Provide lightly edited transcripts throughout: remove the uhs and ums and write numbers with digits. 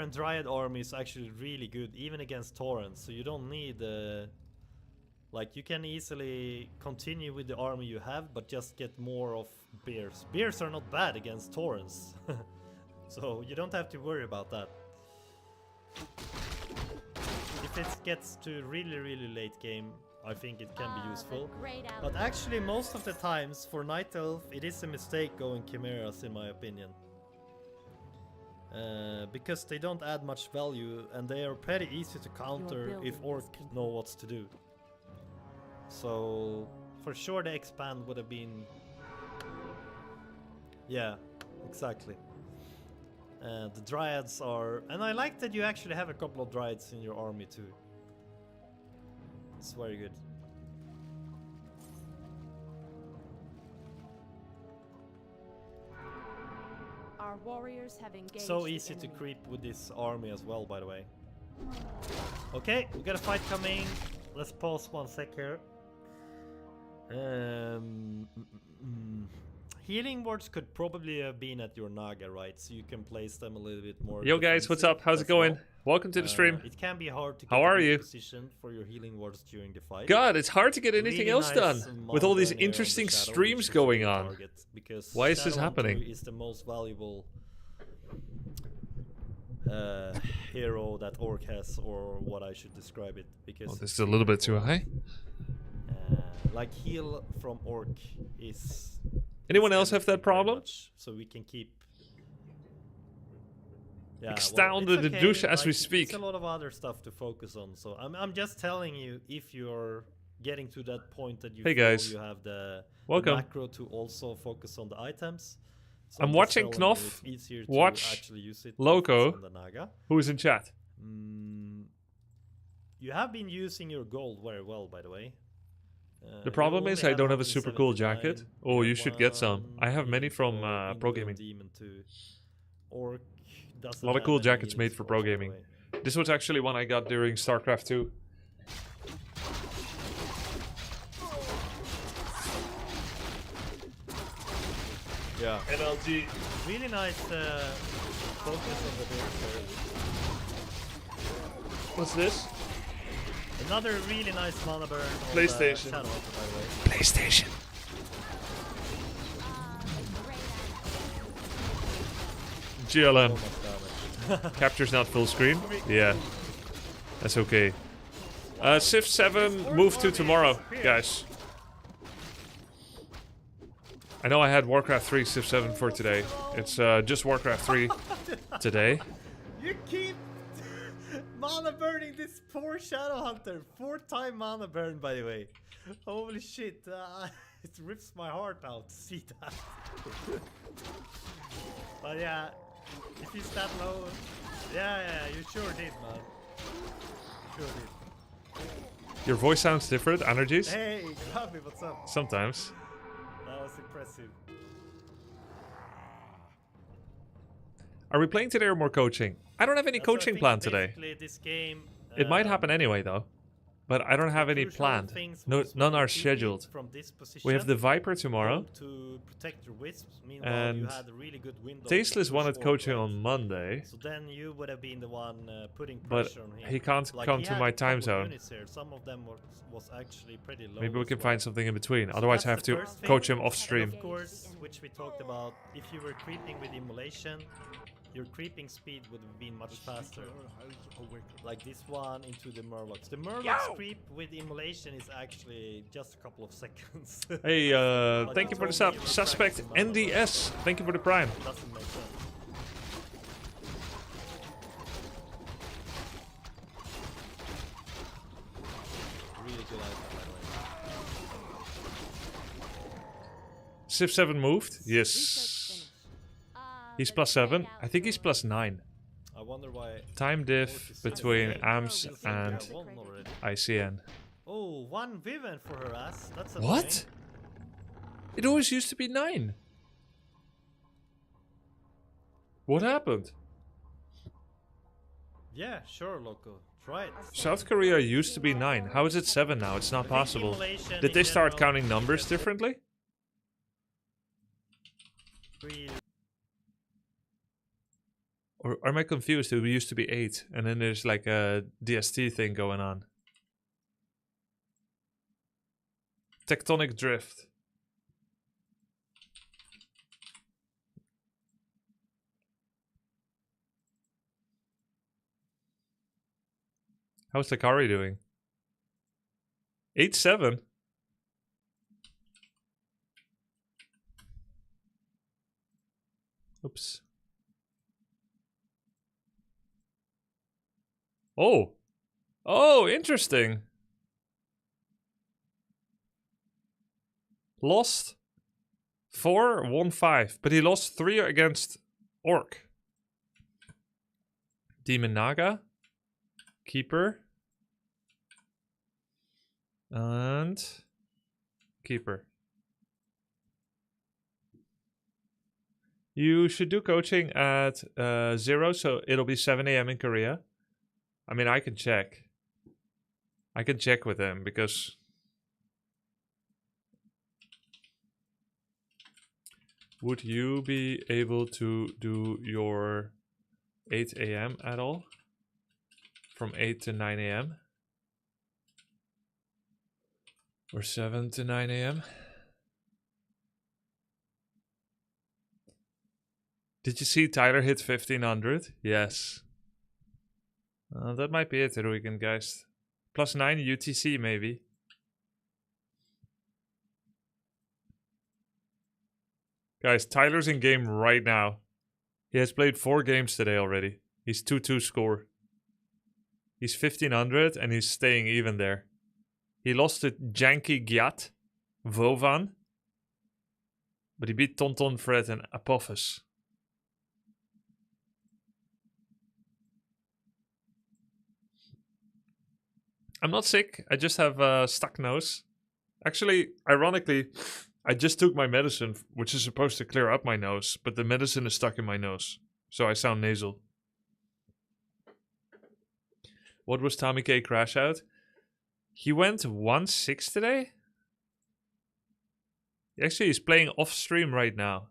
and Dryad army is actually really good, even against Taurens. So you don't need like, you can easily continue with the army you have, but just get more of bears. Bears are not bad against Taurens, so you don't have to worry about that. If it gets to really late game, I think it can be useful. But actually, most of the times for Night Elf, it is a mistake going Chimeras, in my opinion. Because they don't add much value, and they are pretty easy to counter if Orc know what to do. So, for sure the expand would have been... Yeah, exactly. The Dryads are... And I like that you actually have a couple of Dryads in your army too. It's very good. Our warriors have engaged. So easy to creep with this army as well, by the way. Okay, we got a fight coming. Let's pause 1 sec here. Healing wards could probably have been at your Naga, right? So you can place them a little bit more. Yo guys, what's up? How's it going? Well. Welcome to the stream. It can be hard to get How are a good you? position for your healing wards during the fight. God, it's hard to get anything Really else nice done with all these interesting streams going on. Why is this happening? Is the most valuable hero that Orc has, or what I should describe it, because Oh, this is a little bit too high. like heal from Orc is... Anyone else have that problem? So we can keep... Expounded the douche as we speak. There's a lot of other stuff to focus on, so I'm just telling you, if you're getting to that point that you Hey feel guys. you have the Welcome. macro to also focus on the items. So I'm just watching telling you Knopf it's easier to watch actually use it Loco, on the Naga. who is in chat. You have been using your gold very well, by the way. The problem you is only I don't have a 179, super cool jacket. Oh, you should get some. I have many from Indonesian Pro Gaming. Demon too. Orc doesn't A lot of have cool any jackets healing made for spells, Pro by the Gaming. way. This was actually one I got during StarCraft 2. Yeah. NLG. Really nice focus on the bear. What's this? Another really nice mana burn. On PlayStation. The Shadow Hunter, by the way. PlayStation. GLM. So much damage. Capture's not full screen? Yeah. That's okay. Civ 7 move to tomorrow, guys. I know I had Warcraft 3 Civ 7 for today. It's just Warcraft 3 today. You keep mana burning this poor Shadow Hunter. 4-time mana burn, by the way. Holy shit. It rips my heart out to see that. But yeah, if he's that low, yeah, you sure did, man. Sure did. Your voice sounds different, energies? Hey, Grubby, what's up? Sometimes. That was impressive. Are we playing today or more coaching? I don't have any That's what I coaching think planned today. basically This game, It might happen anyway, though. But I don't have any crucial planned. things No, was none when are you keep it scheduled. From this position, We have the Viper tomorrow. to protect your wisps. Meanwhile, you And had a really good window to Tasteless push wanted forward, coaching right? on Monday. So then you would have been the one putting But pressure on him. he can't Like, come he to had my a couple time of zone. units here. Some of them was actually pretty low. Maybe we as can well. find something in between. So Otherwise, I that's have the to first thing. coach him off And stream. of course, which we talked about, if you were creeping with immolation, your creeping speed would have been much faster. Like this one into the Murlocs. The Murlocs creep with immolation is actually just a couple of seconds. Hey, But thank you for the told sub. me you were Suspect practicing mana, NDS. Thank you for the prime. but doesn't make sense. Really good item, by the way. Civ 7 moved? Yes. He's +7. I think he's +9. I wonder why. Time diff between AMS Feels like and they won already. ICN. Oh, 1 Viven for her ass. That's a What? It always used to be 9. What happened? Yeah, sure, Loco. Try it. South Korea used to be 9. How is it 7 now? It's not possible. Did they start counting numbers differently? Or am I confused? We used to be 8, and then there's like a DST thing going on. Tectonic drift. How's Lakari doing? 8-7. Oops. Oh. Oh, interesting. Lost 4, won 5. But he lost 3 against Orc. Demon Naga. Keeper. And Keeper. You should do coaching at 0, so it'll be 7 AM in Korea. I mean, I can check. I can check with him because... Would you be able to do your 8 AM at all? From 8 to 9 AM? Or 7 to 9 AM? Did you see Tyler hit 1500? Yes. That might be it, the weekend, guys. +9 UTC, maybe. Guys, Tyler's in game right now. He has played 4 games today already. He's 2-2 score. He's 1500 and he's staying even there. He lost to Janky Gyat, Vovan. But he beat Tonton Fred and Apophis. I'm not sick. I just have a stuck nose. Actually, ironically, I just took my medicine, which is supposed to clear up my nose, but the medicine is stuck in my nose, so I sound nasal. What was Tommy K crash out? He went 1-6 today? Actually, he's playing off stream right now.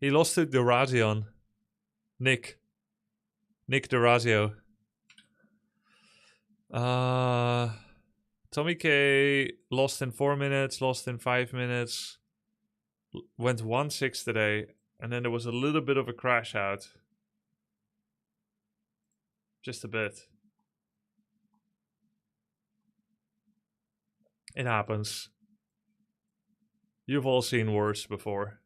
He lost to Durazion. Nick Durazio. Tommy K lost in 4 minutes, lost in 5 minutes. Went 1-6 today, and then there was a little bit of a crash out. Just a bit. It happens. You've all seen worse before.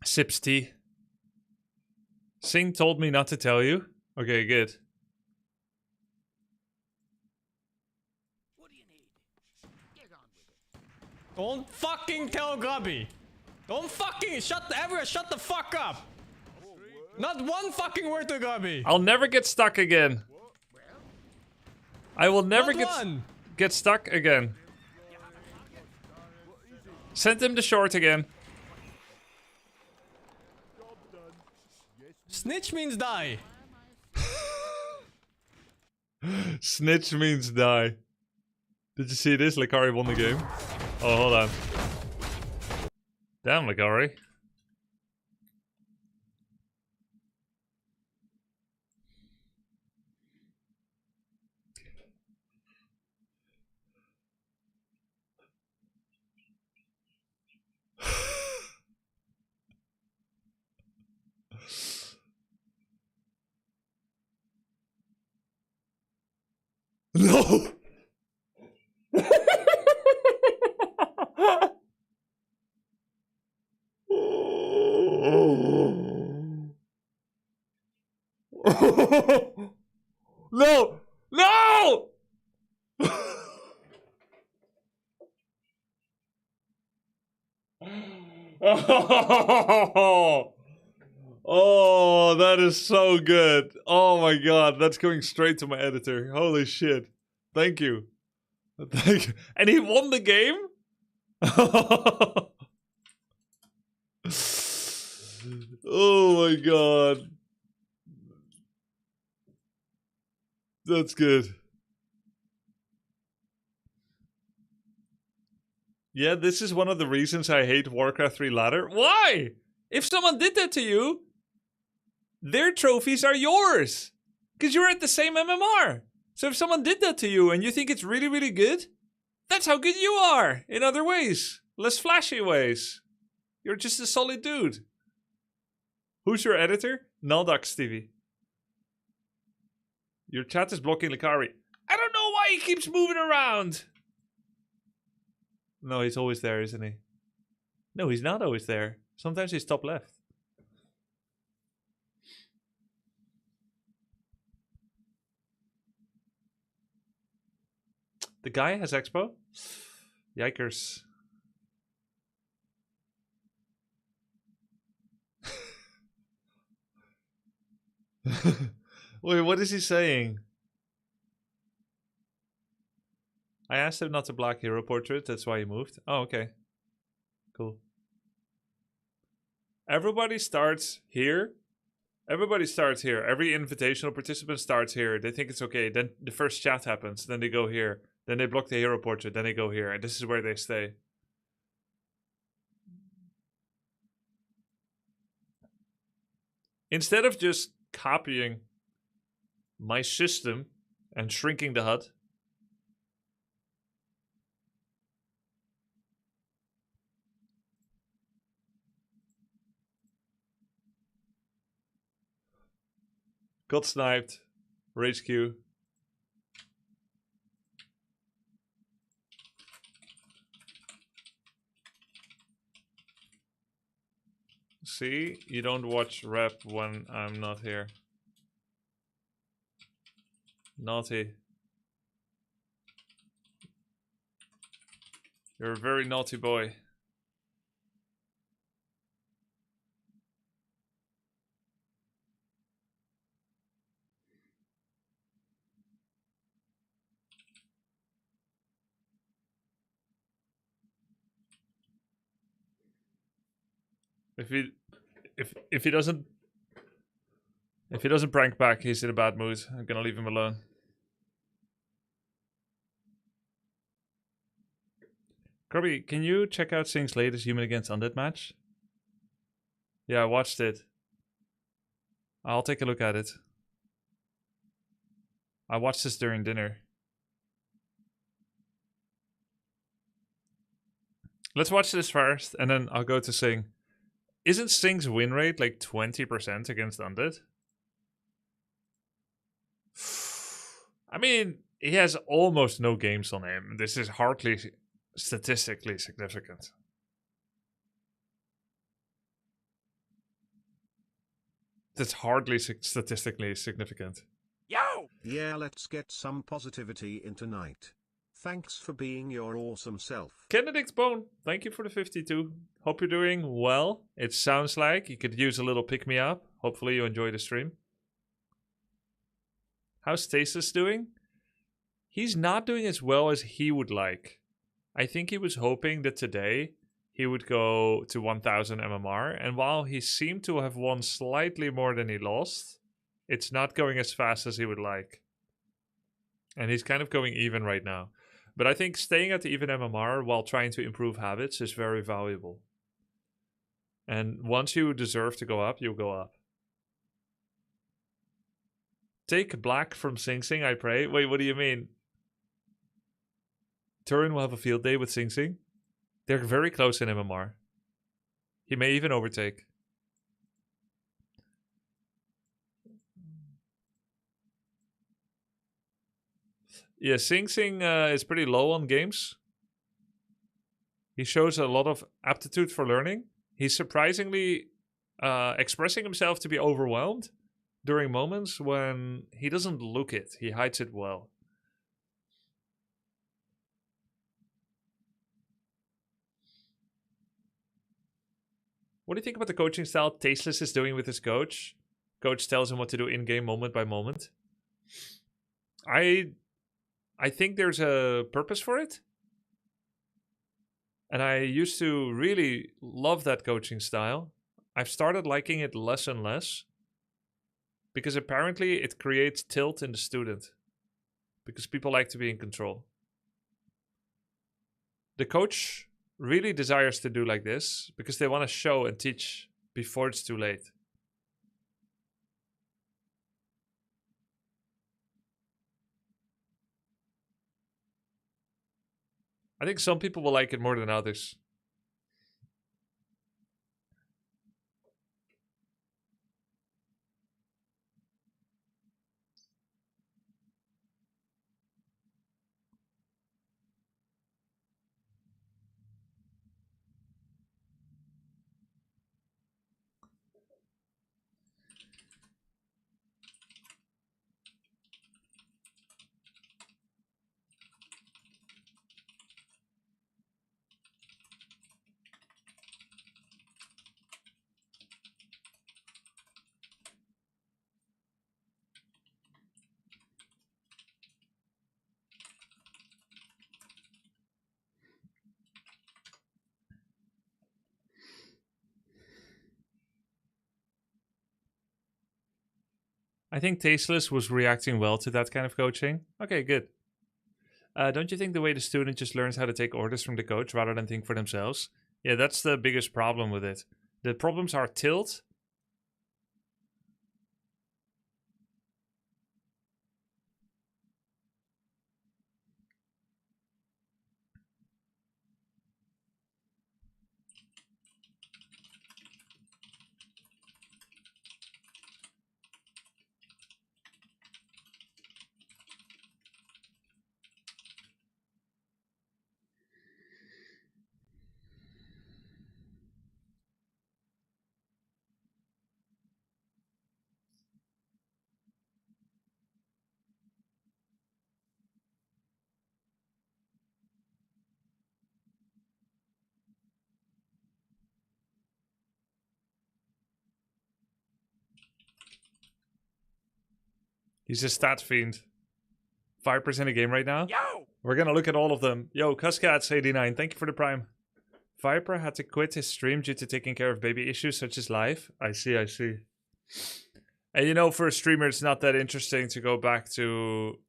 Sips tea. Singh told me not to tell you. Okay, good. What do you need? Get on with it. Don't fucking tell Grubby. Don't fucking shut the fuck up. Not one fucking word to Grubby. I'll never get stuck again. I will never Not get stuck again. Send him the short again. Snitch means die. Snitch means die. Did you see this? Lakari won the game. Oh, hold on. Damn, Lakari. No! No! No! Oh, that is so good. Oh my god, that's going straight to my editor. Holy shit. Thank you. Thank you. And he won the game? Oh my god. That's good. Yeah, this is one of the reasons I hate Warcraft 3 ladder. Why? If someone did that to you, their trophies are yours. Because you're at the same MMR. So if someone did that to you and you think it's really, really good, that's how good you are. In other ways. Less flashy ways. You're just a solid dude. Who's your editor? Naldak Stevie. Your chat is blocking Likari. I don't know why he keeps moving around. No, he's always there, isn't he? No, he's not always there. Sometimes he's top left. The guy has expo? Yikers. Wait, what is he saying? I asked him not to block hero portrait, that's why he moved. Oh, okay. Cool. Everybody starts here. Everybody starts here. Every invitational participant starts here. They think it's okay. Then the first chat happens. Then they go here. Then they block the hero portrait. Then they go here. And this is where they stay. Instead of just copying my system and shrinking the HUD, got sniped. Rage Q. See, you don't watch rep when I'm not here. Naughty. You're a very naughty boy. If he doesn't prank back, he's in a bad mood. I'm gonna leave him alone. Grubby, can you check out Sing's latest Human against Undead match? Yeah, I watched it. I'll take a look at it. I watched this during dinner. Let's watch this first, and then I'll go to Sing. Isn't Sing's win rate like 20% against Undead? I mean, he has almost no games on him. This is hardly statistically significant. That's hardly statistically significant. Yo! Yeah, let's get some positivity in tonight. Thanks for being your awesome self. Benedict Bone, thank you for the 52. Hope you're doing well. It sounds like you could use a little pick-me-up. Hopefully you enjoy the stream. How's Stasis doing? He's not doing as well as he would like. I think he was hoping that today he would go to 1000 MMR. And while he seemed to have won slightly more than he lost, it's not going as fast as he would like. And he's kind of going even right now. But I think staying at the even MMR while trying to improve habits is very valuable. And once you deserve to go up, you'll go up. Take black from Sing Sing, I pray. Wait, what do you mean? Turin will have a field day with Sing Sing. They're very close in MMR. He may even overtake. Yeah, Sing Sing is pretty low on games. He shows a lot of aptitude for learning. He's surprisingly expressing himself to be overwhelmed during moments when he doesn't look it. He hides it well. What do you think about the coaching style Tasteless is doing with his coach? Coach tells him what to do in-game moment by moment. I think there's a purpose for it. And I used to really love that coaching style. I've started liking it less and less. Because apparently it creates tilt in the student. Because people like to be in control. The coach really desires to do like this because they want to show and teach before it's too late. I think some people will like it more than others. I think Tasteless was reacting well to that kind of coaching. Okay, good. Don't you think the way the student just learns how to take orders from the coach rather than think for themselves? Yeah, that's the biggest problem with it. The problems are tilt. He's a stat fiend. 5% a game right now? Yo! We're gonna look at all of them. Yo, Cuskats89, thank you for the prime. Viper had to quit his stream due to taking care of baby issues such as life. I see. And you know, for a streamer, it's not that interesting to go back to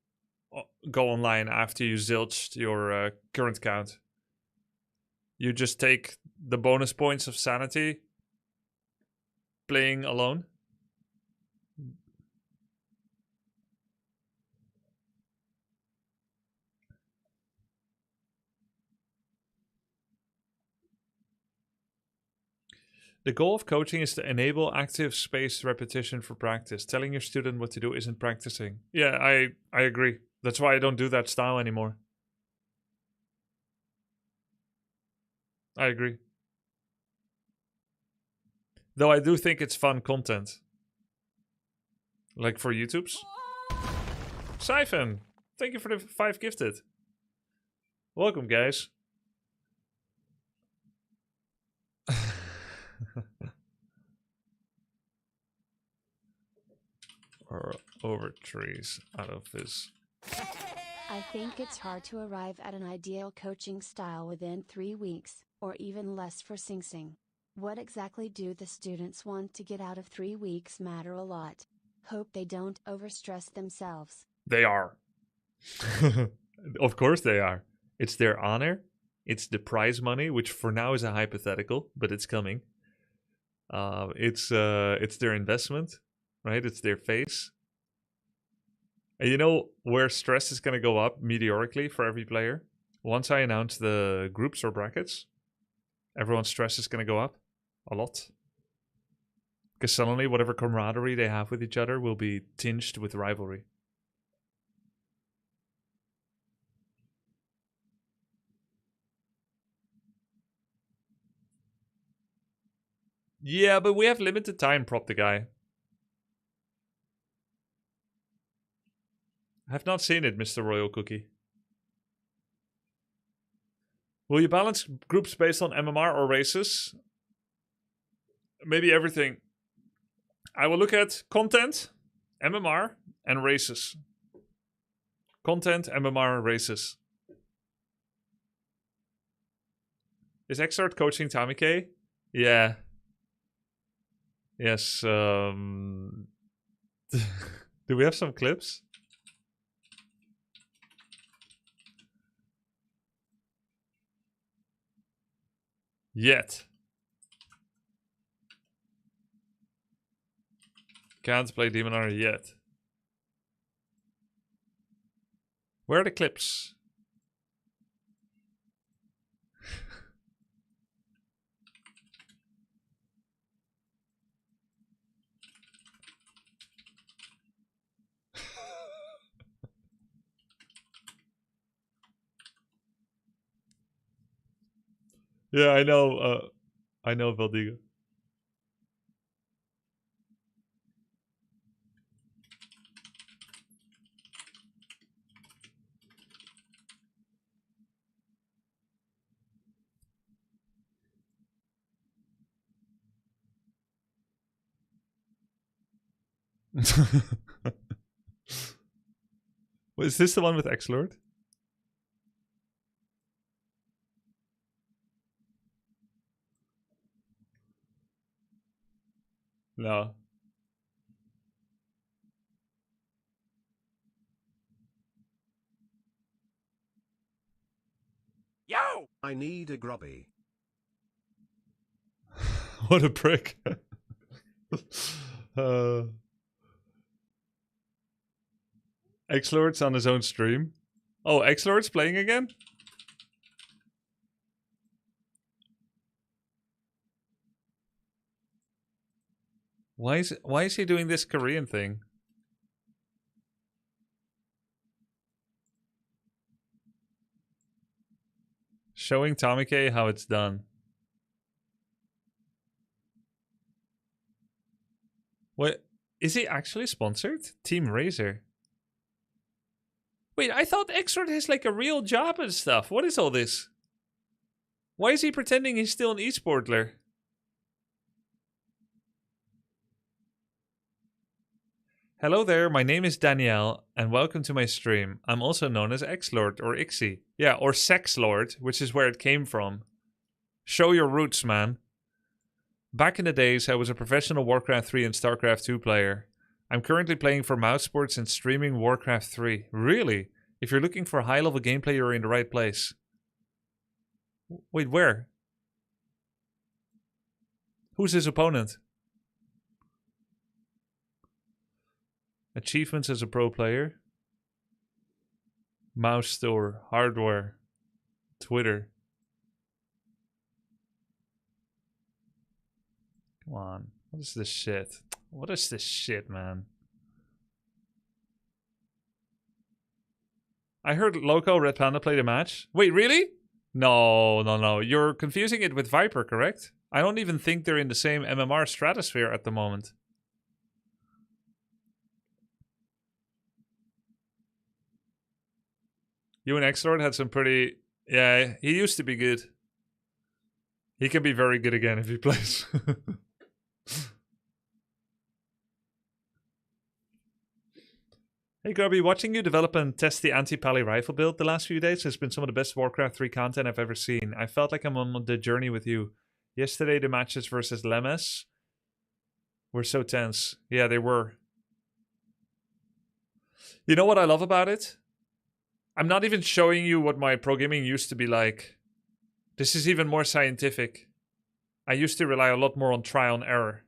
go online after you zilched your current count. You just take the bonus points of sanity playing alone. The goal of coaching is to enable active spaced repetition for practice. Telling your student what to do isn't practicing. Yeah, I agree. That's why I don't do that style anymore. I agree. Though I do think it's fun content. Like for YouTube's. Siphon, thank you for the 5 gifted. Welcome, guys. Or over trees out of his. I think it's hard to arrive at an ideal coaching style within 3 weeks, or even less for Sing Sing. What exactly do the students want to get out of 3 weeks matter a lot. Hope they don't overstress themselves. They are. Of course they are. It's their honor. It's the prize money, which for now is a hypothetical, but it's coming. It's their investment, right? It's their face. And you know where stress is going to go up meteorically for every player? Once I announce the groups or brackets, everyone's stress is going to go up a lot. Because suddenly whatever camaraderie they have with each other will be tinged with rivalry. Yeah, but we have limited time, prop the guy. I have not seen it, Mr. Royal Cookie. Will you balance groups based on MMR or races? Maybe everything. I will look at content, MMR, and races. Content, MMR, races. Is Xart coaching Tamike? Yeah. Yes. Do we have some clips? Yet. Can't play Demon Hunter yet. Where are the clips? Yeah, I know. I know Valdigo. Wait, is this the one with X-Lord? No. Yo! I need a grubby. What a prick. X-Lord's on his own stream. Oh, X-Lord's playing again? Why is he doing this Korean thing? Showing Tomike how it's done. What? Is he actually sponsored? Team Razor. Wait, I thought X-Lord has like a real job and stuff. What is all this? Why is he pretending he's still an esportler? Hello there, my name is Danielle, and welcome to my stream. I'm also known as X-Lord, or Ixie. Yeah, or Sex Lord, which is where it came from. Show your roots, man. Back in the days, I was a professional Warcraft 3 and StarCraft 2 player. I'm currently playing for Mouse Sports and streaming Warcraft 3. Really? If you're looking for high-level gameplay, you're in the right place. Wait, where? Who's his opponent? Achievements as a pro player. Mouse store, hardware, Twitter. Come on. What is this shit? What is this shit, man? I heard Loco Red Panda played a match. Wait, really? No. You're confusing it with Viper, correct? I don't even think they're in the same MMR stratosphere at the moment. You and X-Lord had some pretty... Yeah, he used to be good. He can be very good again if he plays. Hey Grubby, watching you develop and test the Anti-Paladin Rifle build the last few days has been some of the best Warcraft 3 content I've ever seen. I felt like I'm on the journey with you. Yesterday the matches versus Lemes were so tense. Yeah, they were. You know what I love about it? I'm not even showing you what my pro gaming used to be like. This is even more scientific. I used to rely a lot more on trial and error.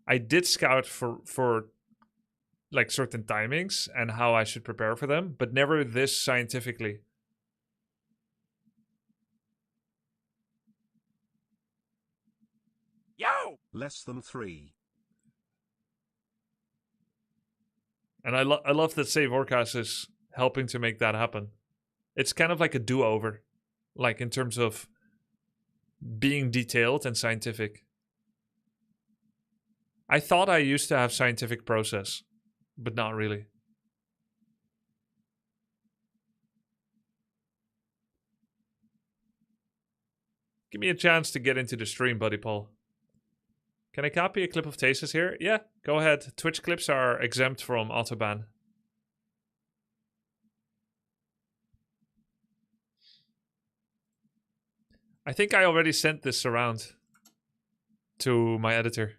I did scout for like certain timings and how I should prepare for them, but never this scientifically. Yo! Less than 3. And I love that Save Orcas is helping to make that happen. It's kind of like a do-over, like in terms of being detailed and scientific. I thought I used to have scientific process, but not really. Give me a chance to get into the stream, buddy Paul. Can I copy a clip of Tastes here? Yeah, go ahead. Twitch clips are exempt from autoban. I think I already sent this around to my editor.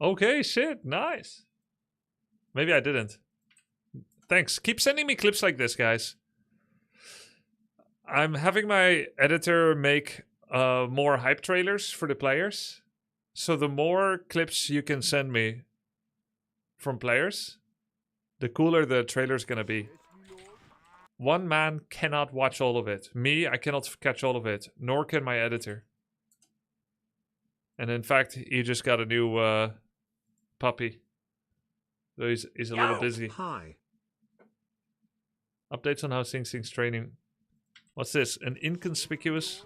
Okay, shit, nice. Maybe I didn't. Thanks. Keep sending me clips like this, guys. I'm having my editor make more hype trailers for the players. So the more clips you can send me from players, the cooler the trailer's gonna be. One man cannot watch all of it. Me, I cannot catch all of it, nor can my editor. And in fact, he just got a new puppy. So he's a little busy. Hi. Updates on how SingSing's training. What's this? An inconspicuous...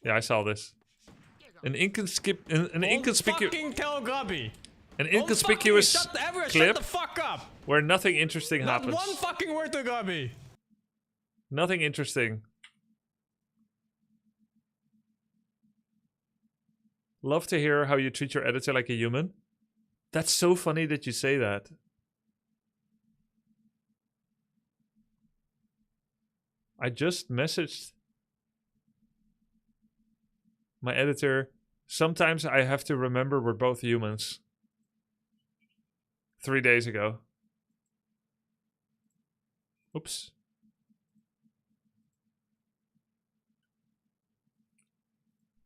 Yeah, I saw this. An inconspicuous... Fucking tell Grubby. An inconspicuous Shut clip the fuck up. where nothing interesting Not happens. one fucking word to Grubby. Nothing interesting. Love to hear how you treat your editor like a human. That's so funny that you say that. I just messaged my editor. Sometimes I have to remember we're both humans. 3 days ago. Oops.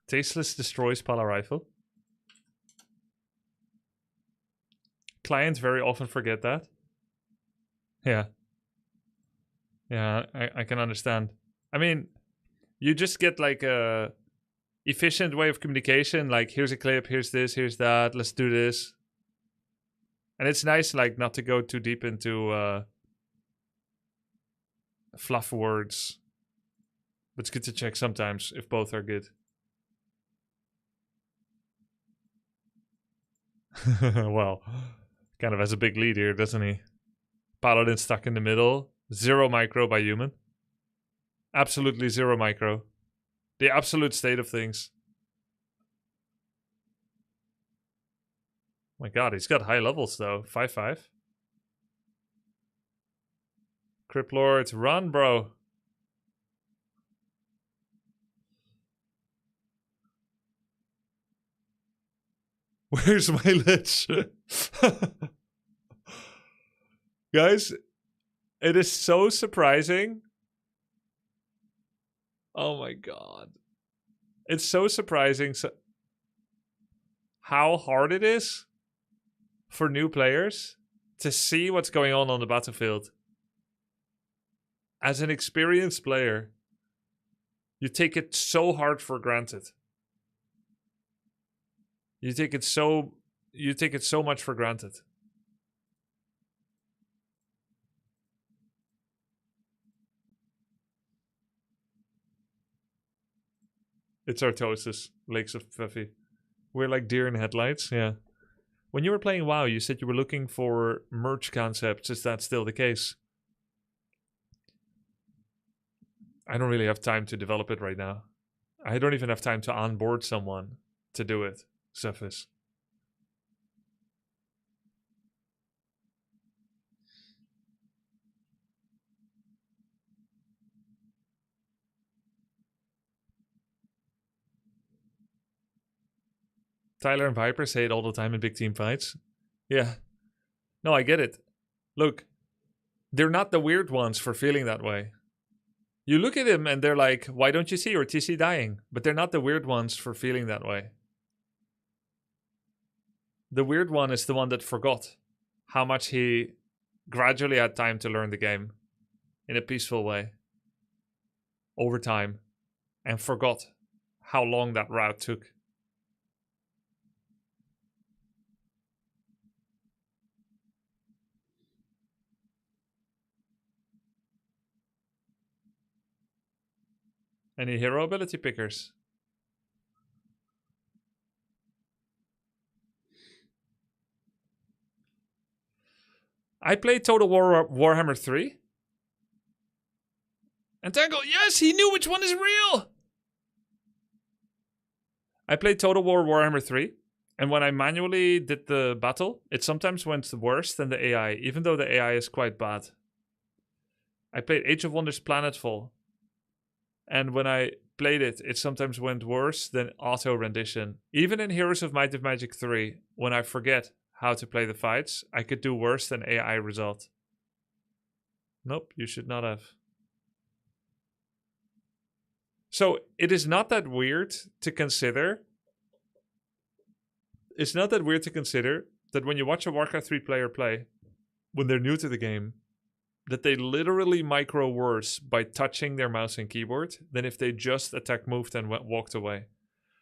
Tasteless destroys Pala Rifle. Clients very often forget that. Yeah. Yeah, I can understand. I mean, you just get like a efficient way of communication. Like, here's a clip, here's this, here's that, let's do this. And it's nice, like, not to go too deep into fluff words. But it's good to check sometimes if both are good. Well, kind of has a big lead here, doesn't he? Paladin stuck in the middle. 0 micro by human. Absolutely 0 micro. The absolute state of things. My god, he's got high levels though. 5-5. Crypt Lord, run, bro. Where's my lich? Guys, it is so surprising. Oh my god. It's so surprising how hard it is for new players to see what's going on the battlefield. As an experienced player, you take it so hard for granted. You take it so much for granted. It's Artosis, Lakes of Pfeffy. We're like deer in headlights, yeah. When you were playing WoW, you said you were looking for merch concepts. Is that still the case? I don't really have time to develop it right now. I don't even have time to onboard someone to do it, Cephas. Tyler and Viper say it all the time in big team fights. Yeah. No, I get it. Look, they're not the weird ones for feeling that way. You look at them and they're like, why don't you see your TC dying? But they're not the weird ones for feeling that way. The weird one is the one that forgot how much he gradually had time to learn the game in a peaceful way over time and forgot how long that route took. Any hero ability pickers? I played Total War Warhammer 3. And Tango, yes, he knew which one is real! I played Total War Warhammer 3. And when I manually did the battle, it sometimes went worse than the AI, even though the AI is quite bad. I played Age of Wonders Planetfall. And when I played it, it sometimes went worse than auto rendition. Even in Heroes of Might and Magic 3, when I forget how to play the fights, I could do worse than AI result. Nope, you should not have. So it is not that weird to consider. It's not that weird to consider that when you watch a Warcraft 3 player play, when they're new to the game, that they literally micro worse by touching their mouse and keyboard than if they just attack moved and walked away.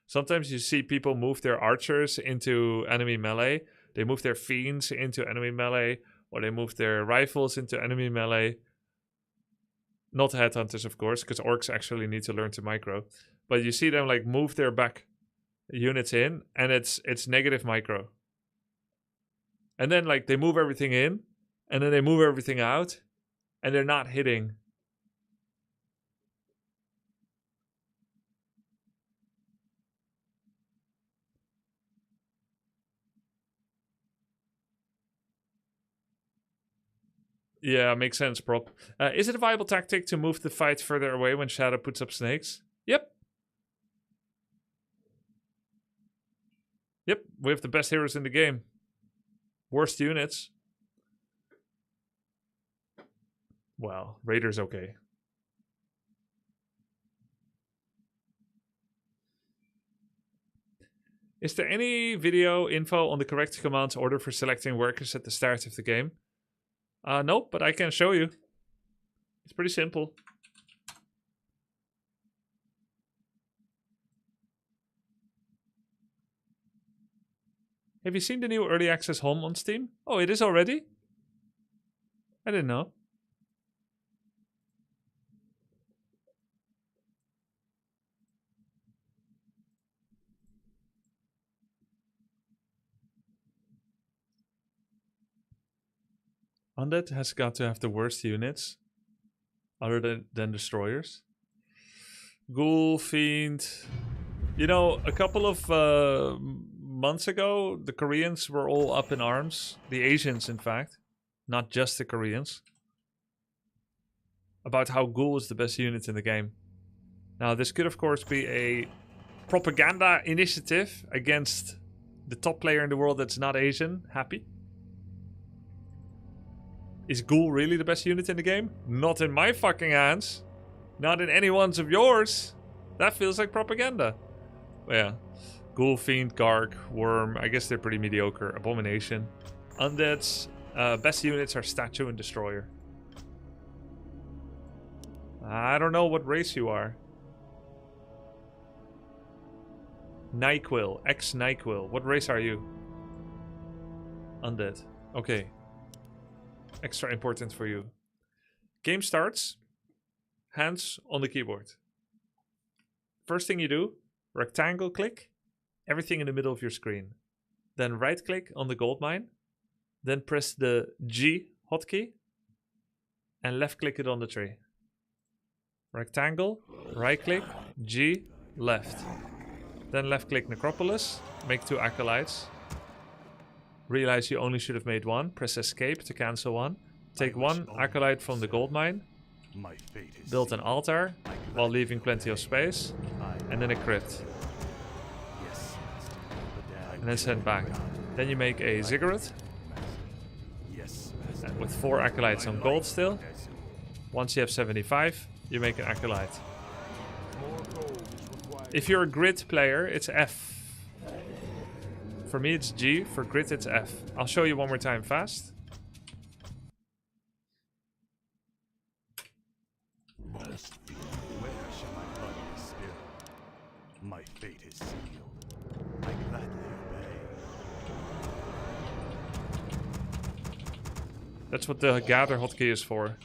Sometimes you see people move their archers into enemy melee, they move their fiends into enemy melee, or they move their rifles into enemy melee. Not headhunters, of course, because orcs actually need to learn to micro. But you see them like move their back units in, and it's negative micro. And then like they move everything in, and then they move everything out, and they're not hitting. Yeah, makes sense, prop. Is it a viable tactic to move the fight further away when Shadow puts up snakes? Yep. Yep, we have the best heroes in the game. Worst units. Well, Raider's okay. Is there any video info on the correct command order for selecting workers at the start of the game? Nope, but I can show you. It's pretty simple. Have you seen the new early access home on Steam? Oh, it is already? I didn't know. Undead has got to have the worst units, other than destroyers. Ghoul, Fiend. You know, a couple of months ago, the Koreans were all up in arms. The Asians, in fact. Not just the Koreans. About how Ghoul is the best unit in the game. Now, this could, of course, be a propaganda initiative against the top player in the world that's not Asian. Happy. Is Ghoul really the best unit in the game? Not in my fucking hands. Not in anyone's of yours. That feels like propaganda. But yeah. Ghoul, Fiend, Garg, Worm. I guess they're pretty mediocre. Abomination. Undead's best units are Statue and Destroyer. I don't know what race you are. Nyquil. Ex-Nyquil. What race are you? Undead. Okay. Extra important for you. Game starts. Hands on the keyboard. First thing you do, rectangle click, everything in the middle of your screen. Then right click on the gold mine. Then press the G hotkey. And left click it on the tree. Rectangle, right click, G, left. Then left click Necropolis, make 2 acolytes. Realize you only should have made 1. Press escape to cancel 1. Take 1 acolyte from the gold mine. Build an altar while leaving plenty of space. And then a crypt. And then send back. Then you make a ziggurat. With 4 acolytes on gold still. Once you have 75, you make an acolyte. If you're a grid player, it's F. For me, it's G. For grid, it's F. I'll show you one more time fast. My fate is sealed. I gladly obey. That's what the gather hotkey is for.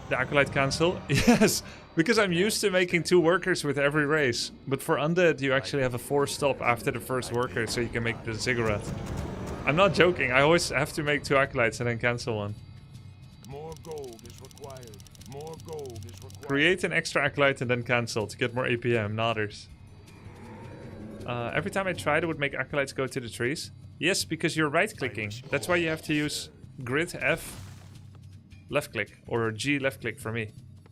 The acolyte cancel? Yes, because I'm used to making 2 workers with every race. But for Undead, you actually have a 4 stop after the first worker, so you can make the ziggurat. I'm not joking, I always have to make 2 acolytes and then cancel 1. More gold is required. More gold is required. Create an extra acolyte and then cancel to get more APM, nodders. Every time I tried, it would make acolytes go to the trees. Yes, because you're right-clicking. That's why you have to use grid F left click, or G left click for me.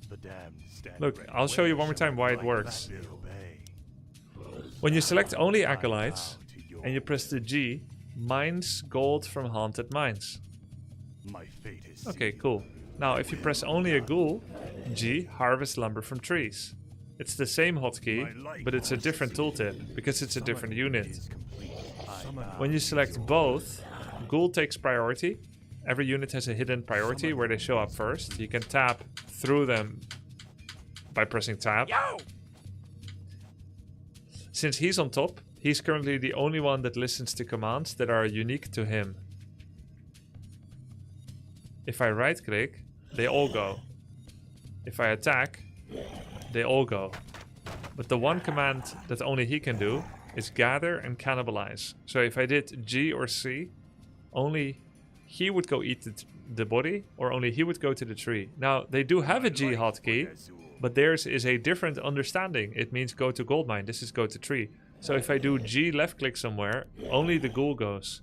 The damned stand Look, ready. I'll show you one more Where time why it shall works. I obey? When you select only acolytes I bow to your and you press the G, mines gold from haunted mines. My fate is Okay, sealed. cool. Now, if you press only a ghoul, G, harvest lumber from trees. It's the same hotkey, but it's a different tooltip, because it's a different unit. When you select both, ghoul takes priority. Every unit has a hidden priority where they show up first. You can tap through them by pressing tab. Since he's on top, he's currently the only one that listens to commands that are unique to him. If I right click, they all go. If I attack, they all go. But the one command that only he can do is gather and cannibalize. So if I did G or C, only he would go eat the body, or only he would go to the tree. Now, they do have a G hotkey, but theirs is a different understanding. It means go to gold mine. This is go to tree. So if I do G left click somewhere, only the ghoul goes.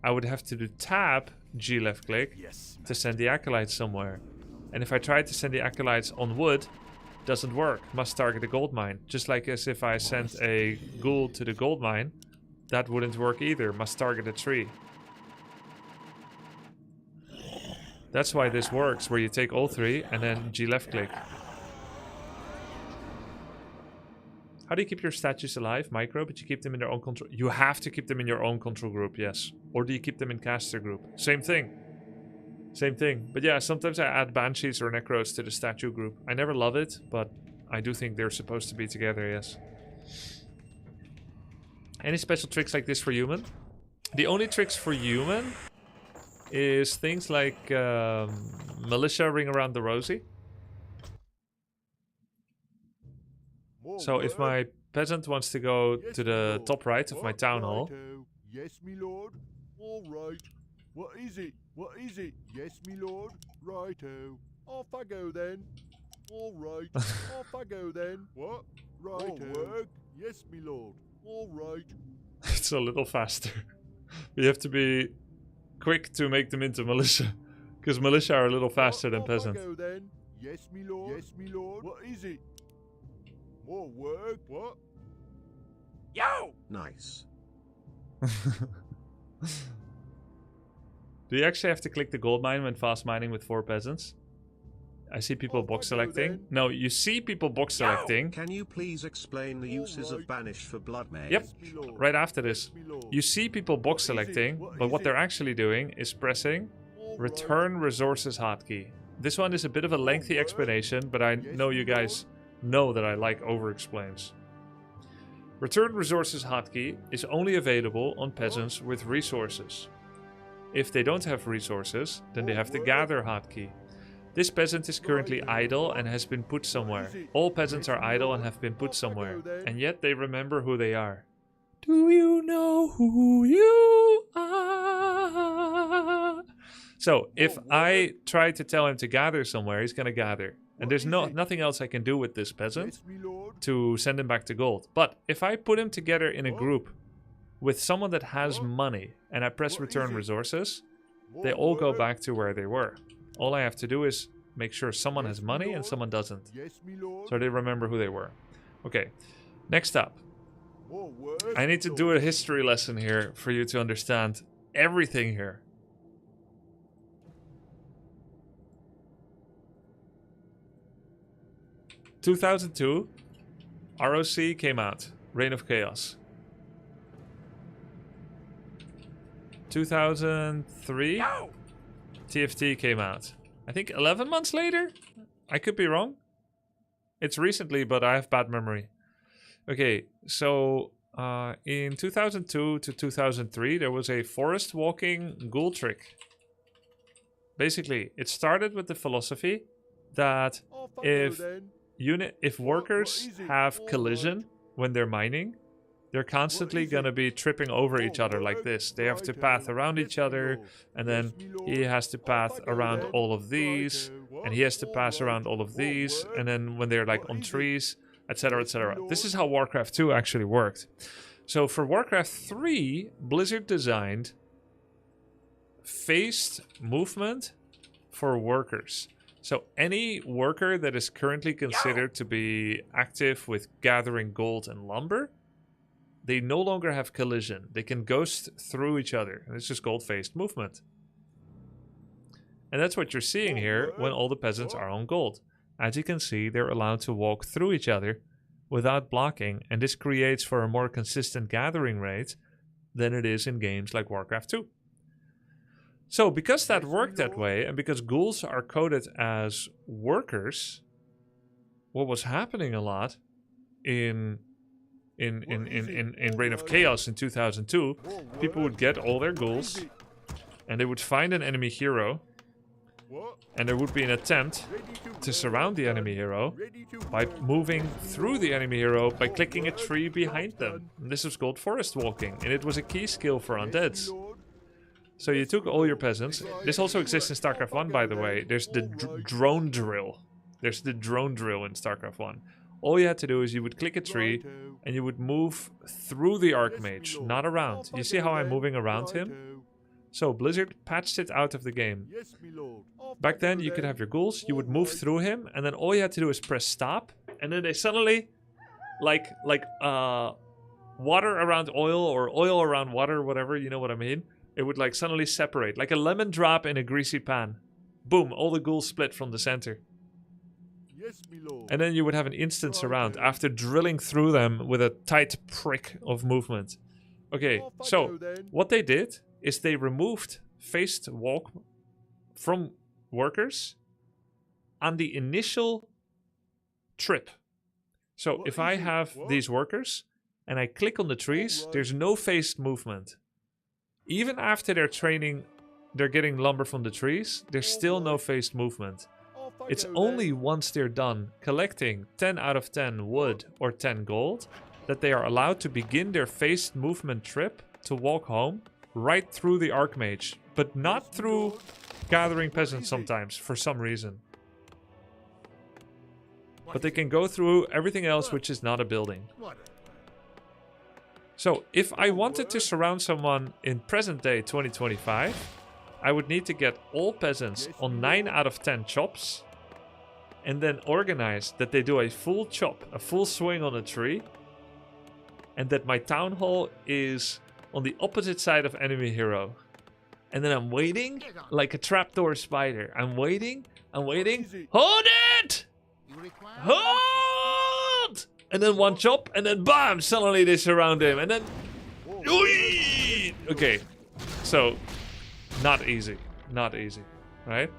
I would have to do tab G left click to send the acolytes somewhere. And if I try to send the acolytes on wood, doesn't work. Must target the gold mine. Just like as if I sent a ghoul to the gold mine, that wouldn't work either. Must target a tree. That's why this works, where you take all three and then G left click. How do you keep your statues alive? Micro, but you keep them in their own control. You have to keep them in your own control group, yes. Or do you keep them in caster group? Same thing. Same thing. But yeah, sometimes I add banshees or necros to the statue group. I never love it, but I do think they're supposed to be together, yes. Any special tricks like this for human? The only tricks for human is things like militia ring around the rosy. So if my peasant wants to go to the top right of my town hall. Yes, me lord. All right. What is it? What is it? Yes, me lord. Righto. Off I go then. All right. Off I go then. What? Righto. Yes, me lord. All right. It's a little faster. We have to be quick to make them into militia, because militia are a little faster than peasant. Off I go then. Yes, me lord. Yes, me lord. What is it? More work? What? Yo! Nice. Do you actually have to click the gold mine when fast mining with 4 peasants? I see people box selecting. No, you see people box selecting. Can you please explain the uses of banish for blood mage? Yep, right after this. You see people box selecting, but what they're actually doing is pressing return resources hotkey. This one is a bit of a lengthy explanation, but I know you guys know that I like over-explains. Return resources hotkey is only available on peasants with resources. If they don't have resources, then they have the gather hotkey. This peasant is currently idle and has been put somewhere. All peasants are idle and have been put somewhere, and yet they remember who they are. Do you know who you are? So, if I try to tell him to gather somewhere, he's gonna gather. And there's nothing else I can do with this peasant to send him back to gold. But if I put him together in a group with someone that has money and I press return resources, they all go back to where they were. All I have to do is make sure someone has money and someone doesn't. So they remember who they were. Okay, next up. I need to do a history lesson here for you to understand everything here. In 2002, ROC came out, Reign of Chaos. 2003, TFT came out. I think 11 months later? I could be wrong. It's recently, but I have bad memory. Okay, so in 2002 to 2003, there was a forest walking ghoul trick. Basically, it started with the philosophy that if workers have collision when they're mining, they're constantly gonna be tripping over each other like this. They have to path around each other, and then he has to path around all of these, and he has to pass around all of these, and then when they're like on trees, etc, etc. This is how Warcraft 2 actually worked. So for Warcraft 3, Blizzard designed phased movement for workers. So any worker that is currently considered to be active with gathering gold and lumber, they no longer have collision. They can ghost through each other. And it's just gold-faced movement. And that's what you're seeing here when all the peasants are on gold. As you can see, they're allowed to walk through each other without blocking, and this creates for a more consistent gathering rate than it is in games like Warcraft 2. So because that worked that way, and because ghouls are coded as workers, what was happening a lot in Reign of Chaos in 2002, people would get all their ghouls, and they would find an enemy hero, and there would be an attempt to surround the enemy hero by moving through the enemy hero by clicking a tree behind them. And this was called forest walking, and it was a key skill for undeads. So you took all your peasants. This also exists in StarCraft 1, by the way. There's the drone drill. There's the drone drill in StarCraft 1. All you had to do is you would click a tree and you would move through the Archmage, not around. You see how I'm moving around him? So Blizzard patched it out of the game. Back then you could have your ghouls, you would move through him, and then all you had to do is press stop, and then they suddenly, like water around oil or oil around water, whatever, you know what I mean? It would like suddenly separate, like a lemon drop in a greasy pan. Boom, all the ghouls split from the center. And then you would have an instant surround after drilling through them with a tight prick of movement. Okay, so what they did is they removed phased walk from workers on the initial trip. So if I have these workers and I click on the trees, there's no phased movement. Even after they're training, they're getting lumber from the trees, there's still no phased movement. It's only once they're done collecting 10 out of 10 wood or 10 gold that they are allowed to begin their phased movement trip to walk home right through the Archmage, but not through gathering peasants sometimes, for some reason. But they can go through everything else which is not a building. So if I wanted to surround someone in present day 2025, I would need to get all peasants on 9 out of 10 chops, and then organize that they do a full chop, a full swing on a tree, and that my town hall is on the opposite side of enemy hero. And then I'm waiting like a trapdoor spider. I'm waiting. Hold it! Hold! And then one chop, and then bam! Suddenly they surround him, and then... Okay, so not easy, right?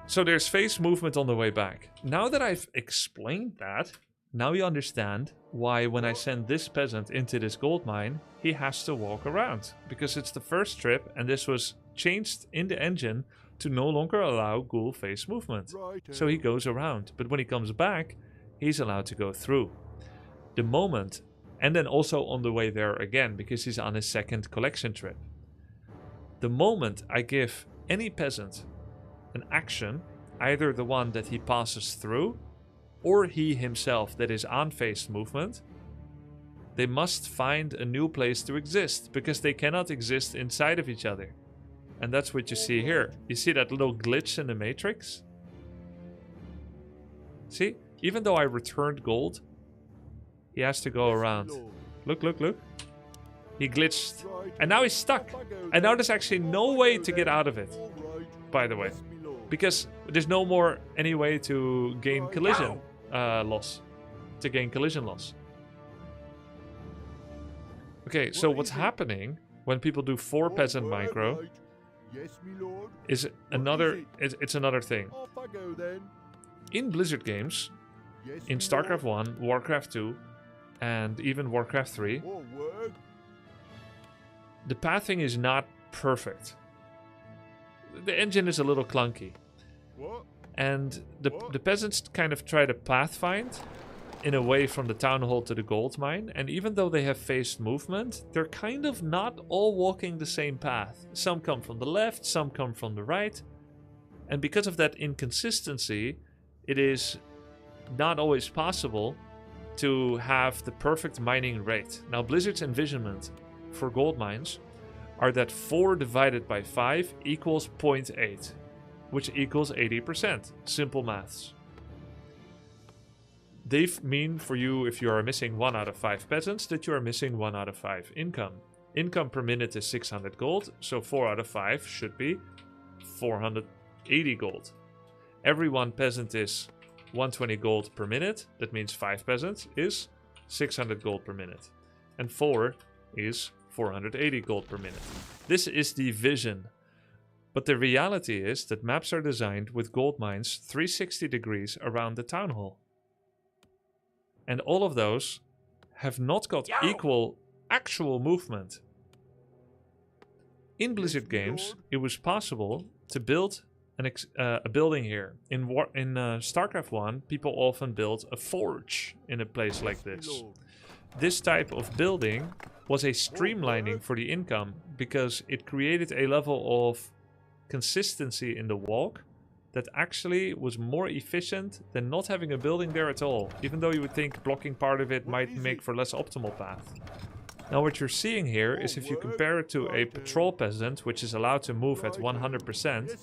So there's phase movement on the way back. Now that I've explained that, now you understand why when I send this peasant into this gold mine, he has to walk around. Because it's the first trip, and this was changed in the engine to no longer allow ghoul phase movement. So he goes around. But when he comes back, he's allowed to go through. The moment, and then also on the way there again, because he's on his second collection trip. The moment I give any peasant an action, either the one that he passes through, or he himself that is on phased movement, they must find a new place to exist, because they cannot exist inside of each other. And that's what you see here. You see that little glitch in the matrix? See? Even though I returned gold, he has to go around. Look. He glitched. And now he's stuck. And now there's actually no way to get out of it, by the way. Because there's no more any way to gain collision loss. Okay, so what's happening when people do 4 peasant micro is another thing. In Blizzard games, in StarCraft 1, Warcraft 2, and even Warcraft 3, the pathing is not perfect. The engine is a little clunky. And the peasants kind of try to pathfind in a way from the town hall to the gold mine, and even though they have phased movement, they're kind of not all walking the same path. Some come from the left, some come from the right, and because of that inconsistency, it is not always possible to have the perfect mining rate. Now, Blizzard's envisionment for gold mines are that 4 divided by 5 equals 0.8. which equals 80%. Simple maths. They mean for you, if you are missing 1 out of 5 peasants, that you are missing 1 out of 5 income. Income per minute is 600 gold, so 4 out of 5 should be 480 gold. Every 1 peasant is 120 gold per minute. That means 5 peasants is 600 gold per minute. And 4 is 480 gold per minute. This is the vision. But the reality is that maps are designed with gold mines 360 degrees around the town hall. And all of those have not got equal actual movement. In Blizzard games, it was possible to build a building here. In StarCraft 1, people often built a forge in a place like this. This type of building was a streamlining for the income because it created a level of consistency in the walk that actually was more efficient than not having a building there at all, even though you would think blocking part of it might make for less optimal path. Now what you're seeing here is if you compare it to a patrol peasant, which is allowed to move at 100%,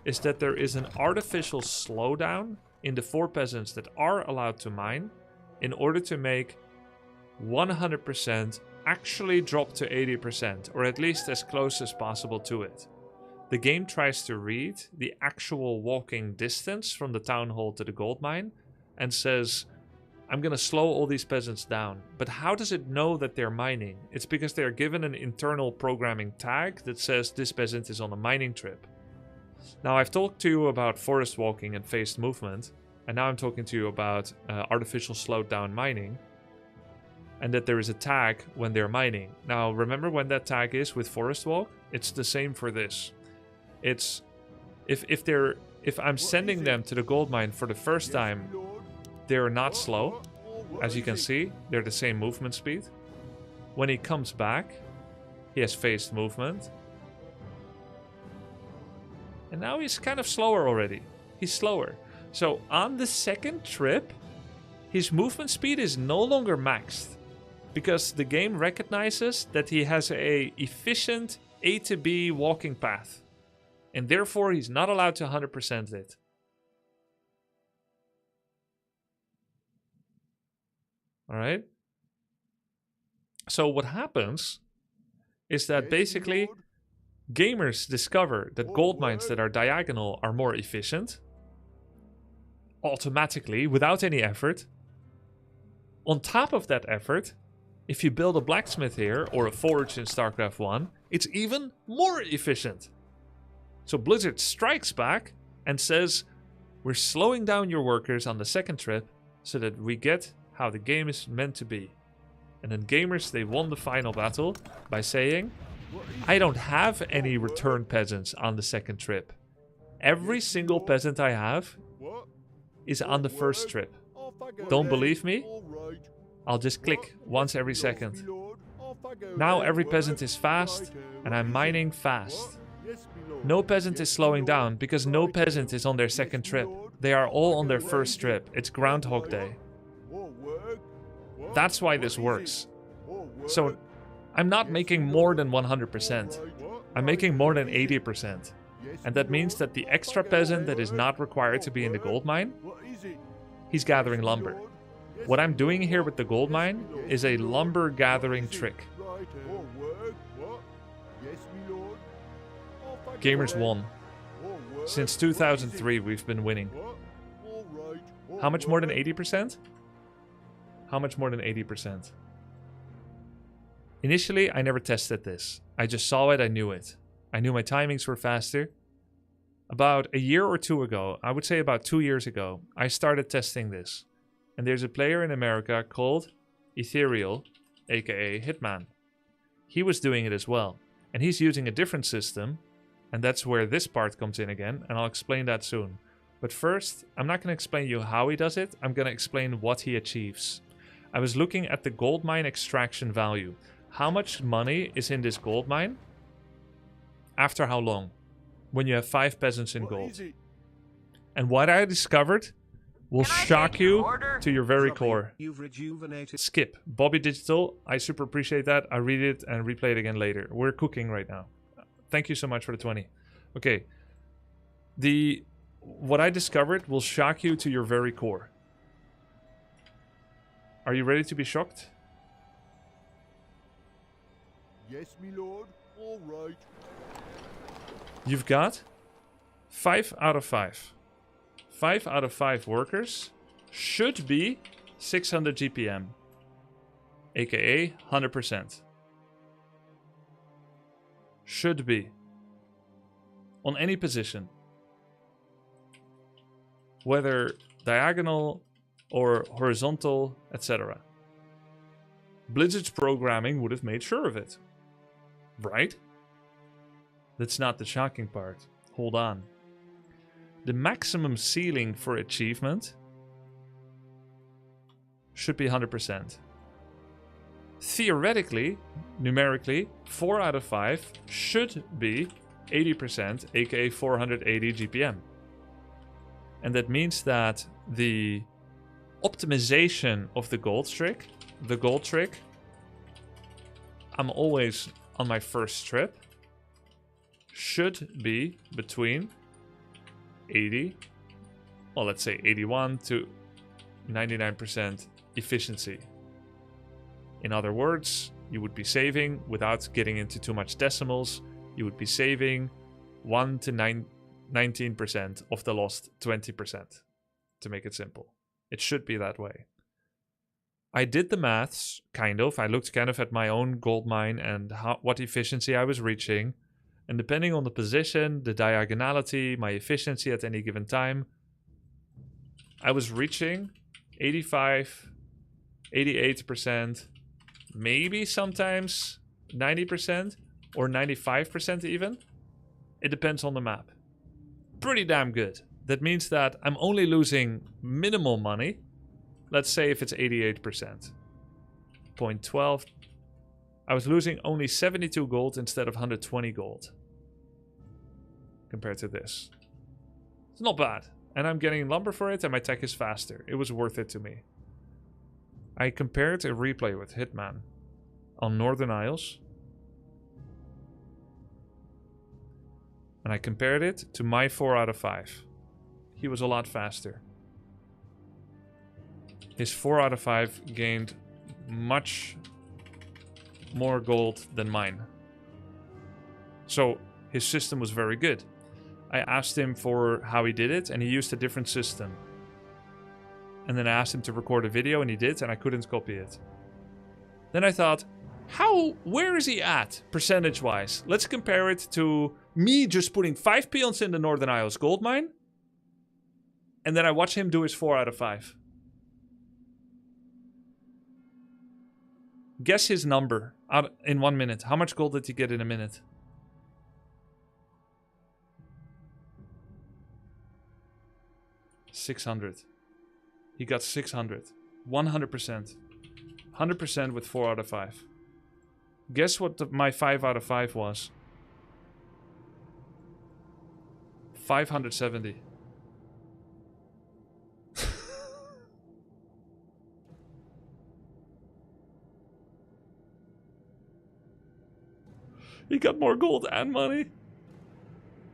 is that there is an artificial slowdown in the 4 peasants that are allowed to mine in order to make 100% actually drop to 80%, or at least as close as possible to it. The game tries to read the actual walking distance from the town hall to the gold mine and says, I'm going to slow all these peasants down. But how does it know that they're mining? It's because they're given an internal programming tag that says this peasant is on a mining trip. Now I've talked to you about forest walking and phased movement, and now I'm talking to you about artificial slowed down mining, and that there is a tag when they're mining. Now remember when that tag is with forest walk? It's the same for this. It's if I'm sending them to the gold mine for the first time, they're not slow. As you can see, they're the same movement speed. When he comes back, he has phased movement. And now he's kind of slower already. He's slower. So on the second trip, his movement speed is no longer maxed, because the game recognizes that he has a efficient A to B walking path. And therefore, he's not allowed to 100% it. Alright? So what happens is that basically gamers discover that gold mines that are diagonal are more efficient. Automatically, without any effort. On top of that effort, if you build a blacksmith here, or a forge in StarCraft 1, it's even more efficient. So Blizzard strikes back and says, we're slowing down your workers on the second trip so that we get how the game is meant to be. And then gamers, they won the final battle by saying, I don't have any return peasants on the second trip. Every single peasant I have is on the first trip. Don't believe me? I'll just click once every second. Now every peasant is fast, and I'm mining fast. No peasant is slowing down because no peasant is on their second trip. They are all on their first trip. It's Groundhog Day. That's why this works. So I'm not making more than 100%. I'm making more than 80%. And that means that the extra peasant that is not required to be in the gold mine, he's gathering lumber. What I'm doing here with the gold mine is a lumber gathering trick. Gamers won. Since 2003 we've been winning. How much more than 80%? How much more than 80%? Initially, I never tested this. I just saw it, I knew it. I knew my timings were faster. About a year or two ago, I would say about 2 years ago, I started testing this. And there's a player in America called Ethereal, aka Hitman. He was doing it as well. And he's using a different system. And that's where this part comes in again, and I'll explain that soon. But first, I'm not going to explain you how he does it, I'm going to explain what he achieves. I was looking at the gold mine extraction value. How much money is in this gold mine? After how long? When you have 5 peasants in gold. And what I discovered will shock you to your very core. Skip. Bobby Digital, I super appreciate that. I read it and replay it again later. We're cooking right now. Thank you so much for the 20. Okay. What I discovered will shock you to your very core. Are you ready to be shocked? Yes, me lord. All right. You've got 5 out of 5. 5 out of 5 workers should be 600 GPM, aka 100%. Should be. On any position. Whether diagonal or horizontal, etc. Blizzard's programming would have made sure of it. Right? That's not the shocking part. Hold on. The maximum ceiling for achievement should be 100%. Theoretically, numerically, 4 out of 5 should be 80%, aka 480 GPM. And that means that the optimization of the gold trick, I'm always on my first trip, should be between 80, well, let's say 81 to 99% efficiency. In other words, you would be saving, without getting into too much decimals, you would be saving 1 to 19% of the lost 20%, to make it simple. It should be that way. I did the maths, kind of. I looked kind of at my own gold mine and what efficiency I was reaching. And depending on the position, the diagonality, my efficiency at any given time, I was reaching 85, 88%, maybe sometimes 90% or 95% even. It depends on the map. Pretty damn good. That means that I'm only losing minimal money. Let's say if it's 88%. 0.12. I was losing only 72 gold instead of 120 gold. Compared to this. It's not bad. And I'm getting lumber for it and my tech is faster. It was worth it to me. I compared a replay with Hitman on Northern Isles. And I compared it to my 4 out of 5. He was a lot faster. His 4 out of 5 gained much more gold than mine. So his system was very good. I asked him for how he did it and he used a different system. And then I asked him to record a video and he did, and I couldn't copy it. Then I thought, where is he at percentage wise? Let's compare it to me just putting 5 peons in the Northern Isles gold mine. And then I watch him do his 4 out of 5. Guess his number out in 1 minute. How much gold did he get in a minute? $600. He got 600. 100%. 100% with 4 out of 5. Guess what my 5 out of 5 was? 570. He got more gold and money.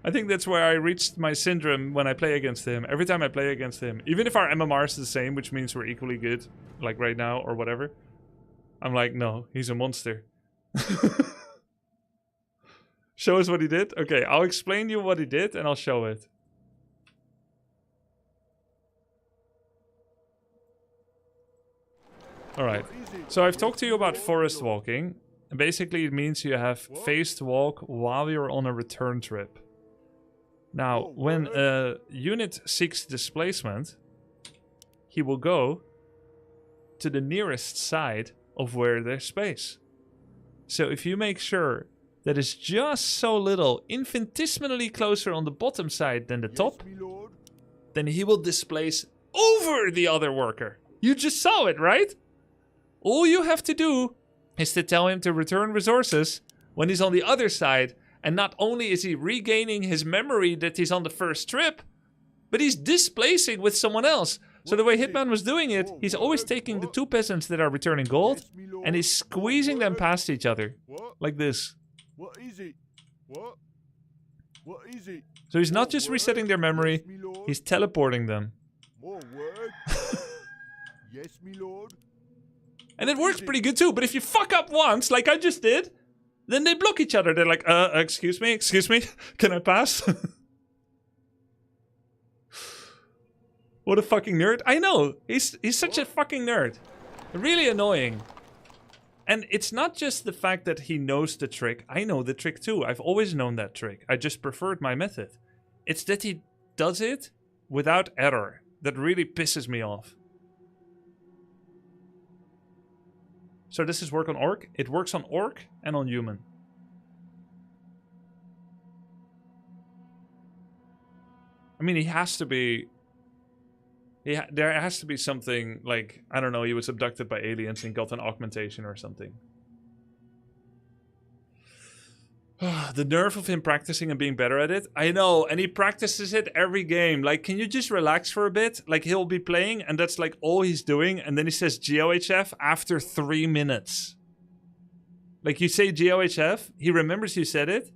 I think that's where I reached my syndrome when I play against him. Every time I play against him, even if our MMR is the same, which means we're equally good, like right now or whatever, I'm like, no, he's a monster. Show us what he did? Okay, I'll explain you what he did and I'll show it. Alright, so I've talked to you about forest walking. And basically it means you have phased walk while you're on a return trip. Now, when a unit seeks displacement, he will go to the nearest side of where there's space. So if you make sure that it's just so little, infinitesimally closer on the bottom side than the top, then he will displace over the other worker. You just saw it, right? All you have to do is to tell him to return resources when he's on the other side. And not only is he regaining his memory that he's on the first trip, but he's displacing with someone else. So the way Hitman was doing it, he's always taking the 2 peasants that are returning gold and he's squeezing them past each other. Like this. What is it? What is it? So he's not just resetting their memory, Yes, me lord. he's teleporting them. More word. Yes, me lord. And it works pretty good too, but if you fuck up once, like I just did, then they block each other. They're like, excuse me, can I pass? What a fucking nerd. I know, he's such a fucking nerd. Really annoying. And it's not just the fact that he knows the trick. I know the trick too. I've always known that trick. I just preferred my method. It's that he does it without error. That really pisses me off. So does this work on Orc? It works on Orc and on Human. I mean, he has to be... there has to be something like, I don't know, he was abducted by aliens and got an augmentation or something. The nerve of him practicing and being better at it. I know, and he practices it every game. Like, can you just relax for a bit? Like, he'll be playing and that's like all he's doing. And then he says GOHF after 3 minutes. Like, you say GOHF, he remembers you said it.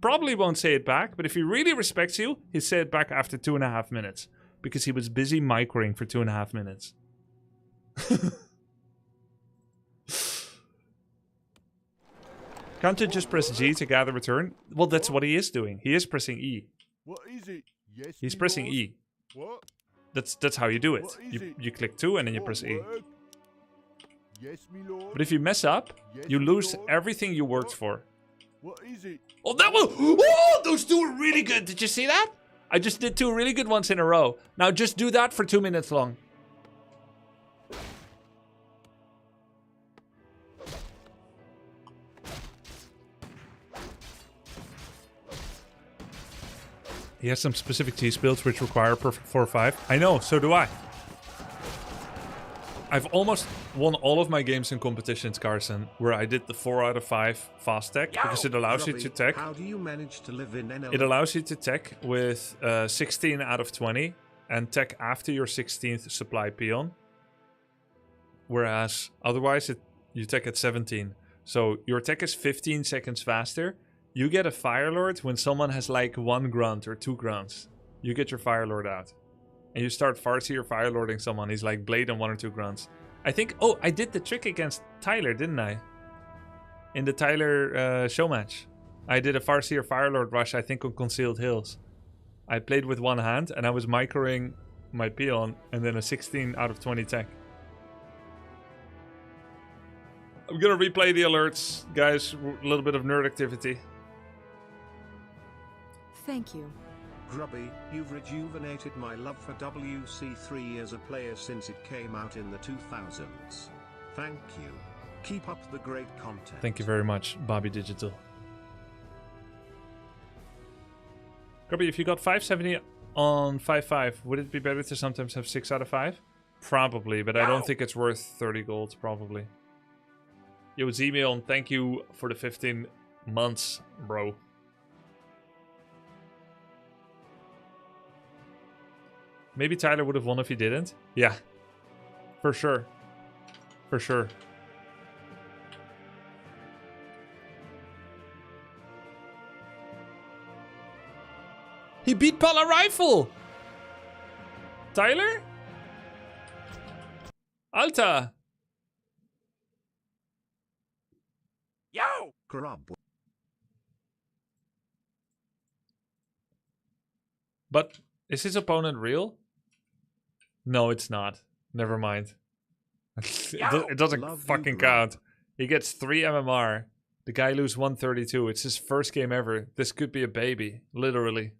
Probably won't say it back, but if he really respects you, he'll say it back after 2.5 minutes. Because he was busy microing for 2.5 minutes. Can't you just press G to gather return? Well, that's what he is doing. He is pressing E. What is it? Yes, He's me pressing lord. E. What? That's how you do it. What is it? You click 2 and then you More press E. word. Yes, me lord. But if you mess up, Yes, you me lose lord. everything you worked What? for. What is it? Oh, that one! Oh, those two are really good. Did you see that? I just did 2 really good ones in a row. Now just do that for 2 minutes long. He has some specific cheese builds which require perfect 4-5. I know, so do I. I've almost won all of my games in competitions, Carson, where I did the 4 out of 5 fast tech because it allows you to tech. How do you manage to live in NL? It allows you to tech with 16 out of 20 and tech after your 16th supply peon. Whereas otherwise you tech at 17. So your tech is 15 seconds faster. You get a Firelord when someone has like 1 grunt or 2 grunts. You get your Firelord out. And you start Farseer Firelording someone. He's like Blade and 1 or 2 grunts. I think... Oh, I did the trick against Tyler, didn't I? In the Tyler show match. I did a Farseer Firelord rush, I think, on Concealed Hills. I played with 1 hand and I was microing my peon and then a 16 out of 20 tech. I'm gonna replay the alerts, guys. A little bit of nerd activity. Thank you. Grubby, you've rejuvenated my love for WC3 as a player since it came out in the 2000s. Thank you. Keep up the great content. Thank you very much, Bobby Digital. Grubby, if you got 570 on 5.5, would it be better to sometimes have 6 out of 5? Probably, but I don't think it's worth 30 gold, probably. Yo, Zemion, thank you for the 15 months, bro. Maybe Tyler would have won if he didn't. Yeah. For sure. For sure. He beat Paladin Rifle! Tyler? Alta! Yo! Grub. But is his opponent real? No, it's not. Never mind. It doesn't Love you, fucking Grub. count. He gets 3 MMR. The guy loses 132. It's his first game ever. This could be a baby. Literally.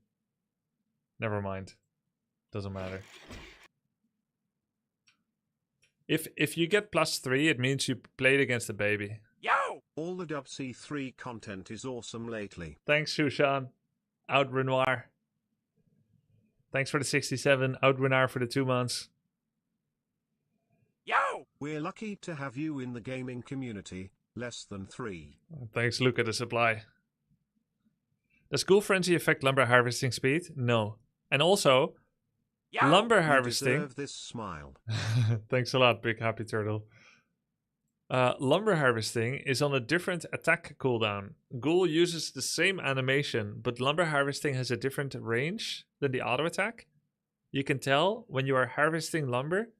Never mind. Doesn't matter. If you get +3, it means you played against a baby. Yo! All the WC3 content is awesome lately. Thanks, Shushan. Out Renoir. Thanks for the 67. Out Renoir for the 2 months. Yo! We're lucky to have you in the gaming community. Less than 3. Thanks, Luke, at the supply. Does Ghoul Frenzy affect lumber harvesting speed? No. And also, Yo! lumber You harvesting... deserve this smile. Thanks a lot, Big Happy Turtle. Lumber harvesting is on a different attack cooldown. Ghoul uses the same animation, but lumber harvesting has a different range than the auto attack. You can tell when you are harvesting lumber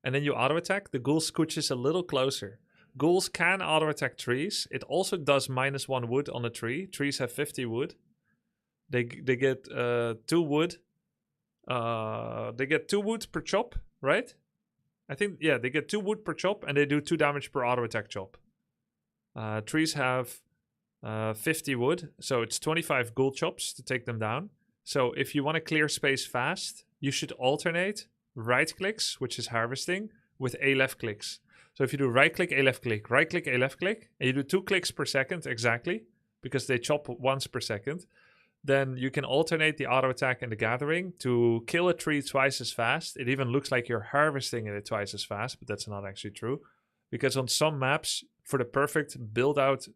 and then you auto attack, the ghoul scooches a little closer. Ghouls can auto attack trees. It also does -1 wood on a tree. Trees have 50 wood. They get 2 wood. They get 2 wood per chop, right? I think, yeah, they get 2 wood per chop and they do 2 damage per auto attack chop. Trees have 50 wood, so it's 25 ghoul chops to take them down. So if you want to clear space fast, you should alternate right clicks, which is harvesting, with A left clicks. So if you do right click, A left click, right click, A left click, and you do 2 clicks per second exactly, because they chop once per second, then you can alternate the auto attack and the gathering to kill a tree twice as fast. It even looks like you're harvesting it twice as fast, but that's not actually true. Because on some maps, for the perfect build out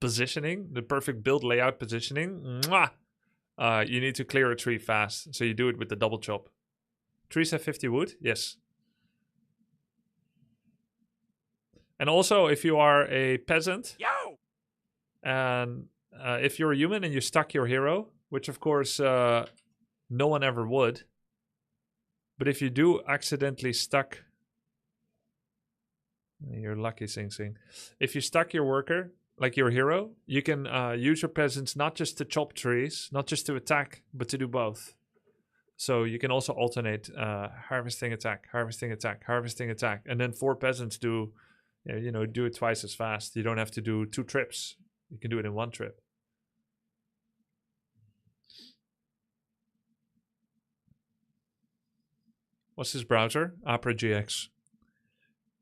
positioning, the perfect build layout positioning, you need to clear a tree fast. So you do it with the double chop. Trees have 50 wood? Yes. And also, if you are a peasant, and if you're a human and you stuck your hero, which of course no one ever would, but if you do accidentally stuck, you're lucky, Sing Sing. If you stuck your worker, like your hero, you can use your peasants not just to chop trees, not just to attack, but to do both. So you can also alternate harvesting attack, harvesting attack, harvesting attack, and then 4 peasants do, do it twice as fast. You don't have to do 2 trips. You can do it in 1 trip. What's this browser? Opera GX.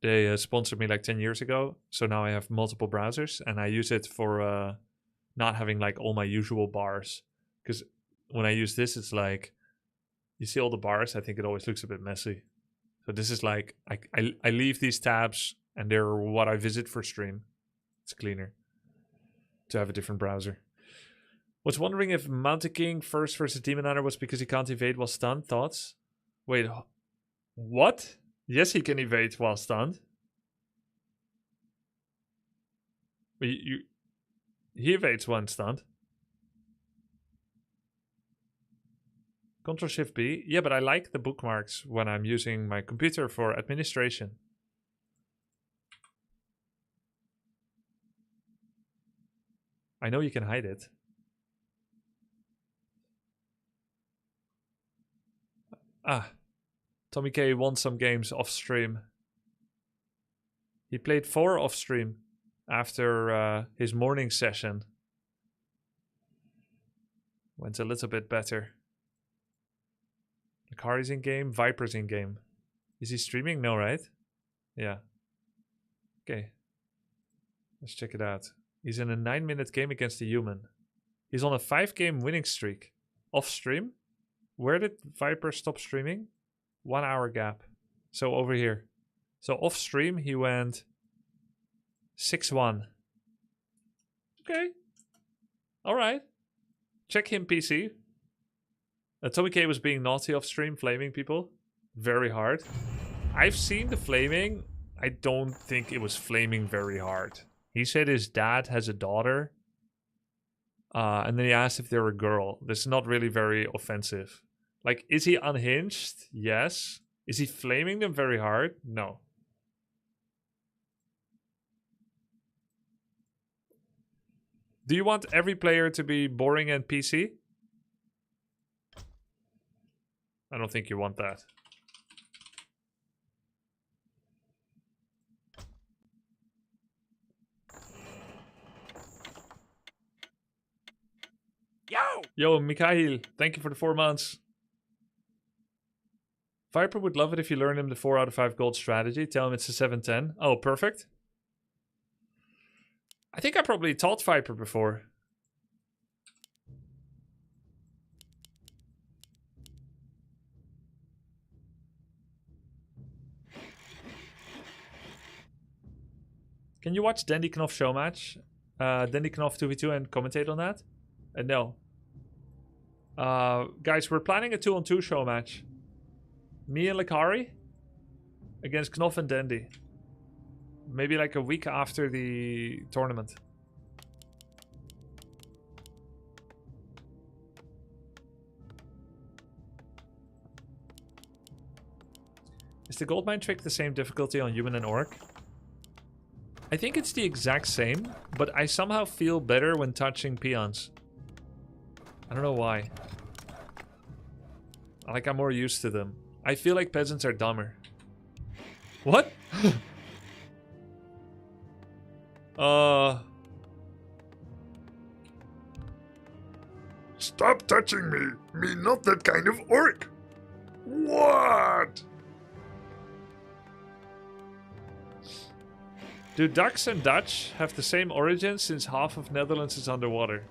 They sponsored me like 10 years ago, so now I have multiple browsers, and I use it for not having like all my usual bars. Because when I use this, it's like, you see all the bars, I think it always looks a bit messy. So this is like, I leave these tabs, and they're what I visit for stream. It's cleaner to have a different browser. Was wondering if Mountain King first versus Demon Hunter was because he can't evade while stunned. Thoughts? Wait, what? Yes, he can evade while stunned. But he evades when stunned. Ctrl-Shift-B. Yeah, but I like the bookmarks when I'm using my computer for administration. I know you can hide it. Tommy K won some games off stream. He played 4 off stream after his morning session. Went a little bit better. Akari's in game, Viper's in game. Is he streaming? No, right? Yeah. Okay. Let's check it out. He's in a 9-minute game against a human. He's on a 5-game winning streak. Off stream? Where did Viper stop streaming? 1 hour gap. So over here. So off stream he went 6-1. Okay. Alright. Check him PC. Tommy K was being naughty off stream, flaming people. Very hard. I've seen the flaming. I don't think it was flaming very hard. He said his dad has a daughter. And then he asked if they're a girl. That's not really very offensive. Like, is he unhinged? Yes. Is he flaming them very hard? No. Do you want every player to be boring and PC? I don't think you want that. Yo, Mikhail, thank you for the 4 months. Viper would love it if you learn him the 4 out of 5 gold strategy. Tell him it's a 7-10. Oh, perfect. I think I probably taught Viper before. Can you watch Dandy Knopf show match? Dandy Knopf 2v2 and commentate on that? No. Guys, we're planning a 2-on-2 show match. Me and Lakari against Knopf and Dandy. maybe like a week after the tournament. Is the goldmine trick the same difficulty on human and orc? I think it's the exact same, but I somehow feel better when touching peons. I don't know why. Like, I'm more used to them. I feel like peasants are dumber. What? Stop touching me! Me not that kind of orc! What? Do ducks and Dutch have the same origin since half of Netherlands is underwater?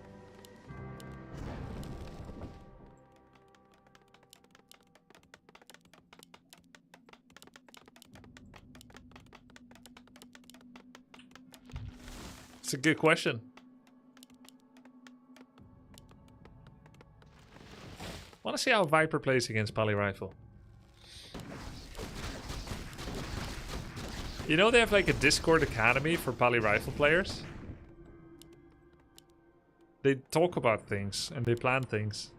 It's a good question. I want to see how Viper plays against Pali Rifle. You know they have like a Discord academy for Pali Rifle players? They talk about things and they plan things.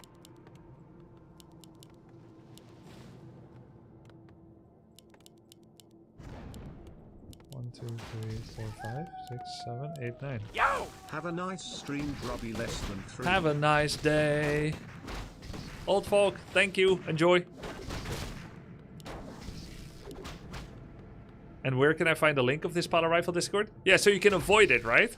One, 2, 3, 4, 5, 6, 7, 8, 9. Yo! Have a nice stream, Grubby less than 3. Have a nice day. Old folk, thank you. Enjoy. And where can I find the link of this Pali Rifle Discord? Yeah, so you can avoid it, right?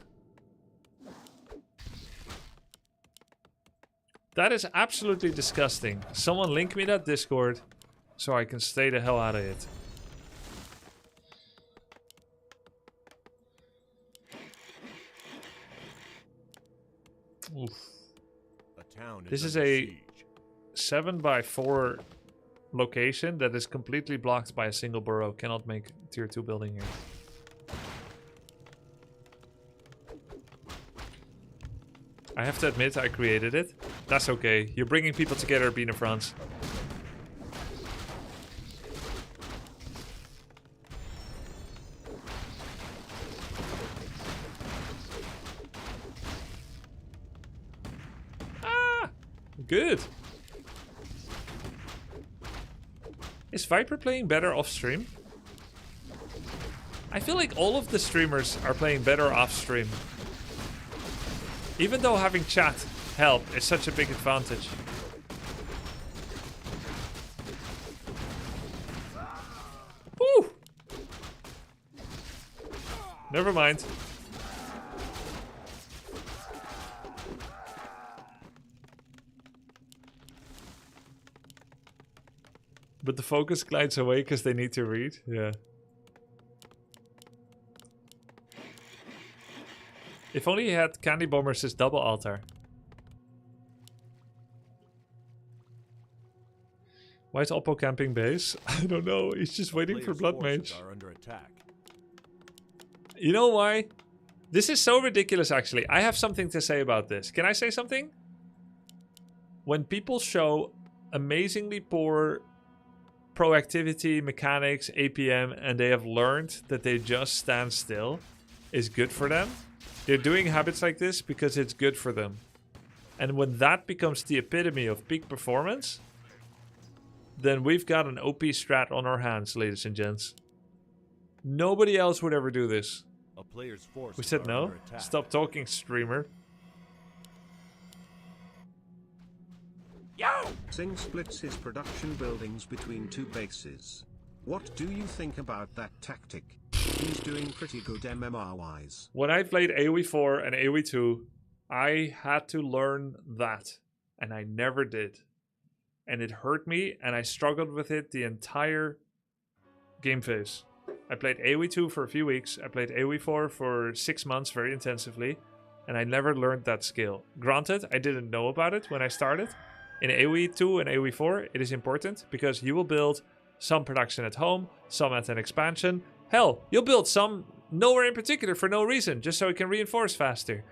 That is absolutely disgusting. Someone link me that Discord so I can stay the hell out of it. Oof. This is a 7x4 location that is completely blocked by a single burrow. Cannot make tier 2 building here. I have to admit I created it. That's okay. You're bringing people together, Bina France. Ah! Good. Is Viper playing better off stream? I feel like all of the streamers are playing better off stream. Even though having chat help is such a big advantage. Woo! Never mind. But the focus glides away because they need to read. Yeah. If only he had Candy Bombers as double altar. Why is Oppo camping base? I don't know. He's just waiting for Blood Mage. You know why? This is so ridiculous, actually. I have something to say about this. Can I say something? When people show amazingly poor proactivity, mechanics, APM, and they have learned that they just stand still is good for them. They're doing habits like this because it's good for them. And when that becomes the epitome of peak performance, then we've got an OP strat on our hands, ladies and gents. Nobody else would ever do this. We said no? Stop talking, streamer. Yo! Sing splits his production buildings between 2 bases. What do you think about that tactic? He's doing pretty good MMR-wise. When I played AoE 4 and AoE 2, I had to learn that. And I never did. And it hurt me, and I struggled with it the entire game phase. I played AoE 2 for a few weeks. I played AoE 4 for 6 months very intensively. And I never learned that skill. Granted, I didn't know about it when I started. In AoE 2 and AoE 4, it is important because you will build some production at home, some at an expansion. Hell, you'll build some nowhere in particular for no reason, just so it can reinforce faster.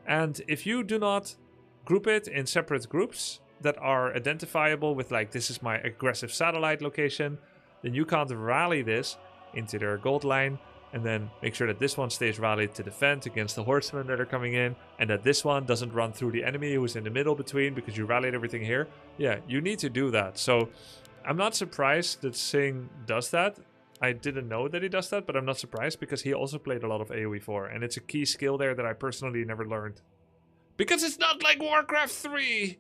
And if you do not group it in separate groups that are identifiable with like, this is my aggressive satellite location, then you can't rally this into their gold line and then make sure that this one stays rallied to defend against the horsemen that are coming in, and that this one doesn't run through the enemy who's in the middle between because you rallied everything here. Yeah, you need to do that. So I'm not surprised that Sing does that. I didn't know that he does that, but I'm not surprised because he also played a lot of AoE4, and it's a key skill there that I personally never learned. Because it's not like Warcraft 3!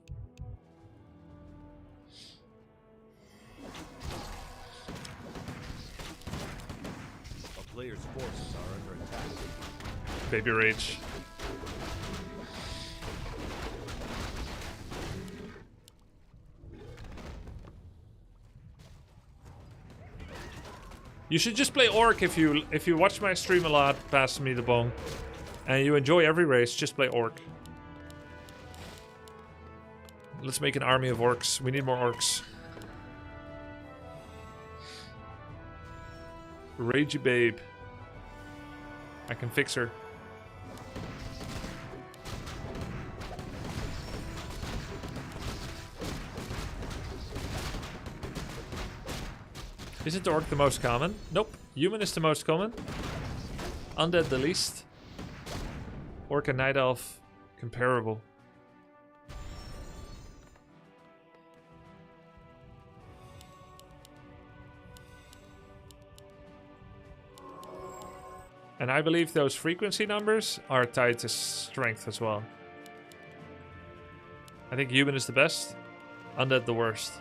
A player's forces are under attack. Baby Rage. You should just play Orc if you watch my stream a lot, pass me the bong, and you enjoy every race, just play Orc. Let's make an army of Orcs. We need more Orcs. Ragey Babe. I can fix her. Isn't Orc the most common? Nope. Human is the most common. Undead the least. Orc and Night Elf comparable. And I believe those frequency numbers are tied to strength as well. I think Human is the best. Undead the worst.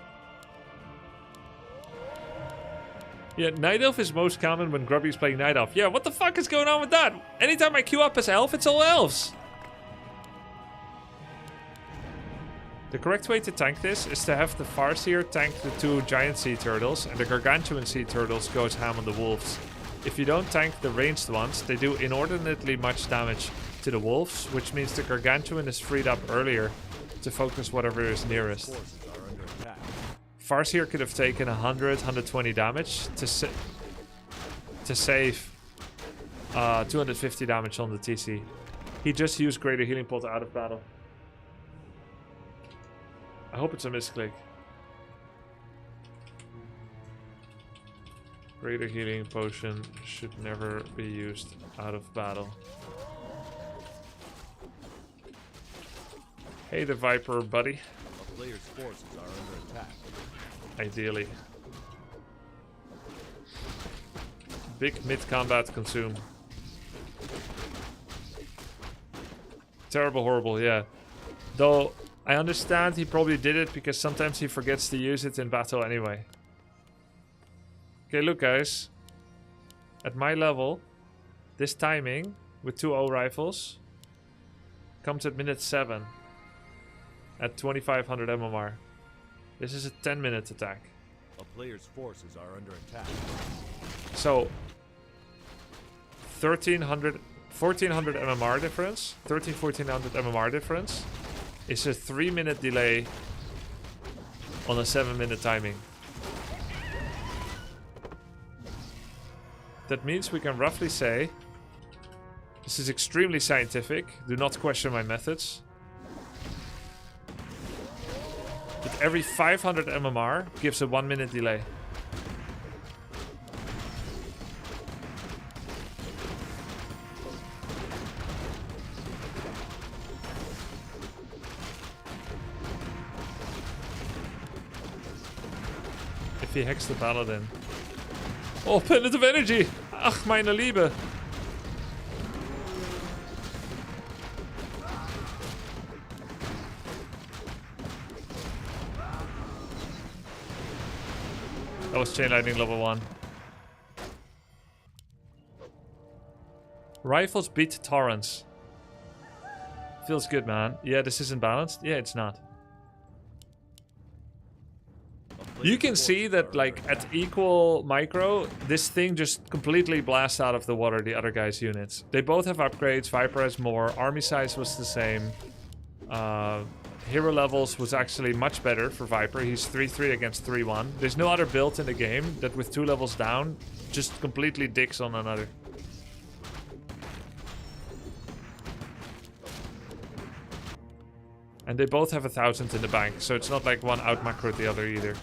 Yeah, Night Elf is most common when Grubby's playing Night Elf. Yeah, what the fuck is going on with that? Anytime I queue up as Elf, it's all Elves. The correct way to tank this is to have the Farseer tank the 2 giant sea turtles, and the Gargantuan sea turtles goes ham on the wolves. If you don't tank the ranged ones, they do inordinately much damage to the wolves, which means the Gargantuan is freed up earlier to focus whatever is nearest. Forces are under attack. Farseer could have taken 100, 120 damage to save 250 damage on the TC. He just used Greater Healing Pot out of battle. I hope it's a misclick. Greater Healing Potion should never be used out of battle. Hey, the Viper buddy. A player's forces are under attack. Ideally. Big mid-combat consume. Terrible, horrible, yeah. Though, I understand he probably did it because sometimes he forgets to use it in battle anyway. Okay, look guys. At my level, this timing with 2 O rifles comes at minute 7 at 2500 MMR. This is a 10-minute attack. A player's forces are under attack. So 1400 MMR difference, 1400 MMR difference is a 3-minute delay on a 7-minute timing. That means we can roughly say, this is extremely scientific, do not question my methods, that every 500 MMR gives a 1-minute delay. If he hacks the Paladin. Oh, Pendant of Energy! Ach, meine Liebe! That was Chain Lightning level 1. Rifles beat Taurens. Feels good, man. Yeah, this isn't balanced. Yeah, it's not. You can see that, like, at equal micro, this thing just completely blasts out of the water the other guy's units. They both have upgrades. Viper has more. Army size was the same. Hero levels was actually much better for Viper. He's 3-3 against 3-1. There's no other build in the game that with 2 levels down just completely dicks on another. And they both have 1000 in the bank, so it's not like one out macroed the other either.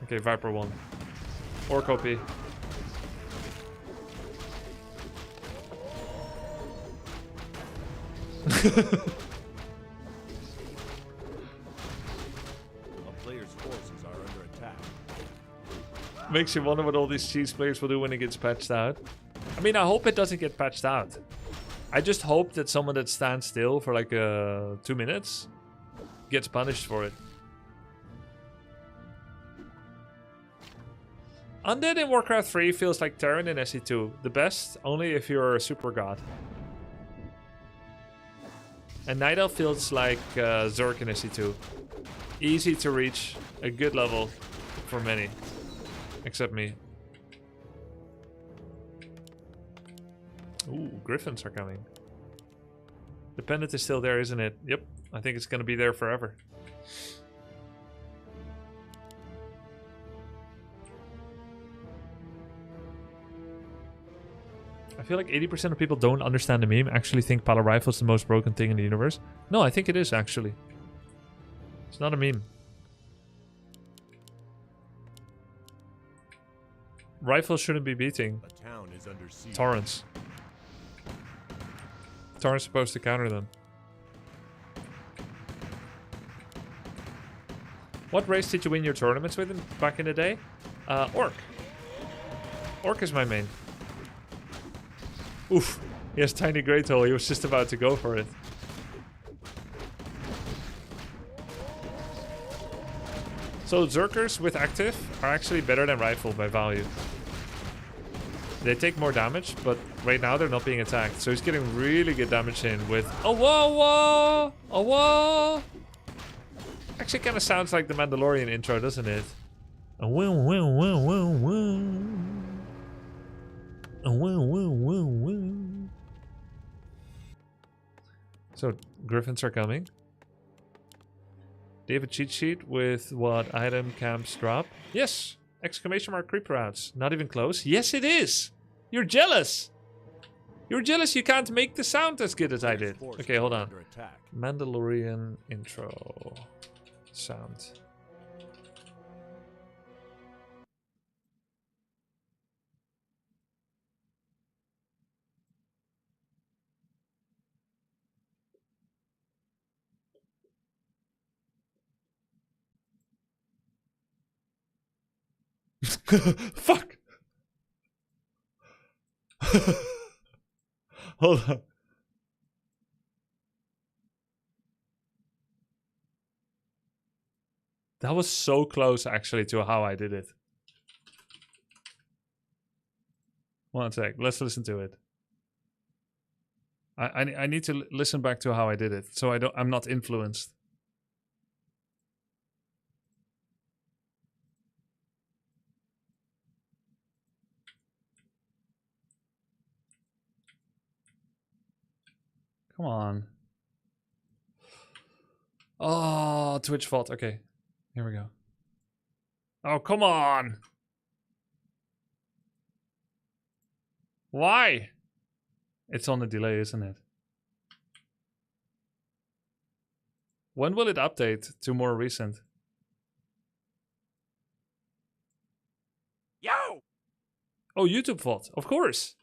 Okay, Viper 1. Or copy. A player's forces are under attack. Makes you wonder what all these cheese players will do when it gets patched out. I mean, I hope it doesn't get patched out. I just hope that someone that stands still for like 2 minutes gets punished for it. Undead in Warcraft 3 feels like Terran in SE2. The best, only if you're a super god. And Night Elf feels like Zerg in SE2. Easy to reach, a good level for many. Except me. Ooh, Griffins are coming. The pendant is still there, isn't it? Yep, I think it's gonna be there forever. I feel like 80% of people don't understand the meme, actually think Paladin Rifle is the most broken thing in the universe. No, I think it is, actually. It's not a meme. Rifles shouldn't be beating A town is under siege. Taurens. Taurens supposed to counter them. What race did you win your tournaments with back in the day? Orc. Orc is my main. Oof. He has tiny great hole. He was just about to go for it. So Zerkers with active are actually better than Rifle by value. They take more damage, but right now they're not being attacked. So he's getting really good damage in with a whoa. Actually kind of sounds like the Mandalorian intro, doesn't it? A woo. So Griffins are coming. Do you have a cheat sheet with what item camps drop? Yes! Exclamation mark creeper routes. Not even close. Yes, it is! You're jealous! You're jealous you can't make the sound as good as I did. Okay, hold on. Under attack. Mandalorian intro sound. Fuck! Hold on. That was so close actually to how I did it. One sec, let's listen to it. I need to listen back to how I did it, so I'm not influenced. Come on. Oh, Twitch fault. Okay, here we go. Oh, come on. Why? It's on the delay, isn't it? When will it update to more recent? Yo! Oh, YouTube fault. Of course.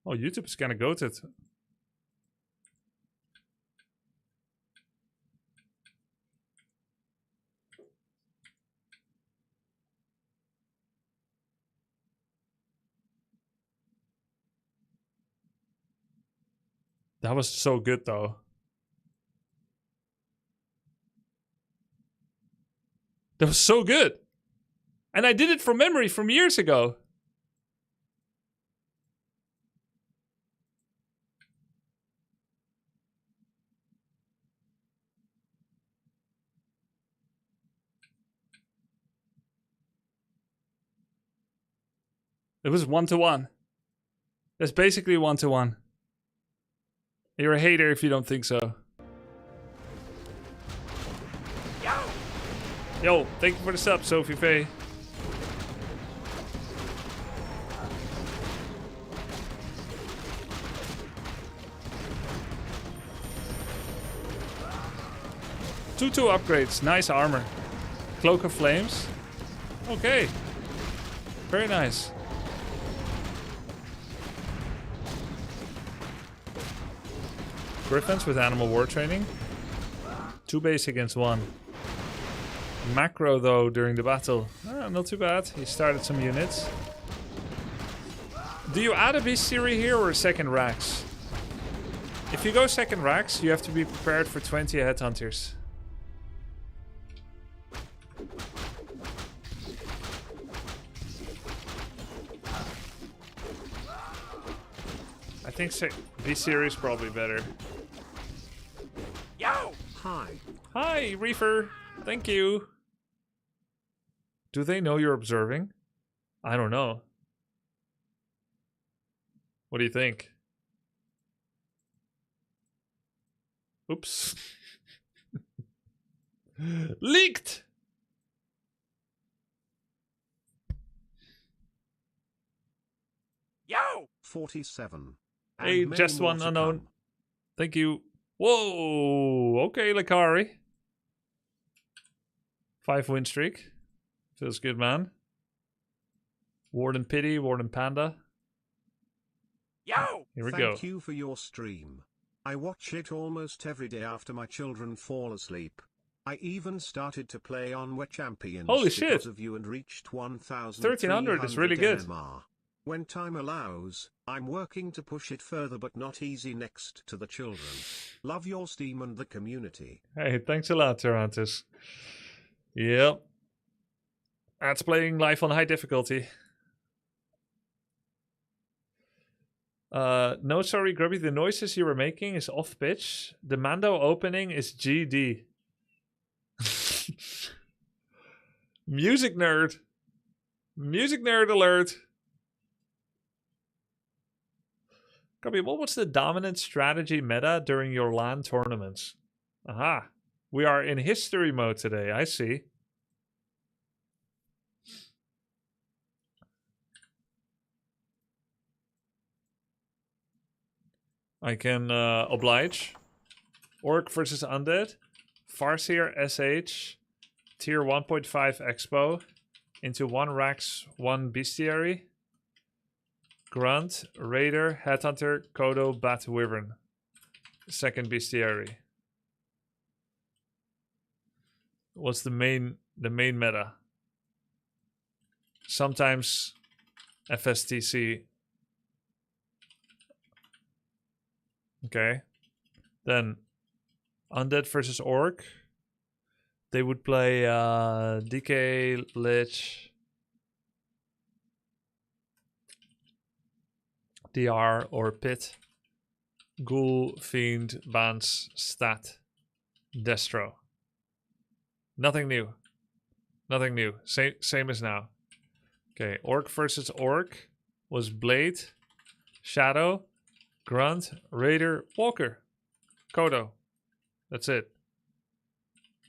Oh, YouTube is kind of goated. That was so good, though. That was so good. And I did it from memory from years ago. It was 1-to-1. That's basically 1-to-1. You're a hater if you don't think so. Yo, thank you for the sub, Sophie Faye. 2-2 upgrades. Nice armor. Cloak of Flames. Okay. Very nice. Griffins with animal war training. 2 base against 1. Macro though during the battle. Not too bad. He started some units. Do you add a bestiary here or a second Rax? If you go second Rax, you have to be prepared for 20 headhunters. I think bestiary is probably better. Yo! Hi. Hi, Reefer. Thank you. Do they know you're observing? I don't know. What do you think? Oops. Leaked! Yo! 47. Hey, And just many one more to unknown. come. Thank you. Whoa! Okay, Lakari. 5 win streak. Feels good, man. Warden Pity, Warden Panda. Yo! Here we go. Thank you for your stream. I watch it almost every day after my children fall asleep. I even started to play on Wet Champions Holy because shit. of you and reached 1300 is really good. MMR. When time allows, I'm working to push it further but not easy next to the children. Love your stream and the community. Hey, thanks a lot, Taurens. Yep. That's playing live on high difficulty. No, sorry, Grubby. The noises you were making is off pitch. The Mando opening is GD. Music nerd. Music nerd alert. Grubby, what was the dominant strategy meta during your LAN tournaments? Aha. We are in history mode today. I see. I can oblige. Orc versus Undead. Farseer SH. Tier 1.5 Expo. Into 1 Rax, 1 Bestiary. Grunt, Raider, Headhunter, Kodo, Bat, Wyvern. Second Bestiary. What's the main meta? Sometimes FSTC. Okay. Then Undead versus Orc. They would play DK, Lich, DR or Pit. Ghoul, Fiend, Bans, Stat, Destro. Nothing new. Nothing new. Same as now. Okay, Orc versus Orc was Blade, Shadow, Grunt, Raider, Walker, Kodo. That's it.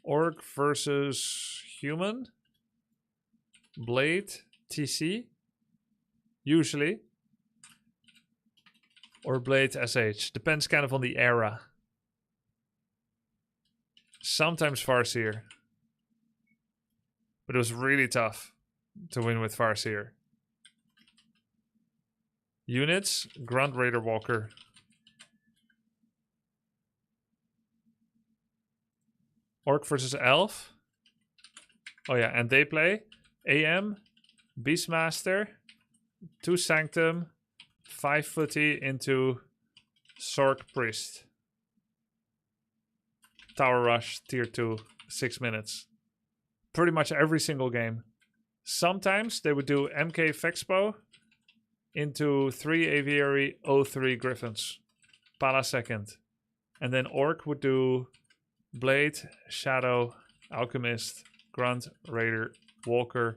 Orc versus Human, Blade, TC, usually. Or Blade SH. Depends kind of on the era. Sometimes Farseer. But it was really tough to win with Farseer. Units, Grunt, Raider, Walker. Orc versus Elf. Oh yeah, and they play AM, Beastmaster, 2 Sanctum, 5 Footy into Sork Priest. Tower Rush, tier 2, 6 minutes. Pretty much every single game. Sometimes they would do MK Fexpo into 3 Aviary, 03 Griffins. Pala second. And then Orc would do Blade, Shadow, Alchemist, Grunt, Raider, Walker,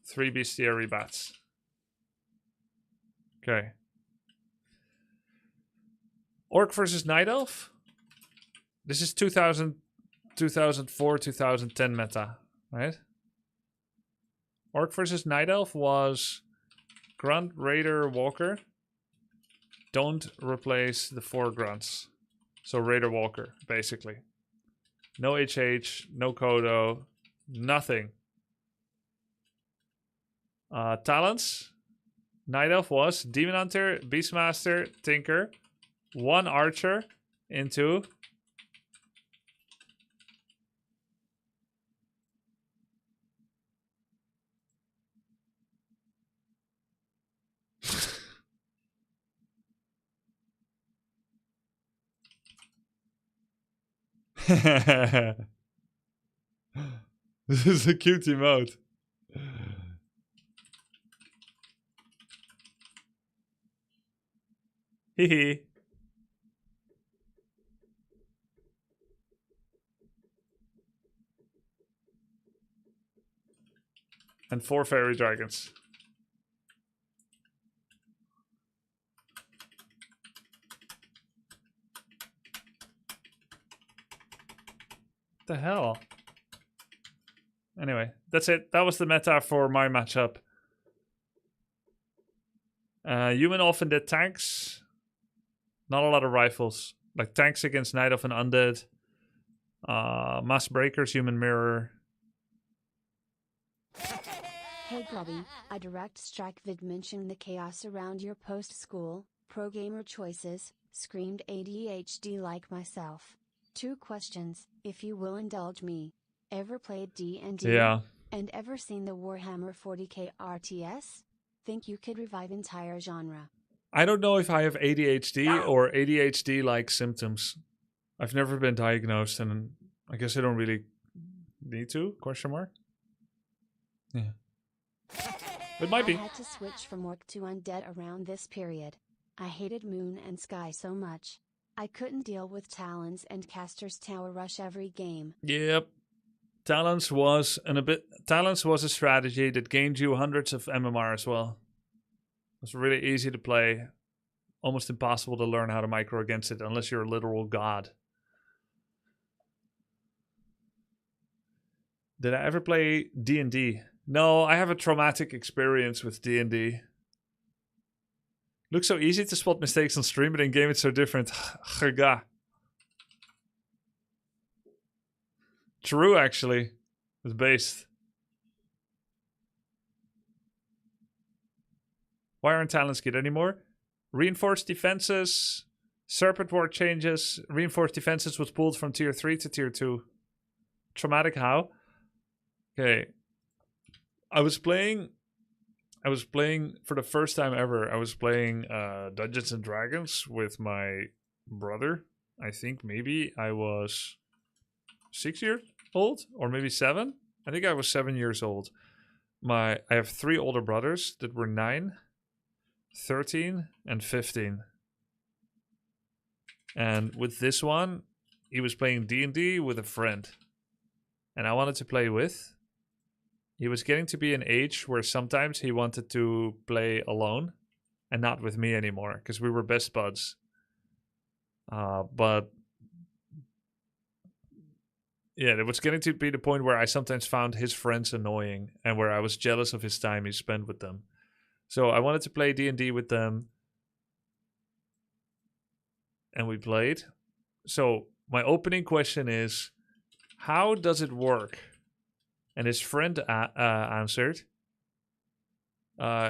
3 Bestiary Bats. Okay. Orc versus Night Elf. This is 2000, 2004, 2010 meta, right? Orc versus Night Elf was Grunt, Raider, Walker. Don't replace the 4 Grunts. So Raider, Walker, basically. No HH, no Kodo, nothing. Talents. Night Elf was Demon Hunter, Beastmaster, Tinker, 1 Archer into this is a cute emote. Hehe. And 4 fairy dragons. The hell? Anyway, that's it. That was the meta for my matchup. Human Elf and Undead tanks. Not a lot of rifles. Like tanks against Night Elf and Undead. Mass Breakers, Human Mirror. Hey Grubby, a direct strike vid mentioning the chaos around your post-school, pro-gamer choices, screamed ADHD like myself. 2 questions, if you will indulge me. Ever played D&D? Yeah. And ever seen the Warhammer 40k RTS? Think you could revive entire genre. I don't know if I have ADHD or ADHD-like symptoms. I've never been diagnosed, and I guess I don't really need to, question mark? Yeah. It might be. I had to switch from work to Undead around this period. I hated Moon and Sky so much. I couldn't deal with Talons and Caster's Tower Rush every game. Yep. Talents was a strategy that gained you hundreds of MMR as well. It was really easy to play. Almost impossible to learn how to micro against it unless you're a literal god. Did I ever play D&D? No, I have a traumatic experience with D&D. Looks so easy to spot mistakes on stream, but in game it's so different. Gerga. True, actually. It's based. Why aren't talents good anymore? Reinforced defenses. Serpent Ward changes. Reinforced defenses was pulled from tier 3 to tier 2. Traumatic how? Okay. I was playing for the first time ever. I was playing Dungeons and Dragons with my brother. I think maybe I was 6 years old or maybe 7. I think I was 7 years old. I have 3 older brothers that were 9, 13, and 15. And with this one, he was playing D&D with a friend. And I wanted to play with. He was getting to be an age where sometimes he wanted to play alone and not with me anymore because we were best buds. But yeah, it was getting to be the point where I sometimes found his friends annoying and where I was jealous of his time he spent with them. So I wanted to play D&D with them. And we played. So my opening question is, how does it work? And his friend answered,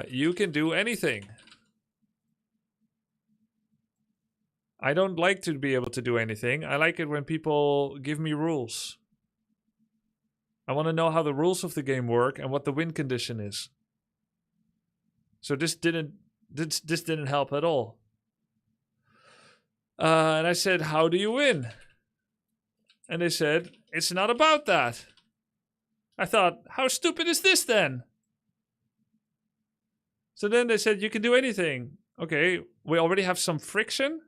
you can do anything. I don't like to be able to do anything. I like it when people give me rules. I want to know how the rules of the game work and what the win condition is. So this didn't help at all. And I said, how do you win? And they said, it's not about that. I thought, how stupid is this then? So then they said, you can do anything. Okay, we already have some friction.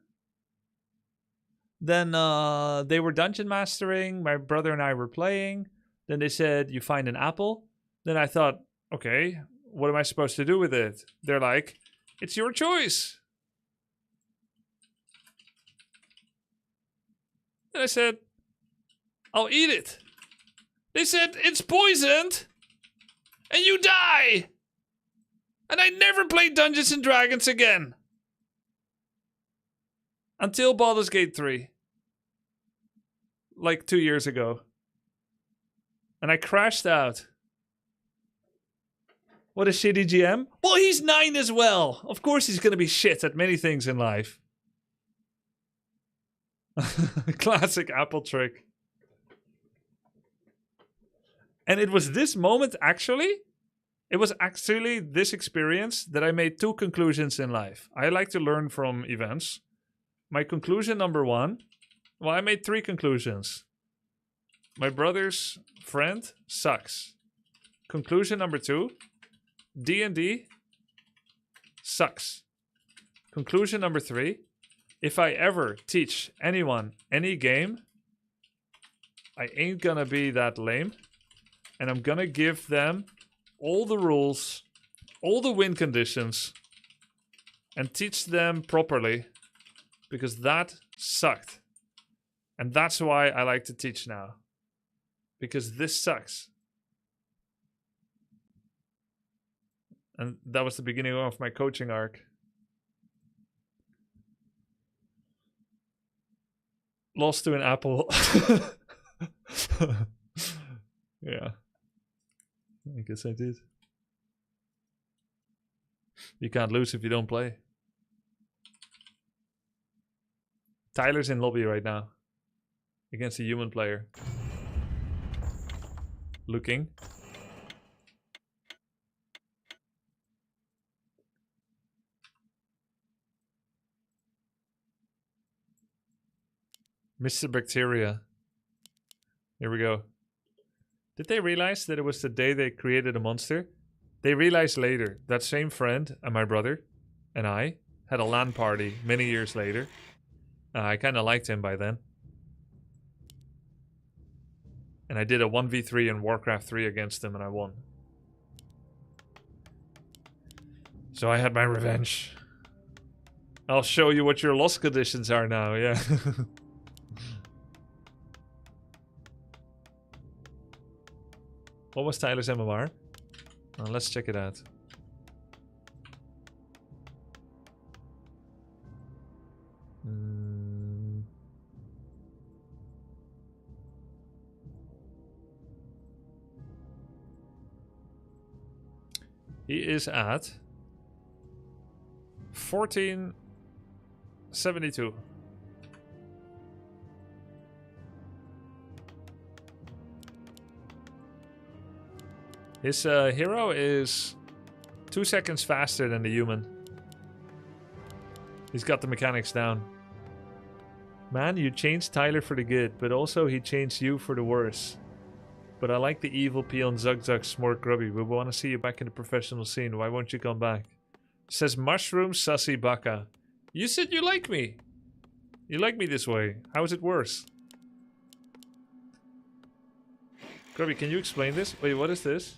Then they were dungeon mastering. My brother and I were playing. Then they said, you find an apple. Then I thought, okay, what am I supposed to do with it? They're like, it's your choice. And I said, I'll eat it. They said, it's poisoned, and you die. And I never played Dungeons and Dragons again. Until Baldur's Gate 3. like 2 years ago. And I crashed out. What a shitty GM. Well, he's 9 as well. Of course he's going to be shit at many things in life. Classic Apple trick. And it was this moment, actually. It was actually this experience that I made 2 conclusions in life. I like to learn from events. My conclusion number 1. Well, I made 3 conclusions. My brother's friend sucks. Conclusion number 2. D&D sucks. Conclusion number 3. If I ever teach anyone any game, I ain't gonna be that lame. And I'm gonna give them all the rules, all the win conditions, and teach them properly. Because that sucked. And that's why I like to teach now. Because this sucks. And that was the beginning of my coaching arc. Lost to an apple. Yeah. I guess I did. You can't lose if you don't play. Tyler's in lobby right now. Against a human player. Looking. Mr. Bacteria. Here we go. Did they realize that it was the day they created a monster? They realized later. That same friend and my brother and I had a LAN party many years later. I kind of liked him by then. And I did a 1v3 in Warcraft 3 against him and I won. So I had my revenge. I'll show you what your loss conditions are now, yeah. What was Tyler's MMR? Let's check it out. He is at 1472. His hero is 2 seconds faster than the human. He's got the mechanics down. Man, you changed Tyler for the good, but also he changed you for the worse. But I like the evil peon Zug Zug Smork Grubby. We want to see you back in the professional scene. Why won't you come back? Says Mushroom Sussy Baka. You said you like me. You like me this way. How is it worse? Grubby, can you explain this? Wait, what is this?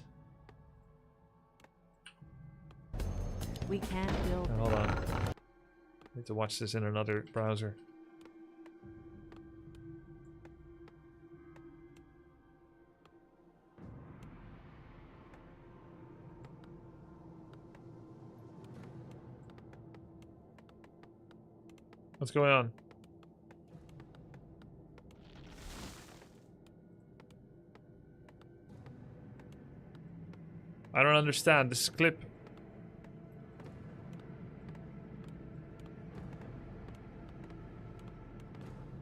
We can't build. Hold on. I need to watch this in another browser. What's going on? I don't understand this clip.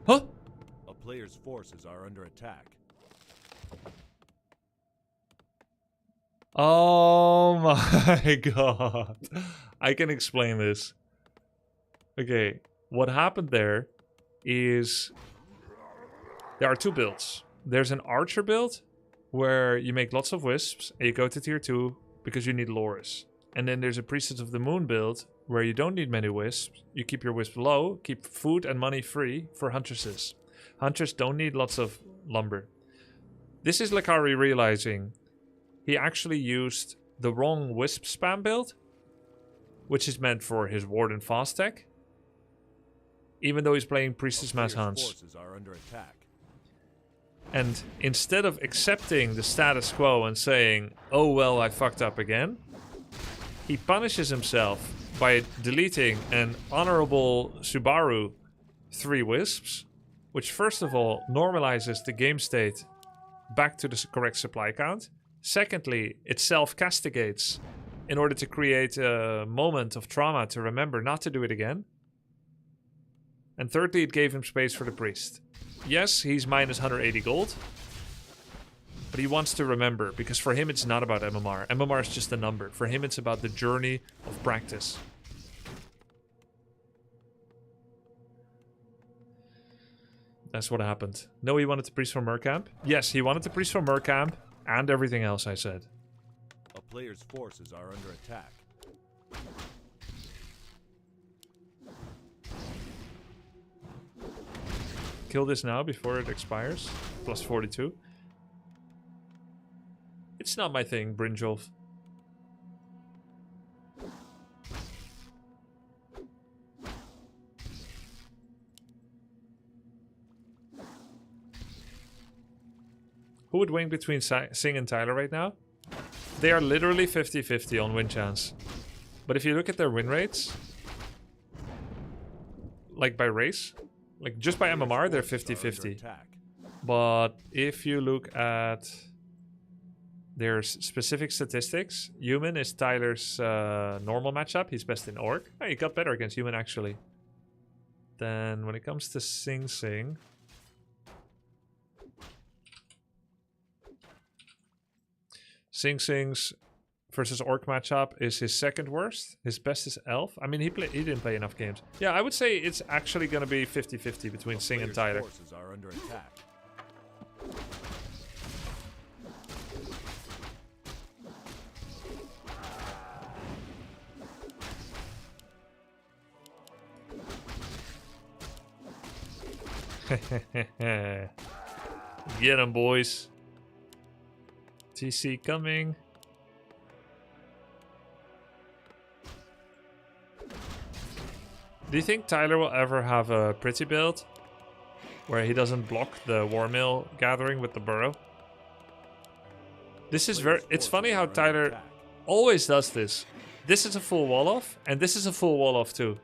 Huh? A player's forces are under attack. Oh my god. I can explain this. Okay, what happened there is there are 2 builds. There's an archer build where you make lots of wisps and you go to tier 2 because you need Loris. And then there's a Priestess of the Moon build where you don't need many wisps. You keep your wisp low, keep food and money free for huntresses. Hunters don't need lots of lumber. This is Lakari realizing he actually used the wrong wisp spam build, which is meant for his Warden fast tech, even though he's playing Priestess Mass Hunts. Forces are under attack. And instead of accepting the status quo and saying, oh well, I fucked up again, he punishes himself by deleting an honorable Subaru 3 wisps, which first of all normalizes the game state back to the correct supply count. Secondly, it self-castigates in order to create a moment of trauma to remember not to do it again. And thirdly, it gave him space for the priest. Yes, he's minus 180 gold, but he wants to remember, because for him it's not about MMR. MMR is just a number. For him it's about the journey of practice. That's what happened. No, he wanted the priest from Mercamp. Yes, he wanted the priest from Mercamp and everything else I said. A player's forces are under attack. Kill this now before it expires. Plus 42. It's not my thing, Brynjolf. Who would win between Sing and Tyler right now? They are literally 50-50 on win chance. But if you look at their win rates, like by race, like just by MMR, they're 50-50. But if you look at their specific statistics, Human is Tyler's normal matchup. He's best in Orc. Oh, he got better against Human, actually. Then when it comes to Sing, Sing's versus Orc matchup is his second worst. His best is Elf. I mean, he didn't play enough games. Yeah, I would say it's actually going to be 50-50 between Sing and Tyler. Forces are under attack. Get him, boys. TC coming. Do you think Tyler will ever have a pretty build where he doesn't block the War Mill gathering with the burrow? This is it's funny how Tyler always does this. This is a full wall off, and this is a full wall off too.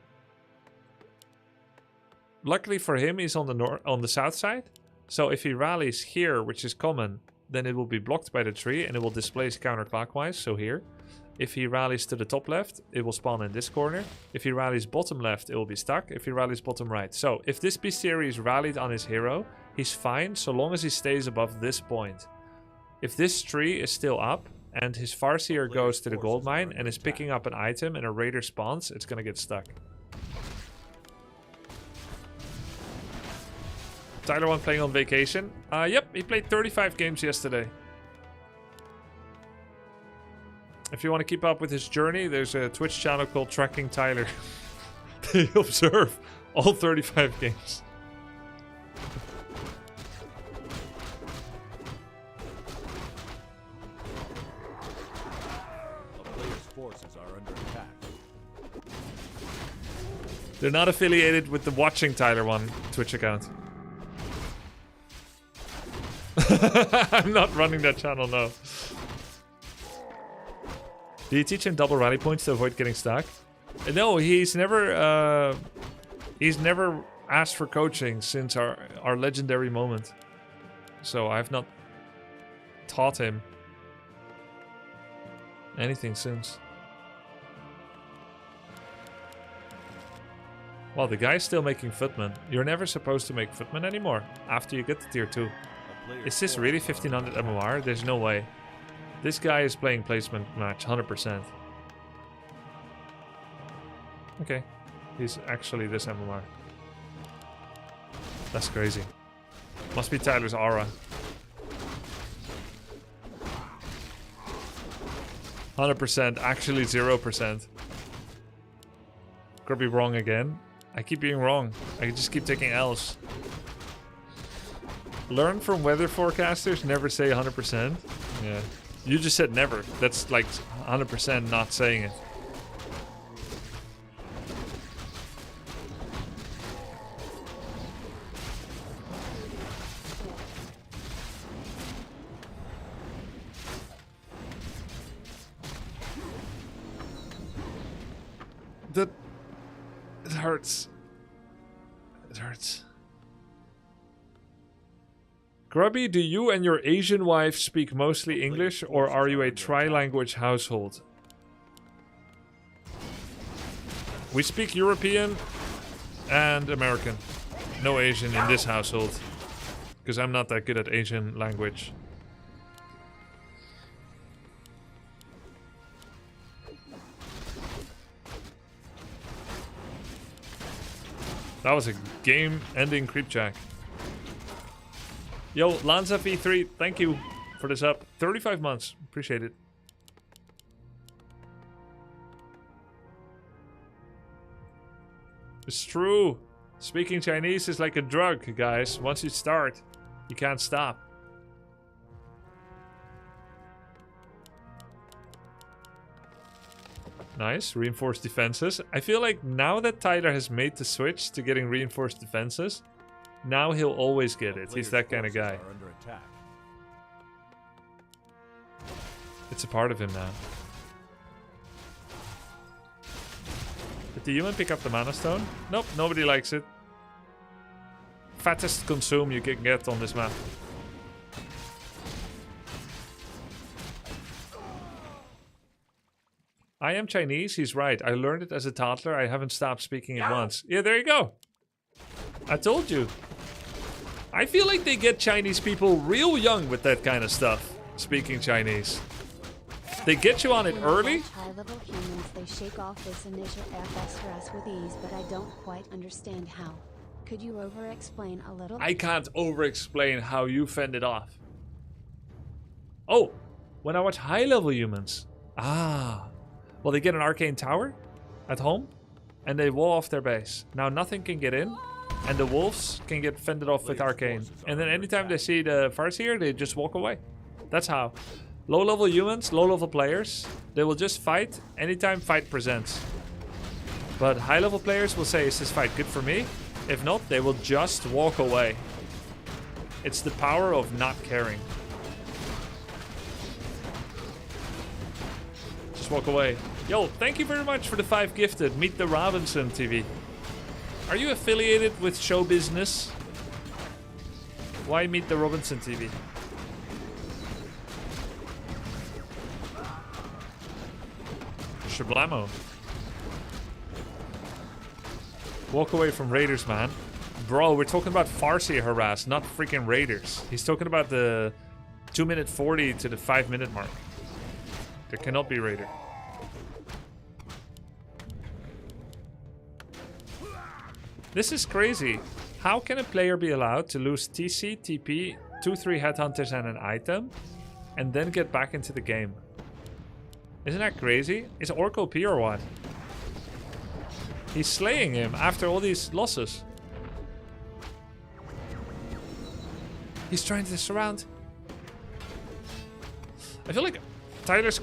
Luckily for him, he's on the south side. So if he rallies here, which is common, then it will be blocked by the tree and it will displace counterclockwise, so here. If he rallies to the top left, it will spawn in this corner. If he rallies bottom left, it will be stuck. If he rallies bottom right. So if this bestiary is rallied on his hero, he's fine so long as he stays above this point. If this tree is still up and his Farseer goes to the gold mine and is picking up an item and a raider spawns, it's gonna get stuck. Tyler one playing on vacation. Yep, he played 35 games yesterday. If you want to keep up with his journey, there's a Twitch channel called Tracking Tyler. They observe all 35 games. A player's forces are under attack. They're not affiliated with the Watching Tyler one Twitch account. I'm not running that channel, no. Do you teach him double rally points to avoid getting stuck? No, he's never asked for coaching since our legendary moment. So I've not taught him anything since. Well, the guy's still making footmen. You're never supposed to make footmen anymore after you get to tier 2. Is this really 1500 MMR? There's no way. This guy is playing placement match 100%. Okay. He's actually this MMR. That's crazy. Must be Tyler's aura. 100%. Actually 0%. Could be wrong again. I keep being wrong. I just keep taking L's. Learn from weather forecasters, never say 100%. Yeah. You just said never. That's like 100% not saying it. It hurts. It hurts. Grubby, do you and your Asian wife speak mostly English, or are you a tri-language household? We speak European and American. No Asian in this household. Because I'm not that good at Asian language. That was a game-ending creep jack. Yo, Lanza V3, thank you for this up. 35 months. Appreciate it. It's true. Speaking Chinese is like a drug, guys. Once you start, you can't stop. Nice. Reinforced defenses. I feel like now that Tyler has made the switch to getting reinforced defenses, now he'll always get it. He's that kind of guy. It's a part of him now. Did the human pick up the mana stone? Nope, nobody likes it. Fattest consume you can get on this map. I am Chinese, he's right. I learned it as a toddler. I haven't stopped speaking it once. Yeah, there you go. I told you. I feel like they get Chinese people real young with that kind of stuff. Speaking Chinese. They get you on it early. High-level humans, they shake off this initial FS stress with ease, but I don't quite understand how. Could you over-explain a little? I can't over-explain how you fend it off. Oh, when I watch high-level humans. Ah. Well, they get an arcane tower at home, and they wall off their base. Now nothing can get in, and the wolves can get fended off with arcane. And then anytime they see the Farseer, they just walk away. That's how. Low-level humans, low-level players, they will just fight anytime fight presents. But high-level players will say, is this fight good for me? If not, they will just walk away. It's the power of not caring. Just walk away. Yo, thank you very much for the 5 gifted. Meet the Robinson TV. Are you affiliated with show business? Why Meet the Robinson TV? Shablamo. Walk away from raiders, man. Bro, we're talking about Farseer harass, not freaking raiders. He's talking about the 2-minute 40 to the 5-minute mark. There cannot be raider. This is crazy. How can a player be allowed to lose TC, TP, 2-3 headhunters and an item, and then get back into the game? Isn't that crazy? Is Orc OP or what? He's slaying him after all these losses. He's trying to surround. I feel like Tyler's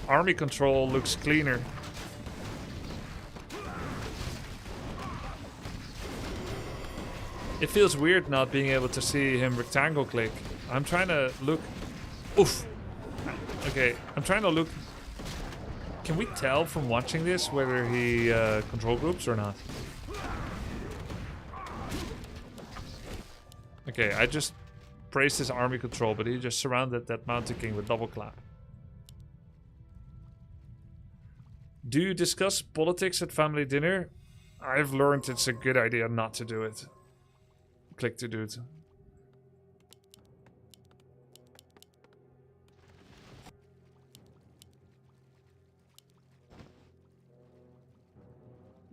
army control looks cleaner. It feels weird not being able to see him rectangle click. I'm trying to look... Oof! Okay, I'm trying to look... Can we tell from watching this whether he control groups or not? Okay, I just praised his army control, but he just surrounded that Mountain King with double clap. Do you discuss politics at family dinner? I've learned it's a good idea not to do it. Click to do it.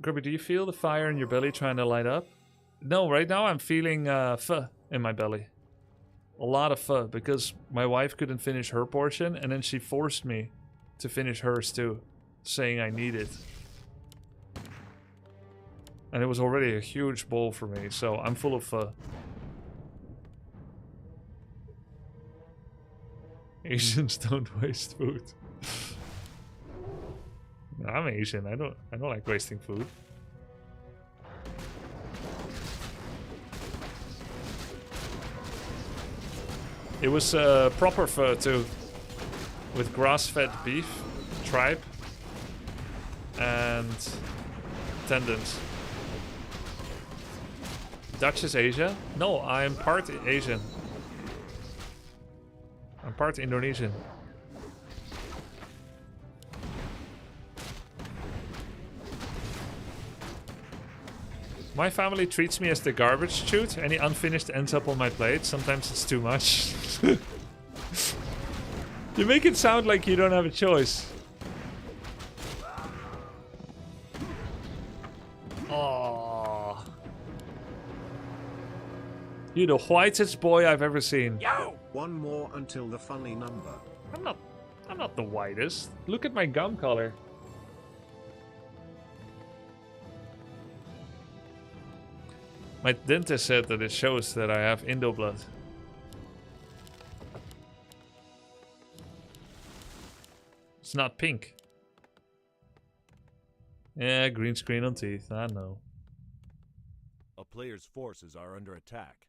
Grubby, do you feel the fire in your belly trying to light up? No, right now I'm feeling pho in my belly. A lot of pho, because my wife couldn't finish her portion, and then she forced me to finish hers too, saying I need it. And it was already a huge bowl for me, so I'm full of pho. Asians don't waste food. I'm Asian. I don't like wasting food. It was proper pho too, with grass-fed beef, tripe, and tendons. Dutch is Asia? No, I'm part Asian. part Indonesian. My family treats me as the garbage chute. Any unfinished ends up on my plate. Sometimes it's too much. You make it sound like you don't have a choice. Oh, you're the whitest boy I've ever seen. Yo! One more until the funny number. I'm not the whitest. Look at my gum color. My dentist said that it shows that I have Indo blood. It's not pink. Yeah, green screen on teeth. I know. A player's forces are under attack.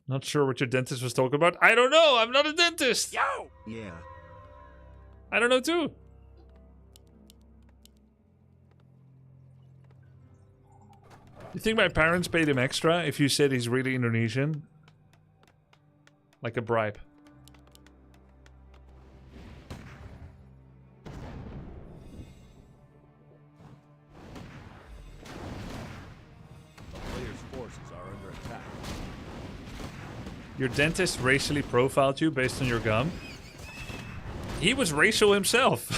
Not sure what your dentist was talking about. I don't know. I'm not a dentist. Yo! Yeah. I don't know too. You think my parents paid him extra if you said he's really Indonesian? Like a bribe. A player's forces are under attack. Your dentist racially profiled you based on your gum? He was racial himself.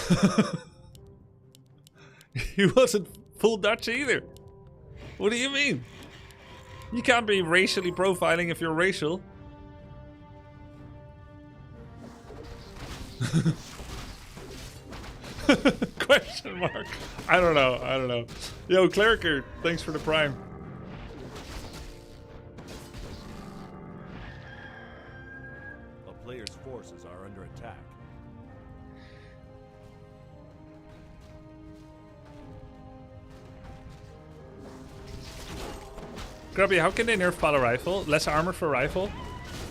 He wasn't full Dutch either. What do you mean? You can't be racially profiling if you're racial. Question mark. I don't know. Yo, Clericer, thanks for the prime. A player's forces are under attack. Grubby, how can they nerf Paladin Rifle? Less armor for rifle?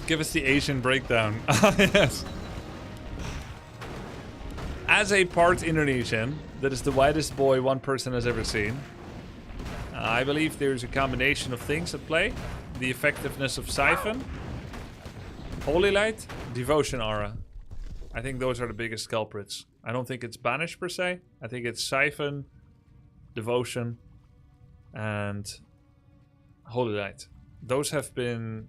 Give us the Asian breakdown. Yes. As a part Indonesian, that is the whitest boy one person has ever seen. I believe there's a combination of things at play. The effectiveness of Siphon, Holy Light, Devotion Aura. I think those are the biggest culprits. I don't think it's Banish per se. I think it's Siphon, Devotion, and Holy Light. Those have been...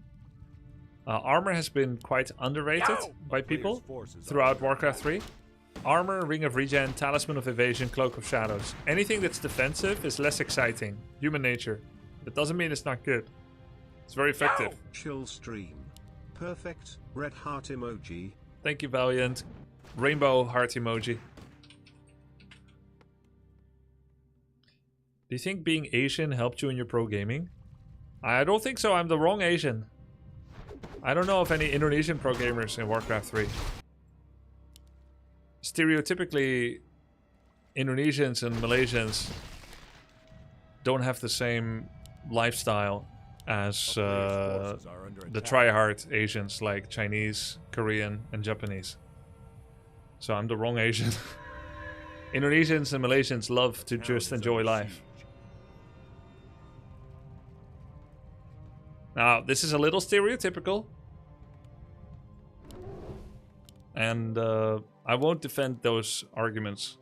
armor has been quite underrated by people throughout Warcraft 3. Armor, Ring of Regen, Talisman of Evasion, Cloak of Shadows. Anything that's defensive is less exciting. Human nature. It doesn't mean it's not good. It's very effective. Chill stream. Perfect. Red heart emoji. Thank you, Valiant. Rainbow heart emoji. Do you think being Asian helped you in your pro gaming? I don't think so. I'm the wrong Asian. I don't know of any Indonesian pro gamers in Warcraft 3. Stereotypically, Indonesians and Malaysians don't have the same lifestyle as the tryhard Asians like Chinese, Korean, and Japanese. So I'm the wrong Asian. Indonesians and Malaysians love to just enjoy life. Now, this is a little stereotypical. And I won't defend those arguments.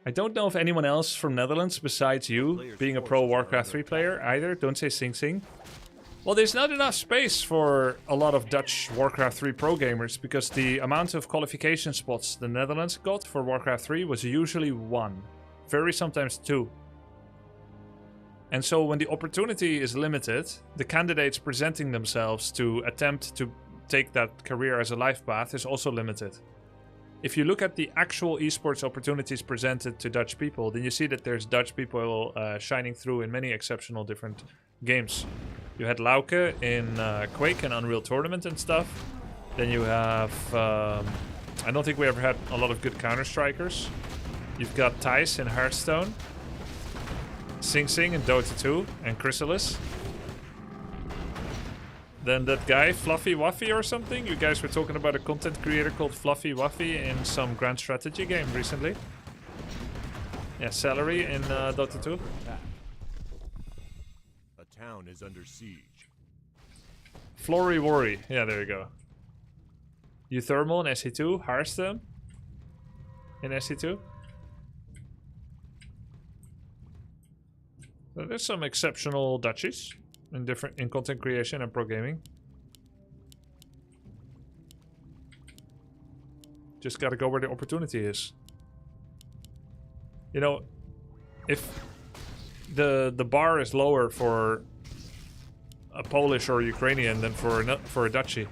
I don't know of anyone else from Netherlands besides you being a pro Warcraft 3 player either. Don't say Sing Sing. Well, there's not enough space for a lot of Dutch Warcraft 3 pro gamers because the amount of qualification spots the Netherlands got for Warcraft 3 was usually 1. Very sometimes 2. And so when the opportunity is limited, the candidates presenting themselves to attempt to take that career as a life path is also limited. If you look at the actual esports opportunities presented to Dutch people, then you see that there's Dutch people shining through in many exceptional different games. You had Lauke in Quake and Unreal Tournament and stuff. Then you have... I don't think we ever had a lot of good Counter-Strikers. You've got Thijs in Hearthstone. Sing Sing in Dota 2 and Chrysalis. Then that guy, Fluffy Wuffy or something. You guys were talking about a content creator called Fluffy Wuffy in some grand strategy game recently. Yeah, Celery in Dota 2. town is under siege. Flory Worry. Yeah, there you go. Euthermal in SE2. Harstem in SE2. So there's some exceptional Dutchies in content creation and pro gaming. Just gotta go where the opportunity is. You know, if the bar is lower for a Polish or Ukrainian than for a Dutchie.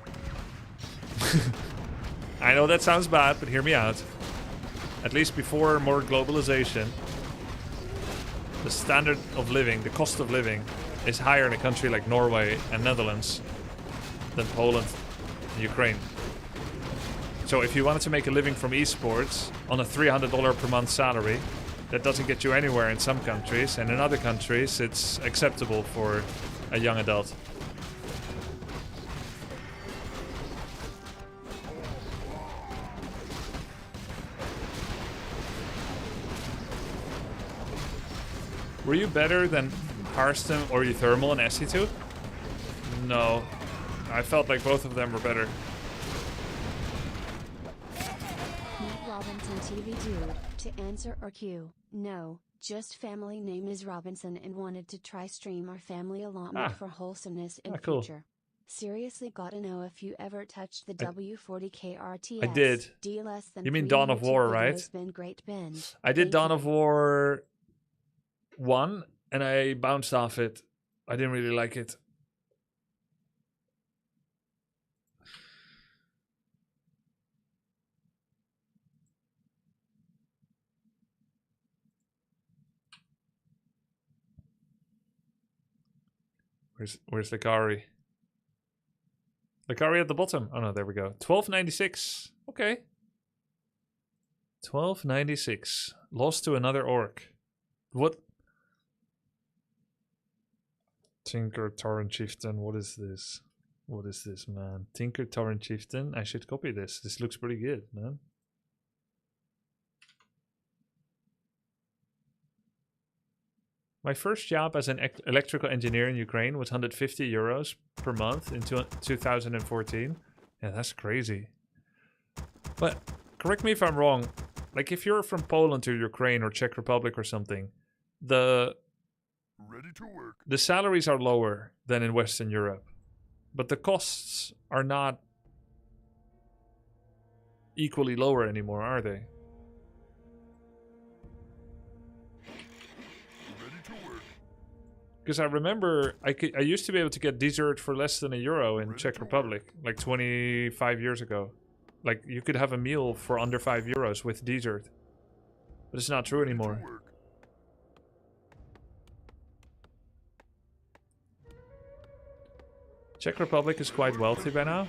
I know that sounds bad, but hear me out. At least before more globalization, the standard of living, the cost of living, is higher in a country like Norway and Netherlands than Poland and Ukraine. So if you wanted to make a living from esports on a $300 per month salary, that doesn't get you anywhere in some countries, and in other countries it's acceptable for a young adult. Were you better than Harstem or Euthermal in SE2? No. I felt like both of them were better. Meet Robinson TV dude, to answer or Q. No, just family name is Robinson and wanted to try stream our family allotment for wholesomeness in cool. future. Seriously gotta know if you ever touched the W40K RTS. I did. D less than You mean 3 Dawn of YouTube War, videos right? Been great binge. I did Thank Dawn you. of War 1 and I bounced off it. I didn't really like it. Where's Lakari? Lakari at the bottom. Oh no, there we go. 1296. Okay. 1296. Lost to another orc. What? Tinker Torrent Chieftain. What is this? What is this, man? Tinker Torrent Chieftain. I should copy this. This looks pretty good, man. My first job as an electrical engineer in Ukraine was 150 euros per month in 2014. Yeah, that's crazy. But correct me if I'm wrong. Like if you're from Poland or Ukraine or Czech Republic or something, the salaries are lower than in Western Europe. But the costs are not equally lower anymore, are they? Because I remember I used to be able to get dessert for less than €1 in Czech Republic, like 25 years ago. Like you could have a meal for under €5 with dessert. But it's not true anymore. Czech Republic is quite wealthy by now.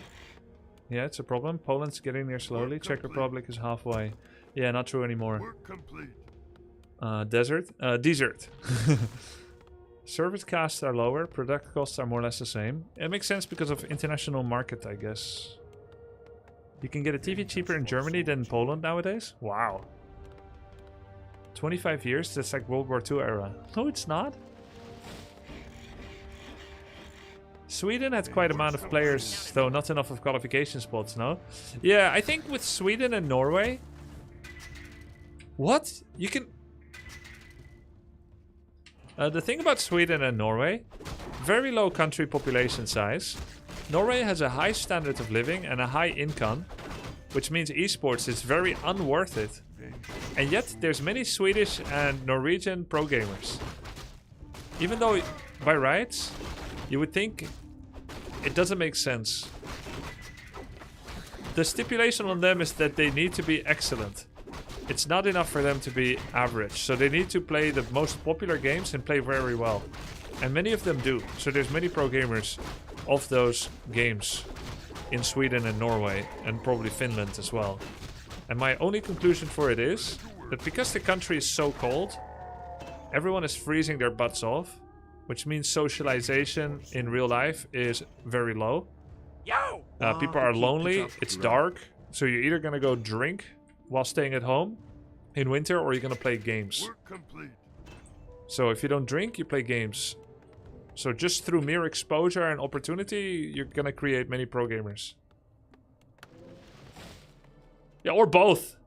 Yeah, it's a problem. Poland's getting there slowly. Czech Republic is halfway. Yeah, not true anymore. Desert? Dessert. Service costs are lower, product costs are more or less the same. It makes sense because of international market, I guess. You can get a TV cheaper in Germany than in Poland nowadays? Wow. 25 years? That's like World War II era. No, it's not. Sweden had quite a amount of players, though not enough of qualification spots, no? Yeah, I think with Sweden and Norway... What? You can... the thing about Sweden and Norway, very low country population size. Norway has a high standard of living and a high income, which means esports is very unworth it. And yet there's many Swedish and Norwegian pro gamers. Even though by rights, you would think it doesn't make sense. The stipulation on them is that they need to be excellent. It's not enough for them to be average, so they need to play the most popular games and play very well. And many of them do, so there's many pro gamers of those games in Sweden and Norway, and probably Finland as well. And my only conclusion for it is that because the country is so cold, everyone is freezing their butts off, which means socialization in real life is very low. People are lonely, it's dark, so you're either gonna go drink while staying at home in winter, or you're gonna play games. So if you don't drink, you play games. So just through mere exposure and opportunity, you're gonna create many pro gamers. Yeah, or both.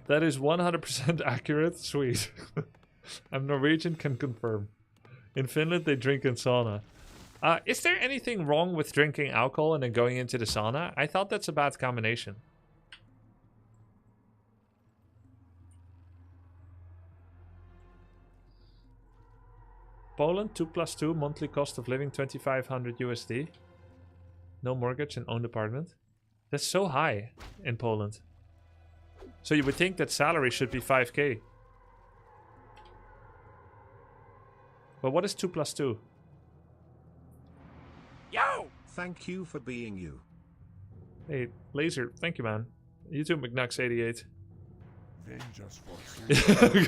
That is 100% accurate. Sweet. I'm Norwegian, can confirm. In Finland, they drink in sauna. Is there anything wrong with drinking alcohol and then going into the sauna? I thought that's a bad combination. Poland, 2+2, monthly cost of living 2,500 USD. No mortgage and owned apartment. That's so high in Poland. So you would think that salary should be 5k. But what is 2+2? Yo! Thank you for being you. Hey, Laser, thank you, man. You too, McNux88.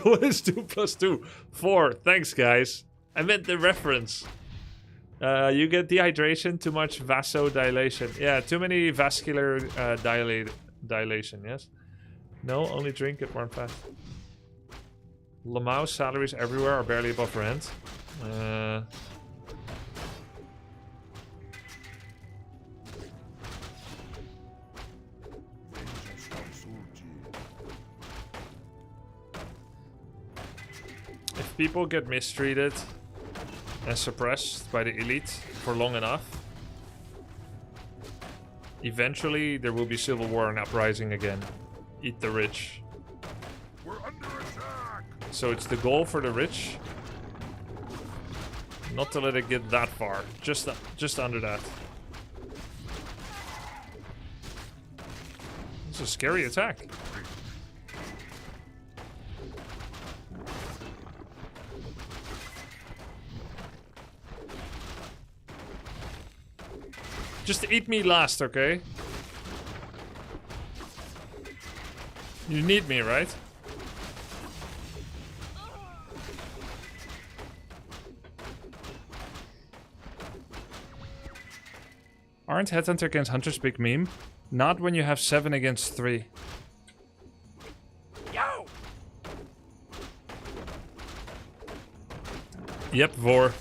What is 2+2? 4. Thanks, guys. I meant the reference. You get dehydration, too much vasodilation. Yeah, too many vascular dilation, yes? No, only drink it warm fast. Lamau's salaries everywhere are barely above rent. If people get mistreated and suppressed by the elite for long enough, eventually there will be civil war and uprising again. Eat the rich. We're under attack. So it's the goal for the rich not to let it get that far. Just under that. It's a scary attack. Just eat me last, okay? You need me, right? Aren't headhunter against hunters big meme? Not when you have 7 against 3. Yo! Yep, Vor.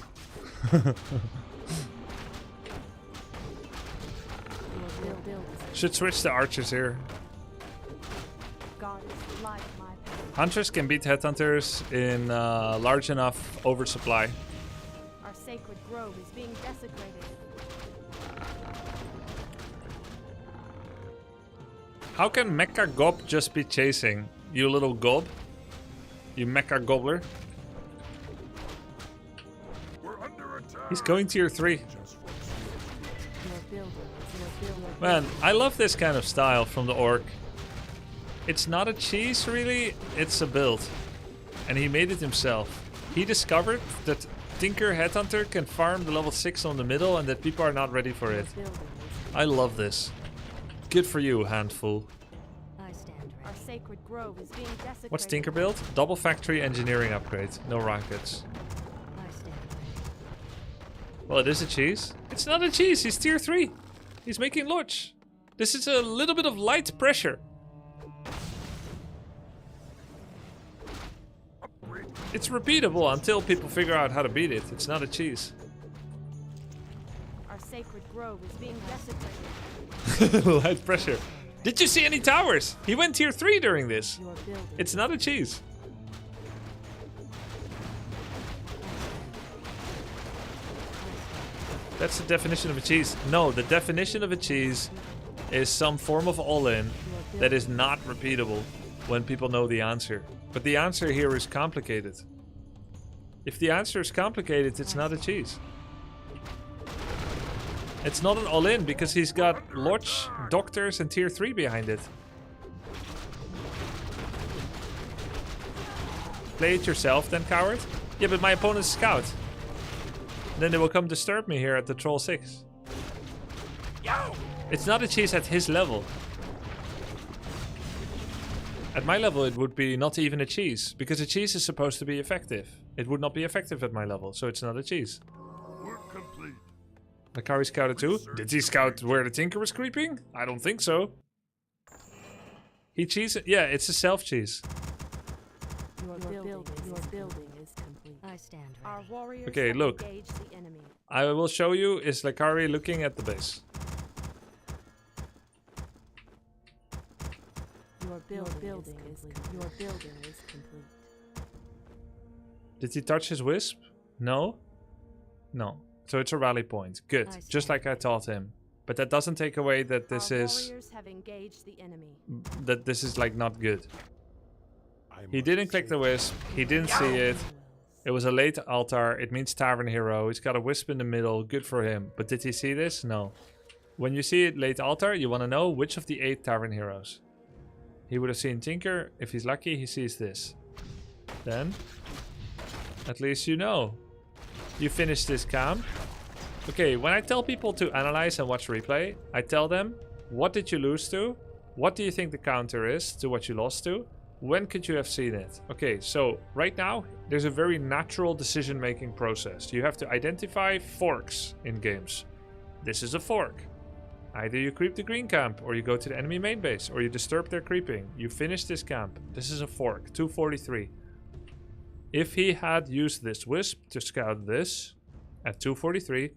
Should switch to archers here. Hunters can beat headhunters in large enough oversupply. Our sacred grove is being desecrated. How can Mecha Gob just be chasing? You little gob? You Mecha Gobbler? He's going tier 3. Man, I love this kind of style from the orc. It's not a cheese, really. It's a build. And he made it himself. He discovered that Tinker Headhunter can farm the level 6 on the middle and that people are not ready for it. I love this. Good for you, handful. Our sacred grove is being desecrated. What's Tinker build? Double factory engineering upgrade. No rockets. Well, it is a cheese. It's not a cheese. He's tier 3. He's making lodge. This is a little bit of light pressure. It's repeatable until people figure out how to beat it. It's not a cheese. Our sacred grove is being desecrated. Light pressure. Did you see any towers? He went tier 3 during this. It's not a cheese. That's the definition of a cheese. No, the definition of a cheese is some form of all-in that is not repeatable when people know the answer. But the answer here is complicated. If the answer is complicated, it's not a cheese. It's not an all-in because he's got Lodge, Doctors and tier 3 behind it. Play it yourself then, coward. Yeah, but my opponent's scout. Then they will come disturb me here at the Troll 6. Yo! It's not a cheese at his level. At my level it would be not even a cheese, because a cheese is supposed to be effective. It would not be effective at my level, so it's not a cheese. Work complete. Akari scouted too? Did he scout where the Tinker was creeping? I don't think so. He cheese? Yeah, it's a self cheese. Your building stand ready. Our warriors Okay, have look. engaged the enemy. I will show you is Lakari looking at the base. Your building is complete. Did he touch his wisp? No? No. So it's a rally point. Good. Just like I taught him. But that doesn't take away that this Our is... warriors have engaged the enemy. That this is like not good. He didn't click the wisp. He didn't see it. It was a late altar. It means tavern hero. He's got a wisp in the middle. Good for him. But did he see this? No. When you see it late altar, you want to know which of the 8 tavern heroes. He would have seen Tinker. If he's lucky, he sees this. Then, at least you know. You finish this camp. Okay, when I tell people to analyze and watch replay, I tell them, what did you lose to? What do you think the counter is to what you lost to? When could you have seen it? Okay, so right now, there's a very natural decision-making process. You have to identify forks in games. This is a fork. Either you creep the green camp, or you go to the enemy main base, or you disturb their creeping. You finish this camp. This is a fork, 243. If he had used this wisp to scout this at 243,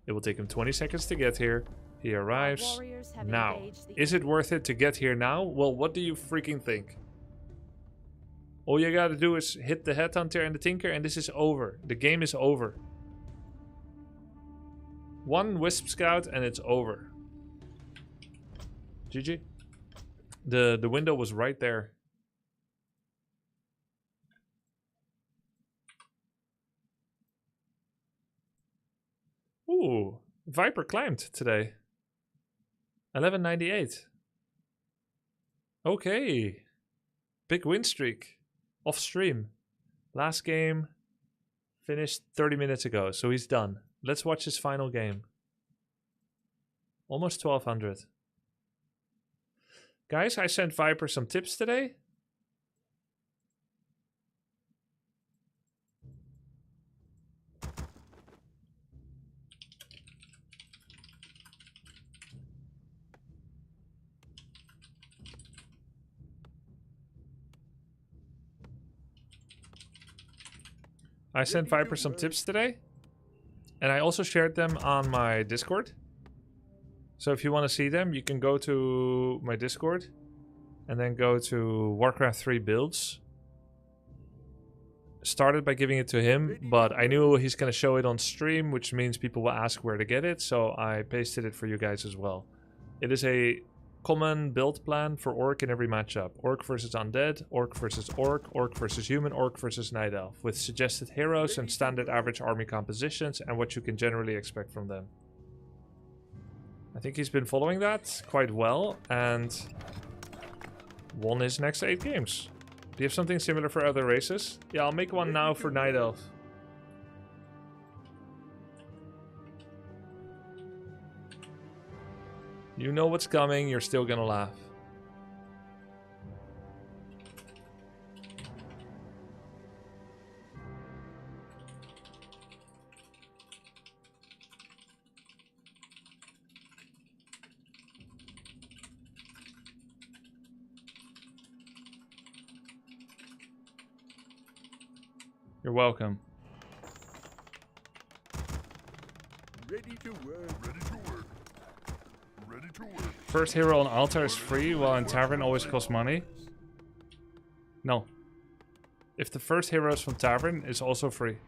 it will take him 20 seconds to get here. He arrives now. Is it worth it to get here now? Well, what do you freaking think? All you gotta do is hit the headhunter and the tinker and this is over. The game is over. One wisp scout and it's over. GG. The window was right there. Ooh, Viper climbed today. 1198. Okay. Big win streak. Off stream. Last game finished 30 minutes ago, so he's done. Let's watch his final game. Almost 1200. Guys, I sent Viper some tips today. I sent Viper some tips today, and I also shared them on my Discord. So if you want to see them, you can go to my Discord and then go to Warcraft 3 builds. Started by giving it to him, but I knew he's going to show it on stream, which means people will ask where to get it, so I pasted it for you guys as well. It is a common build plan for Orc in every matchup. Orc versus Undead, Orc versus Orc, Orc versus Human, Orc versus Night Elf, with suggested heroes and standard average army compositions and what you can generally expect from them. I think he's been following that quite well and won his next 8 games. Do you have something similar for other races? Yeah, I'll make one now for Night Elf. You know what's coming, you're still gonna laugh. You're welcome. Ready to work. Ready to work. Ready to work. First hero on altar is free, while in tavern always costs money. No. If the first hero is from tavern, it's also free.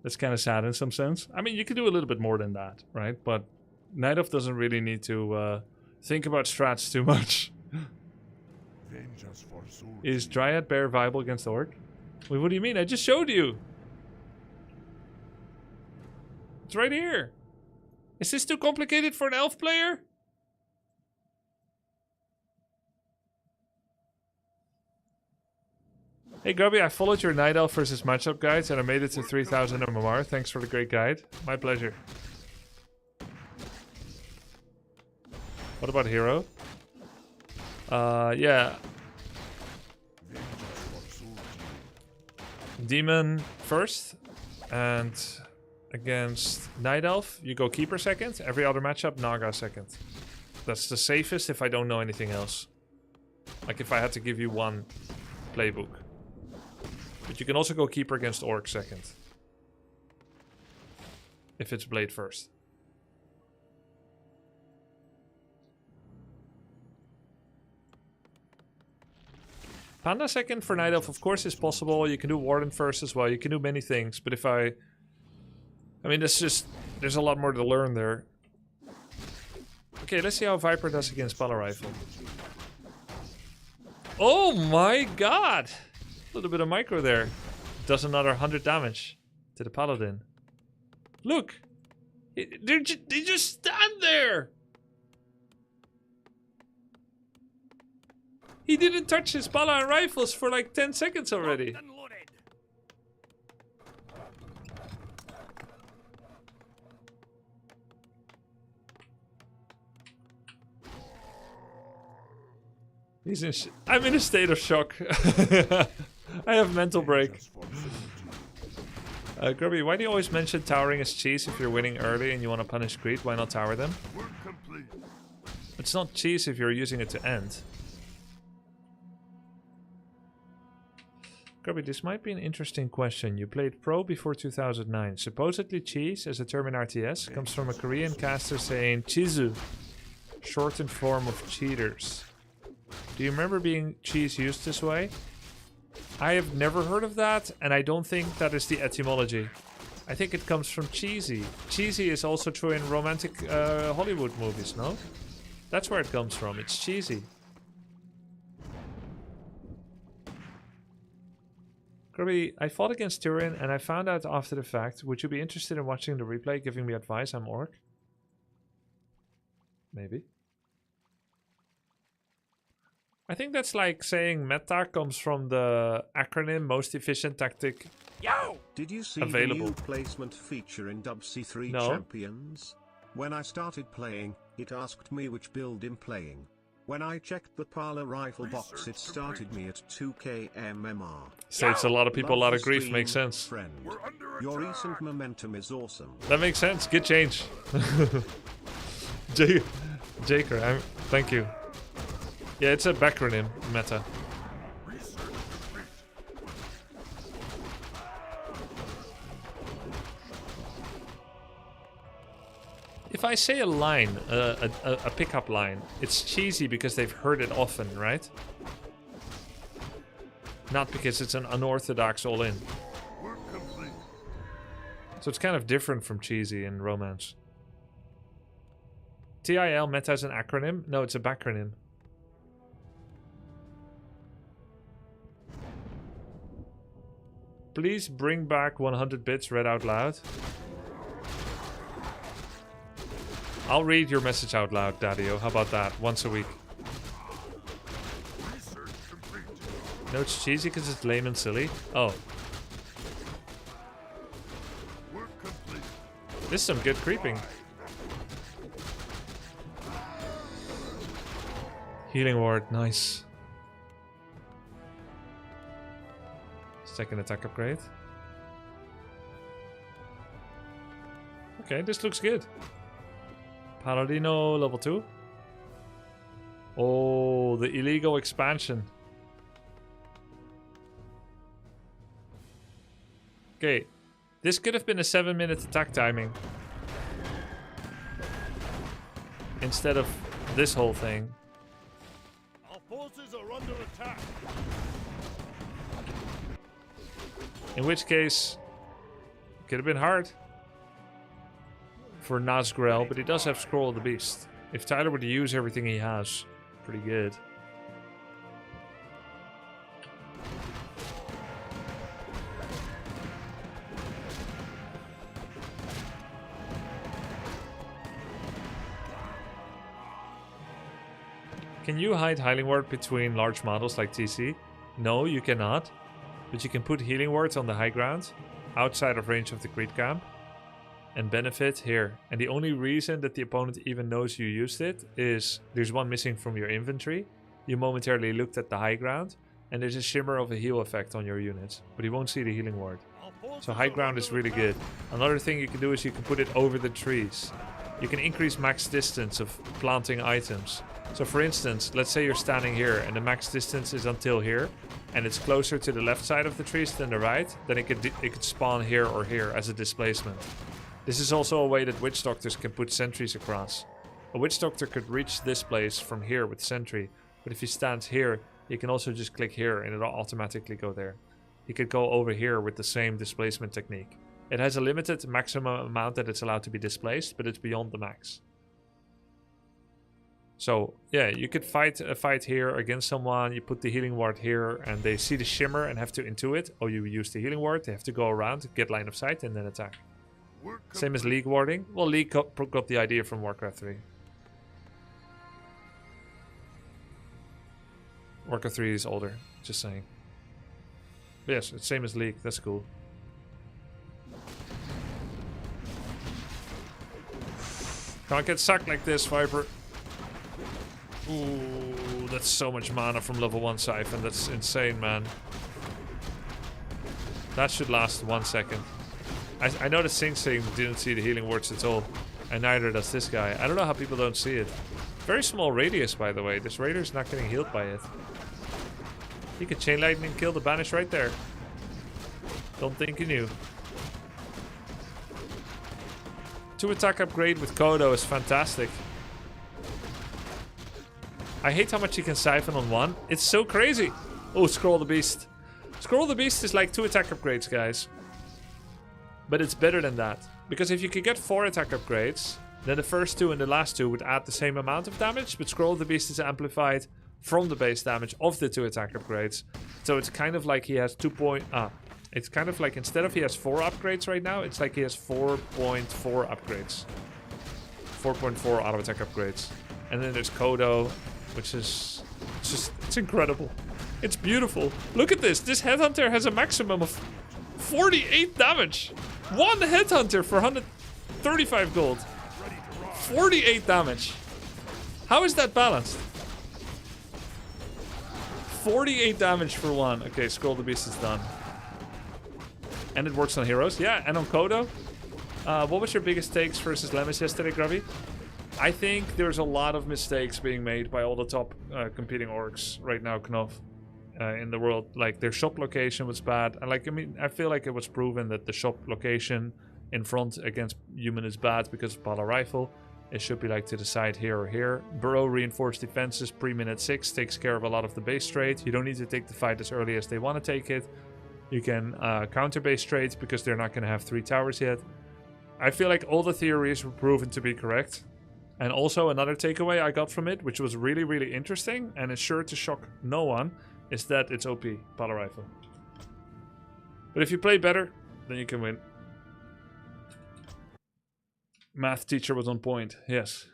That's kind of sad in some sense. I mean, you can do a little bit more than that, right? But Night Elf doesn't really need to think about strats too much. Is Dryad Bear viable against Orc? Wait, what do you mean? I just showed you. It's right here. Is this too complicated for an elf player? Hey Grubby, I followed your Night Elf versus matchup guides and I made it to 3000 MMR. Thanks for the great guide. My pleasure. What about hero? Yeah. Demon first, and against Night Elf, you go Keeper second. Every other matchup, Naga second. That's the safest if I don't know anything else. Like if I had to give you one playbook. But you can also go Keeper against Orc second. If it's Blade first. Panda second for Night Elf of course is possible. You can do Warden first as well. You can do many things. But if I mean, that's just... There's a lot more to learn there. Okay, let's see how Viper does against Pala Rifle. Oh my god! A little bit of micro there. Does another 100 damage to the Paladin. Look! They just stand there! He didn't touch his Pala and rifles for like 10 seconds already. I'm in a state of shock. I have mental break. Grubby, why do you always mention towering as cheese if you're winning early and you want to punish greed? Why not tower them? It's not cheese if you're using it to end. Grubby, this might be an interesting question. You played pro before 2009. Supposedly cheese, as a term in RTS, comes from a Korean caster saying chizu, shortened form of cheaters. Do you remember being cheese used this way? I have never heard of that, and I don't think that is the etymology. I think it comes from cheesy. Cheesy is also true in romantic Hollywood movies, no? That's where it comes from. It's cheesy. Grubby, I fought against Tyrion and I found out after the fact. Would you be interested in watching the replay, giving me advice? I'm Orc. Maybe. I think that's like saying meta comes from the acronym most efficient tactic Did you see available. the new placement feature in WC3 No. Champions? When I started playing, it asked me which build I'm playing. When I checked the Pala rifle box, it started me at 2k MMR. Saves a lot of people a lot of Love the grief, stream, makes sense. Friend. Your recent momentum is awesome. That makes sense. Good change. Jaker, thank you. Yeah, it's a backronym, meta. If I say a line, a pickup line, it's cheesy because they've heard it often, right? Not because it's an unorthodox all-in. So it's kind of different from cheesy in romance. TIL, meta is an acronym? No, it's a backronym. Please bring back 100 bits read out loud. I'll read your message out loud, Daddy-O. How about that? Once a week. No, it's cheesy because it's lame and silly. Oh. This is some good creeping. Healing ward, nice. Second attack upgrade. Okay, this looks good. Paladino level 2. Oh, the illegal expansion. Okay, this could have been a 7-minute attack timing. Instead of this whole thing. Our forces are under attack. In which case, it could have been hard for Nazgrel, but he does have Scroll of the Beast. If Tyler would use everything he has, pretty good. Can you hide Healing Word between large models like TC? No, you cannot. But you can put Healing Words on the high ground, outside of range of the Greed Camp, and benefit here. And the only reason that the opponent even knows you used it is there's one missing from your inventory. You momentarily looked at the high ground, and there's a shimmer of a heal effect on your units, but he won't see the Healing Word. So high ground is really good. Another thing you can do is you can put it over the trees. you can increase max distance of planting items. So for instance, let's say you're standing here and the max distance is until here, and it's closer to the left side of the trees than the right, then it could spawn here or here as a displacement. This is also a way that witch doctors can put sentries across. A witch doctor could reach this place from here with sentry, but if he stands here, he can also just click here and it'll automatically go there. He could go over here with the same displacement technique. It has a limited maximum amount that it's allowed to be displaced, but it's beyond the max. So yeah, you could fight a fight here against someone, you put the healing ward here and they see the shimmer and have to intuit, or you use the healing ward, they have to go around, get line of sight and then attack. Same as League warding. Well, League got the idea from Warcraft 3. Warcraft 3 is older, just saying. But yes, it's same as League, that's cool. Can't get sucked like this, Viper. Ooh, that's so much mana from level 1 Siphon. That's insane, man. That should last 1 second. I know the Sing Sing didn't see the healing wards at all. And neither does this guy. I don't know how people don't see it. Very small radius, by the way. This Raider's not getting healed by it. He could Chain Lightning kill the Banish right there. Don't think you knew. 2 attack upgrade with Kodo is fantastic. I hate how much you can siphon on 1. It's so crazy. Oh, Scroll the Beast. Scroll the Beast is like 2 attack upgrades, guys. But it's better than that. Because if you could get 4 attack upgrades, then the first 2 and the last 2 would add the same amount of damage. But Scroll the Beast is amplified from the base damage of the 2 attack upgrades. So it's kind of like he has it's kind of like instead of he has 4 upgrades right now, it's like he has 4.4 upgrades. 4.4 auto attack upgrades. And then there's Kodo, which is it's incredible. It's beautiful. Look at this. This headhunter has a maximum of 48 damage. 1 headhunter for 135 gold. 48 damage. How is that balanced? 48 damage for 1. Okay, Scroll the Beast is done. And it works on heroes. Yeah, and on Kodo. What was your biggest takes versus Lemis yesterday, Grubby? I think there's a lot of mistakes being made by all the top competing orcs right now, Knopf, in the world. Like, their shop location was bad. And like, I mean, I feel like it was proven that the shop location in front against human is bad because of Paladin Rifle. It should be like to the side here or here. Burrow reinforced defenses pre-minute 6 takes care of a lot of the base trade. You don't need to take the fight as early as they want to take it. You can counter base trades because they're not going to have 3 towers yet. I feel like all the theories were proven to be correct. And also another takeaway I got from it, which was really, really interesting and is sure to shock no one, is that it's OP, Paladin Rifle. But if you play better, then you can win. Math teacher was on point, yes.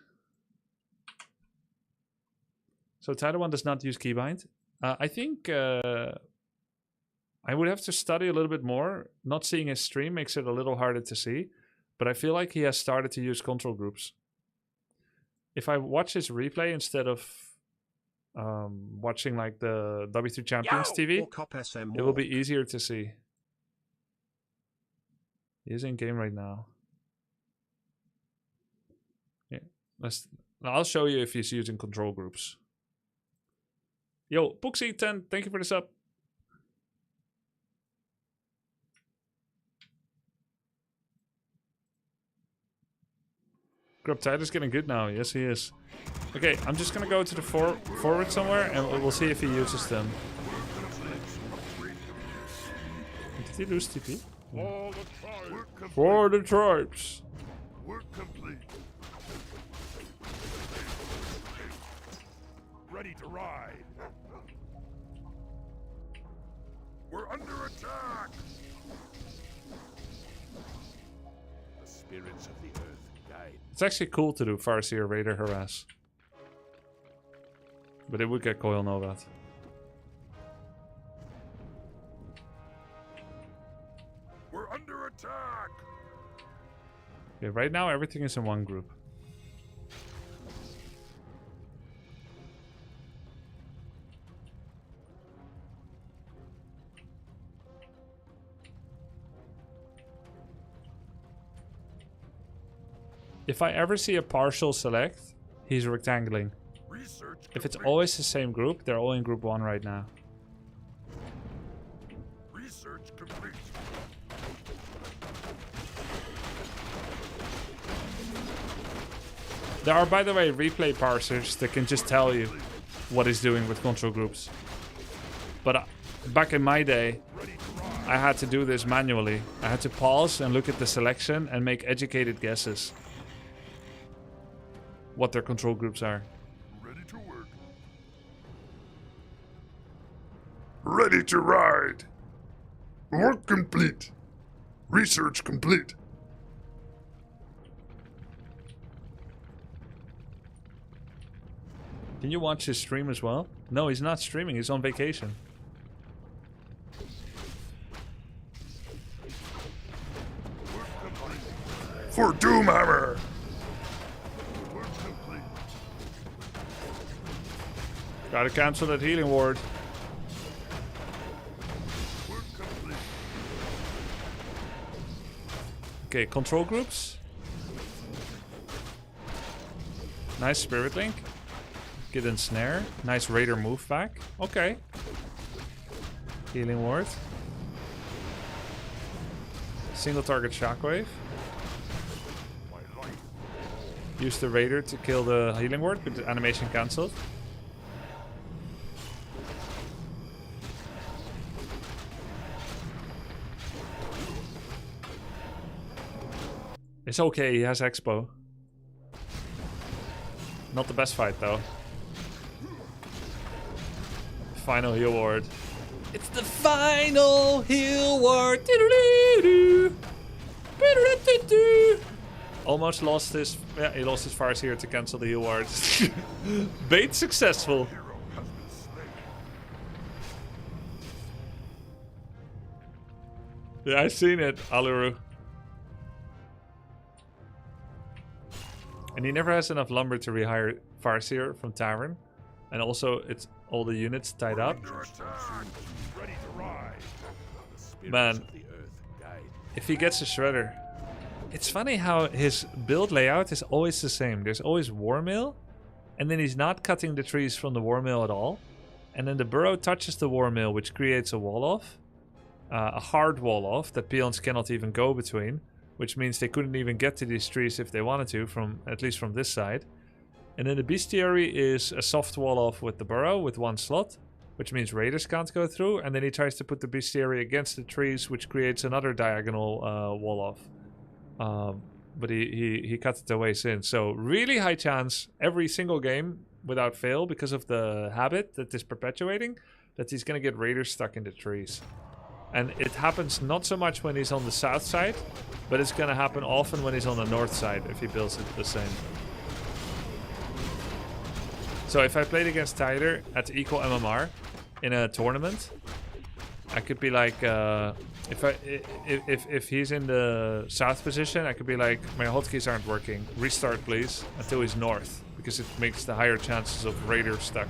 So Title 1 does not use Keybind. I think I would have to study a little bit more. Not seeing his stream makes it a little harder to see. But I feel like he has started to use control groups. If I watch his replay instead of watching like the W3 Champions TV, it will be easier to see. He is in game right now. Yeah, I'll show you if he's using control groups. Yo, Puxy10, thank you for the sub. Grub Tiger's getting good now. Yes, he is. Okay, I'm just gonna go to the forward somewhere and we'll see if he uses them. Did he lose TP? For the tribes. Work complete. Ready to ride. We're under attack. The spirits of the earth guide. It's actually cool to do Farseer Raider Harass. But it would get Coil Novat. We're under attack. Okay, right now everything is in one group. If I ever see a partial select, he's rectangling. If it's always the same group, they're all in group 1 right now. Research complete. There are, by the way, replay parsers that can just tell you what he's doing with control groups. But back in my day, I had to do this manually. I had to pause and look at the selection and make educated guesses what their control groups are. Ready to work. Ready to ride. Work complete. Research complete. Can you watch his stream as well? No, he's not streaming. He's on vacation. For Doomhammer. Gotta cancel that healing ward. Okay, control groups. Nice spirit link. Get in snare. Nice raider move back. Okay. Healing ward. Single target shockwave. Use the raider to kill the healing ward with the animation cancelled. It's okay, he has Expo. Not the best fight though. Final heal ward. It's the final heal ward. Almost lost his... Yeah, he lost his Farseer to cancel the heal ward. Bait successful. Yeah, I've seen it, Aluru. And he never has enough lumber to rehire Farseer from Tavern. And also, it's all the units tied up. Man, if he gets a Shredder... It's funny how his build layout is always the same. There's always War Mill, and then he's not cutting the trees from the War Mill at all. And then the burrow touches the War Mill, which creates a wall off. A hard wall off that peons cannot even go between. Which means they couldn't even get to these trees if they wanted to, from at least from this side. And then the bestiary is a soft wall off with the burrow with one slot, which means raiders can't go through. And then he tries to put the bestiary against the trees, which creates another diagonal wall off. But he cut it away since. So really high chance every single game without fail, because of the habit that is perpetuating, that he's going to get raiders stuck in the trees. And it happens not so much when he's on the south side, but it's going to happen often when he's on the north side if he builds it the same. So if I played against Tyler at equal MMR in a tournament, I could be like, if he's in the south position, I could be like, my hotkeys aren't working. Restart please until he's north, because it makes the higher chances of raiders stuck.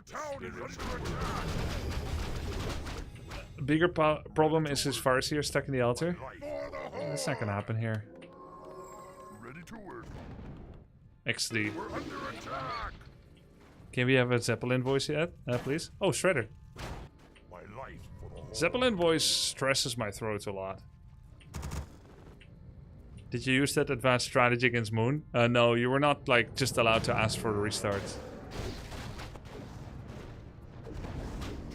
Town is under attack. Bigger problem is his Farseer stuck in the altar. That's not gonna happen here. Ready to work. XD. We're under attack. Can we have a Zeppelin voice yet, please? Oh, Shredder. My life for the whole Zeppelin voice stresses my throat a lot. Did you use that advanced strategy against Moon? No, you were not like just allowed to ask for a restart.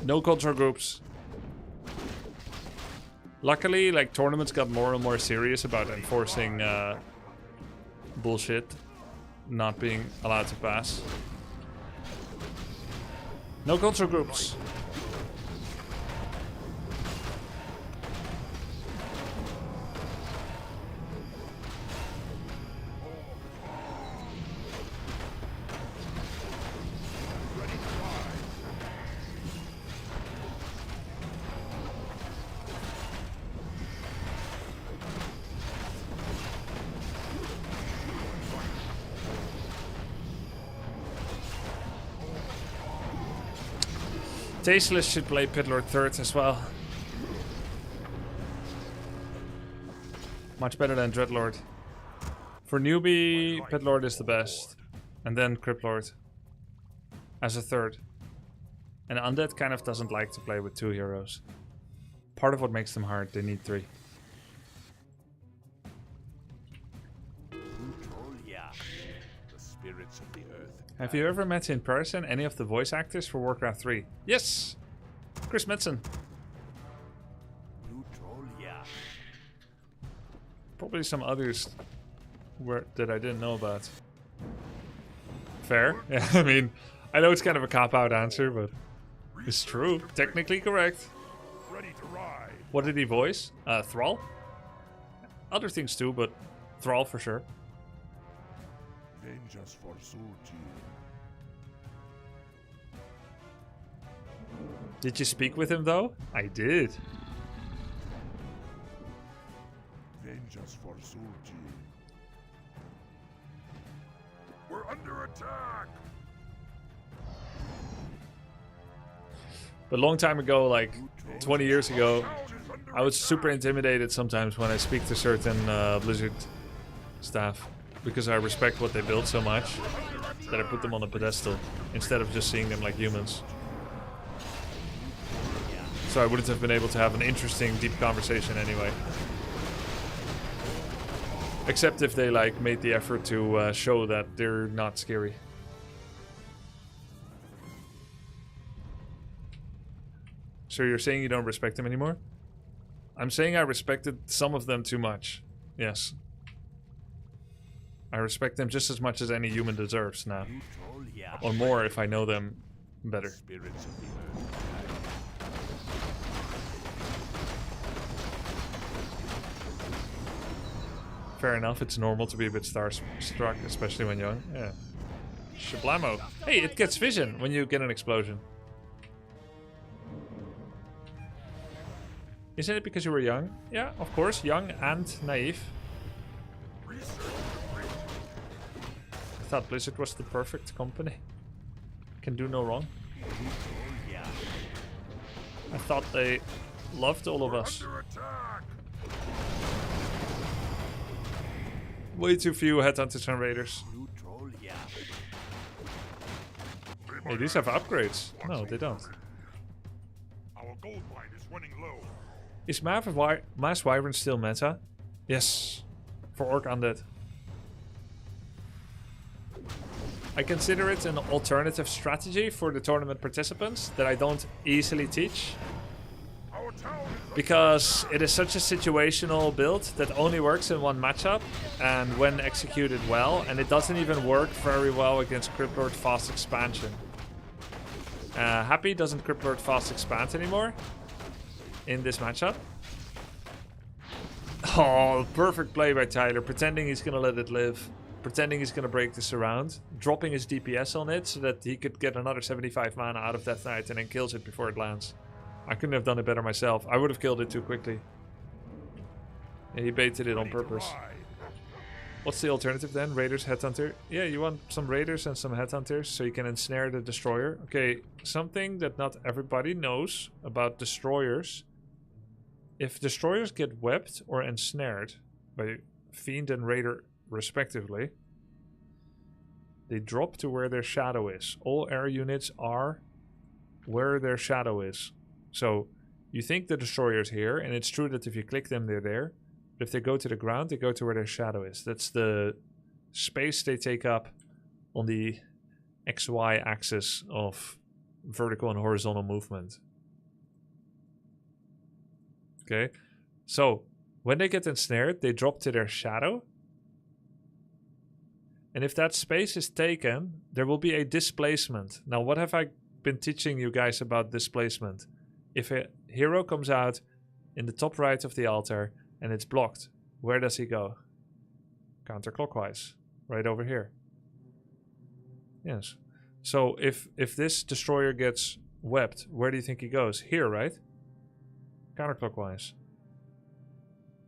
No control groups. Luckily, like, tournaments got more and more serious about enforcing bullshit not being allowed to pass. No control groups. Tasteless should play Pit Lord 3rd as well. Much better than Dreadlord. For newbie, Pitlord is the best. And then Cryptlord. As a third. And Undead kind of doesn't like to play with 2 heroes. Part of what makes them hard, they need 3. The spirits of the earth. Have you ever met in person any of the voice actors for Warcraft 3? Yes! Chris Metzen. Probably some others that I didn't know about. Fair. Yeah, I mean, I know it's kind of a cop-out answer, but it's true. Technically correct. Ready to ride. What did he voice? Thrall? Other things too, but Thrall for sure. Vengeance for Sulti. Did you speak with him though? I did. Vengeance for Sulti. We're under attack. A long time ago, like 20 years ago, I was super intimidated sometimes when I speak to certain Blizzard staff. Because I respect what they build so much that I put them on a pedestal instead of just seeing them like humans. So I wouldn't have been able to have an interesting, deep conversation anyway. Except if they like made the effort to show that they're not scary. So you're saying you don't respect them anymore? I'm saying I respected some of them too much. Yes. I respect them just as much as any human deserves now. Or more if I know them better. Spirits of the earth. Fair enough, it's normal to be a bit starstruck, especially when young. Yeah. Shablamo. Hey, it gets vision when you get an explosion. Isn't it because you were young? Yeah, of course, young and naive. I thought Blizzard was the perfect company. Can do no wrong. I thought they loved all of us. Way too few headhunters and raiders. Hey, these have upgrades. No, they don't. Our gold mine is running low. Is Mass Wyvern still meta? Yes. For Orc Undead. I consider it an alternative strategy for the tournament participants that I don't easily teach. Because it is such a situational build that only works in one matchup and when executed well, and it doesn't even work very well against Cryptlord Fast Expansion. Happy doesn't Cryptlord Fast Expand anymore in this matchup. Oh, perfect play by Tyler, pretending he's gonna let it live. Pretending he's gonna break this around, dropping his DPS on it so that he could get another 75 mana out of Death Knight and then kills it before it lands. I couldn't have done it better myself. I would have killed it too quickly. Yeah, he baited it on purpose. What's the alternative then? Raiders, Headhunter? Yeah, you want some Raiders and some Headhunters so you can ensnare the Destroyer. Okay, something that not everybody knows about Destroyers. If Destroyers get webbed or ensnared by Fiend and Raider respectively, they drop to where their shadow is. All air units are where their shadow is. So you think the Destroyer is here, and it's true that if you click them, they're there. But if they go to the ground, they go to where their shadow is. That's the space they take up on the XY axis of vertical and horizontal movement. Okay, so when they get ensnared, they drop to their shadow. And if that space is taken, there will be a displacement. Now, what have I been teaching you guys about displacement? If a hero comes out in the top right of the altar and it's blocked, where does he go? Counterclockwise, right over here. Yes. So if this Destroyer gets webbed, where do you think he goes? Here, right? Counterclockwise.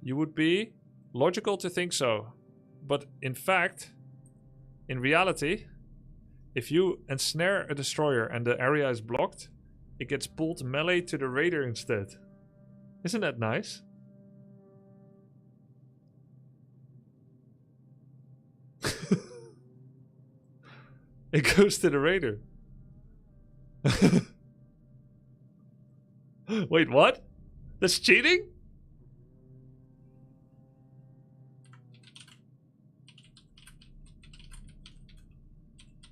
You would be logical to think so. But in fact, in reality, if you ensnare a Destroyer and the area is blocked, it gets pulled melee to the Raider instead. Isn't that nice? It goes to the raider. Wait, what? That's cheating?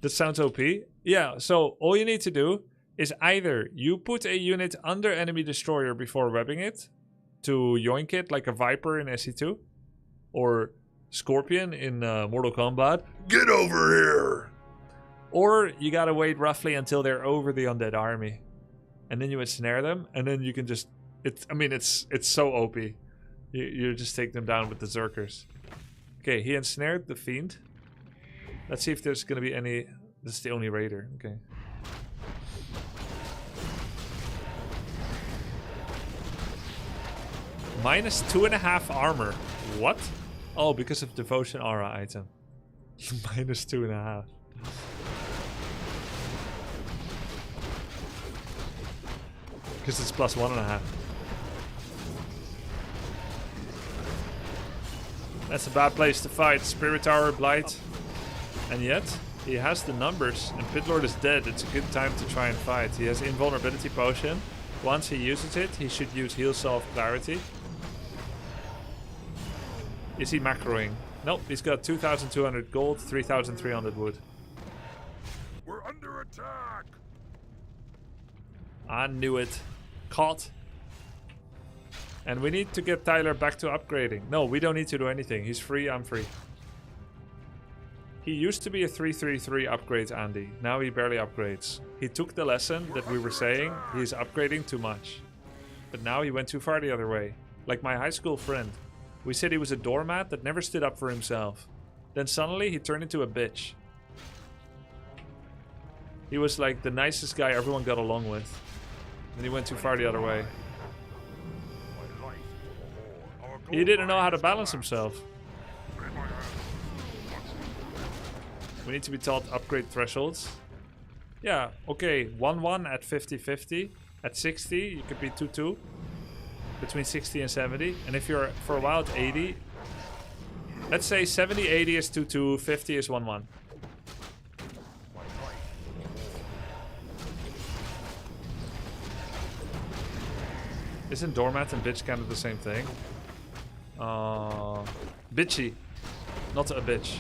That sounds OP. Yeah, so all you need to do is either you put a unit under enemy destroyer before webbing it to yoink it like a Viper in SE2 or Scorpion in Mortal Kombat. Get over here! Or you gotta wait roughly until they're over the undead army. And then you ensnare them, and then you can just... It's so OP. You just take them down with the Zerkers. Okay, he ensnared the Fiend. Let's see if there's gonna be any... This is the only raider, okay. Minus 2.5 armor. What? Oh, because of Devotion Aura item. Minus 2.5. Because it's plus 1.5. That's a bad place to fight. Spirit Tower, Blight. And yet, he has the numbers. And Pitlord is dead. It's a good time to try and fight. He has Invulnerability Potion. Once he uses it, he should use Heal Self Clarity. Is he macroing? Nope, he's got 2,200 gold, 3,300 wood. We're under attack! I knew it. Caught. And we need to get Tyler back to upgrading. No, we don't need to do anything. He's free, I'm free. He used to be a 333 upgrade Andy. Now he barely upgrades. He took the lesson that we were saying. He's upgrading too much. But now he went too far the other way. Like my high school friend. We said he was a doormat that never stood up for himself. Then suddenly he turned into a bitch. He was like the nicest guy everyone got along with. And he went too far the other way. He didn't know how to balance himself. We need to be taught upgrade thresholds. Yeah, okay, 1-1 at 50-50. At 60, you could be 2-2. Between 60 and 70. And if you're for a while at 80, let's say 70, 80 is 2-2, 50 is 1-1. Isn't doormat and bitch kind of the same thing? Bitchy, not a bitch.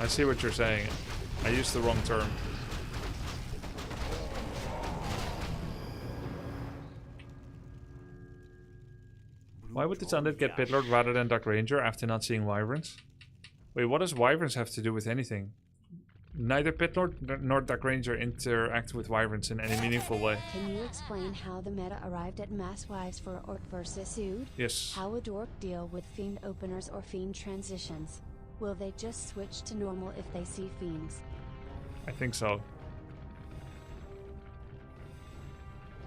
I see what you're saying. I used the wrong term. Why would this undead get Pitlord rather than Dark Ranger after not seeing Wyverns? Wait, what does Wyverns have to do with anything? Neither Pitlord nor Dark Ranger interact with Wyverns in any meaningful way. Can you explain how the meta arrived at mass wives for Orc versus Ood? Yes. How would Orc deal with Fiend openers or Fiend transitions? Will they just switch to normal if they see Fiends? I think so.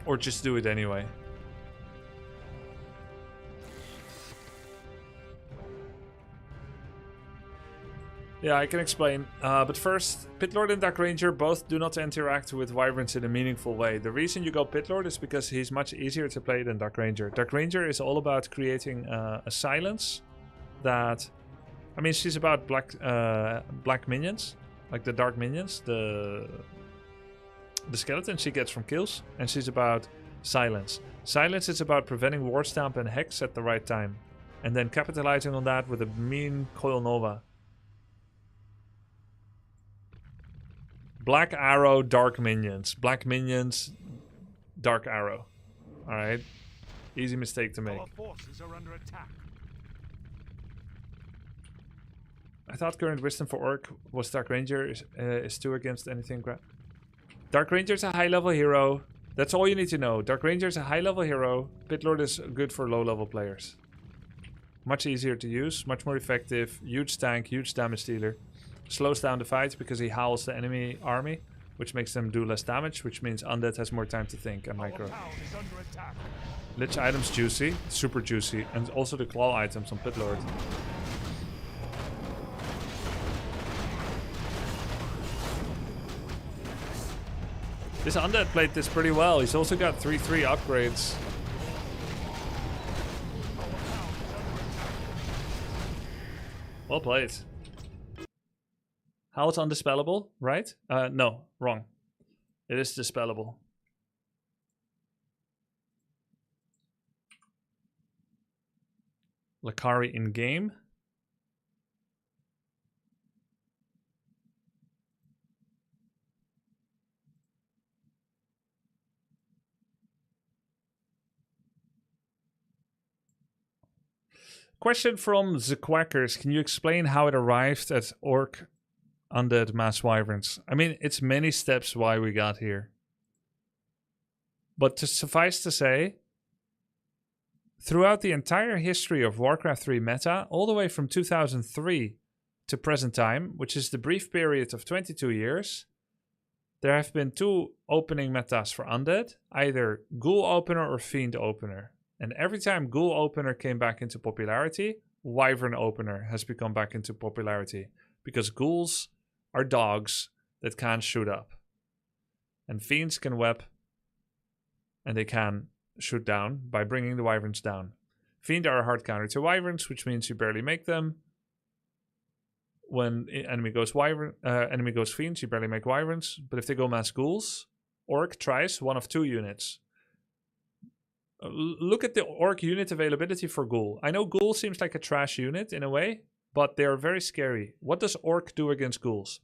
Or just do it anyway. Yeah, I can explain. But first, Pitlord and Dark Ranger both do not interact with Wyverns in a meaningful way. The reason you go Pitlord is because he's much easier to play than Dark Ranger. Dark Ranger is all about creating a silence that... I mean, she's about black minions, like the dark minions, the skeleton she gets from kills, and she's about silence. Silence is about preventing War Stamp and Hex at the right time, and then capitalizing on that with a mean Coil Nova. Black Arrow, Dark Minions. Black Minions, Dark Arrow. Alright. Easy mistake to make. Our forces are under attack. I thought current wisdom for Orc was Dark Ranger is 2 against anything. Dark Ranger is a high level hero. That's all you need to know. Dark Ranger is a high level hero. Pitlord is good for low level players. Much easier to use, much more effective. Huge tank, huge damage dealer. Slows down the fight because he howls the enemy army, which makes them do less damage, which means Undead has more time to think and micro. Lich items juicy, super juicy, and also the claw items on Pitlord. This Undead played this pretty well. He's also got 3-3 upgrades. Well played. How it's undispellable, right? No, wrong. It is dispellable. Lakari in game. Question from the Quackers. Can you explain how it arrived at Orc Undead Mass Wyverns? I mean, it's many steps why we got here. But to suffice to say, throughout the entire history of Warcraft 3 meta, all the way from 2003 to present time, which is the brief period of 22 years, there have been two opening metas for Undead, either Ghoul Opener or Fiend Opener. And every time Ghoul Opener came back into popularity, Wyvern Opener has become back into popularity. Because Ghouls are dogs that can't shoot up. And Fiends can web, and they can shoot down by bringing the Wyverns down. Fiend are a hard counter to Wyverns, which means you barely make them. When enemy goes Fiends, you barely make Wyverns. But if they go Mass Ghouls, Orc tries one of two units. Look at the Orc unit availability for Ghoul. I know Ghoul seems like a trash unit in a way, but they're very scary. What does Orc do against Ghouls?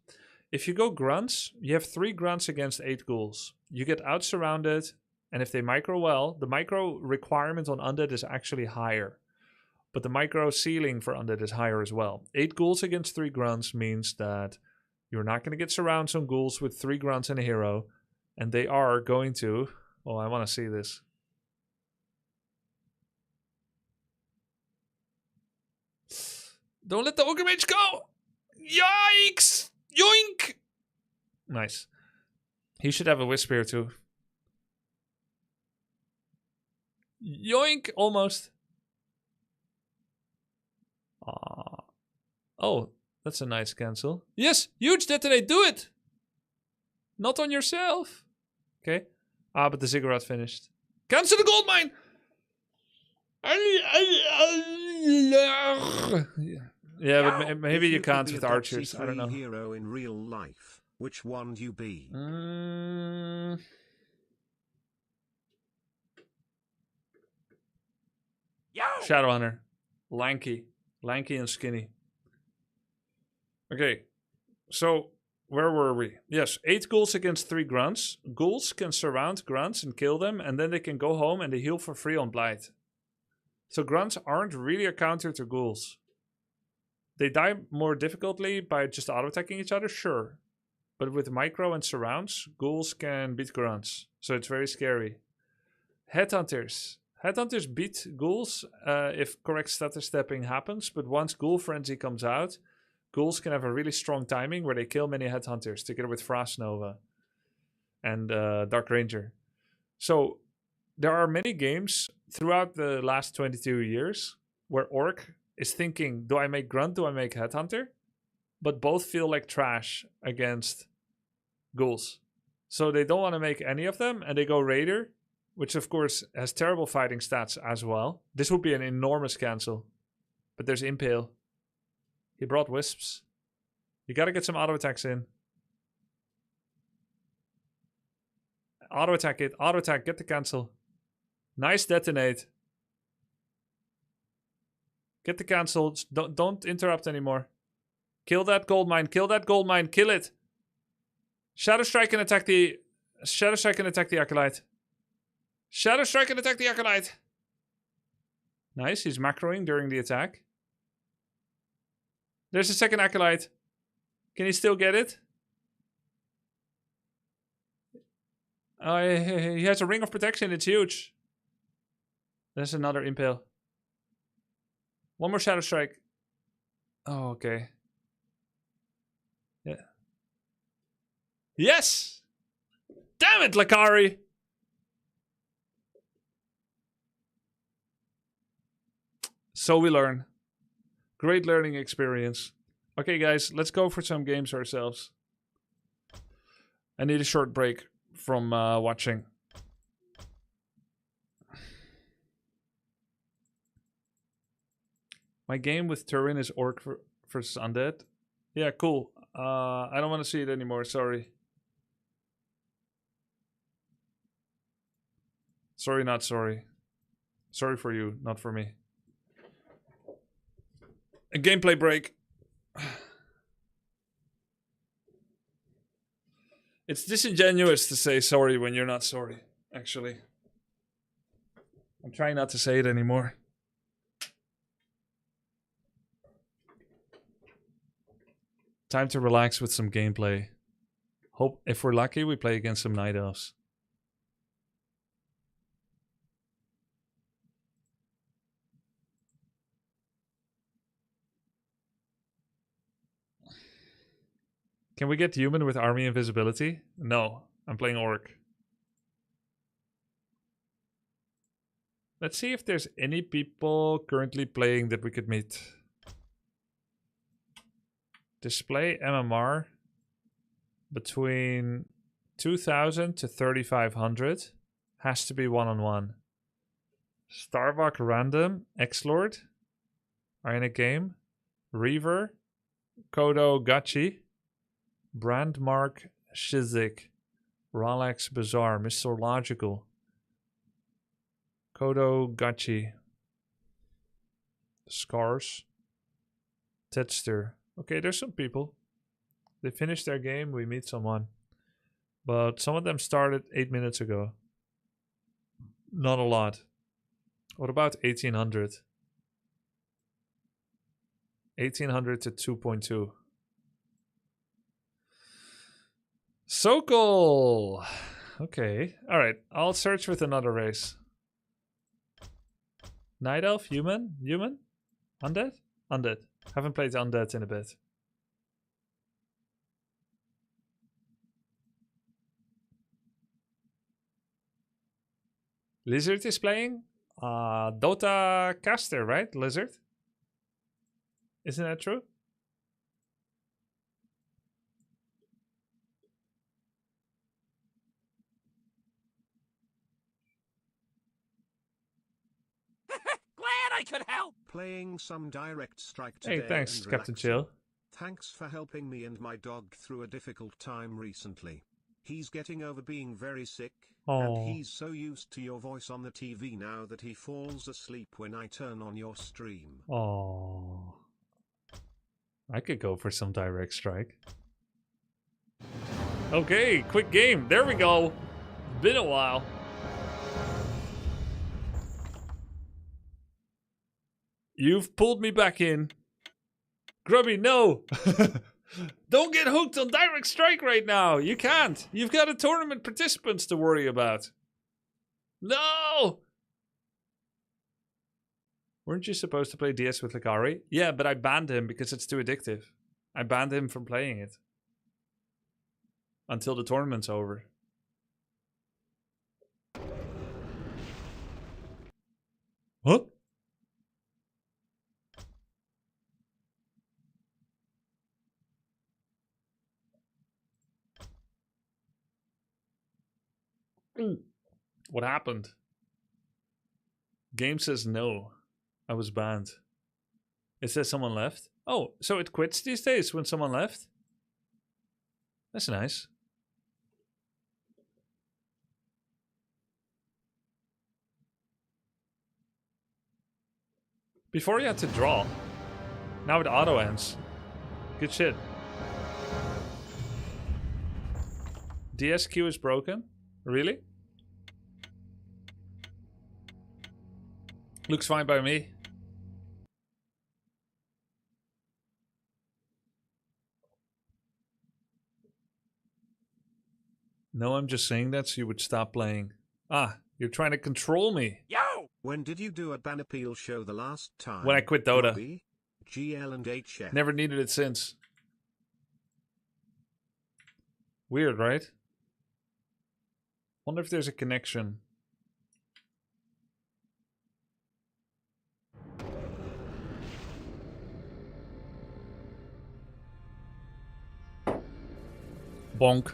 If you go Grunts, you have 3 Grunts against 8 Ghouls. You get out-surrounded, and if they micro well, the micro requirement on Undead is actually higher. But the micro ceiling for Undead is higher as well. 8 Ghouls against 3 Grunts means that you're not going to get surrounds on Ghouls with 3 Grunts and a hero. And they are going to... Oh, I want to see this. Don't let the Ogre Mage go! Yikes! Yoink! Nice. He should have a Wisp here too. Yoink! Almost. Oh, that's a nice cancel. Yes! Huge detonate! Do it! Not on yourself! Okay. But the Ziggurat finished. Cancel the gold mine! Yeah, but maybe you can't with archers. I don't know. Hero in real life, which one do you be? Shadowhunter. Lanky and skinny. Okay, so where were we? Yes, 8 ghouls against 3 grunts. Ghouls can surround grunts and kill them, and then they can go home and they heal for free on Blight. So grunts aren't really a counter to ghouls. They die more difficultly by just auto-attacking each other, sure. But with micro and surrounds, ghouls can beat grunts. So it's very scary. Headhunters. Headhunters beat ghouls if correct stutter stepping happens. But once Ghoul Frenzy comes out, ghouls can have a really strong timing where they kill many headhunters together with Frost Nova and Dark Ranger. So there are many games throughout the last 22 years where Orc is thinking, do I make Grunt, do I make Headhunter? But both feel like trash against ghouls. So they don't want to make any of them, and they go Raider, which of course has terrible fighting stats as well. This would be an enormous cancel. But there's Impale. He brought Wisps. You gotta get some auto attacks in. Auto attack it. Auto attack. Get the cancel. Nice detonate. Get the cancel. Don't interrupt anymore. Kill that gold mine. Kill that gold mine. Kill it. Shadow Strike and attack the... Shadow Strike and attack the Acolyte. Shadow Strike and attack the Acolyte. Nice. He's macroing during the attack. There's a second Acolyte. Can he still get it? He has a Ring of Protection. It's huge. There's another Impale. One more Shadow Strike. Oh, okay. Yeah. Yes! Damn it, Lakari! So we learn. Great learning experience. Okay, guys, let's go for some games ourselves. I need a short break from watching. My game with Turin is Orc versus Undead. Yeah, cool. I don't want to see it anymore, sorry. Sorry, not sorry. Sorry for you, not for me. A gameplay break. It's disingenuous to say sorry when you're not sorry, actually. I'm trying not to say it anymore. Time to relax with some gameplay. Hope if we're lucky we play against some night elves. Can we get human with army invisibility? No, I'm playing orc. Let's see if there's any people currently playing that we could meet. Display MMR between 2,000 to 3,500. Has to be one-on-one. Starbuck Random, X-Lord are in a game. Reaver, Kodo Gachi, Brandmark Shizik, Rolex Bazaar, Mr. Logical, Kodo Gachi, Scars, Tedster. Okay, there's some people. They finished their game, we meet someone. But some of them started 8 minutes ago. Not a lot. What about 1800? 1800 to 2.2. Sokol! Okay, alright. I'll search with another race. Night Elf? Human? Human? Undead? Undead. Haven't played Undead in a bit. Lizard is playing? Dota caster, right? Lizard? Isn't that true? Glad I could help! Playing some direct strike today. Hey, thanks, and Captain relaxing. Chill. Thanks for helping me and my dog through a difficult time recently. He's getting over being very sick, and he's so used to your voice on the TV now that he falls asleep when I turn on your stream. Oh, I could go for some direct strike. Okay, quick game. There we go. Been a while. You've pulled me back in. Grubby, no! Don't get hooked on direct strike right now. You can't. You've got a tournament participants to worry about. No! Weren't you supposed to play DS with Lakari? Yeah, but I banned him because it's too addictive. I banned him from playing it. Until the tournament's over. What? What happened? Game says no. I was banned. It says someone left. Oh, so it quits these days when someone left? That's nice. Before you had to draw. Now it auto ends. Good shit. DSQ is broken? Really? Looks fine by me. No, I'm just saying that so you would stop playing. Ah, you're trying to control me. Yo! When did you do a ban appeal show the last time? When I quit Dota. Grubby, GL and HF. Never needed it since. Weird, right? Wonder if there's a connection. Bonk.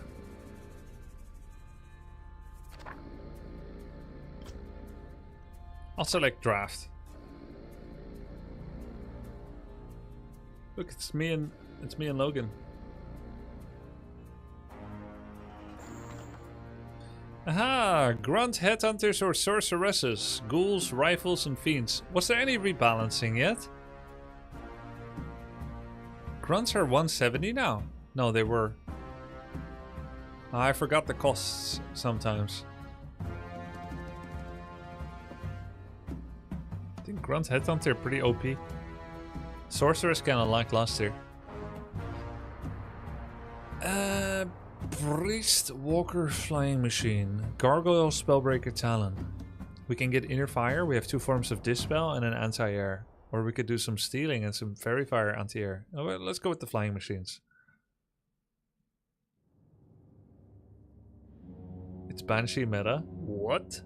I'll select draft. Look, it's me and Logan. Aha! Grunt headhunters or sorceresses, ghouls, rifles, and fiends. Was there any rebalancing yet? Grunts are 170 now. No, they were. I forgot the costs sometimes. I think Grunt headhunter are pretty OP. Sorceress kinda like last year. Priest, Walker, Flying Machine, Gargoyle, Spellbreaker, Talon. We can get Inner Fire, we have 2 forms of Dispel and an Anti-Air. Or we could do some Stealing and some Fairy Fire Anti-Air. Oh, well, let's go with the Flying Machines. It's Banshee meta. What?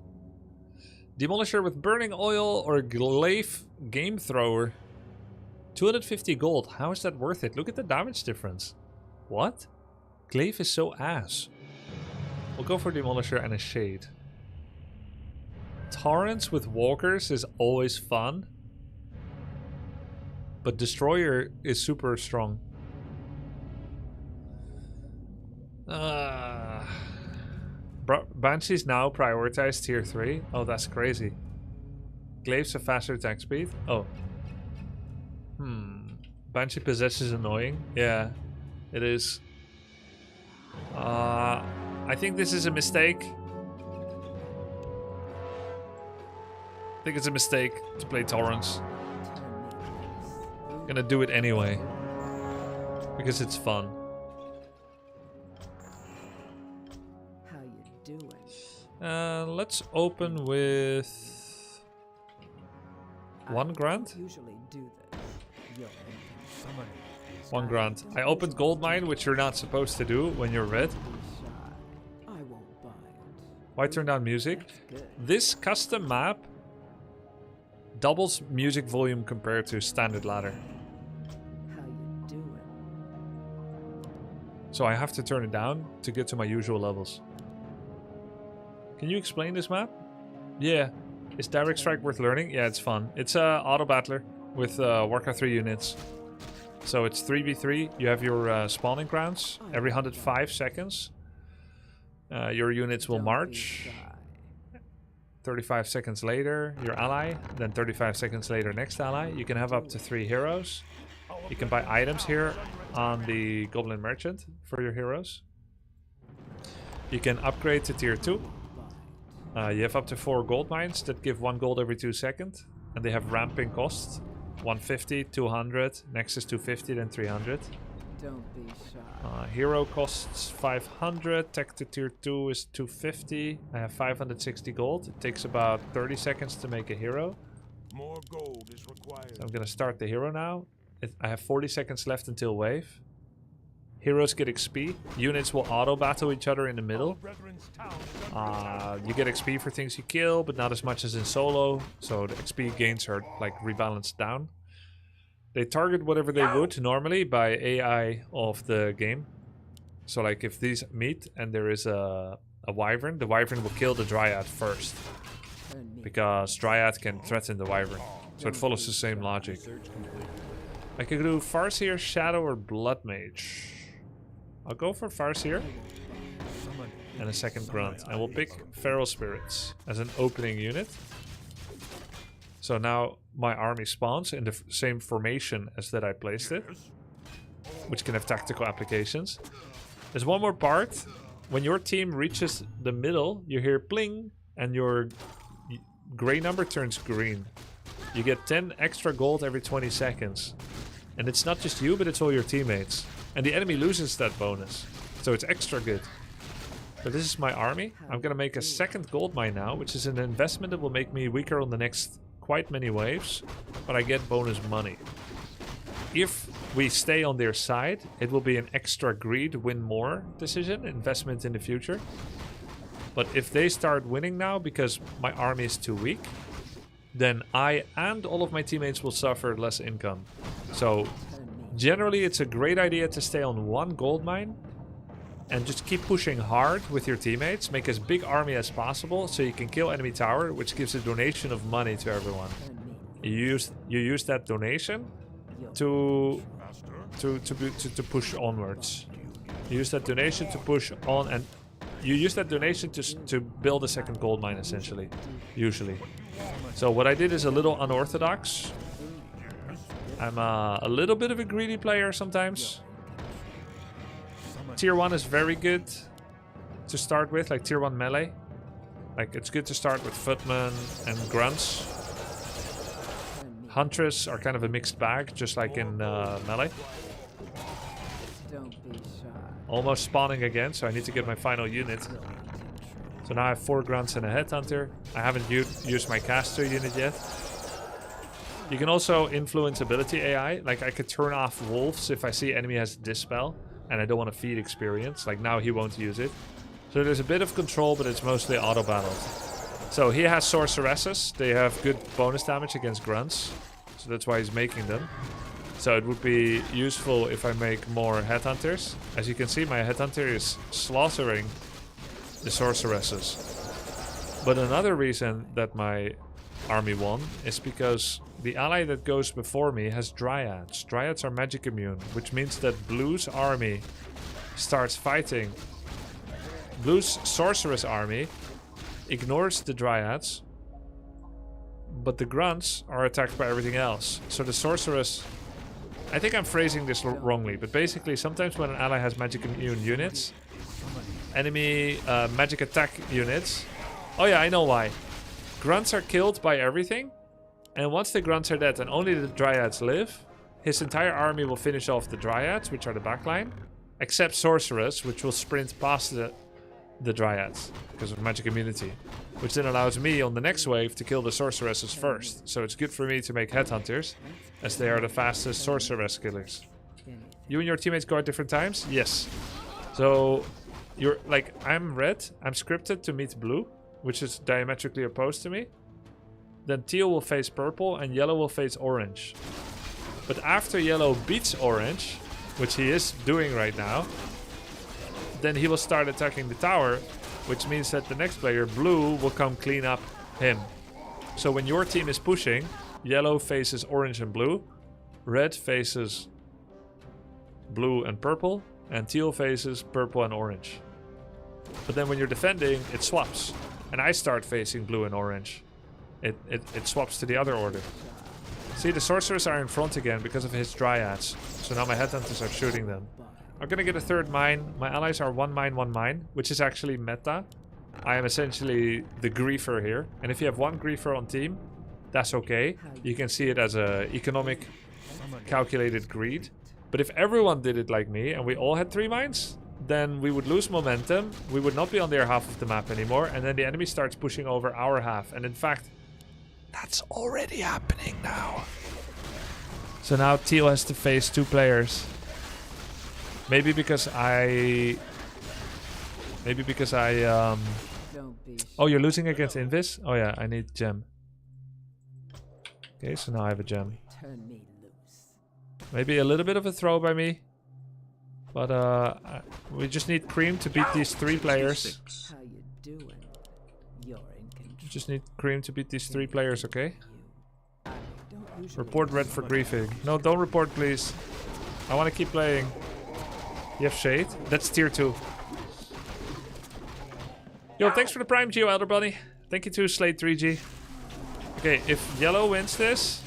Demolisher with Burning Oil or Glaive Game Thrower. 250 gold. How is that worth it? Look at the damage difference. What? Glaive is so ass. We'll go for Demolisher and a Shade. Torrents with Walkers is always fun. But Destroyer is super strong. Banshee's now prioritized tier 3. Oh, that's crazy. Glaive's a faster attack speed. Oh. Banshee Possess is annoying. Yeah, it is. I think this is a mistake. I think it's a mistake to play Taurens. Gonna do it anyway. Because it's fun. How you doing? Let's open with 1 grand. Usually do this. Yo, 1 grand. I opened Goldmine, which you're not supposed to do when you're red. I won't buy it. Why turn down music? This custom map doubles music volume compared to standard ladder. How you doing? So I have to turn it down to get to my usual levels. Can you explain this map? Yeah. Is Direct Strike worth learning? Yeah, it's fun. It's a auto battler with Warcraft 3 units. So it's 3v3. You have your spawning grounds every 105 seconds. Your units will march. 35 seconds later, your ally. Then 35 seconds later, next ally. You can have up to 3 heroes. You can buy items here on the Goblin Merchant for your heroes. You can upgrade to tier 2. You have up to 4 gold mines that give 1 gold every 2 seconds. And they have ramping costs. 150, 200, next is 250, then 300. Don't be shy. Hero costs 500, tech to tier 2 is 250. I have 560 gold. It takes about 30 seconds to make a hero. More gold is required. So I'm gonna start the hero now. I have 40 seconds left until wave. Heroes get XP. Units will auto battle each other in the middle. You get XP for things you kill, but not as much as in solo. So the XP gains are like rebalanced down. They target whatever they would normally by AI of the game. So like if these meet and there is a wyvern, the wyvern will kill the dryad first. Because dryad can threaten the wyvern. So it follows the same logic. I could do Farseer, Shadow, or Blood Mage. I'll go for Farseer and a second Grunt. And we'll pick Feral Spirits as an opening unit. So now my army spawns in the same formation as that I placed it. Which can have tactical applications. There's one more part. When your team reaches the middle, you hear pling and your gray number turns green. You get 10 extra gold every 20 seconds. And it's not just you, but it's all your teammates. And the enemy loses that bonus. So it's extra good. So this is my army. I'm gonna make a second gold mine now, which is an investment that will make me weaker on the next quite many waves. But I get bonus money. If we stay on their side, it will be an extra greed, win more decision, investment in the future. But if they start winning now because my army is too weak, then I and all of my teammates will suffer less income. So generally it's a great idea to stay on one gold mine and just keep pushing hard with your teammates. Make as big army as possible so you can kill enemy tower, which gives a donation of money to everyone. You use that donation to to push onwards. You use that donation to push on, and you use that donation to build a second gold mine, essentially, usually. So what I did is a little unorthodox. I'm a little bit of a greedy player sometimes. Tier 1 is very good to start with, like tier 1 melee. Like, it's good to start with footmen and grunts. Huntress are kind of a mixed bag, just like in melee. Don't be shy. Almost spawning again, so I need to get my final unit. So now I have 4 grunts and a headhunter. I haven't used my caster unit yet. You can also influence ability AI. Like, I could turn off wolves if I see enemy has dispel and I don't want to feed experience. Like, now he won't use it. So there's a bit of control, but it's mostly auto-battled. So he has sorceresses. They have good bonus damage against grunts. So that's why he's making them. So it would be useful if I make more headhunters. As you can see, my headhunter is slaughtering the sorceresses. But another reason that my army won is because the ally that goes before me has dryads. Dryads are magic immune, which means that Blue's army starts fighting. Blue's sorceress army ignores the dryads, but the grunts are attacked by everything else. So the sorceress... I think I'm phrasing this wrongly, but basically sometimes when an ally has magic immune units, enemy magic attack units... Oh yeah, I know why. Grunts are killed by everything, and once the grunts are dead and only the dryads live, his entire army will finish off the dryads, which are the backline, except sorceress, which will sprint past the dryads because of magic immunity, which then allows me on the next wave to kill the sorceresses first. So it's good for me to make headhunters, as they are the fastest sorceress killers. You and your teammates go at different times? Yes. So you're like, I'm red, I'm scripted to meet blue, which is diametrically opposed to me. Then teal will face purple and yellow will face orange. But after yellow beats orange, which he is doing right now, then he will start attacking the tower, which means that the next player, blue, will come clean up him. So when your team is pushing, yellow faces orange and blue, red faces blue and purple, and teal faces purple and orange. But then when you're defending, it swaps. And I start facing blue and orange. It swaps to the other order. See, the sorcerers are in front again because of his dryads. So now my headhunters are shooting them. I'm gonna get a third mine. My allies are 1 mine, 1 mine, which is actually meta. I am essentially the griefer here. And if you have 1 griefer on team, that's okay. You can see it as a economic calculated greed. But if everyone did it like me and we all had 3 mines, then we would lose momentum. We would not be on their half of the map anymore. And then the enemy starts pushing over our half. And in fact, that's already happening now. So now teal has to face 2 players. Maybe because I... Oh, you're losing against Invis? Oh yeah, I need gem. Okay, so now I have a gem. Maybe a little bit of a throw by me. But we just need cream to beat these 3 players. How you doing? You're in control. We just need cream to beat these 3 players, okay? Report red for griefing. No, don't report, please. I want to keep playing. You have shade? That's tier 2. Yo, thanks for the prime, Geo Elder Bunny. Thank you to Slade3G. Okay, if yellow wins this,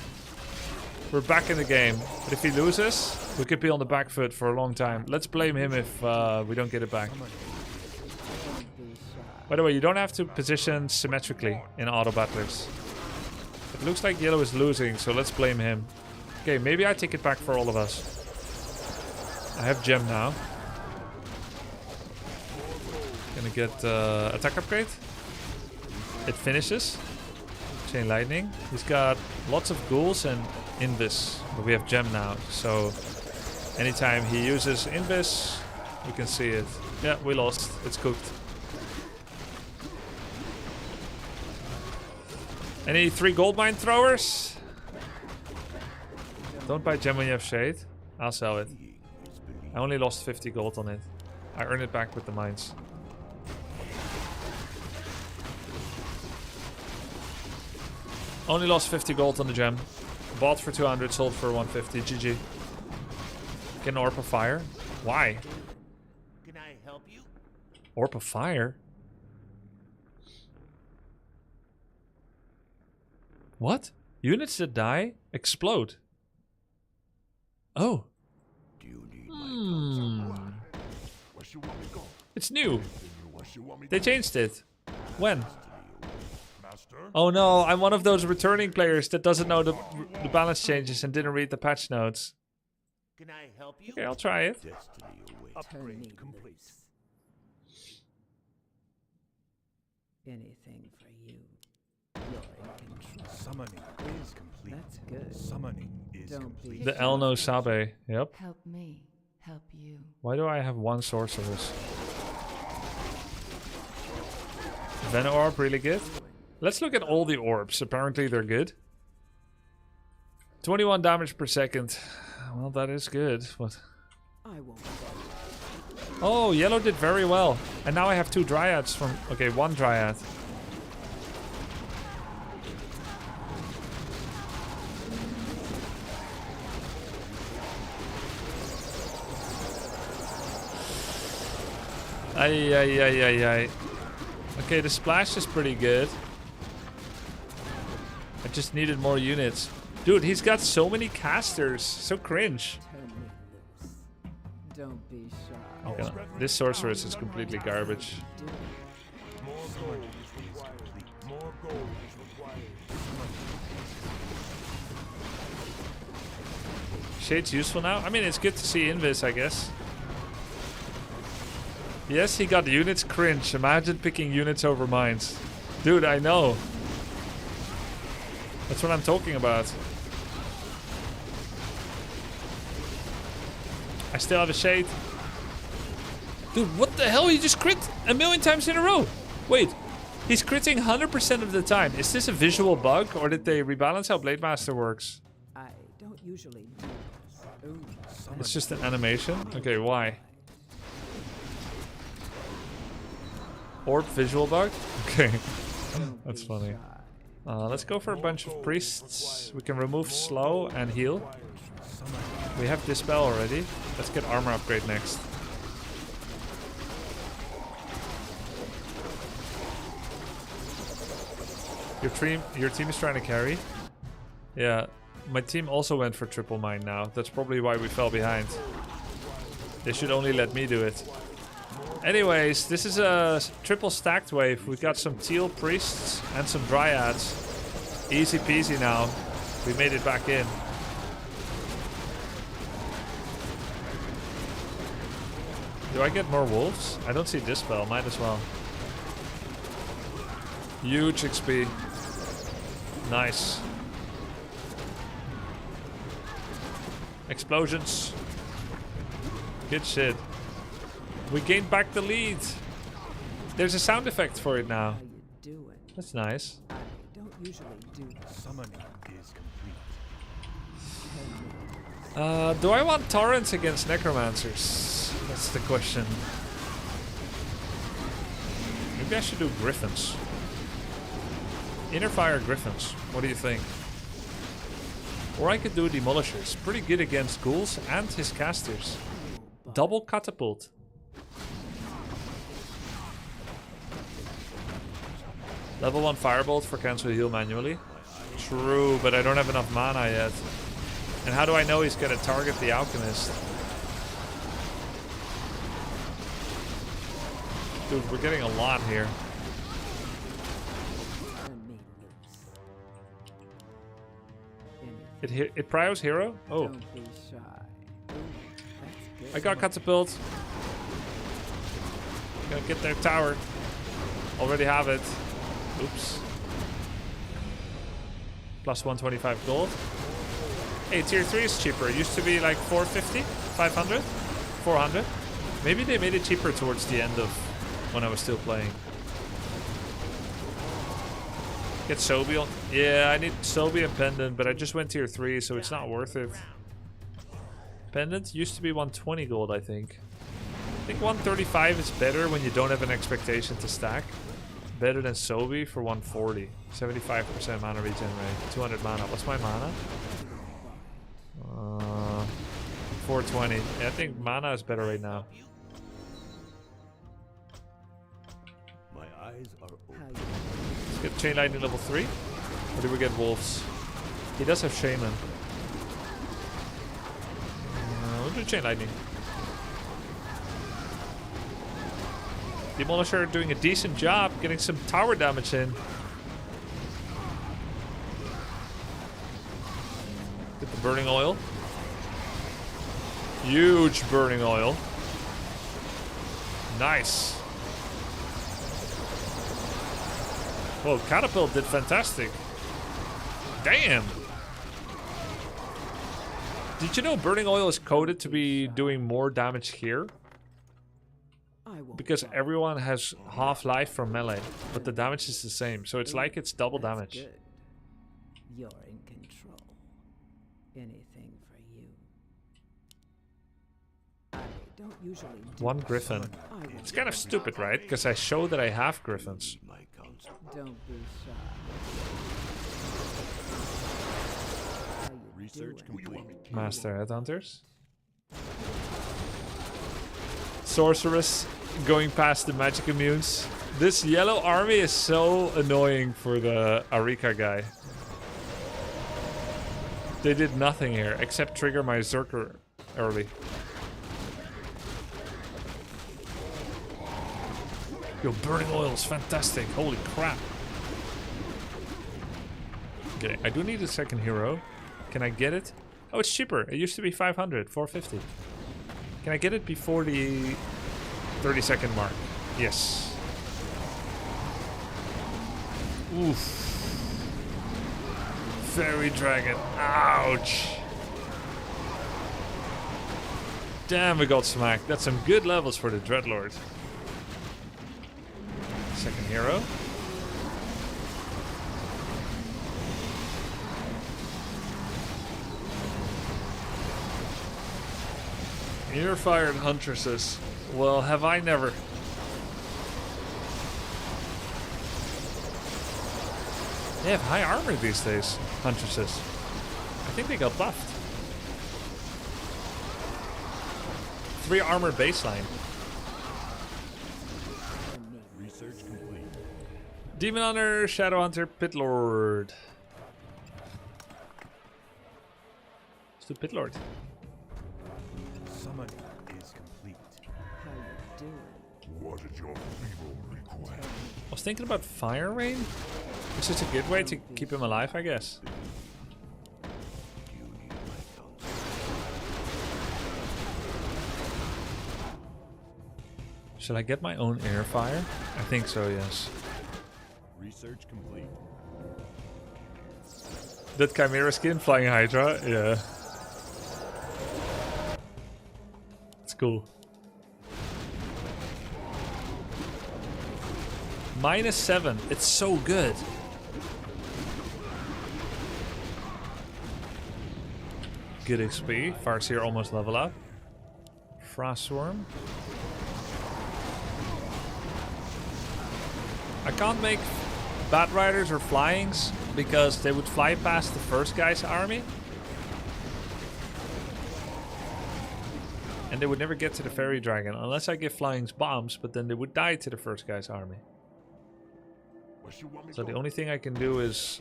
we're back in the game. But if he loses, we could be on the back foot for a long time. Let's blame him if we don't get it back. By the way, you don't have to position symmetrically in auto battlers. It looks like yellow is losing, so let's blame him. Okay, maybe I take it back for all of us. I have gem now. Gonna get attack upgrade. It finishes. Chain lightning. He's got lots of ghouls and invis, but we have gem now. So anytime he uses invis, we can see it. Yeah, we lost. It's cooked. Any 3 gold mine throwers? Don't buy gem when you have shade. I'll sell it. I only lost 50 gold on it. I earn it back with the mines. Only lost 50 gold on the gem. Bought for 200, sold for 150. GG. Get an Orb of Fire? Why? Can I help you? Orb of Fire? What? Units that die explode. Oh. Do you need my Where you want me go? It's new. Where you want me They go? changed it. When? Master? Oh no, I'm one of those returning players that doesn't know the balance changes and didn't read the patch notes. Can I help you? Okay, I'll try it. Destiny awaits. Upgrade complete. Anything for you. You're in control. Summoning is complete. That's good. Summoning is Don't complete. be The El No Sabe. Yep. Help me. Help you. Why do I have one sorceress? Venom Orb, really good. Let's look at all the orbs. Apparently they're good. 21 damage per second. Well, that is good. But I won't. oh, yellow did very well. And now I have 2 dryads from... okay, 1 dryad. Ay, ay, ay, ay, ay. Okay, the splash is pretty good. I just needed more units. Dude, he's got so many casters. So cringe. Turn me loose. Don't be shy. Okay, this sorceress is completely garbage. Do it. More gold is required. More gold is required. Shade's useful now? I mean, it's good to see Invis, I guess. Yes, he got units. Cringe. Imagine picking units over mines. Dude, I know. That's what I'm talking about. I still have a Shade. Dude, what the hell? He just crit 1,000,000 times in a row. Wait, he's critting 100% of the time. Is this a visual bug, or did they rebalance how Blade Master works? I don't usually do this. Ooh, It's just an animation? Okay, why? Orb visual bug? Okay. That's funny. Let's go for a bunch of priests. We can remove slow and heal. We have dispel already. Let's get armor upgrade next. Your team is trying to carry? Yeah, my team also went for triple mine now. That's probably why we fell behind. They should only let me do it. Anyways, this is a triple stacked wave. We got some teal priests and some dryads. Easy peasy now. We made it back in. Do I get more wolves? I don't see dispel. Might as well. Huge XP. Nice. Explosions. Good shit. We gained back the lead. There's a sound effect for it now. how you doing? That's nice. I don't usually do this. Summoning is complete. Do I want torrents against necromancers? That's the question. Maybe I should do griffins. Inner fire griffins. What do you think? Or I could do demolishers. Pretty good against ghouls and his casters. Double catapult. Level 1 firebolt for cancel heal manually. True, but I don't have enough mana yet. And how do I know he's gonna target the alchemist? Dude, we're getting a lot here. Turn me loose. It pryos hero? Oh, Don't be shy. Ooh, that's good. I got catapult. Gonna get their tower. Already have it. Oops. Plus 125 gold. Hey, tier 3 is cheaper. It used to be like 450, 500, 400. Maybe they made it cheaper towards the end of when I was still playing. Get Sobi on. Yeah, I need Sobi and Pendant, but I just went tier 3, so it's not worth it. Pendant used to be 120 gold, I think. I think 135 is better when you don't have an expectation to stack. Better than Sobi for 140. 75% mana regen rate. 200 mana. What's my mana? 420. Yeah, I think mana is better right now. My eyes are open. Let's get Chain Lightning level 3. Or do we get Wolves? He does have Shaman. We'll do Chain Lightning. Demolisher doing a decent job getting some tower damage in. Get the burning oil. Huge burning oil. Nice. Whoa, Catapult did fantastic. Damn. Did you know burning oil is coded to be doing more damage here? Because everyone has half-life from melee, but the damage is the same. So it's like it's double damage. Good. You're in control. Anything for you. I don't usually do 1 Griffin. It's kind of stupid, right? Because I show that I have Griffins. Don't be shy. Research complete. Master Headhunters. Sorceress going past the magic immunes. This yellow army is so annoying for the Arika guy. They did nothing here except trigger my Zerker early. Yo, burning oil is fantastic. Holy crap. Okay, I do need a second hero. Can I get it? Oh, it's cheaper. It used to be 500, 450. Can I get it before the 30-second mark? Yes. Oof. Fairy Dragon. Ouch. Damn, we got smacked. That's some good levels for the Dreadlord. Second hero. Ear-fired Huntresses. Well, have I never. They have high armor these days, Huntresses. I think they got buffed. 3 armor baseline. Research complete. Demon Hunter, Shadow Hunter, Pit Lord. Let's do Pit Lord. Summoning is complete. How you doing? What is your feeble request? I was thinking about Fire Rain. It's just a good way to keep him alive, I guess. You need my counsel. Shall I get my own air fire? I think so, yes. Research complete. That Chimera skin, Flying Hydra, yeah. It's cool. -7, it's so good. Good XP, Farseer almost level up. Frostworm. I can't make Bat Riders or Flyings because they would fly past the first guy's army. And they would never get to the Fairy Dragon unless I give Flyings bombs, but then they would die to the first guy's army. So the only thing I can do is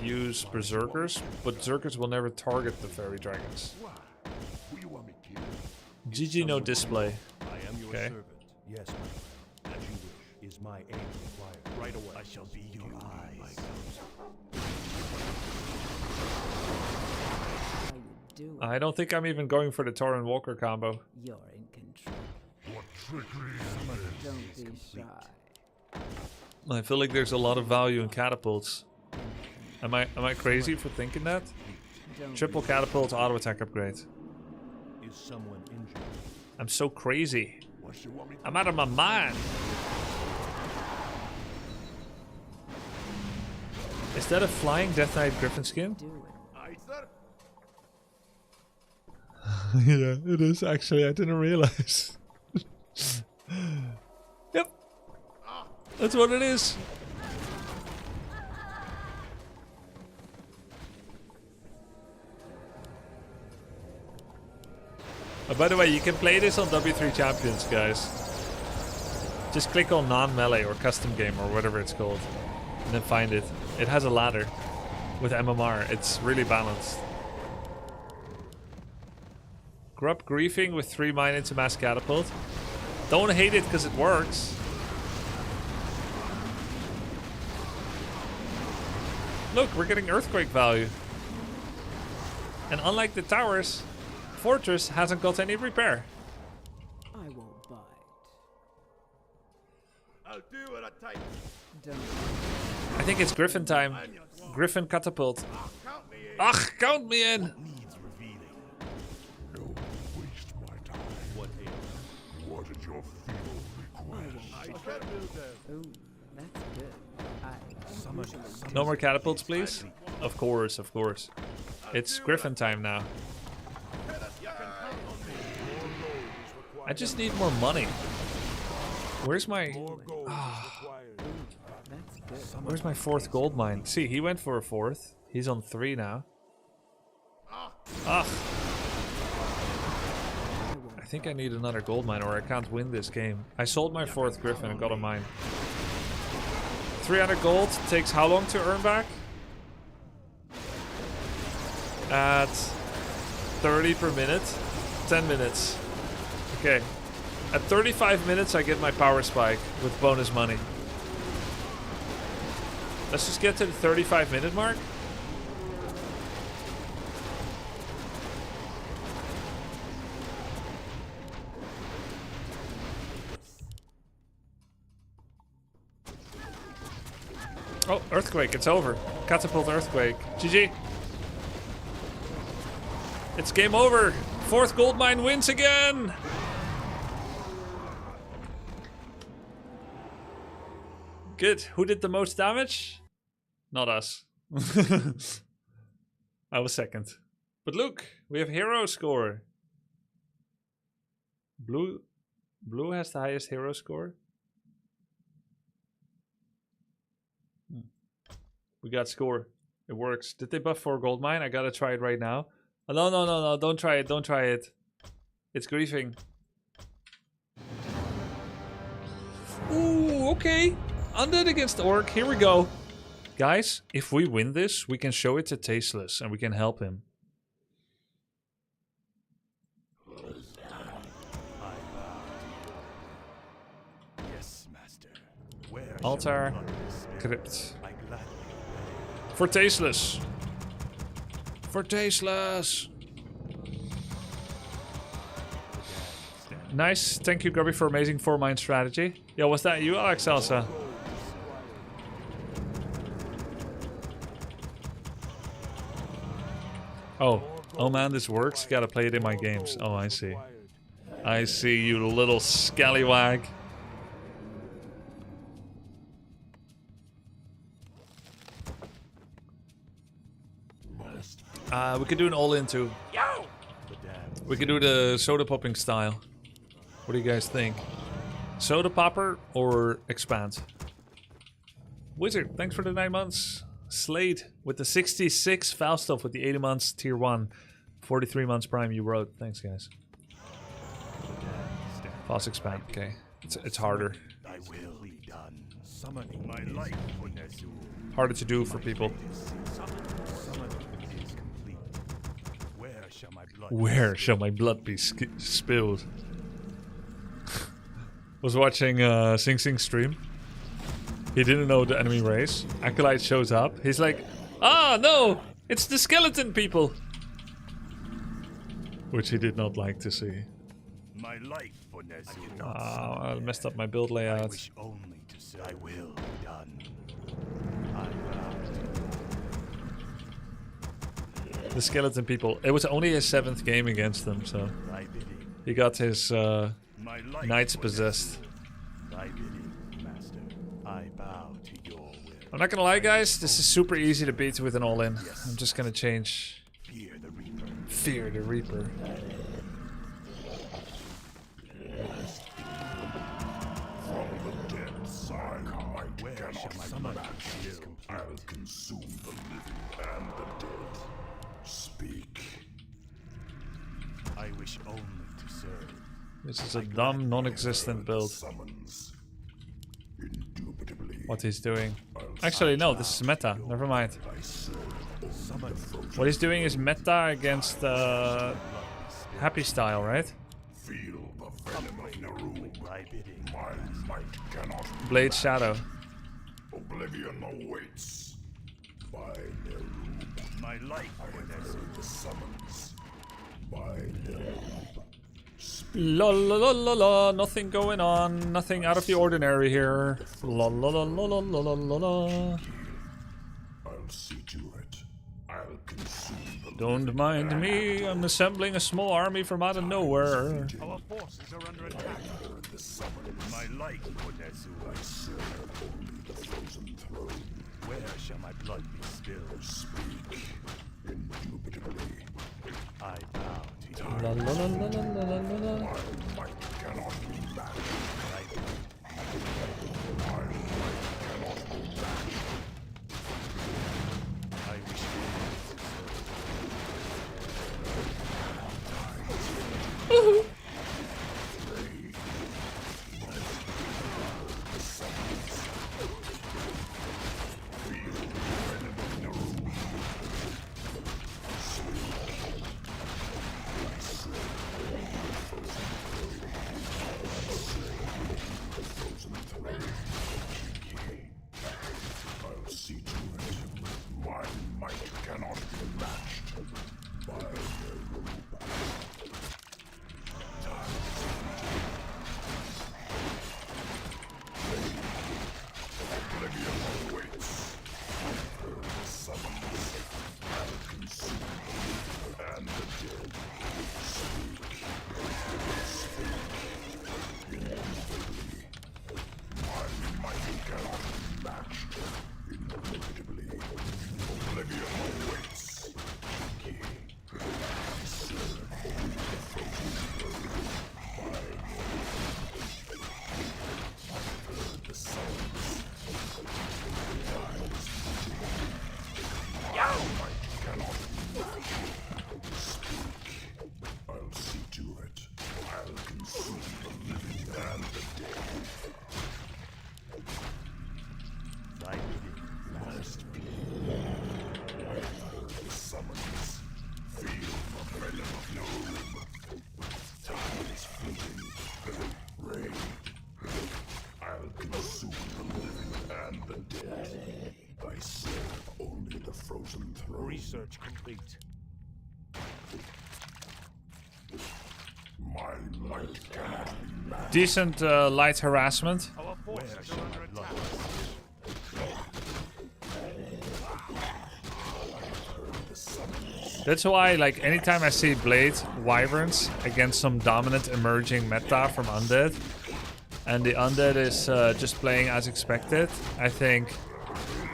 use Berserkers, but Berserkers will never target the Fairy Dragons. GG no display. I am your Okay. servant. Yes, my lord. As you wish. Is my aid required? Right away. I shall be your eyes. How you doing? I don't think I'm even going for the Torrent Walker combo. You're in control. What trickery is this? Don't be shy. I feel like there's a lot of value in catapults. Am I crazy for thinking that? Don't Triple catapult auto attack upgrade. Is someone injured? I'm so crazy. What you want me to I'm out of my mind. Is that a flying Death Knight Griffin skin? do it. I said Yeah, it is actually. I didn't realize. Yep. That's what it is. By the way, you can play this on W3 Champions, guys. Just click on non-melee or custom game or whatever it's called. And then find it. It has a ladder with MMR. It's really balanced. Grub griefing with 3 mine into mass catapult. Don't hate it because it works. Look, we're getting earthquake value. And unlike the towers, Fortress hasn't got any repair. I won't bite. I'll do what I take. Don't. I think it's Griffin time. Griffin catapult. Ach, count me in. Needs revealing. No, waste my time. What is your feeble request? I can't build them. Ooh, that's good. I No more catapults, please? Of course, of course. It's Griffin time now. I just need more money. Where's my... Where's my 4th gold mine? See, he went for a 4th. He's on 3 now. Ah. I think I need another gold mine or I can't win this game. I sold my 4th Griffin and got a mine. 300 gold takes how long to earn back? At 30 per minute. 10 minutes. Okay. At 35 minutes I get my power spike with bonus money. Let's just get to the 35 minute mark. Oh, earthquake, it's over. Catapult earthquake. GG. It's game over. 4th gold mine wins again. Good. Who did the most damage? Not us. I was 2nd. But look, we have hero score. Blue has the highest hero score. We got score. It works. Did they buff 4 gold mine? I gotta try it right now. Oh, no. Don't try it. Don't try it. It's griefing. Ooh, okay. Undead against Orc. Here we go. Guys, if we win this, we can show it to Tasteless and we can help him. Yes, master. Where Altar. Crypt. For Tasteless. For Tasteless. Nice. Thank you, Grubby, for amazing 4-mine strategy. Yo, was that you, Alex Elsa? Oh man, this works. Gotta play it in my games. Oh, I see. I see, you little scallywag. We could do an all-in too. We could do the soda popping style. What do you guys think? Soda popper or expand? Wizard, thanks for the 9 months. Slade with the 66. Falstaff with the 80 months. Tier 1. 43 months prime. You wrote. Thanks, guys. Fast expand. Okay. It's harder. I will be done. Summoning my life. Harder to do for people. Where shall my blood be spilled? Was watching Sing Sing stream. He didn't know the enemy race. Acolyte shows up. He's like, ah, no! It's the skeleton people! Which he did not like to see. My life for Nezu. I messed up my build layout. I wish only to say I will be done. The skeleton people. It was only his 7th game against them, so he got his knights possessed. I'm not gonna lie, guys. This is super easy to beat with an all-in. I'm just gonna change. Fear the Reaper. I'll consume the living and the dead. Speak. I wish only to This is a dumb, non-existent build. What he's doing. Actually, no, this is meta. Never mind. What he's doing is meta against Happy Style, right? Blade Shadow. Oblivion awaits. By My life. I have heard the summons. By La la la la la, nothing going on, nothing out of the ordinary here. La la la la la la la la. I'll see to it. I'll consume the Don't mind me, I'm assembling a small army from out of nowhere. Our forces are under attack. the summons. My life, Odesu. I serve only the frozen throne. Where shall my blood be spilled? Speak indubitably. I bow to you. La la la la la la la la. My might cannot be matched. I My might cannot be matched. I wish I'll see to it. My might cannot be matched by Oblivion awaits. The summons. I'll consume and the dead. Speak. Indubitably. My might cannot be matched. Indubitably. Oblivion awaits. I serve only the frozen throne. I've heard the summons. Time is fleeting. My might cannot be matched. Speak. I'll see to it. I'll consume the living and the dead. thy bidding must be. I've heard the summons. Feel the venom of doom. Time is fleeting. Raid. I'll consume the living and the dead. I serve only the frozen throne. Research complete. My might cannot be matched. Decent light harassment. Our forces are under attack. That's why, like, anytime I see Blade Wyverns against some dominant emerging meta from Undead, and the Undead is just playing as expected, I think,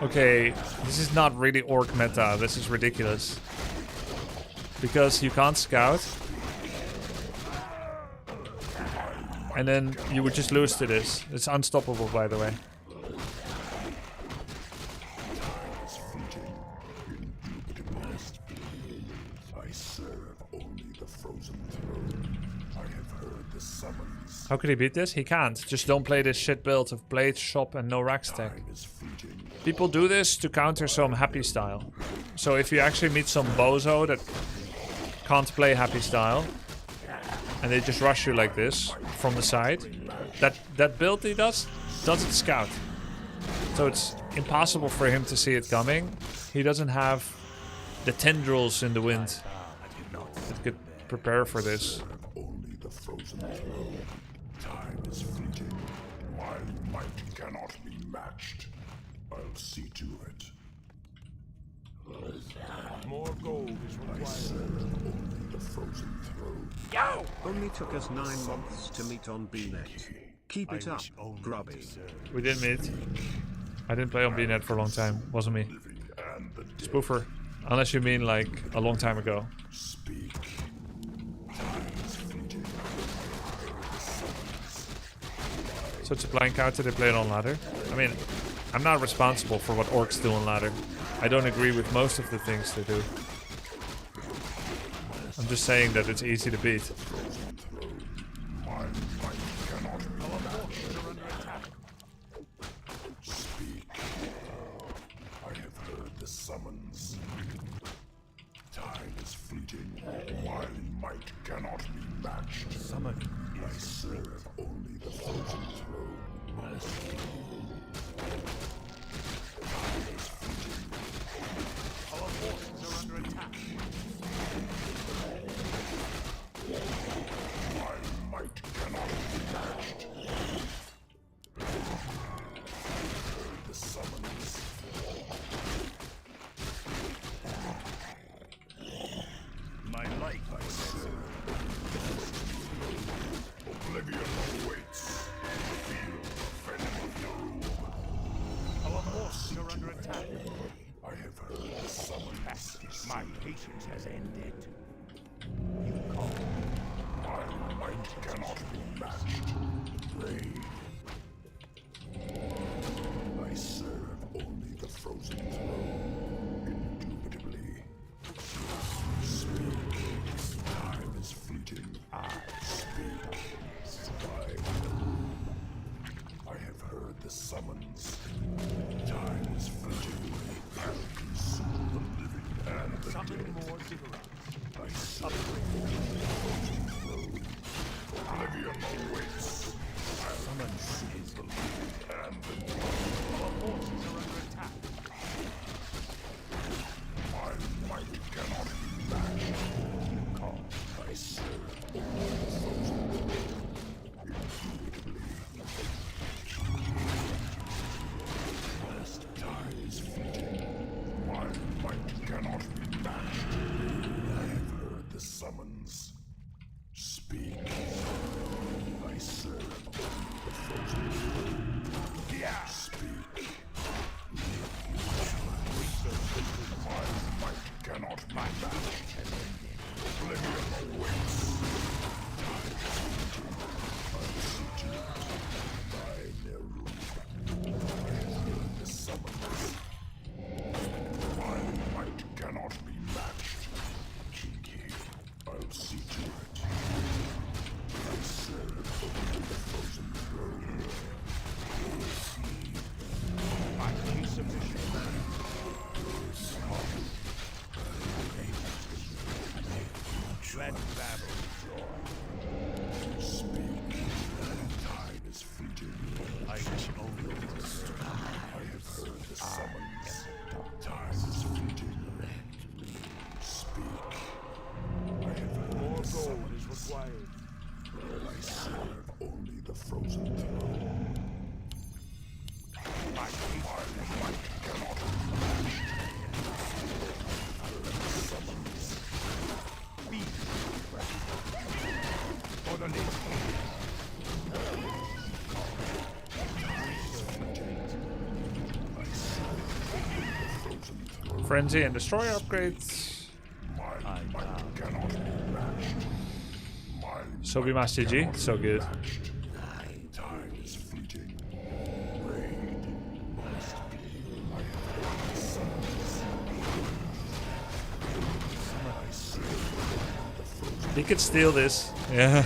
okay, this is not really Orc meta, this is ridiculous. Because you can't scout, and then you would just lose to this. It's unstoppable, by the way. I serve only the frozen throne. I have heard the summons. How could he beat this? He can't. Just don't play this shit build of Blade, Shop, and no rack stack. Time is fleeting. People do this to counter some Happy Style. So if you actually meet some bozo that can't play Happy Style, and they just rush you like this from the side, that build he doesn't scout. So it's impossible for him to see it coming. He doesn't have the tendrils in the wind that could prepare for this. Only the frozen throne. Time is fleeting. My might cannot be matched. I'll see to it. More gold is I required. serve only the frozen throne. Only took us 9 months to meet on BNet. Keep it up, Grubby. We didn't meet. I didn't play on BNet for a long time. Wasn't me. And the dead Spoofer. Unless you mean like a long time ago. speak. Time is fleeting. So it's a blind counter, they play it on ladder. I mean, I'm not responsible for what orcs do on ladder. I don't agree with most of the things they do. I'm just saying that it's easy to beat. Frenzy and Destroy upgrades. So be Master G, so good. He could steal this. Yeah.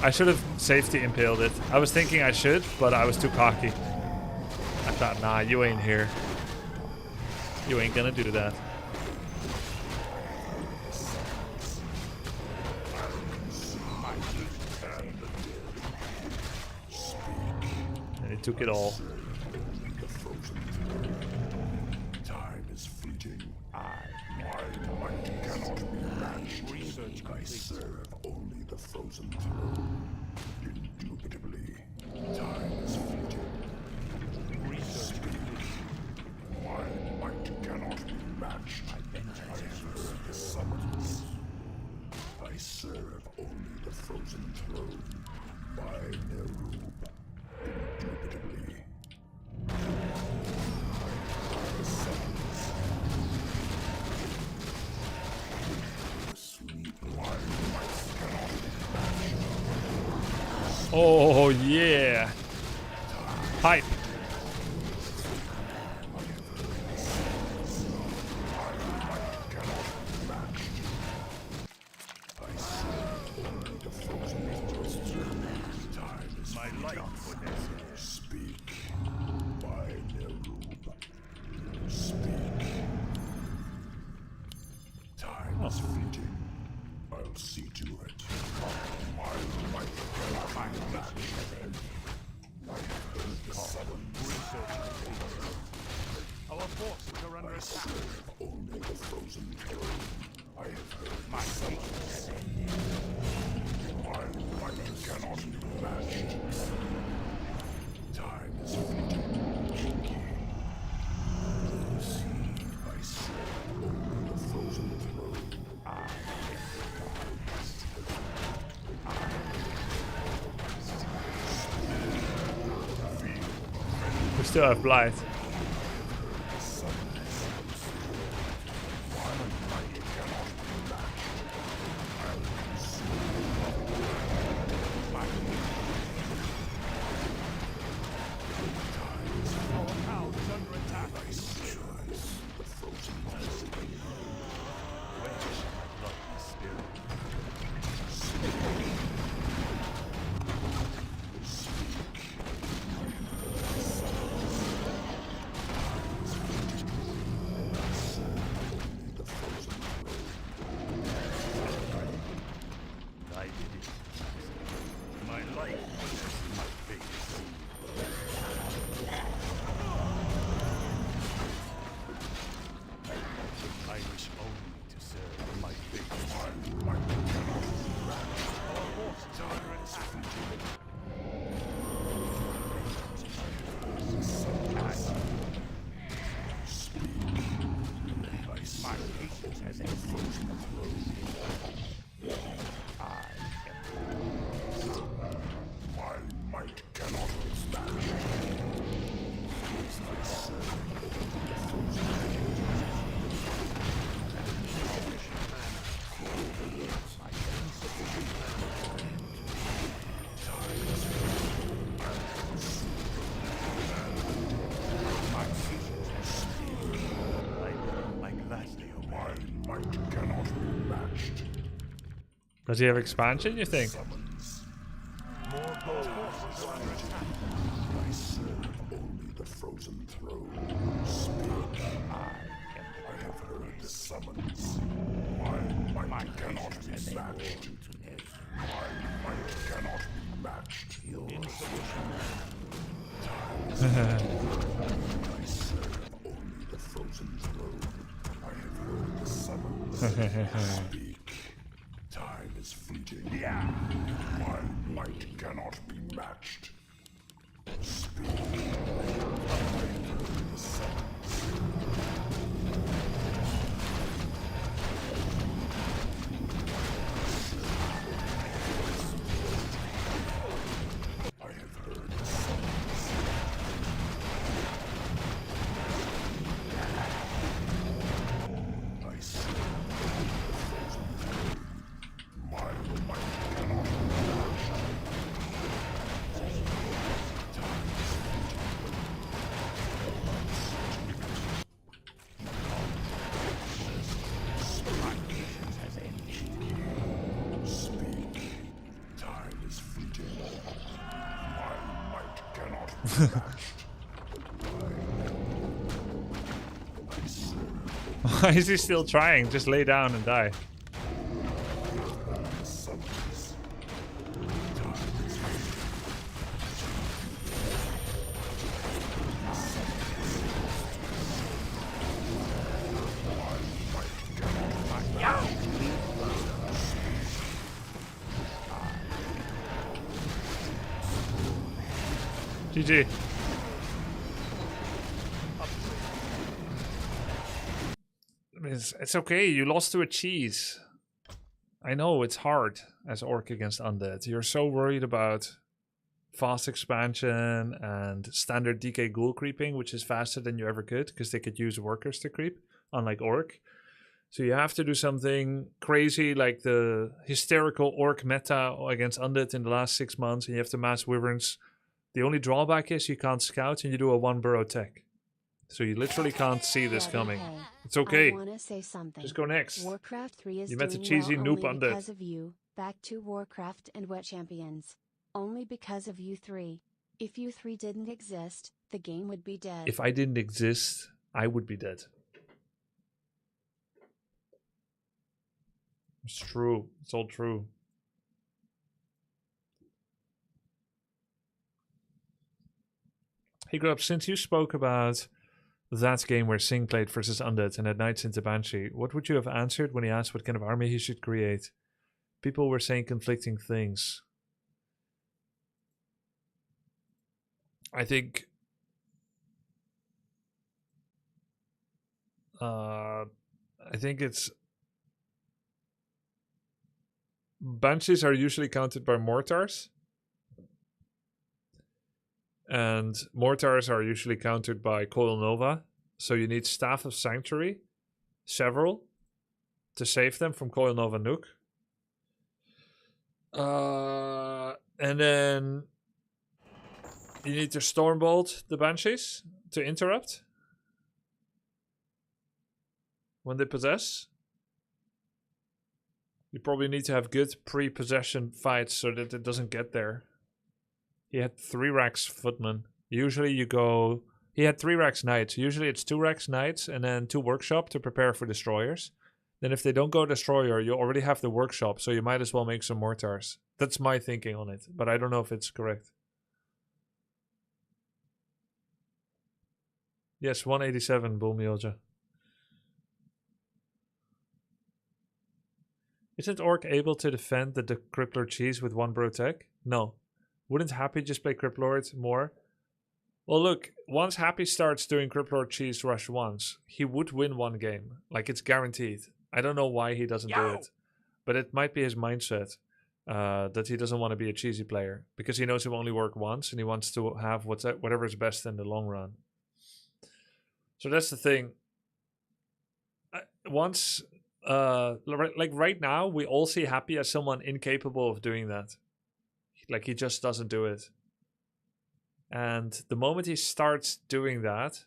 I should have safety impaled it. I was thinking I should, but I was too cocky. I thought, nah, you ain't here. You ain't gonna do that. And he took it all. Time is fleeting. My might cannot be matched. I serve only the frozen throne. Indubitably, time is fleeting. My might cannot be matched. I heard the summons. I serve only the frozen throne. By Nerub. Indubitably. The summons. Sleep. My might cannot be matched. Oh yeah. Hype. We still have Blight. Does he have expansion, you think? More gold. I serve only the frozen throne. Speak. I have heard the summons. My might cannot be matched. My might cannot be matched. I serve only the frozen throne. I have heard the summons. Speak. Time is fleeting. My might cannot be matched. Speak. I have heard the summons. I have heard the summons. I serve the frozen throne. My might cannot be matched. Time is fleeting. Speak. Time is fleeting. My might cannot be matched. I serve Why is he still trying? Just lay down and die. the summons. Time is GG. It's okay, you lost to a cheese. I know, it's hard as Orc against Undead. You're so worried about fast expansion and standard DK ghoul creeping, which is faster than you ever could, because they could use workers to creep, unlike Orc. So you have to do something crazy like the hysterical Orc meta against Undead in the last 6 months, and you have to mass Wyverns. The only drawback is you can't scout and you do a 1 burrow tech. So you literally can't see this coming. It's okay. I want to say something. Just go next. Warcraft 3 is You met a doing cheesy well noob only Undead. because of you. Back to Warcraft and Wet Champions. Only because of you three. If you three didn't exist, the game would be dead. If I didn't exist, I would be dead. It's true. It's all true. Hey Grub, since you spoke about that game where Singh played versus Undead and had Knights into Banshee, what would you have answered when he asked what kind of army he should create? People were saying conflicting things. I think it's Banshees are usually counted by mortars. And mortars are usually countered by Coil Nova. So you need Staff of Sanctuary, several, to save them from Coil Nova Nuke. And then you need to Stormbolt the Banshees to interrupt when they possess. You probably need to have good pre-possession fights so that it doesn't get there. He had 3 racks Footman. Usually you go... He had 3 racks Knights. Usually it's 2 racks Knights and then 2 Workshop to prepare for Destroyers. Then if they don't go Destroyer, you already have the Workshop, so you might as well make some Mortars. That's my thinking on it, but I don't know if it's correct. Yes, 187, Bull Mioja. Isn't Orc able to defend the Crippler Cheese with 1 bro tech? No. Wouldn't Happy just play Criplord more? Well, look, once Happy starts doing Criplord Cheese Rush once, he would win 1 game. Like, it's guaranteed. I don't know why he doesn't do it. But it might be his mindset that he doesn't want to be a cheesy player. Because he knows it will only work once, and he wants to have whatever is best in the long run. So that's the thing. Like right now, we all see Happy as someone incapable of doing that. Like, he just doesn't do it. And the moment he starts doing that,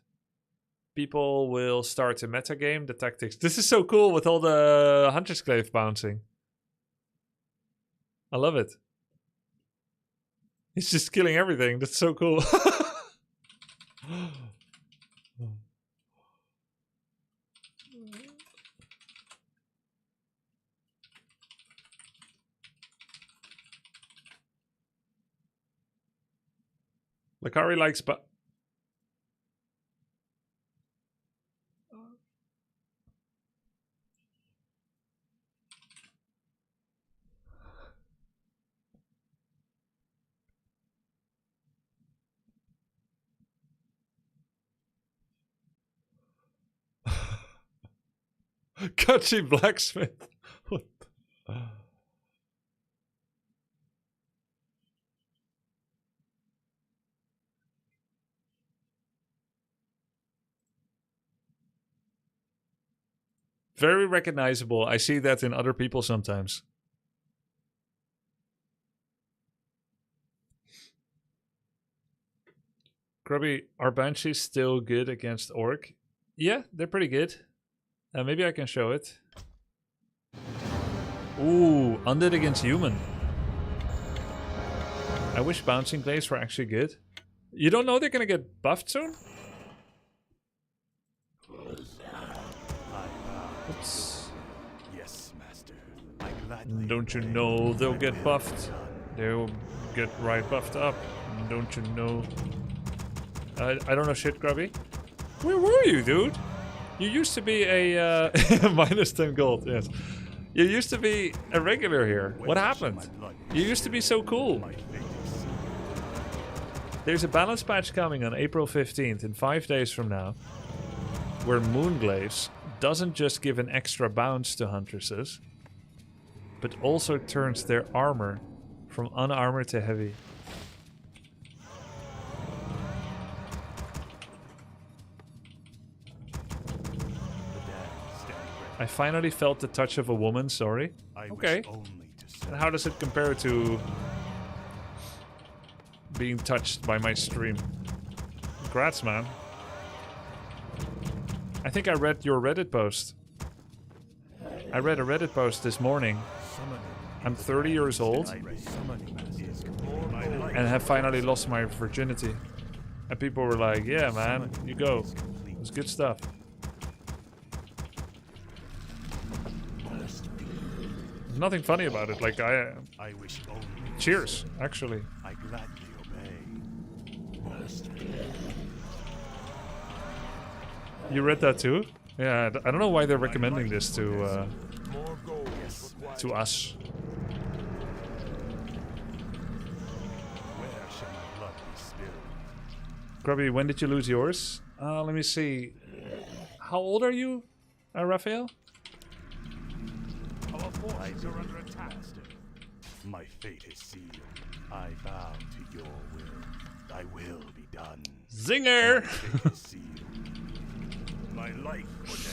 people will start to metagame the tactics. This is so cool with all the Hunter's Glaive bouncing. I love it. He's just killing everything. That's so cool. Lakari likes Cutchy blacksmith. What the... Very recognizable. I see that in other people sometimes. Grubby, are Banshees still good against Orc? Yeah, they're pretty good. Maybe I can show it. Ooh, Undead against Human. I wish Bouncing Glaives were actually good. You don't know they're gonna get buffed soon? Oops. Yes, master. Don't you know they'll get buffed? They'll get right buffed up. Don't you know? I don't know shit, Grubby. Where were you, dude? You used to be a minus 10 gold, yes. You used to be a regular here. What happened? You used to be so cool. There's a balance patch coming on April 15th, in 5 days from now, where Moonglaves doesn't just give an extra bounce to Huntresses, but also turns their armor from unarmored to heavy. I finally felt the touch of a woman, sorry. Okay. And how does it compare to being touched by my stream? Congrats, man. I think I read your Reddit post. I read a Reddit post this morning. I'm 30 years old and have finally lost my virginity. And people were like, yeah, man, you go. It's good stuff. There's nothing funny about it. Like, I wish cheers, actually. I gladly obey. You read that too? Yeah, I don't know why they're recommending this to us. Grubby, when did you lose yours? Let me see. How old are you, Raphael? Our forces are under attack. My fate is sealed. I bow to your will. Thy will be done. Zinger! My fate is sealed. My life was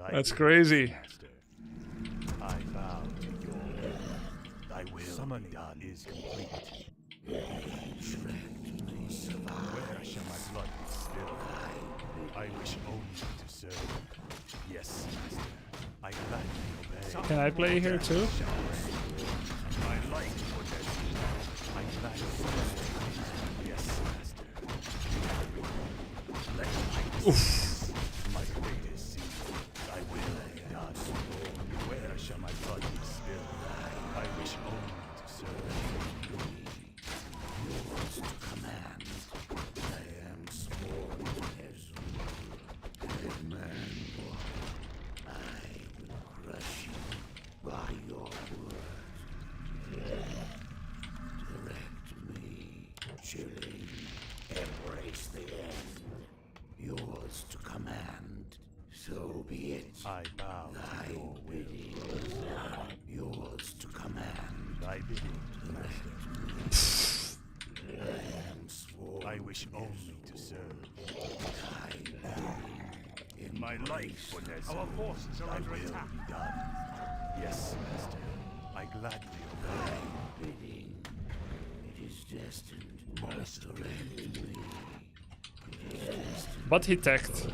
as That's crazy. I bow to your will. Thy will be done is complete. Where shall my blood be spilled? I wish only to serve. Yes, master. I gladly obey. Can I play here too? My life was as I gladly obey. Yes, master. Oof. My fate is sealed. Thy will be done. Where shall my blood be spilled? I wish only to serve. Yours to command. I am sworn as dead man. I will crush you by your word. Direct me, chilling. Embrace the end. Yours to command, so be it. I bow to your bidding. Yours to command. Thy bidding, master. I am sworn. I wish only to serve. Thy bidding. In my life, our forces are under attack. Yes, master. I gladly obey. Thy bidding. It is destined. Master, direct me. But he teched.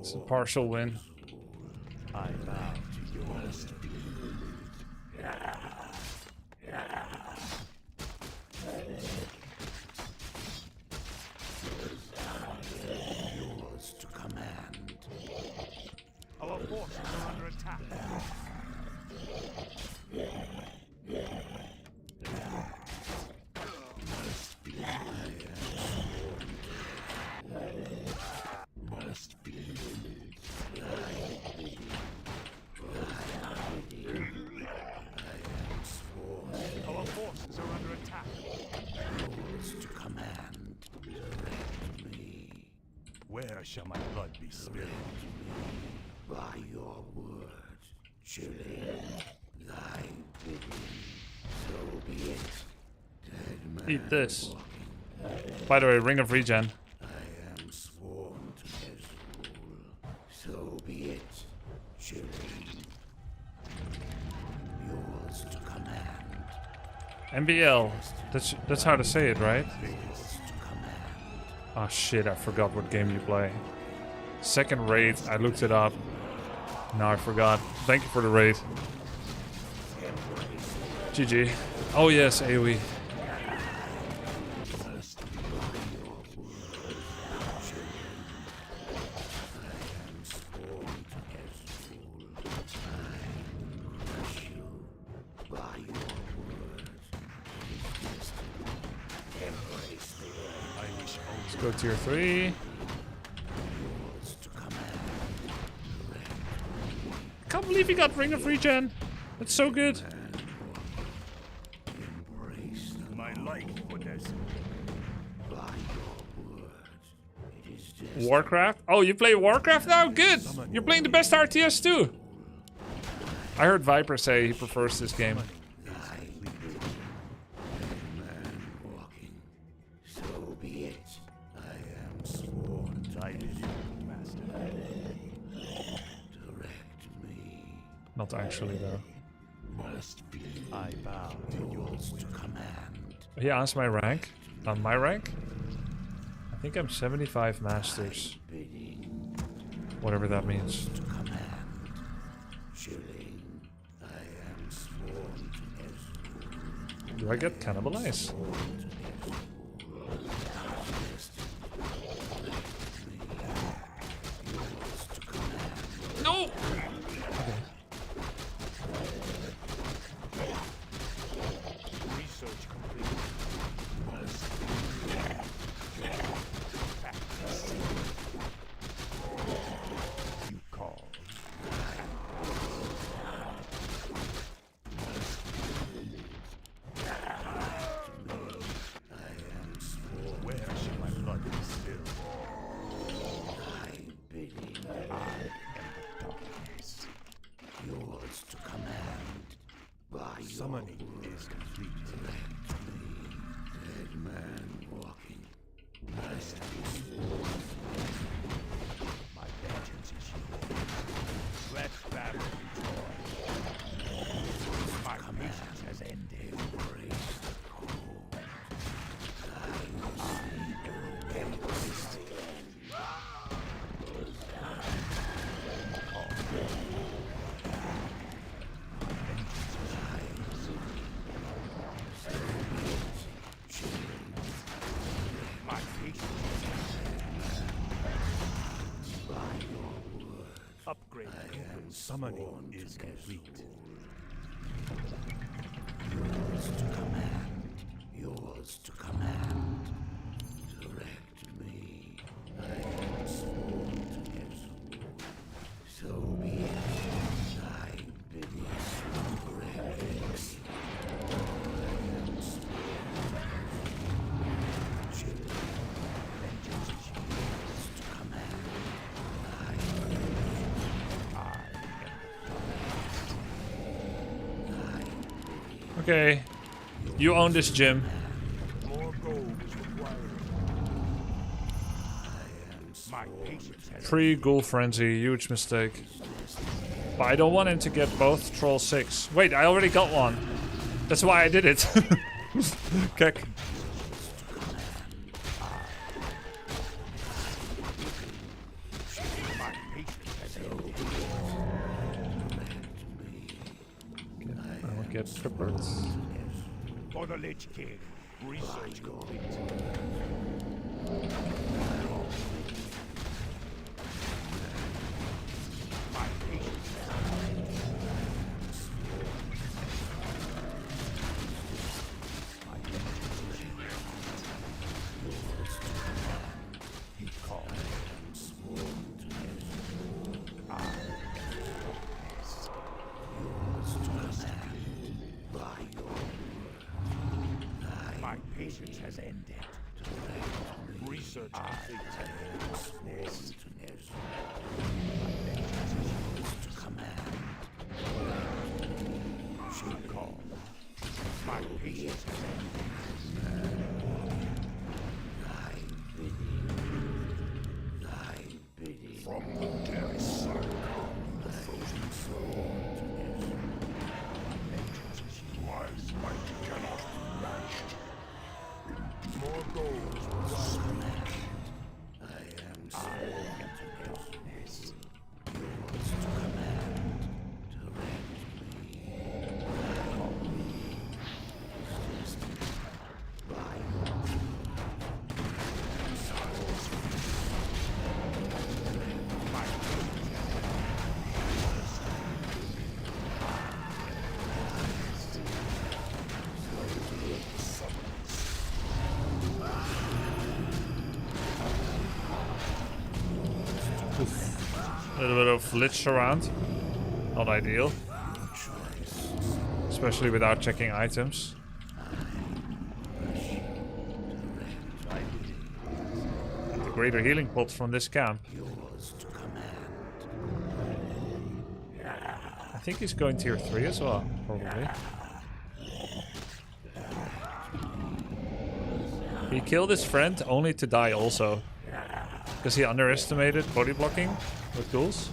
It's a partial win. I bow to your shall my blood be spilled? By your word, chilling, thy bidding, so be it. Dead man Eat this. walking, By the way, Ring of Regen. I am sworn to Ezreal, so be it. Chilling, yours to command, MBL. That's how to say it, right? yours to command. Oh shit, I forgot what game you play. Second raid, I looked it up. Now I forgot. Thank you for the raid. GG. Oh yes, AoE. Let's go tier 3. Can't believe he got Ring of Regen. That's so good. My life for this. Warcraft? Oh, you play Warcraft now? Good! You're playing the best RTS too! I heard Viper say he prefers this game. So be it. I am sworn to direct me. Not actually though. Must be. I bow to yours to command. He asked my rank. On my rank? I think I'm 75 masters. Whatever that means. To command. Chilling. I am sworn to Ezreal. Do I get cannibalized? No! Okay. Research complete. You call. Where shall my blood be spilled? Thy bidding. I am the darkness. Yours to command. By Summoning is complete. dead man walking. My vengeance is yours. Let battle be joy. My patience has ended. Embrace the cold. My patience upgrade. Summoning is complete. Yours to command. Yours to command. Direct me. I am sworn to Ezreal. So be it. Thy bidding. Direct me. I am sworn to Ezreal. Vengeance is yours to command. Okay. You own this gym. More gold is required. My patience has Pre-Ghoul Frenzy, huge mistake. But I don't want him to get both Troll 6. Wait, I already got one. That's why I did it. Kek. my patience has ended. I will get prepared. For the Lich King. Research complete. My patience has ended. My vengeance is yours. He called. My patience has ended. such fatality. My peace. Thy bidding. From the depths the frozen sword. Wise might cannot be matched. More gold. I am yours to command. Torrent me. A little bit of glitch around. Not ideal. Especially without checking items. The greater healing pot from this camp. I think he's going tier 3 as well, probably. He killed his friend only to die also. Because he underestimated body blocking with ghouls.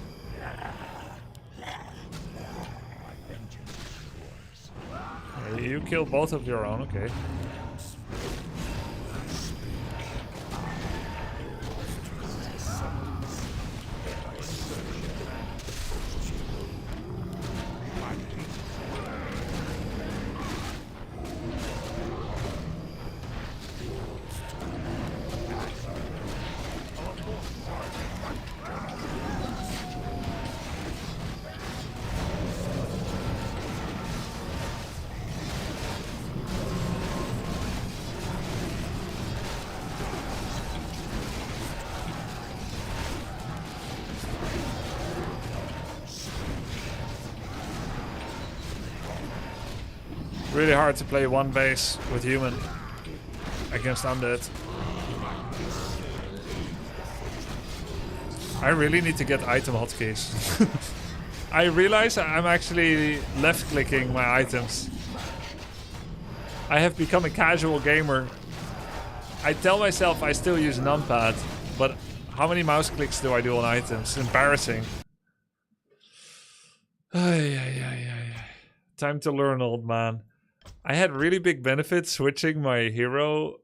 Yeah, you killed both of your own, okay. Really hard to play one base with human against undead. I really need to get item hotkeys. I realize I'm actually left clicking my items. I have become a casual gamer. I tell myself I still use numpad, but how many mouse clicks do I do on items? Embarrassing. Time to learn, old man. I had really big benefits switching my hero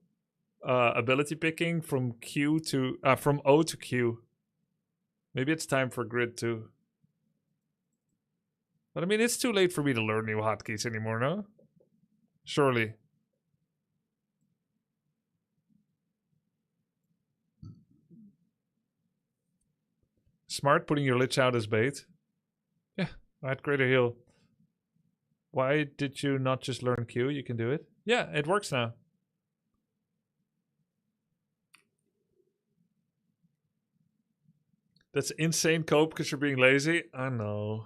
ability picking from Q to from O to Q. Maybe it's time for grid too. But I mean, it's too late for me to learn new hotkeys anymore, no? Surely. Smart putting your lich out as bait. Yeah, I had greater heal. Why did you not just learn Q? You can do it. Yeah, it works now. That's insane cope because you're being lazy. I know.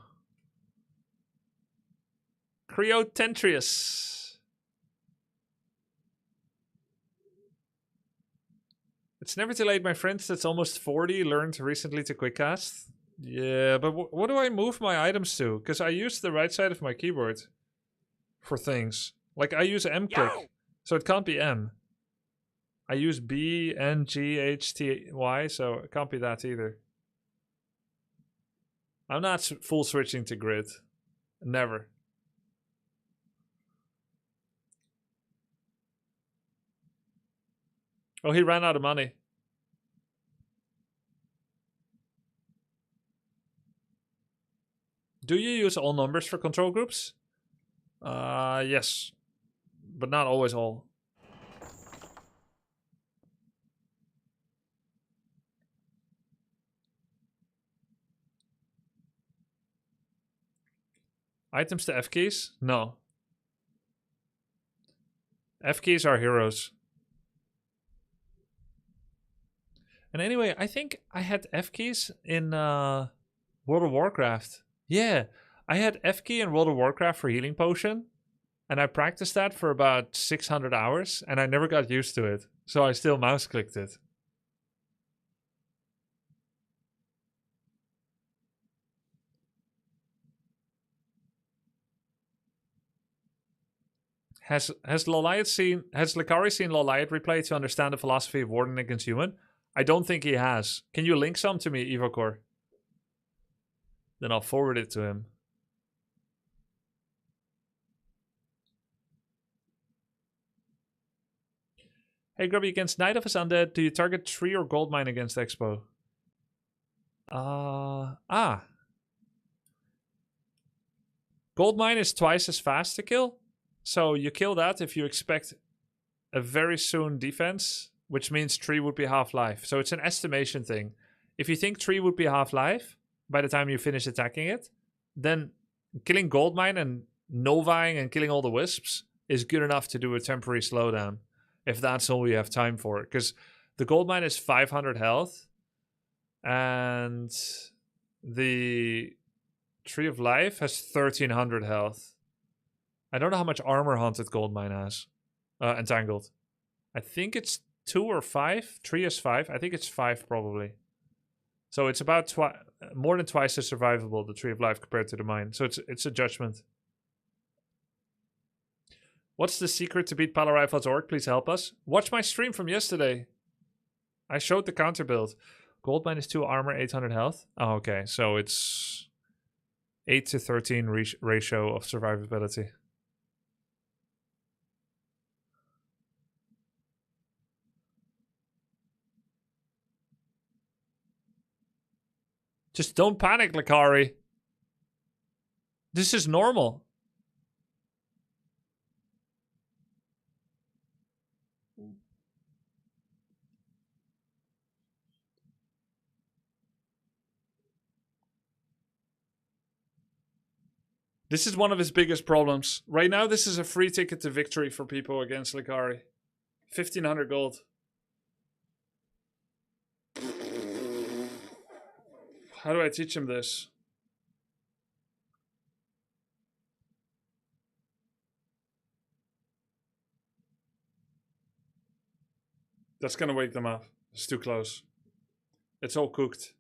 Creotentrius. It's never too late, my friends. That's almost 40. Learned recently to quickcast. Yeah, but what do I move my items to? Because I use the right side of my keyboard for things. Like I use M-click, so it can't be M. I use B, N, G, H, T, Y, so it can't be that either. I'm not full switching to grid. Never. Oh, he ran out of money. Do you use all numbers for control groups? Yes. But not always all. Items to F keys? No. F keys are heroes. And anyway, I think I had F keys in World of Warcraft. Yeah, I had F key in World of Warcraft for healing potion. And I practiced that for about 600 hours. And I never got used to it. So I still mouse clicked it. Has Lakari seen Loliot replay to understand the philosophy of Warden against human? I don't think he has. Can you link some to me, Evocor? Then I'll forward it to him. Hey Grubby, against Knight of his Undead, do you target tree or gold mine against Expo? Gold mine is twice as fast to kill. So you kill that if you expect a very soon defense, which means tree would be half-life. So it's an estimation thing. If you think tree would be half-life by the time you finish attacking it, then killing gold mine and novaing and killing all the wisps is good enough to do a temporary slowdown. If that's all you have time for. Because the gold mine is 500 health. And the Tree of Life has 1300 health. I don't know how much armor Haunted Gold Mine has. Entangled. I think it's 2 or 5. Tree is 5. I think it's 5 probably. So it's about more than twice as survivable, the Tree of Life, compared to the mine. So it's a judgment. What's the secret to beat Pala Rifle's orc? Please help us. Watch my stream from yesterday. I showed the counter build. Gold mine is 2 armor, 800 health. Oh, okay. So it's 8 to 13 ratio of survivability. Just don't panic, Lakari. This is normal. This is one of his biggest problems. Right now, this is a free ticket to victory for people against Lakari. 1500 gold. How do I teach him this? That's gonna wake them up. It's too close. It's all cooked.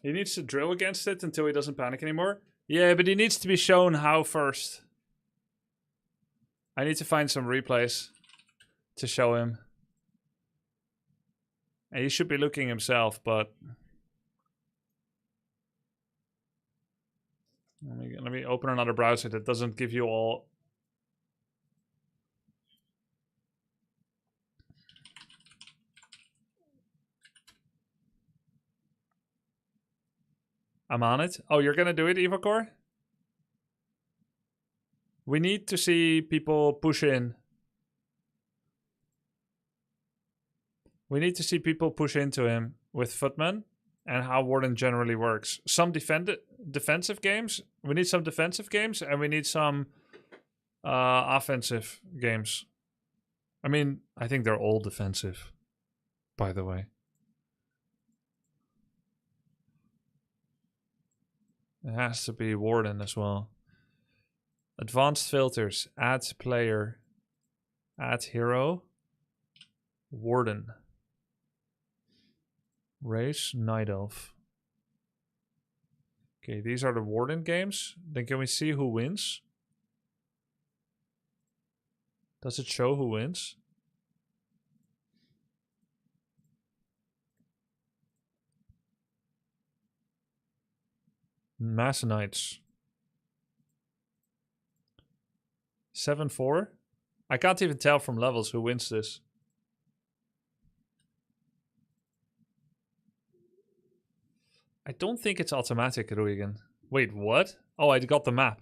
He needs to drill against it until he doesn't panic anymore. Yeah, but he needs to be shown how first. I need to find some replays to show him. And he should be looking himself, but... Let me open another browser that doesn't give you all... I'm on it. Oh, you're gonna do it, Evocor? We need to see people push in. We need to see people push into him with Footman and how Warden generally works. Some defensive games. We need some defensive games and we need some offensive games. I mean, I think they're all defensive, by the way. It has to be Warden as well. Advanced filters. Add player. Add hero. Warden. Race. Night Elf. Okay, these are the Warden games. Then can we see who wins? Does it show who wins? Masonites. 7-4. I can't even tell from levels who wins this. I don't think it's automatic, Ruigan. Wait, what? Oh, I got the map.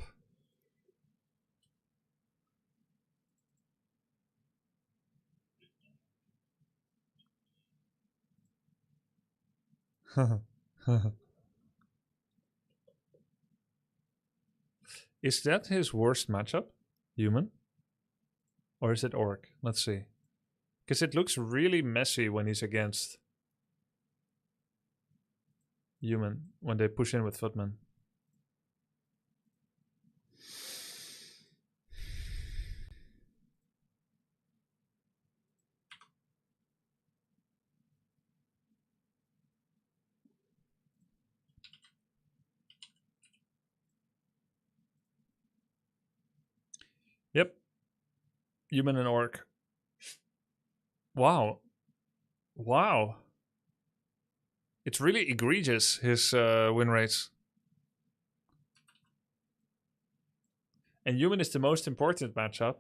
Is that his worst matchup? Human? Or is it Orc? Let's see. Because it looks really messy when he's against Human, when they push in with Footman. Human and orc. Wow. Wow. It's really egregious, his win rates. And human is the most important matchup.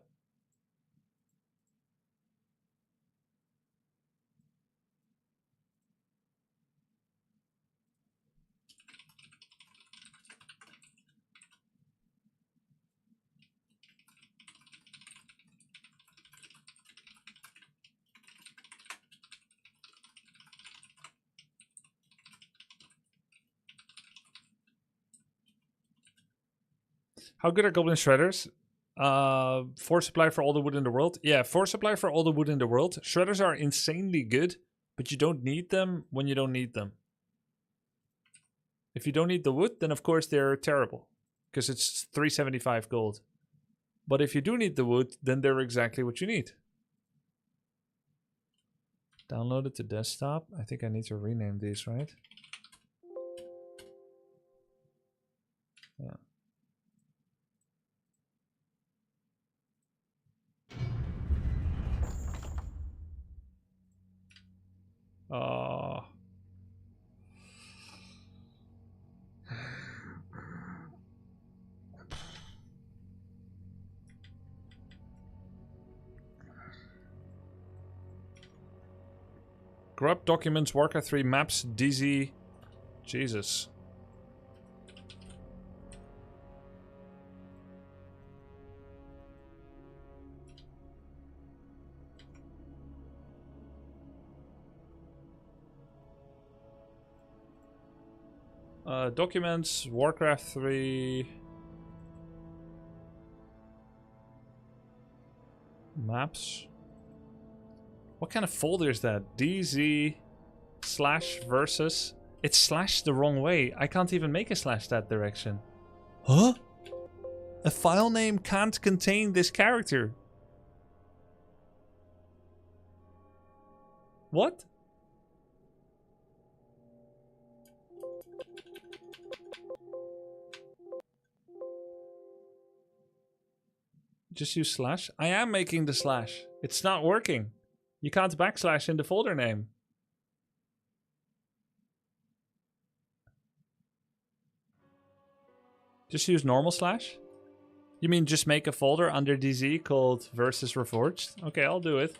How good are goblin shredders? 4 supply for all the wood in the world. Yeah, 4 supply for all the wood in the world. Shredders are insanely good, but you don't need them when you don't need them. If you don't need the wood, then of course they're terrible, because it's 375 gold. But if you do need the wood, then they're exactly what you need. Download it to desktop. I think I need to rename these, right? Yeah. Grub documents, Warcraft 3 maps, DZ. Jesus. Documents, Warcraft 3 maps. What kind of folder is that? DZ / versus. It's slashed the wrong way. I can't even make a slash that direction. Huh? A file name can't contain this character. What? Just use slash? I am making the slash. It's not working. You can't backslash in the folder name. Just use normal slash? You mean just make a folder under DZ called versus reforged? Okay, I'll do it.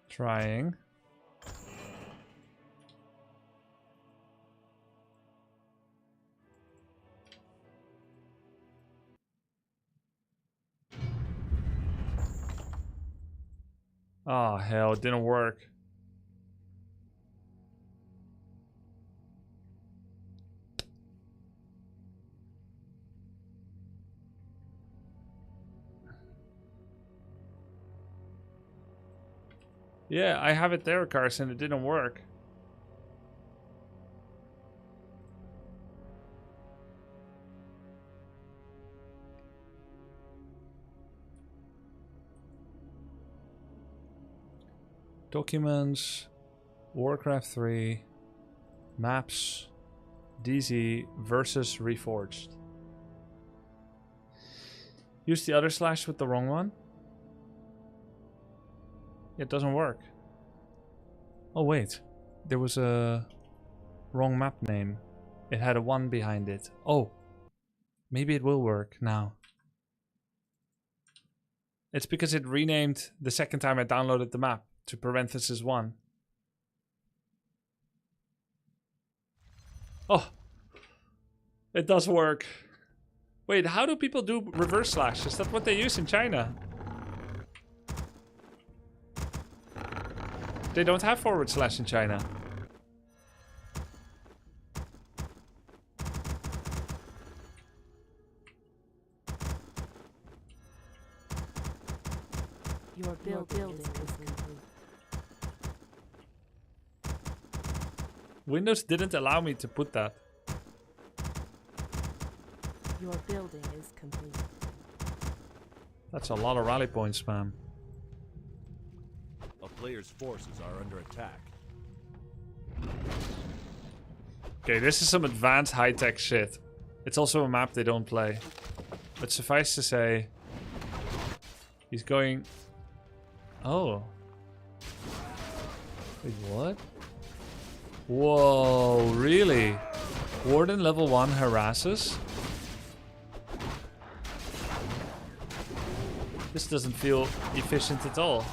Trying. Oh, hell, it didn't work. Yeah, I have it there, Carson. It didn't work. Documents, Warcraft 3, maps, DZ versus reforged. Use the other slash with the wrong one. It doesn't work. Oh wait, there was a wrong map name. It had a 1 behind it. Oh, maybe it will work now. It's because it renamed the second time I downloaded the map to parenthesis 1. Oh, it does work. Wait, how do people do reverse slash? Is that what they use in China? They don't have forward slash in China. Your building is complete. Windows didn't allow me to put that. Your building is complete. That's a lot of rally point spam. A player's forces are under attack. Okay, this is some advanced high-tech shit. It's also a map they don't play. But suffice to say, he's going... Oh. Wait, what? Whoa, really? Warden level 1 harasses? This doesn't feel efficient at all.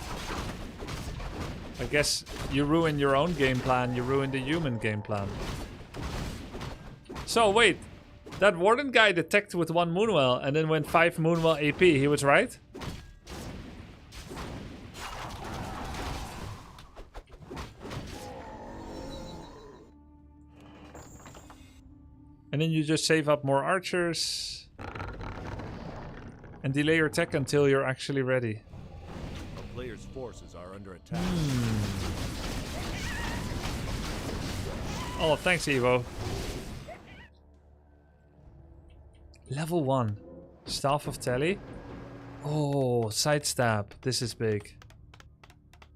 I guess you ruin your own game plan, you ruin the human game plan. So wait, that Warden guy detected with 1 Moonwell and then went 5 Moonwell AP, he was right? And then you just save up more archers and delay your tech until you're actually ready. A player's forces are under attack. Oh, thanks, Evo. Level 1. Staff of Telly. Oh, sidestab. This is big.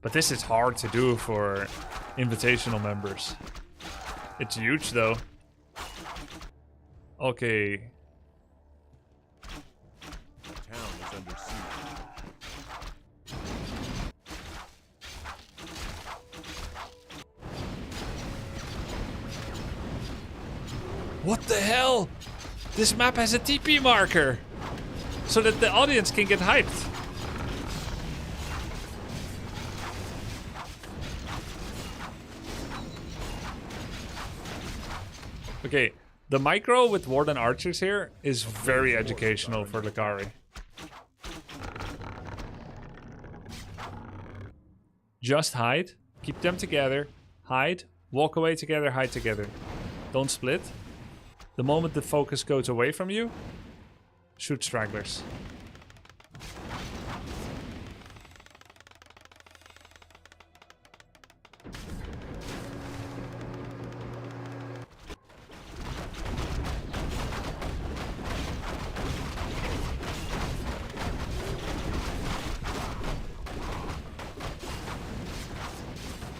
But this is hard to do for invitational members. It's huge, though. Okay. The town is under siege. What the hell? This map has a TP marker. So that the audience can get hyped. Okay. The micro with Warden archers here is very educational for Lakari. Just hide, keep them together, hide, walk away together, hide together. Don't split. The moment the focus goes away from you, shoot stragglers.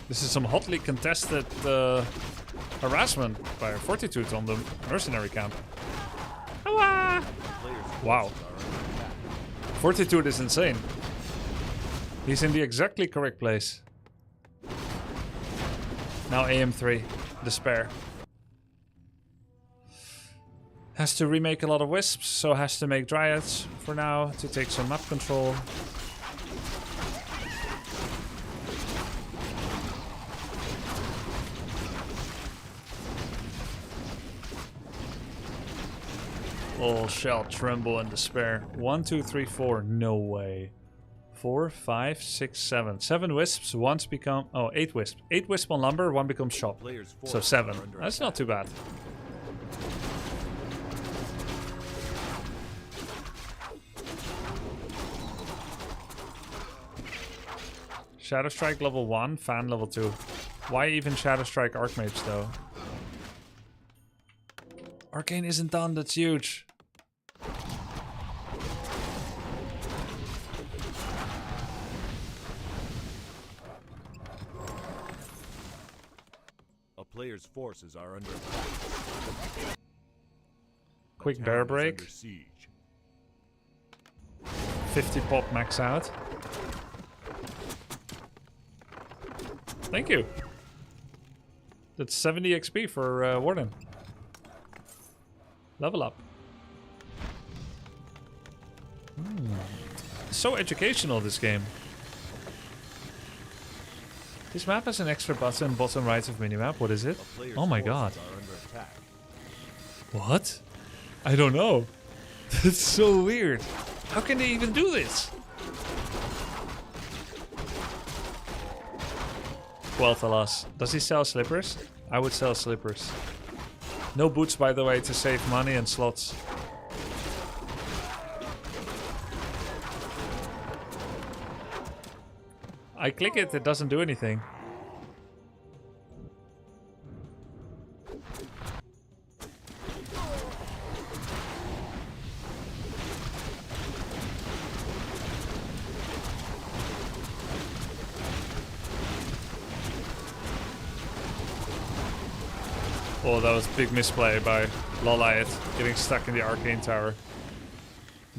This is some hotly contested harassment by Fortitude on the mercenary camp. Wow. Fortitude is insane. He's in the exactly correct place. Now AM3. Despair. Has to remake a lot of Wisps, so has to make Dryads for now to take some map control. All shall tremble in despair. 1, 2, 3, 4. No way. 4, 5, 6, 7. 7 wisps. Once become... Oh, 8 wisps. 8 wisp on lumber. 1 becomes shop. So 7. That's not too bad. Shadow Strike level 1. Fan level 2. Why even Shadow Strike Archmage though? Arcane isn't done. That's huge. A player's forces are under attack. Quick bear break. 50 pop max out. Thank you. That's 70 XP for Warden. Level up. So educational, this game. This map has an extra button bottom right of minimap. What is it? Oh my god. What? I don't know. That's so weird. How can they even do this? 12th alas. Does he sell slippers? I would sell slippers. No boots, by the way, to save money and slots. I click it, it doesn't do anything. Oh, that was big misplay by Loliot getting stuck in the arcane tower.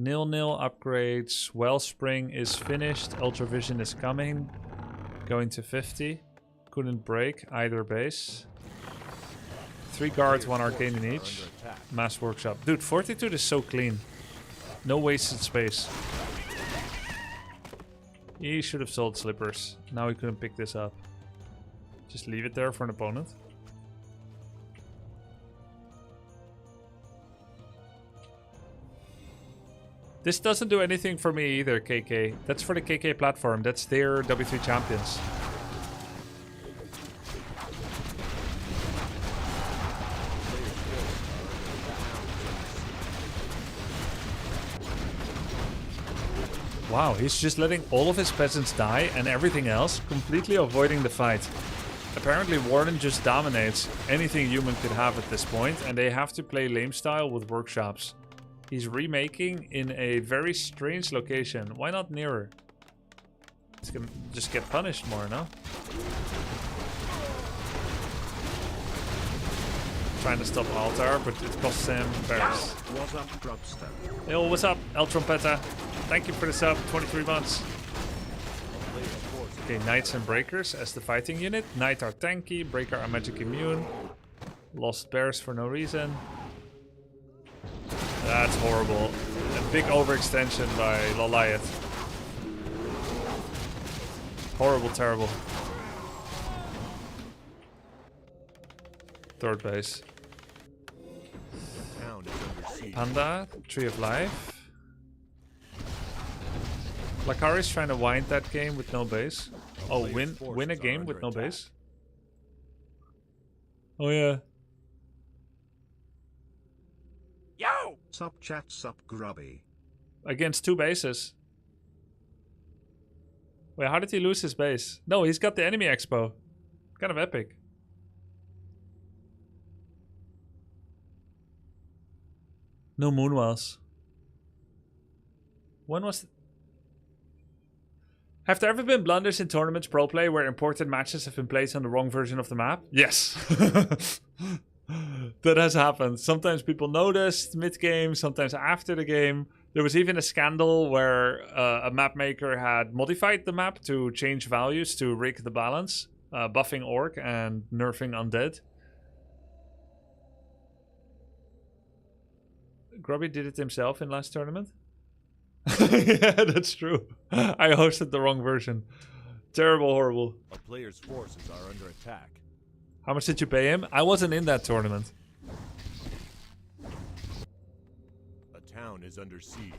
0-0 upgrades. Wellspring is finished. Ultravision is coming. Going to 50. Couldn't break either base. 3 guards, 1 arcane in each. Mass workshop. Dude, Fortitude is so clean. No wasted space. He should have sold slippers. Now he couldn't pick this up. Just leave it there for an opponent. This doesn't do anything for me either, KK. That's for the KK platform. That's their W3 champions. Wow, he's just letting all of his peasants die and everything else, completely avoiding the fight. Apparently Warden just dominates anything human could have at this point, and they have to play lame style with workshops. He's remaking in a very strange location. Why not nearer? It's gonna just get punished more, no? Trying to stop altar, but it costs him bears. What's up, Grubster? Yo, what's up, El Trompeta? Thank you for the sub, 23 months. Okay, Knights and Breakers as the fighting unit. Knight are tanky, Breaker are magic immune. Lost bears for no reason. That's horrible. A big overextension by Loliot. Horrible, terrible. Third base. Panda, Tree of Life. Lakari's trying to wind that game with no base. Oh, win a game with no base? Oh yeah. Yo! Sup chat, sup Grubby. Against 2 bases. Wait, how did he lose his base? No, he's got the enemy expo. Kind of epic. No Moonwells. When was... Have there ever been blunders in tournaments pro play where important matches have been played on the wrong version of the map? Yes. That has happened. Sometimes people noticed mid-game, sometimes after the game. There was even a scandal where a map maker had modified the map to change values to rig the balance, buffing Orc and nerfing Undead. Grubby did it himself in last tournament. Yeah, that's true. I hosted the wrong version. Terrible, horrible. A player's forces are under attack. How much did you pay him? I wasn't in that tournament. A town is under siege.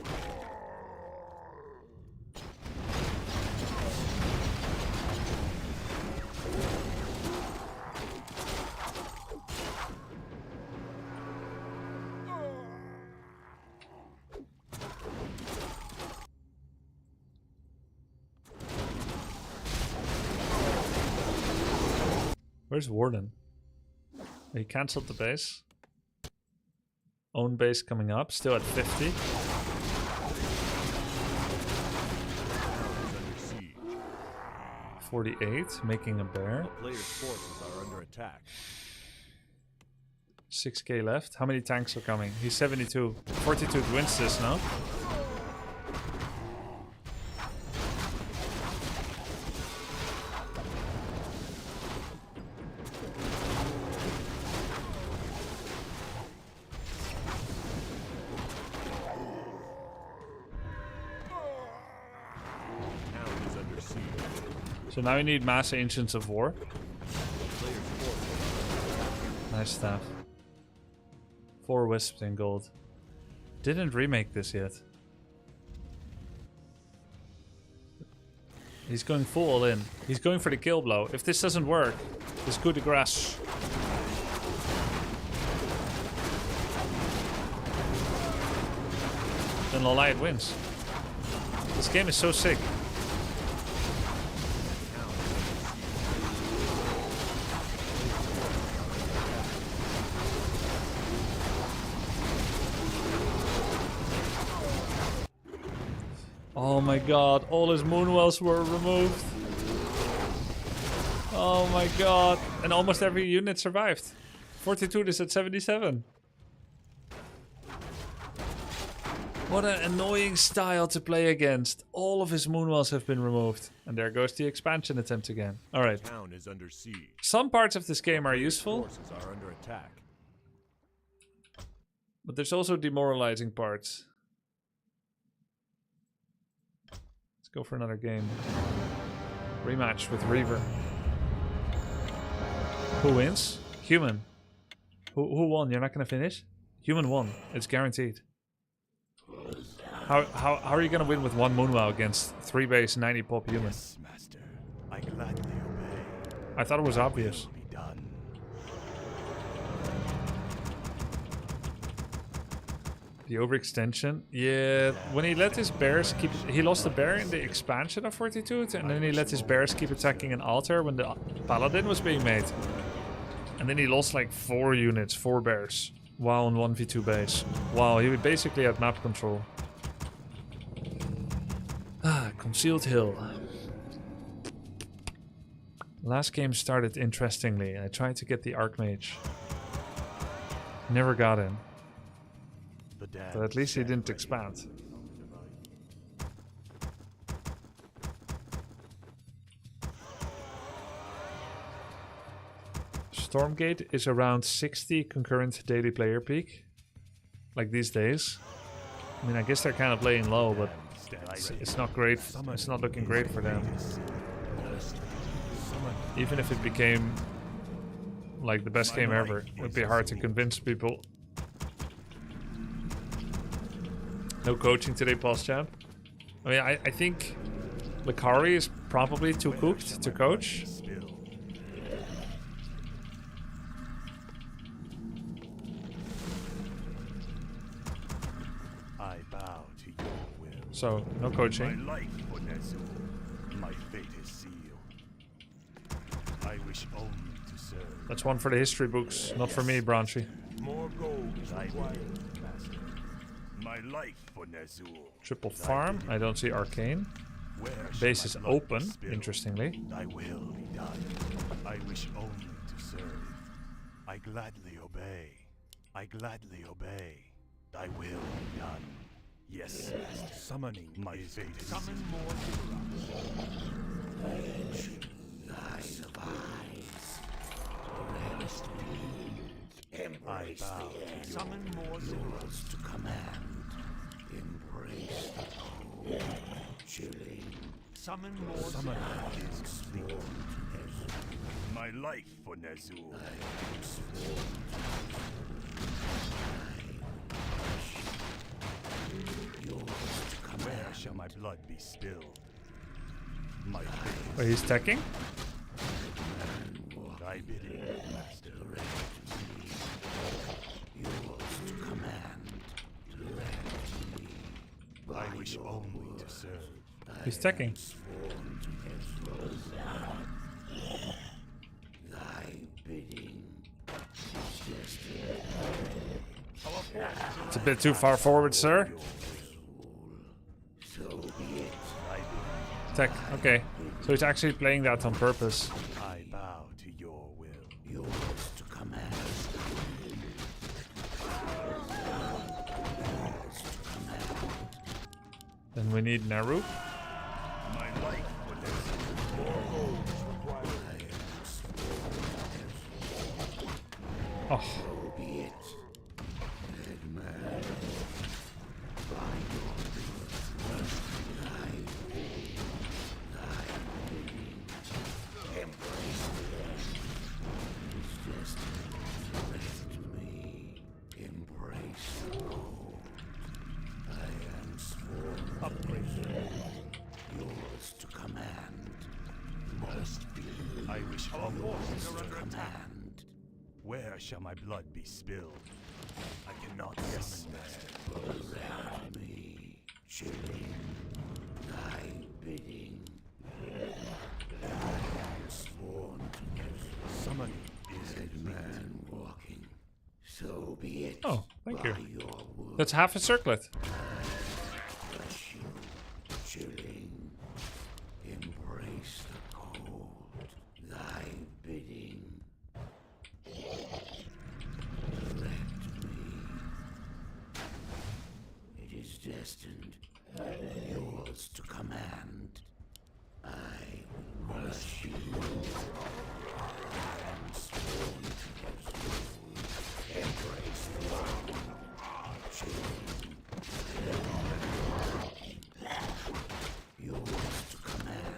Where's Warden? He cancelled the base. Own base coming up, still at 50. $48, making a bear. A player's forces are under attack. 6k left. How many tanks are coming? He's 72. Fortitude wins this, no? So now we need Mass Ancients of War. Nice stuff. 4 Wisps in gold. Didn't remake this yet. He's going full all in. He's going for the kill blow. If this doesn't work, this coup de grace. Then Loliot wins. This game is so sick. Oh my god, all his moonwells were removed. Oh my god. And almost every unit survived. Fortitude is at 77. What an annoying style to play against. All of his moonwells have been removed. And there goes the expansion attempt again. Alright. Town is under siege. Some parts of this game are useful. Forces are under attack. But there's also demoralizing parts. Let's go for another game. Rematch with Reaver. Who wins? Human. Who won? You're not gonna finish? Human won. It's guaranteed. How are you gonna win with one Moonwow against 3 base 90 pop human? Yes, master. I gladly obey. I thought it was obvious. Be done. The overextension? Yeah, when he let his bears keep... He lost the bear in the expansion of Fortitude, and then he let his bears keep attacking an altar when the Paladin was being made. And then he lost like 4 units, 4 bears, while on 1v2 base. Wow, he basically had map control. Ah, Concealed Hill. Last game started interestingly. I tried to get the Archmage. Never got him. But at least he didn't expand. Stormgate is around 60 concurrent daily player peak. Like these days. I mean, I guess they're kind of playing low, but it's not great. It's not looking great for them. Even if it became like the best game ever, it would be hard to convince people. No coaching today, Pulse Champ. I mean, I think Lakari is probably too cooked to coach. I bow to your will. So, no coaching. My life for Nezu. My fate is sealed. I wish only to serve. That's one for the history books, not for me, Branchy. More gold is required. My life for Nezu. Triple farm. I don't see arcane. Base is open, interestingly. Thy will be done. I wish only to serve. I gladly obey. I gladly obey. Thy will be done. Yes, master. Summoning my fate is Summon more Eyes of eyes. Rarest being. Embrace the end. Summon more Yours to command. Embrace the cold. Chilling. Summon more Summon is complete. My life for Nezu. Where shall my blood be spilled? My fate Wait, he's teching? thy bidding, master. Yours to command. Direct me. I wish only to serve. He's teching. Thy bidding. It's a bit too far forward, sir. So be it. Tech, okay. So he's actually playing that on purpose. I bow to your will. Yours to command. Then we need Naru. My life for Nezu. Oh, So be it. Dead man. I wish only to command. Where shall my blood be spilled? I cannot summon there. Around me, chilling, thy bidding. I am sworn to Summoning is dead man walking. So be it. oh, thank you. By your word, That's half a circlet. bless you, chilling. Embrace the cold, thy bidding. Direct me. It is destined. Yours to command. I will crush you. I am sworn to his rule. Embrace the yours to command.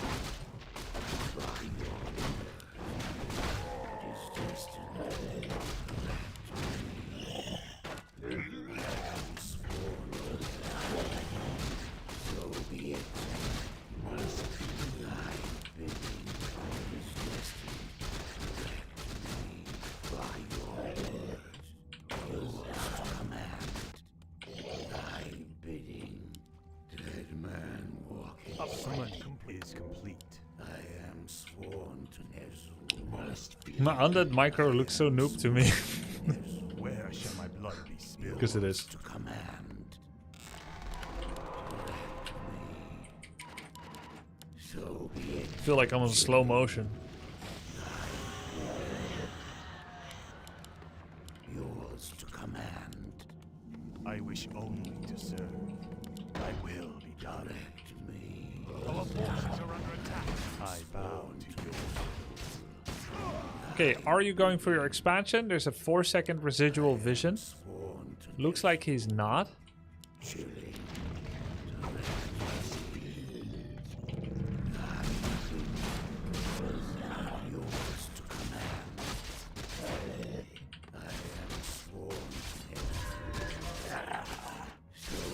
By your word. It is destined. I am sworn to so be it. Thy bidding is destined. Me by your word. Yours to command. Thy bidding. Dead man walking. Summon is complete. I am sworn to Nezul. Must be My Undead micro looks so noob to me. Where shall my blood be spilled? Because it is. to command. So be it. I feel like I'm in slow motion. Yours to command. I wish only to serve. Thy will be done. To me. Our forces are under attack. I bow to you. Okay, are you going for your expansion? There's a 4-second residual vision. Sworn to Looks like he's not. chilling. Yours to command. I am sworn to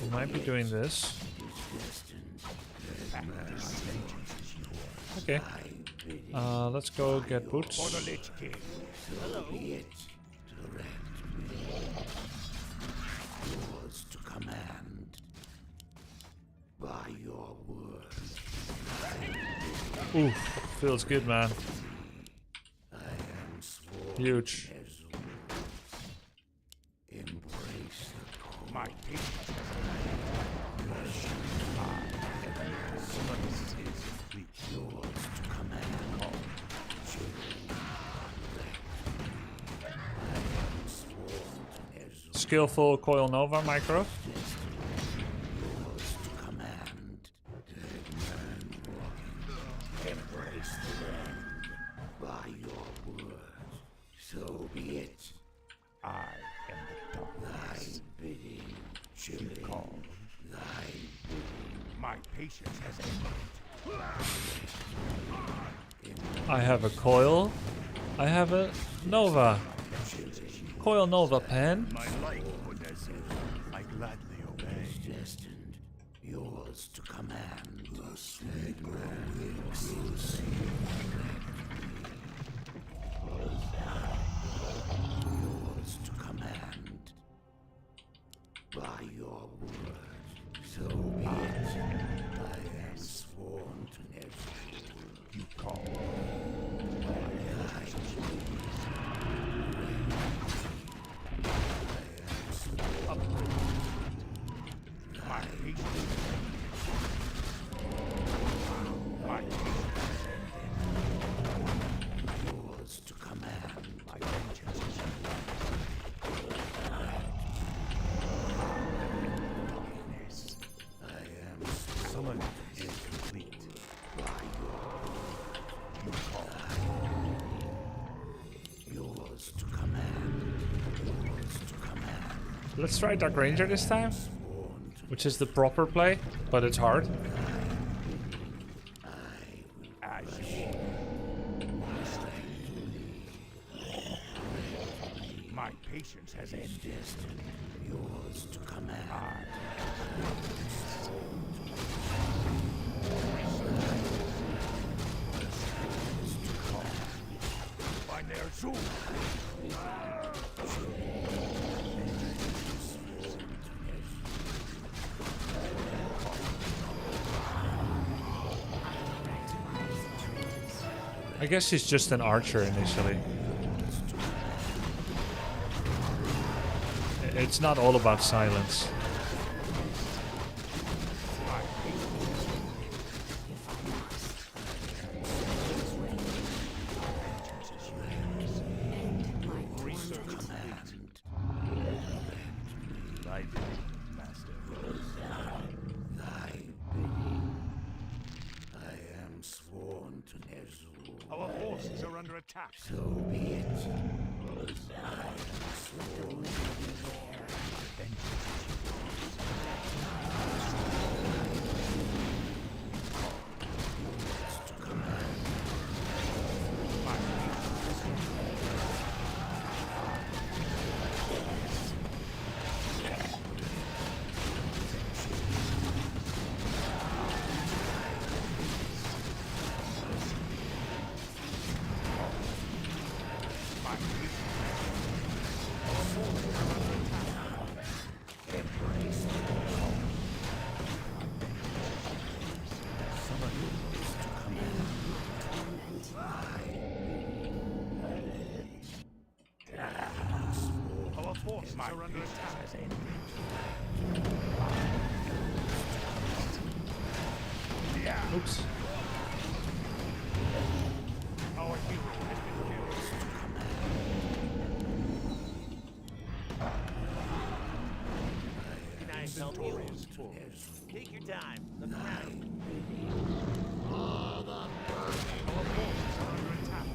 He might be doing this. Okay. Let's go get boots. So be it. Direct me. Yours to command. By your word. Ooh, feels good, man. I am sworn. Huge. Embrace the call. My patience. Summons is complete. Yours to command. Skillful Coil Nova micro. Yours to command. Dead man walking. Embrace the land. By your word. So be it. I am the darkness. Thy bidding. Chilling. Call. Thy bidding. My patience has ended. I have a coil. I have a Nova. Coil Nova pen. My life would I gladly obey. Destined. Yours to command. The sled man will see. Yours to command. By your word. So be it. I am sworn to Nezul. You call. My patience. My Yours to command. My vengeance is darkness. I am Summon is complete. You call. yours to command. Yours to command. Let's try Dark Ranger this time. Which is the proper play, but it's hard. My patience has ended. Yours to command. By their soul. I guess he's just an archer initially. It's not all about silence. forces are under attack. So be it. Our forces are under attack. Oops. Our hero has been killed. Can I help you? Take your time. Look around. Our forces are under attack.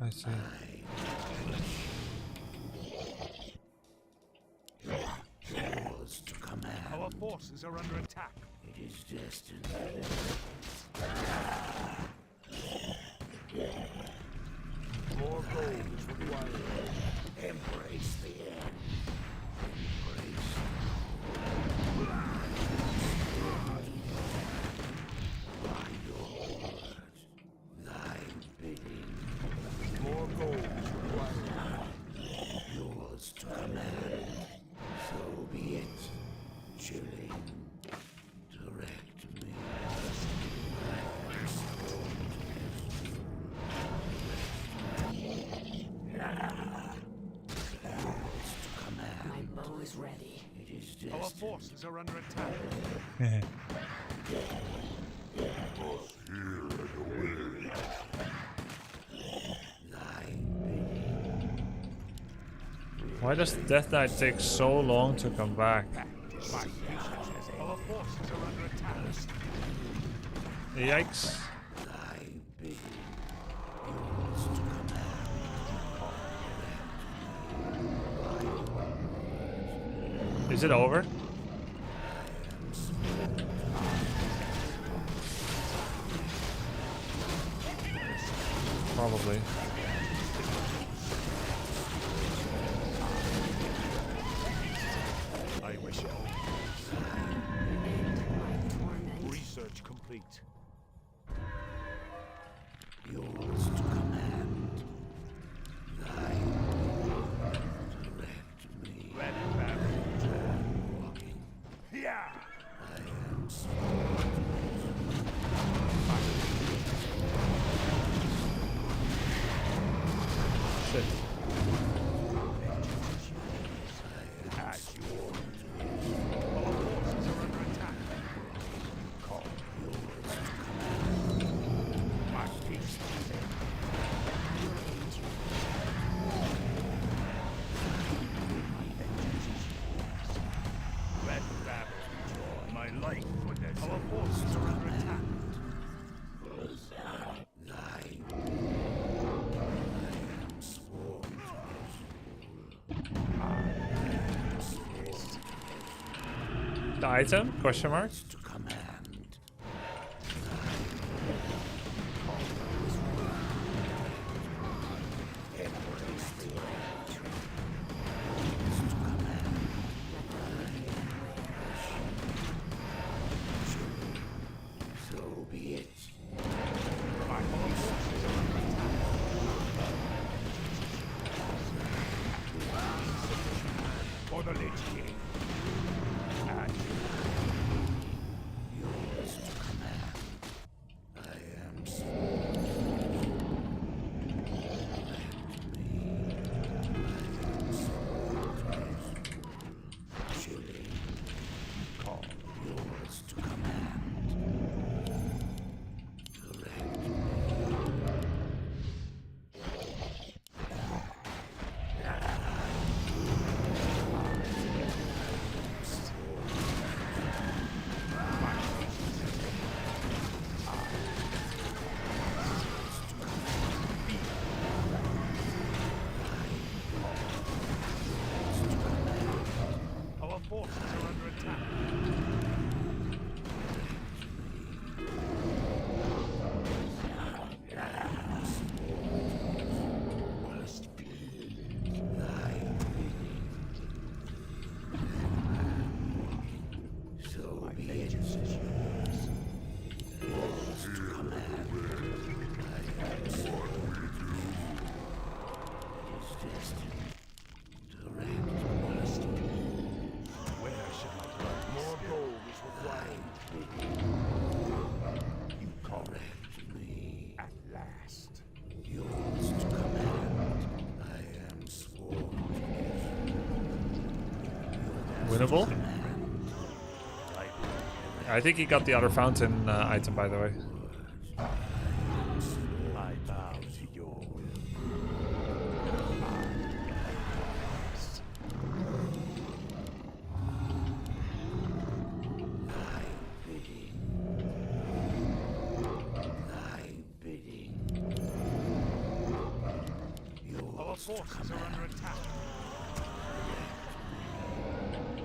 I see. Yours to command. Our forces are under attack. It is destined. More gold is required. Embrace the end. Embrace. By your word, thy bidding. More gold is required. Yours to command. So be it. Chilling. Direct me. My bow is ready. It is Our destined. forces are under attack. Thy bidding. Why does Death Knight take so long to come back? Our forces are under attack. Yikes. Thy bidding. Yours to command. Is it over? Probably. I wish it. Research complete. Yours to command. Thy direct me. Red Baron. Walking. Yeah. I am Shit. As you ordered. Our forces are under attack. Call. yours to command. My peace. Red Baron. My life for this. Our forces are under attack. Thy I am sworn The item? Question mark? to command. Embrace the edge. Yours to command. So be it. My forces are under attack. For the Lich King. And Yours to command. I am sworn. Chilling. call. Yours to command. Winnable. I think he got the other fountain item, by the way. I bow to your will. Our forces are under attack.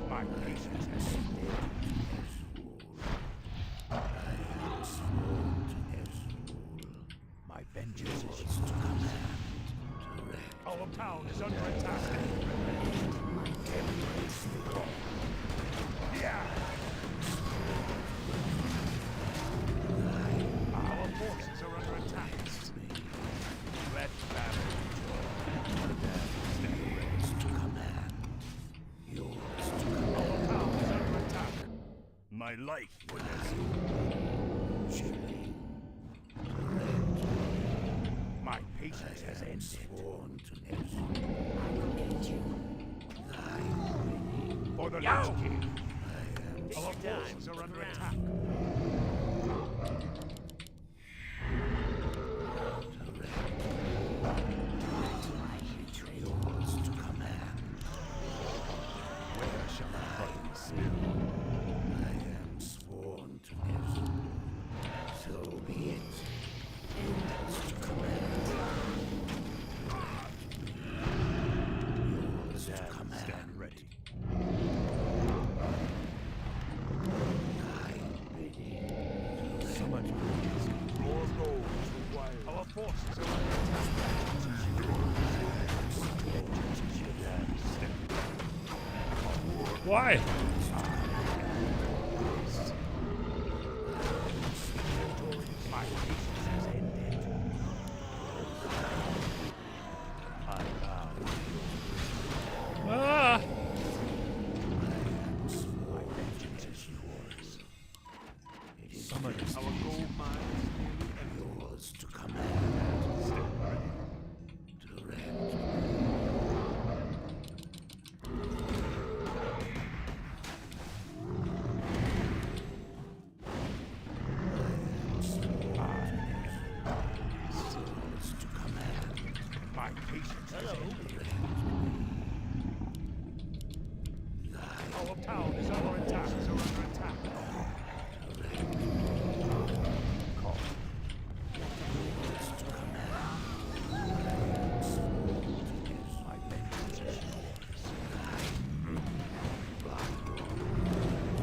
My patience has my vengeance is yours. Our town is under attack. Yeah. Our forces are under attack. Let battle. My life was chilling. My patience has ended. For the Lich King. Our forces are under attack. Where shall I find still? So be it. Yours to command. Yours to command. Stand ready. Thy bidding. Summon more gold required. Our forces are under attack. Why? My patience has ended. I bow. Ah! My vengeance is yours. It is our gold mines and Yours to command. stand ready. Direct. My patience has ended. Our town is under attack. Call. My vengeance is yours.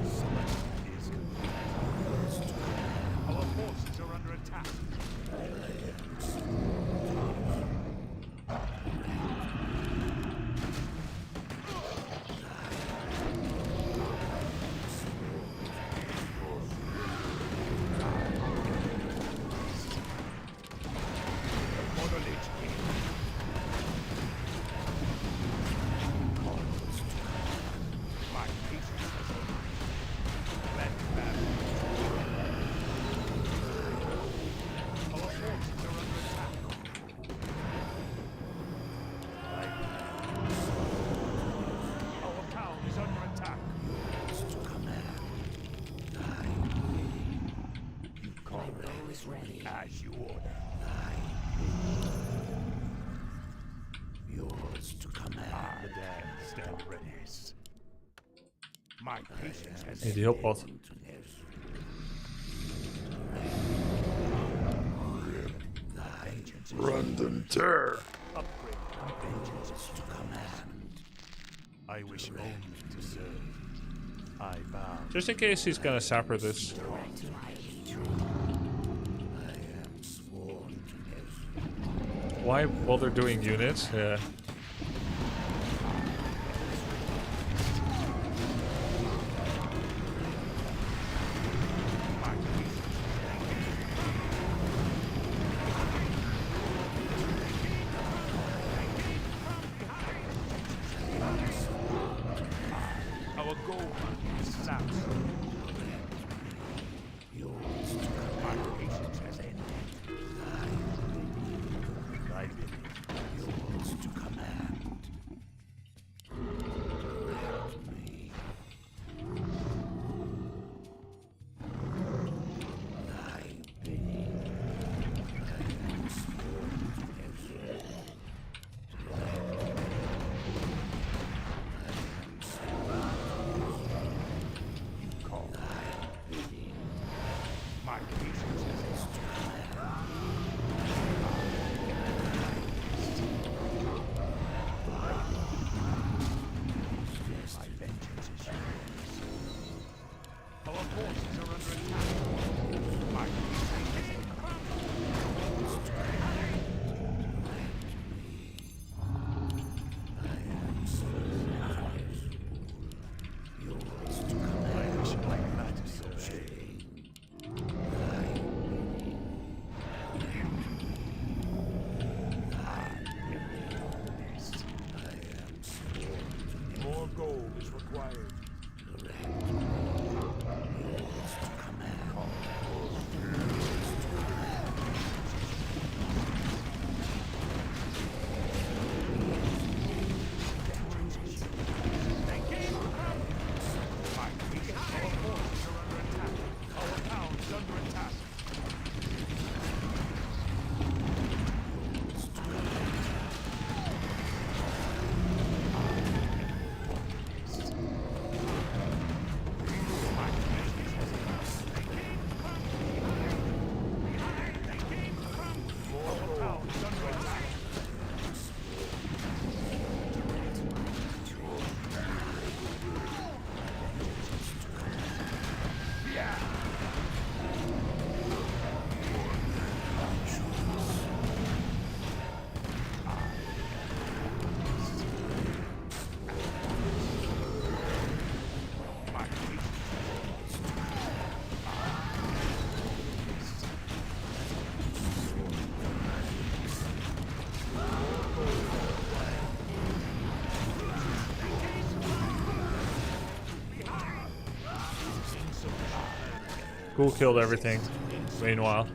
Summon is complete. Our forces are under attack. For the Lich King. My patience has ended. Let battle. Our forces are under attack. Our town is under attack. You call is ready. As you order. Yours to command. The damned stand ready. My patience has Need help, bot. Run them tear. upgrade. Vengeance to command. I wish only to serve. I bow. Just in case he's gonna sapper this. I am sworn to Why bother doing units? Yeah. Our goal is sapped. yours to command. My patience has ended. Thy bidding. Yours to command. Direct me. More gold is required. Cool killed everything. Meanwhile.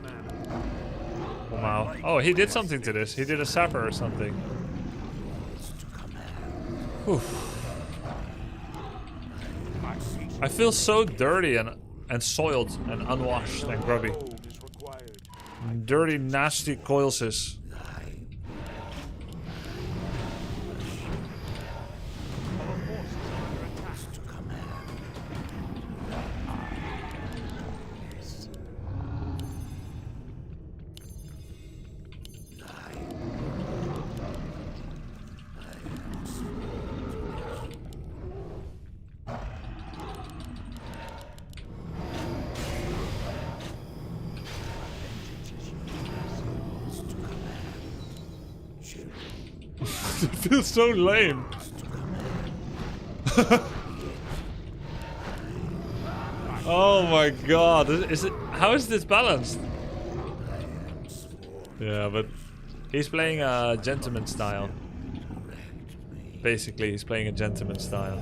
Wow. Oh, he did something to this. He did a sapper or something. Whew. I feel so dirty and soiled and unwashed and grubby. Dirty, nasty coilses. It feels so lame. Oh my god, is it? How is this balanced? Yeah, but he's playing a gentleman style. Basically, he's playing a gentleman style.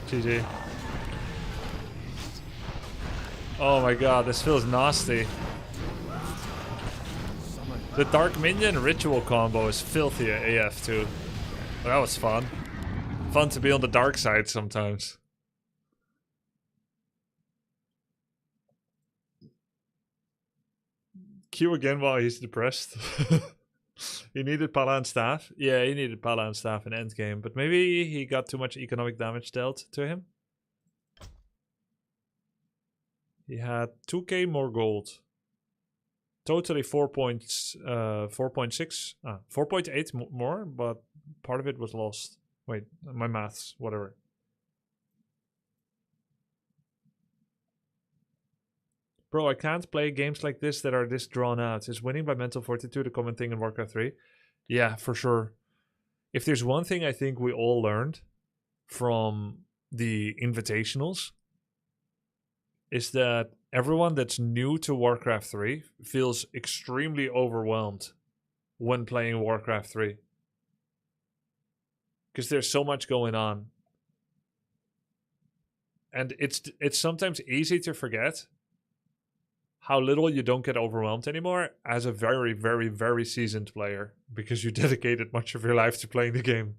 GG. Oh my god, this feels nasty. The Dark Minion ritual combo is filthy AF too. But that was fun. Fun to be on the dark side sometimes. Q again while he's depressed. He needed Pala and Staff. Yeah, he needed Pala and Staff in endgame, but maybe he got too much economic damage dealt to him. He had 2k more gold. Totally 4.8 more, but part of it was lost. Wait, my maths, whatever. Bro, I can't play games like this that are this drawn out. Is winning by mental fortitude a common thing in Warcraft 3? Yeah, for sure. If there's one thing I think we all learned from the invitationals, is that everyone that's new to Warcraft 3 feels extremely overwhelmed when playing Warcraft 3. Because there's so much going on. And it's sometimes easy to forget how little you don't get overwhelmed anymore as a very, very, very seasoned player, because you dedicated much of your life to playing the game.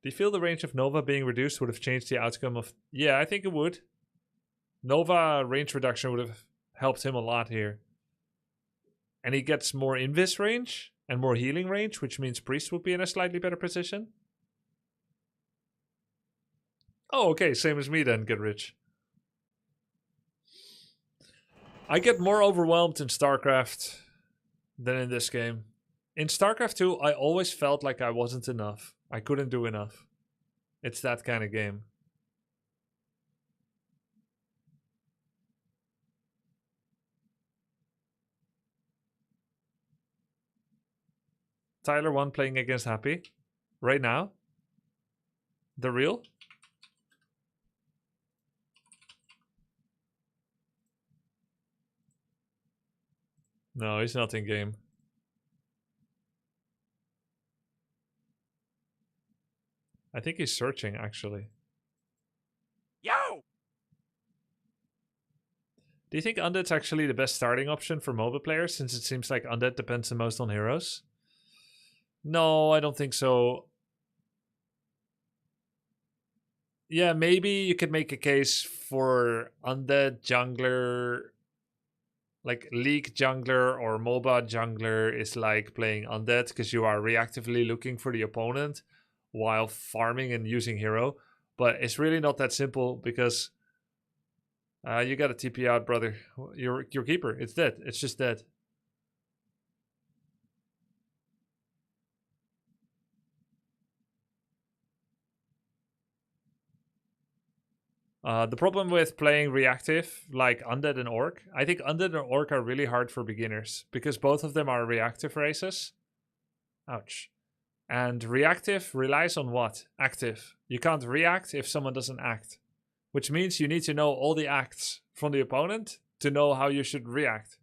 Do you feel the range of Nova being reduced would have changed the outcome of... Yeah, I think it would. Nova range reduction would have helped him a lot here. And he gets more invis range and more healing range, which means Priest would be in a slightly better position. Oh, okay, same as me then, get rich. I get more overwhelmed in StarCraft than in this game. In StarCraft 2, I always felt like I wasn't enough. I couldn't do enough. It's that kind of game. Tyler 1 playing against Happy. Right now? The real? No, he's not in game. I think he's searching, actually. Yo! Do you think Undead's actually the best starting option for MOBA players, since it seems like Undead depends the most on heroes? No, I don't think so. Yeah, maybe you could make a case for Undead jungler, like League jungler or MOBA jungler is like playing Undead, because you are reactively looking for the opponent while farming and using hero. But it's really not that simple, because you gotta TP out, brother. Your keeper, it's dead. It's just dead. The problem with playing reactive, like Undead and Orc, I think Undead and Orc are really hard for beginners, because both of them are reactive races. Ouch. And reactive relies on what? Active. You can't react if someone doesn't act. Which means you need to know all the acts from the opponent to know how you should react.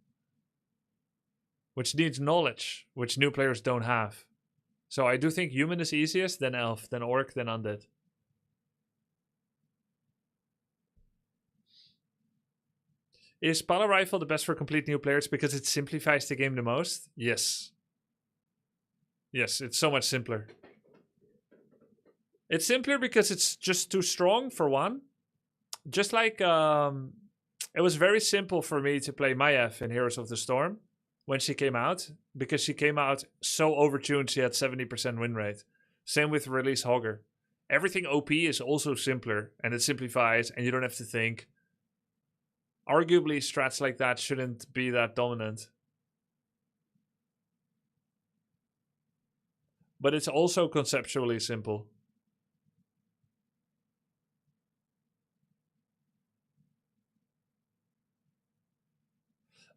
Which needs knowledge, which new players don't have. So I do think human is easiest, then elf, then orc, then undead. Is Paladin Rifle the best for complete new players because it simplifies the game the most? Yes. Yes, it's so much simpler. It's simpler because it's just too strong, for one. Just like, it was very simple for me to play Maiev in Heroes of the Storm when she came out, because she came out so overtuned she had 70% win rate. Same with Release Hogger. Everything OP is also simpler, and it simplifies, and you don't have to think. Arguably, strats like that shouldn't be that dominant. But it's also conceptually simple.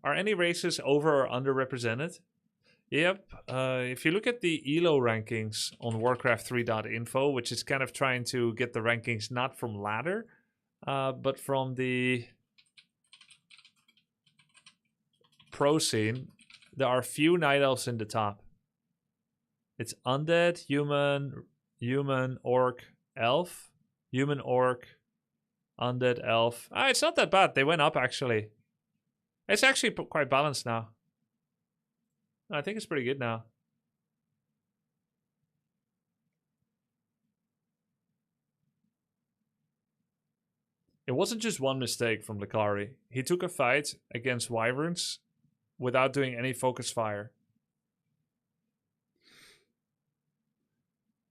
Are any races over or underrepresented? Yep. If you look at the ELO rankings on Warcraft3.info, which is kind of trying to get the rankings not from ladder, but from the pro scene, there are few night elves in the top. It's undead, human, orc, elf, human, orc, undead, elf. It's not that bad. They went up, actually. It's actually quite balanced now. I think it's pretty good now. It wasn't just one mistake from Lakari. He took a fight against wyverns without doing any focus fire.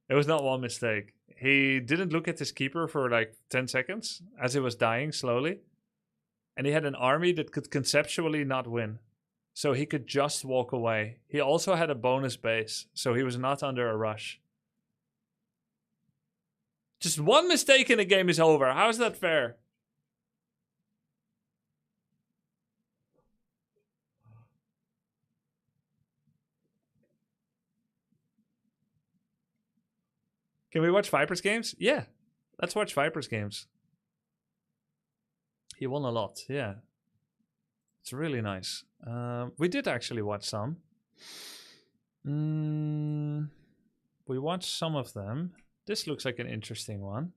It was not one mistake. He didn't look at his keeper for like 10 seconds as it was dying slowly. And he had an army that could conceptually not win. So he could just walk away. He also had a bonus base, so he was not under a rush. Just one mistake in the game is over. How is that fair? Can we watch Viper's games? Yeah, let's watch Viper's games. He won a lot, yeah. It's really nice. We did actually watch some. We watched some of them. This looks like an interesting one.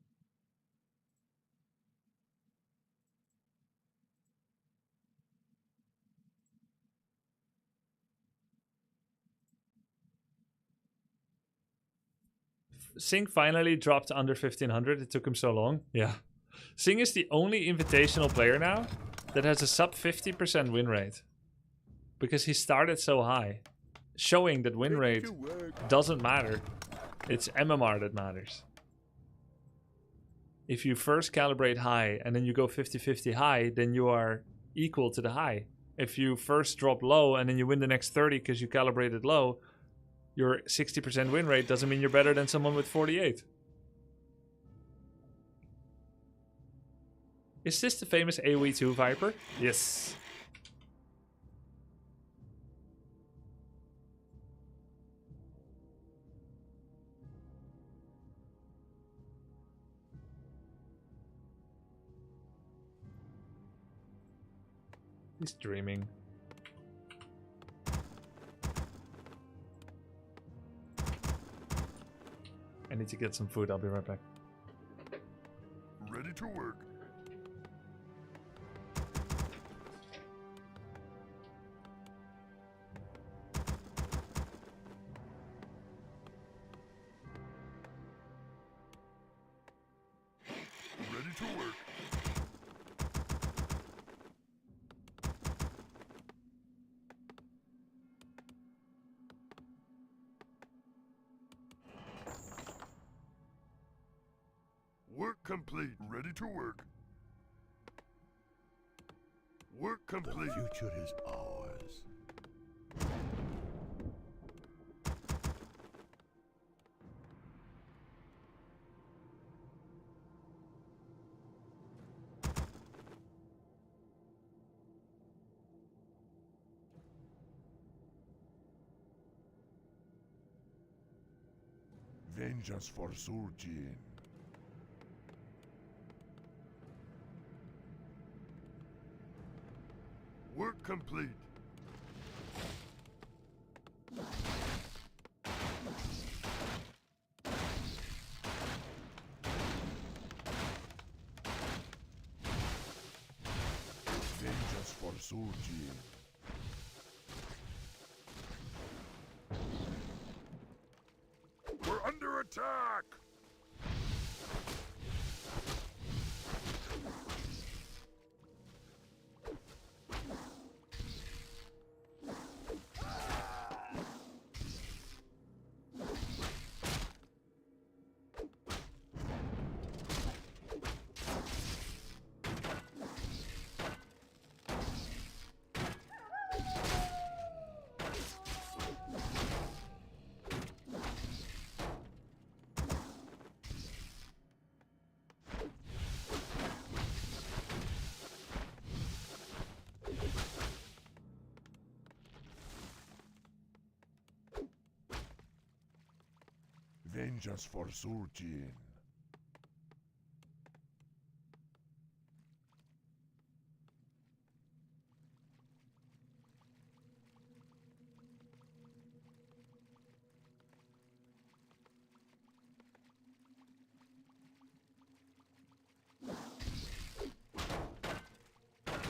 Sing finally dropped under 1500. It took him so long. Yeah. Sing is the only invitational player now that has a sub 50% win rate. Because he started so high. Showing that win rate doesn't matter. It's MMR that matters. If you first calibrate high and then you go 50-50 high, then you are equal to the high. If you first drop low and then you win the next 30 because you calibrated low, your 60% win rate doesn't mean you're better than someone with 48. Is this the famous AoE2 Viper? Yes. He's dreaming. I need to get some food. I'll be right back. Ready to work. Ready to work. Work complete. Ready to work. Work complete. The future is ours. Vengeance for Surgeon. Work complete. Vengeance for Surgeon. We're under attack! Vengeance for Surgeon.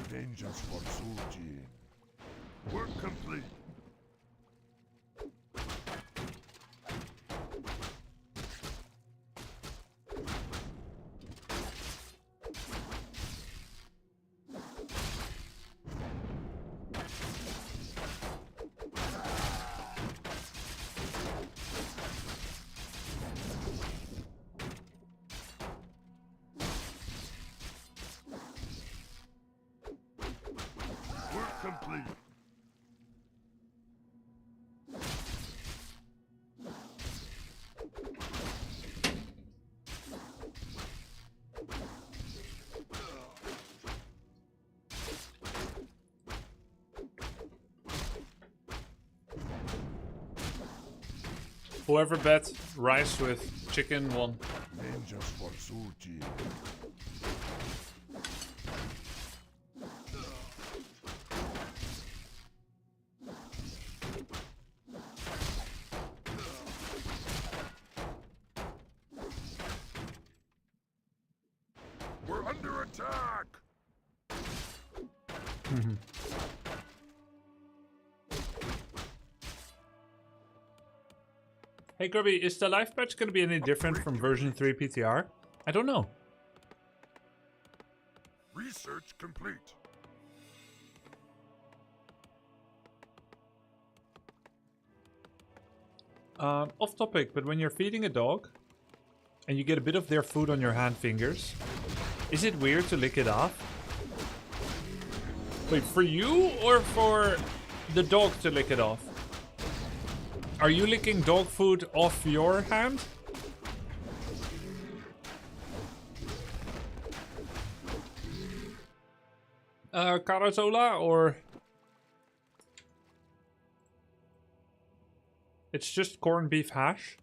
Vengeance for Surgeon. Work complete. Complete. Whoever bet rice with chicken won. Vengeance for Surgeon. We're under attack! Hey Grubby, is the life patch going to be any different from version 3 PTR? I don't know. Research complete. Off topic, but when you're feeding a dog and you get a bit of their food on your hand fingers, is it weird to lick it off? Wait, for you or for the dog to lick it off? Are you licking dog food off your hand? Carazola, or... It's just corned beef hash?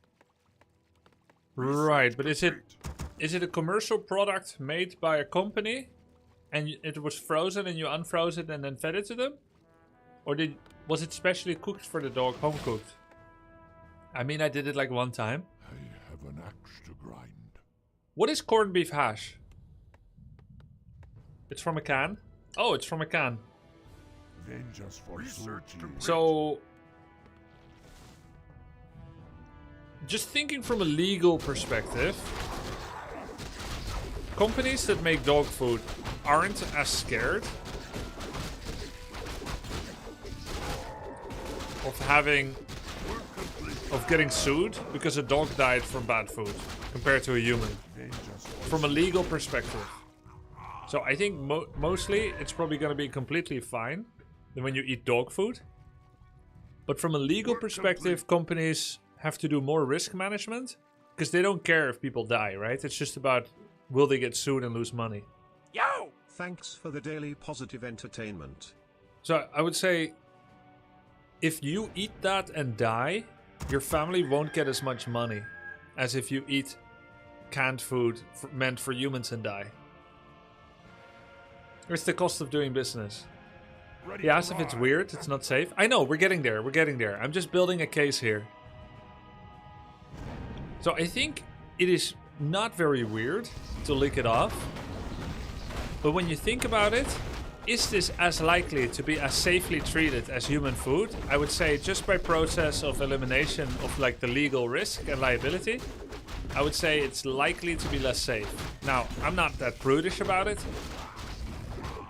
Right, but is it a commercial product made by a company? And it was frozen and you unfroze it and then fed it to them? Or was it specially cooked for the dog, home cooked? I mean, I did it like one time. I have an axe to grind. What is corned beef hash? It's from a can? Oh, it's from a can. Vengeance for research. So, just thinking from a legal perspective, companies that make dog food aren't as scared of getting sued because a dog died from bad food compared to a human, from a legal perspective. So I think mostly it's probably going to be completely fine when you eat dog food. But from a legal perspective, companies have to do more risk management because they don't care if people die, right? It's just about will they get sued and lose money. Yo! Thanks for the daily positive entertainment. So I would say if you eat that and die, your family won't get as much money as if you eat canned food meant for humans and die. It's the cost of doing business. He asks if it's weird, it's not safe. I know, we're getting there, we're getting there. I'm just building a case here. So I think it is not very weird to lick it off. But when you think about it, is this as likely to be as safely treated as human food? I would say just by process of elimination of like the legal risk and liability, I would say it's likely to be less safe. Now, I'm not that prudish about it.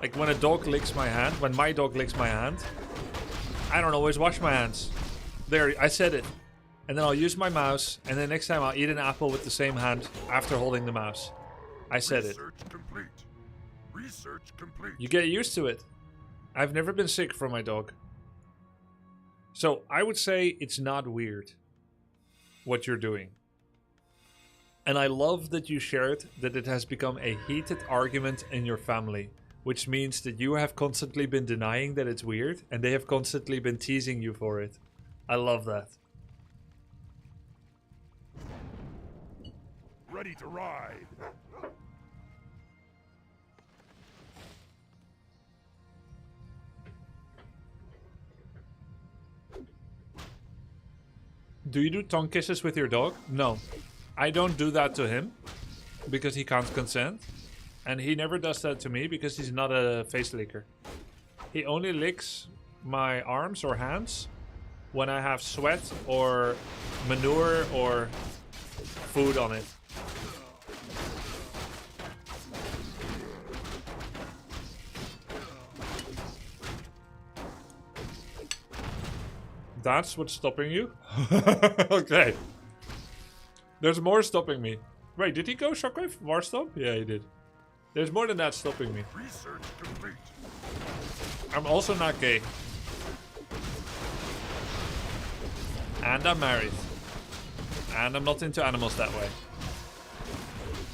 Like when a dog licks my hand, when my dog licks my hand, I don't always wash my hands. There, I said it. And then I'll use my mouse, and then next time I'll eat an apple with the same hand after holding the mouse. I said it. Research complete. You get used to it. I've never been sick from my dog. So I would say it's not weird what you're doing. And I love that you shared that it has become a heated argument in your family, which means that you have constantly been denying that it's weird and they have constantly been teasing you for it. I love that. Ready to ride. Do you do tongue kisses with your dog? No. I don't do that to him because he can't consent. And he never does that to me because he's not a face licker. He only licks my arms or hands when I have sweat or manure or food on it. That's what's stopping you? Okay. There's more stopping me. Wait, did he go Shockwave? Warstomp? Yeah, he did. There's more than that stopping me. Research complete. I'm also not gay. And I'm married. And I'm not into animals that way.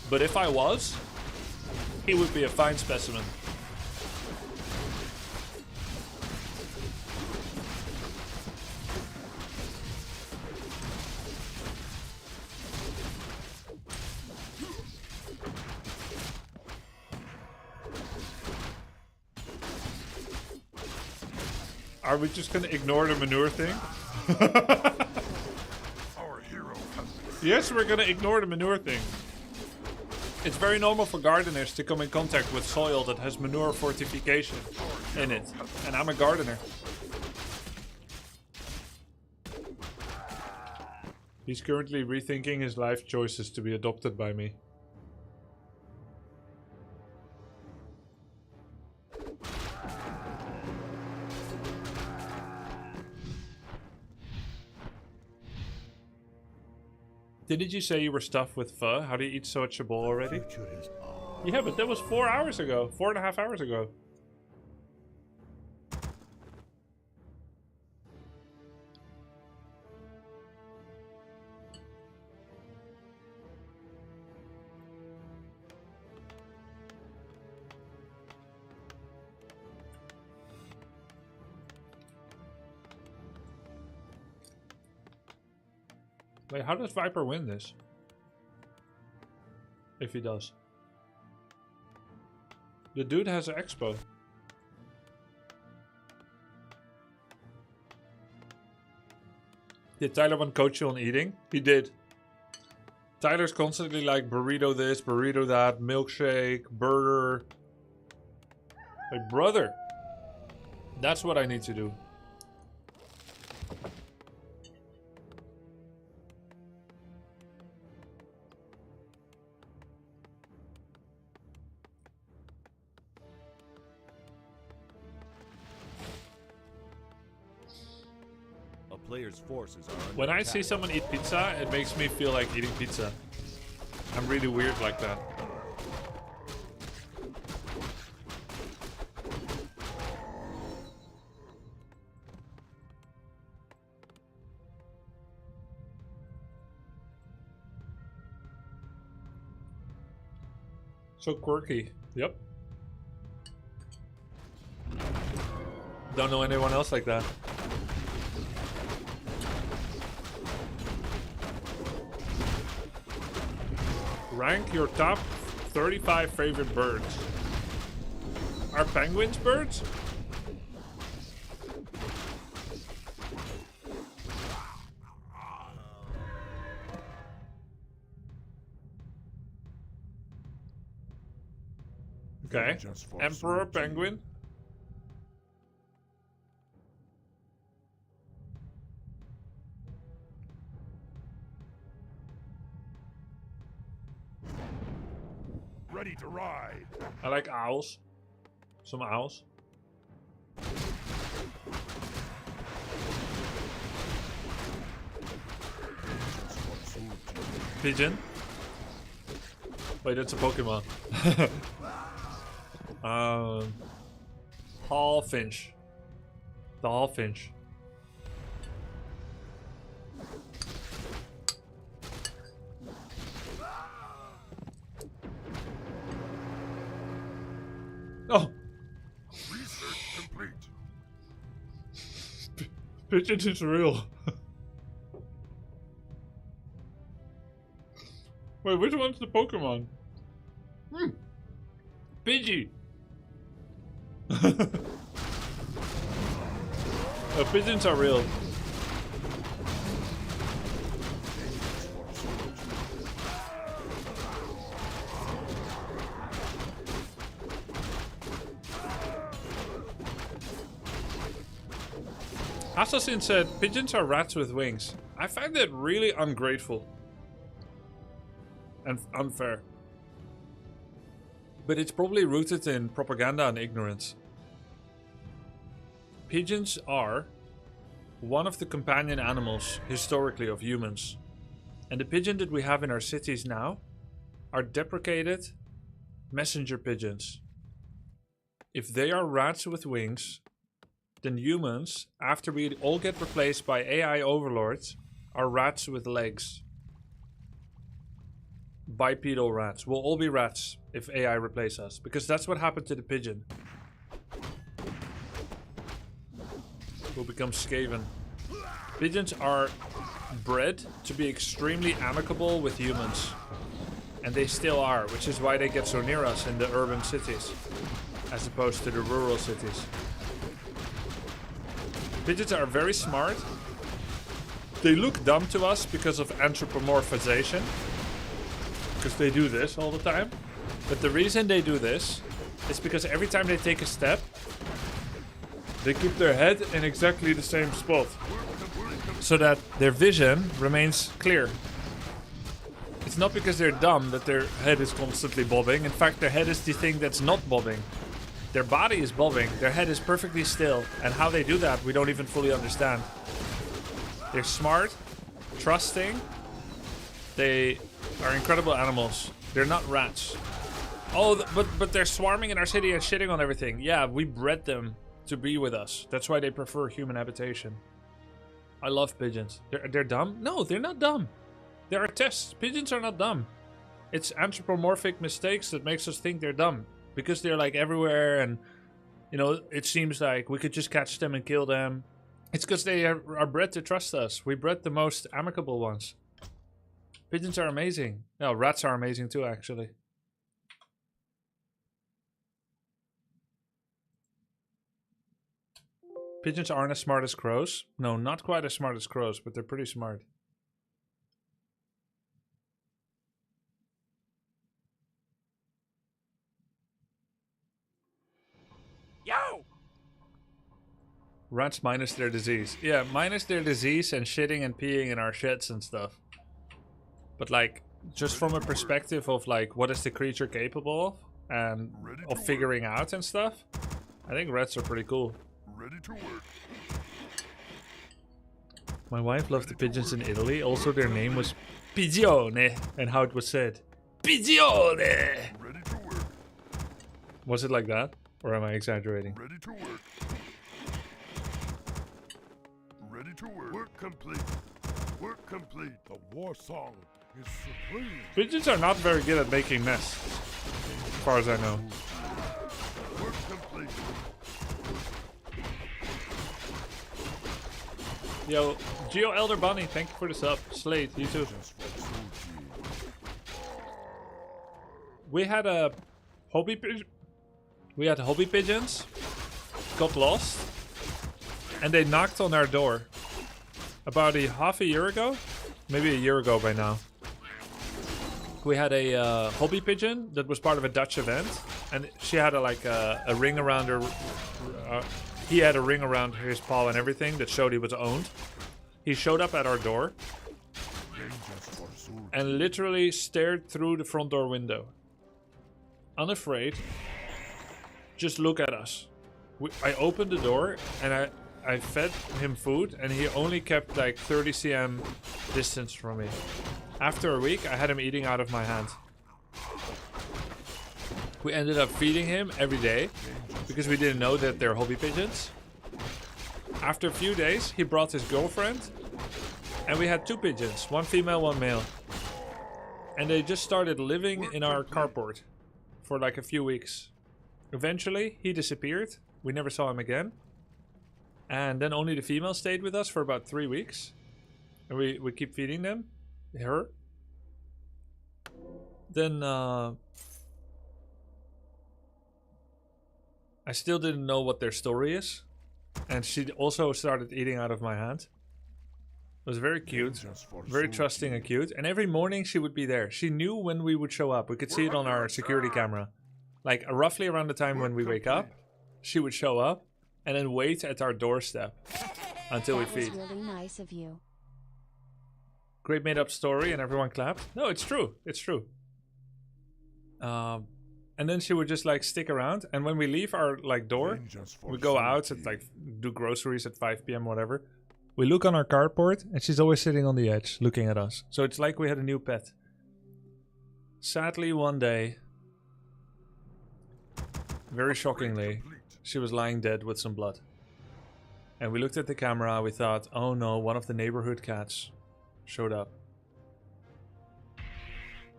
But if I was, he would be a fine specimen. Are we just gonna ignore the manure thing? Our hero has... Yes, we're gonna ignore the manure thing. It's very normal for gardeners to come in contact with soil that has manure fortification in it. And I'm a gardener. He's currently rethinking his life choices to be adopted by me. Didn't you say you were stuffed with pho? How do you eat such a bowl already? Yeah, but that was 4 hours ago. 4.5 hours ago. Wait, how does Viper win this? If he does. The dude has an expo. Did Tyler want to coach you on eating? He did. Tyler's constantly like burrito this, burrito that, milkshake, burger. Like, brother. That's what I need to do. A player's forces are under When I attack. see someone eat pizza, it makes me feel like eating pizza. I'm really weird like that. So quirky. Yep. Don't know anyone else like that. Rank your top 35 favorite birds. Are penguins birds? Okay. Emperor penguin. Ready to ride. I like owls. Some owls. Pigeon. Wait, that's a Pokemon. Hallfinch. The Hallfinch. Oh! Research complete. Pigeon is real. Wait, which one's the Pokemon? Pidgey! Pigeons are real. Assassin said, pigeons are rats with wings. I find that really ungrateful. And unfair. But it's probably rooted in propaganda and ignorance. Pigeons are one of the companion animals, historically, of humans. And the pigeon that we have in our cities now are deprecated messenger pigeons. If they are rats with wings, then humans, after we all get replaced by AI overlords, are rats with legs. Bipedal rats. We'll all be rats if AI replaces us, because that's what happened to the pigeon. We'll become Skaven. Pigeons are bred to be extremely amicable with humans. And they still are, which is why they get so near us in the urban cities, as opposed to the rural cities. Pigeons are very smart. They look dumb to us because of anthropomorphization. Because they do this all the time. But the reason they do this is because every time they take a step, they keep their head in exactly the same spot. So that their vision remains clear. It's not because they're dumb that their head is constantly bobbing. In fact, their head is the thing that's not bobbing. Their body is bobbing, their head is perfectly still, and how they do that we don't even fully understand. They're smart, trusting, they are incredible animals. They're not rats. Oh, but they're swarming in our city and shitting on everything. Yeah, we bred them to be with us. That's why they prefer human habitation. I love pigeons. They're dumb? No, they're not dumb. There are tests. Pigeons are not dumb. It's anthropomorphic mistakes that makes us think they're dumb. Because they're like everywhere and, you know, it seems like we could just catch them and kill them. It's because they are bred to trust us. We bred the most amicable ones. Pigeons are amazing. No, rats are amazing too, actually. Pigeons aren't as smart as crows. No, not quite as smart as crows, but they're pretty smart. Yo! Rats minus their disease. Yeah, minus their disease and shitting and peeing in our sheds and stuff. But like, just from a perspective of like, what is the creature capable of? And of figuring out and stuff. I think rats are pretty cool. Ready to work. My wife loved the pigeons in Italy. Also, their name was Pigione, and how it was said. Pigione! Ready to work. Was it like that? Or am I exaggerating? Ready to work. Ready to work. Work complete. Work complete. The war song is supreme. Pigeons are not very good at making mess, as far as I know. Work complete. Yo, Geo Elder Bunny, thank you for the sub. Slade, you too. We had a hobby pigeon. We had hobby pigeons. Got lost. And they knocked on our door. About half a year ago? Maybe a year ago by now. We had a hobby pigeon that was part of a Dutch event. And she had a ring around her... he had a ring around his paw and everything that showed he was owned. He showed up at our door. And literally stared through the front door window. Unafraid. Just look at us. I opened the door and I fed him food and he only kept like 30 cm distance from me. After a week, I had him eating out of my hand. We ended up feeding him every day because we didn't know that they're hobby pigeons. After a few days, he brought his girlfriend and we had 2 pigeons, 1 female, 1 male. And they just started living in our carport for like a few weeks. Eventually, he disappeared. We never saw him again. And then only the female stayed with us for about 3 weeks. And we keep feeding them. Her. Then, I still didn't know what their story is. And she also started eating out of my hand. It was very cute. Very trusting and cute. And every morning she would be there. She knew when we would show up. We could see it on our security camera. Like roughly around the time when we wake up, she would show up and then wait at our doorstep until we feed. That was really nice of you. Great made up story and everyone clapped. No, it's true. It's true. And then she would just like stick around. And when we leave our like door, we go out and like do groceries at 5 p.m. whatever. We look on our carport and she's always sitting on the edge looking at us. So it's like we had a new pet. Sadly, one day, very shockingly, she was lying dead with some blood. And we looked at the camera, we thought, oh no, one of the neighborhood cats showed up.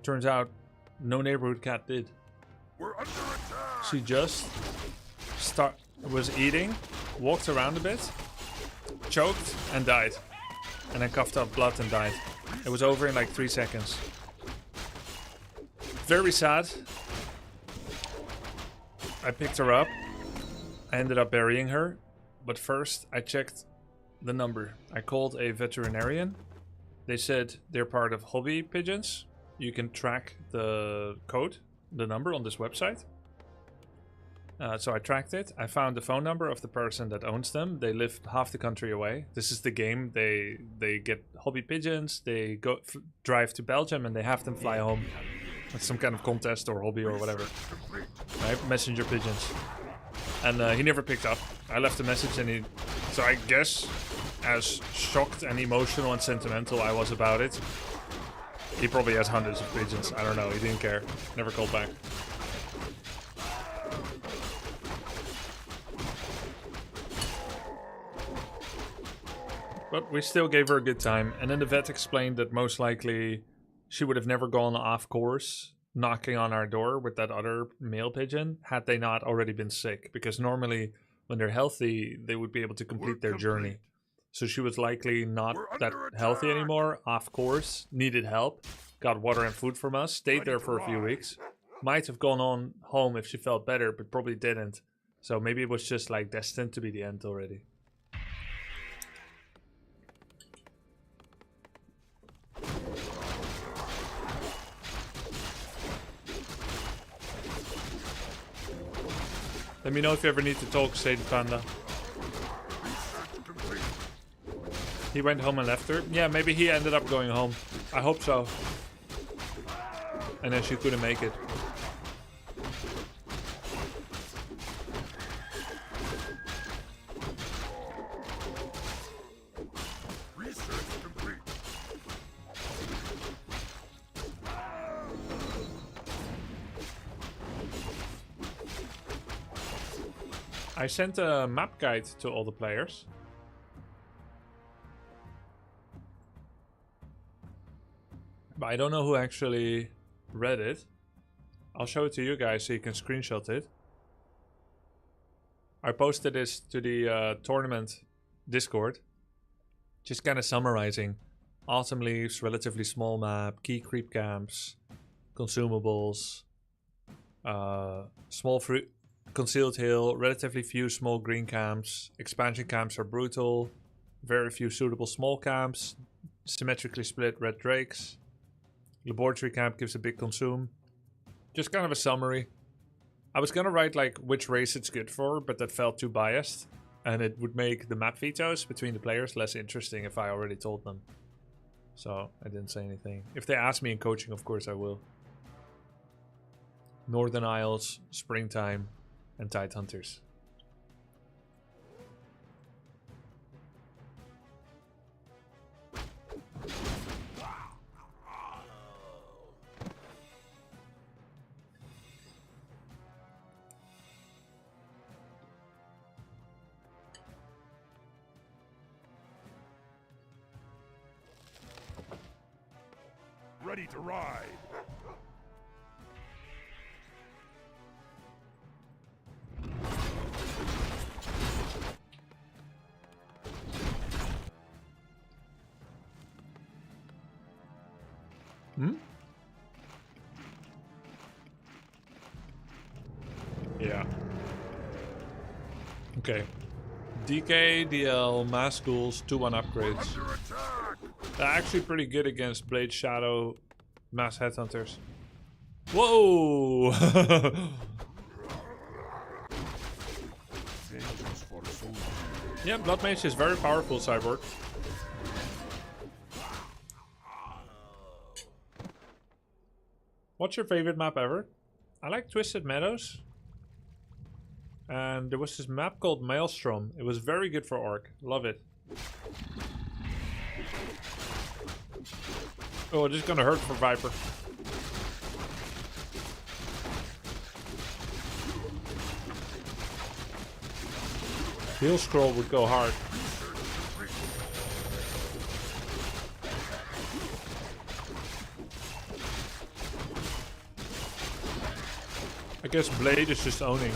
Turns out, no neighborhood cat did. We're under attack. She just was eating, walked around a bit, choked and died. And then coughed up blood and died. It was over in like 3 seconds. Very sad. I picked her up. I ended up burying her. But first, I checked the number. I called a veterinarian. They said they're part of hobby pigeons. You can track the code, the number on this website. So I tracked it. I found the phone number of the person that owns them. They live half the country away. This is the game. They get hobby pigeons. They go drive to Belgium and they have them fly home. It's some kind of contest or hobby or whatever. Right? Messenger pigeons. And he never picked up. I left a message and he... So I guess, as shocked and emotional and sentimental I was about it, he probably has hundreds of pigeons. I don't know. He didn't care. Never called back. But we still gave her a good time. And then the vet explained that most likely she would have never gone off course knocking on our door with that other male pigeon had they not already been sick. Because normally when they're healthy, they would be able to complete their journey. So she was likely not that healthy anymore, off course, needed help, got water and food from us, stayed there for a few weeks. Might have gone on home if she felt better, but probably didn't. So maybe it was just like destined to be the end already. Let me know if you ever need to talk, Sadie Panda. He went home and left her. Yeah, maybe he ended up going home. I hope so. And then she couldn't make it. I sent a map guide to all the players. But I don't know who actually read it. I'll show it to you guys so you can screenshot it. I posted this to the tournament Discord. Just kind of summarizing. Autumn leaves, relatively small map, key creep camps, consumables, small fruit. Concealed hill, relatively few small green camps, expansion camps are brutal, very few suitable small camps, symmetrically split red drakes, laboratory camp gives a big consume. Just kind of a summary. I was gonna write like which race it's good for, but that felt too biased, and it would make the map vetoes between the players less interesting if I already told them. So I didn't say anything. If they ask me in coaching, of course I will. Northern Isles, springtime, and Tide Hunters. Ready to ride. Hmm? Yeah. Okay. DK, DL, mass schools, 2-1 upgrades. They're actually pretty good against Blade Shadow mass headhunters. Whoa! Yeah, Blood Mage is very powerful, Cyborg. What's your favorite map ever? I like Twisted Meadows. And there was this map called Maelstrom. It was very good for Orc. Love it. Oh, this is gonna hurt for Viper. Heal scroll would go hard. I guess Blade is just owning.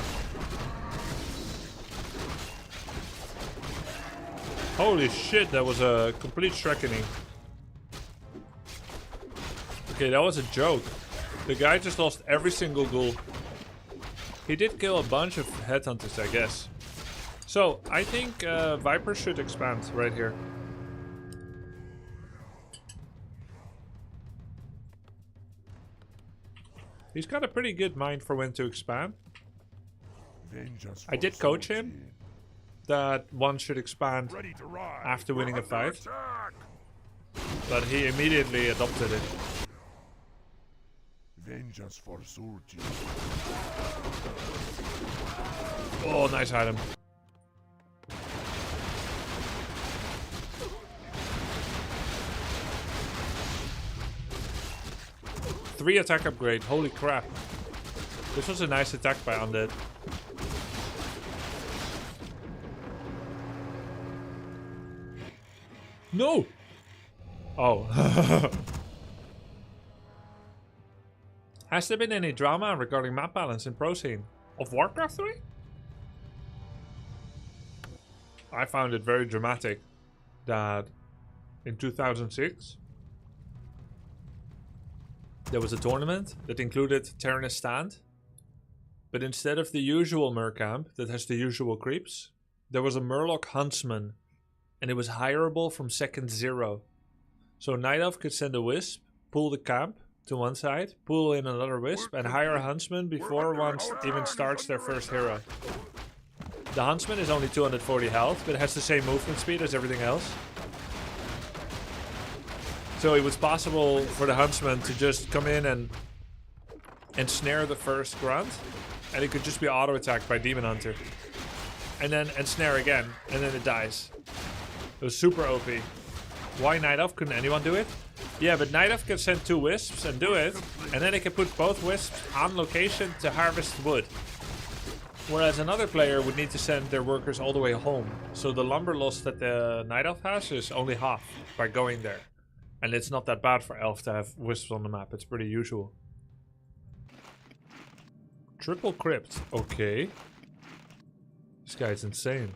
Holy shit, that was a complete shrekkening. Okay, that was a joke. The guy just lost every single ghoul. He did kill a bunch of headhunters, I guess. So, I think Viper should expand right here. He's got a pretty good mind for when to expand. I did coach him that one should expand after winning a fight, but he immediately adopted it. Vengeance for Surgeon. Oh, nice item. Three attack upgrade, holy crap. This was a nice attack by Undead. No! Oh. Has there been any drama regarding map balance in Pro Scene of Warcraft 3? I found it very dramatic. that in 2006 there was a tournament that included Taurens stand, but instead of the usual mercamp that has the usual creeps, there was a Murloc Huntsman, and it was hireable from second 0. So Night Elf could send a Wisp, pull the camp to one side, pull in another Wisp, and hire a Huntsman before one even starts their first hero. The Huntsman is only 240 health, but it has the same movement speed as everything else. So it was possible for the Huntsman to just come in and ensnare the first grunt, and it could just be auto-attacked by Demon Hunter. And then ensnare again, and then it dies. It was super OP. Why Night Elf? Couldn't anyone do it? Yeah, but Night Elf can send 2 Wisps and do it, and then they can put both Wisps on location to harvest wood. Whereas another player would need to send their workers all the way home. So the lumber loss that the Night Elf has is only half by going there. And it's not that bad for Elf to have Wisps on the map, it's pretty usual. Triple Crypt, okay. This guy's insane.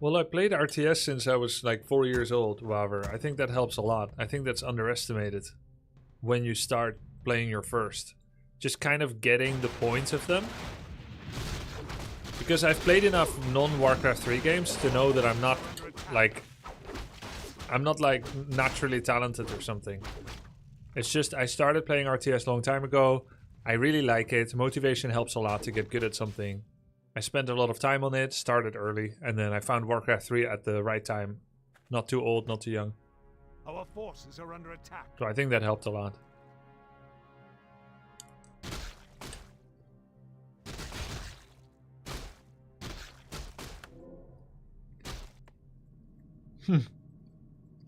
Well, I played RTS since I was like 4 years old, however. I think that helps a lot. I think that's underestimated when you start playing your first. Just kind of getting the points of them. Because I've played enough non-Warcraft 3 games to know that I'm not like naturally talented or something. It's just I started playing RTS a long time ago. I really like it. Motivation helps a lot to get good at something. I spent a lot of time on it, started early, and then I found Warcraft 3 at the right time. Not too old, not too young. Our forces are under attack. So I think that helped a lot.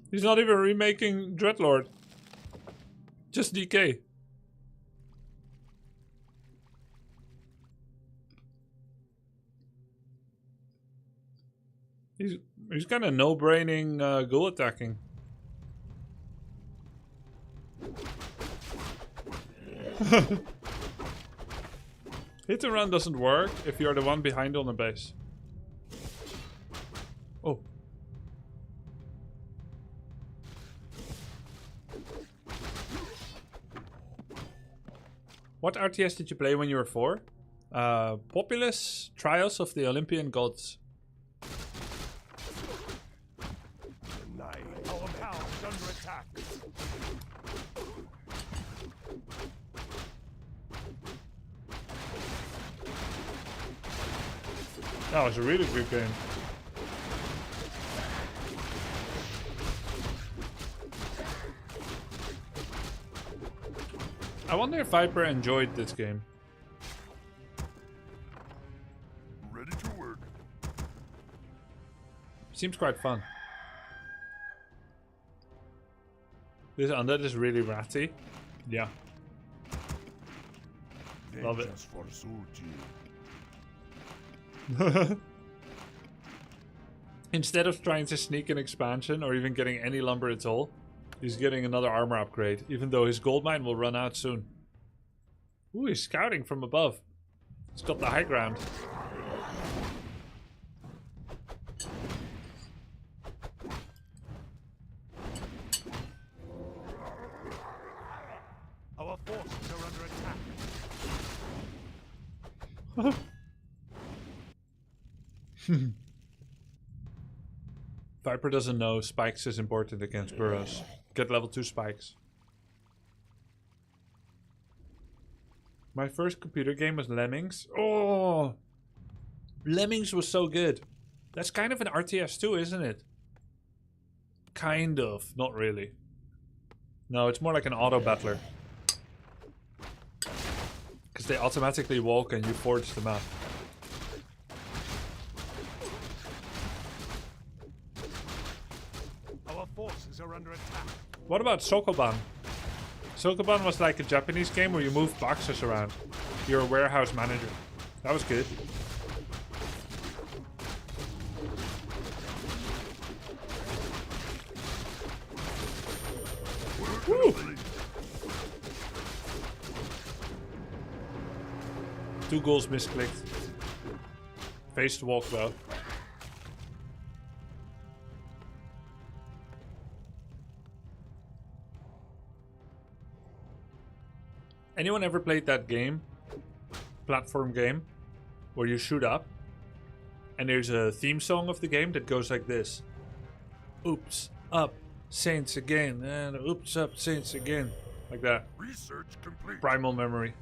He's not even remaking Dreadlord. Just DK. He's kind of no-braining ghoul attacking. Hit and run doesn't work if you're the one behind on the base. Oh. What RTS did you play when you were 4? Populous Trials of the Olympian Gods. Our power is under attack. That was a really good game. I wonder if Viper enjoyed this game. Ready to work. Seems quite fun. This Undead is really ratty. Yeah. Love it. For Sulji. Instead of trying to sneak an expansion or even getting any lumber at all, he's getting another armor upgrade, even though his gold mine will run out soon. Ooh, he's scouting from above. He's got the high ground. Our forces are under attack. Viper doesn't know spikes is important against burrows. Get level 2 spikes. My first computer game was Lemmings. Oh! Lemmings was so good. That's kind of an RTS too, isn't it? Kind of. Not really. No, it's more like an auto battler. Because they automatically walk and you forge the map. Our forces are under attack. What about Sokoban? Sokoban was like a Japanese game where you move boxes around. You're a warehouse manager. That was good. Woo! 2 goals misclicked. Face to walk though. Anyone ever played that game? Platform game? Where you shoot up? And there's a theme song of the game that goes like this. Oops, up, Saints again. And oops, up, Saints again. Like that. Research complete. Primal memory.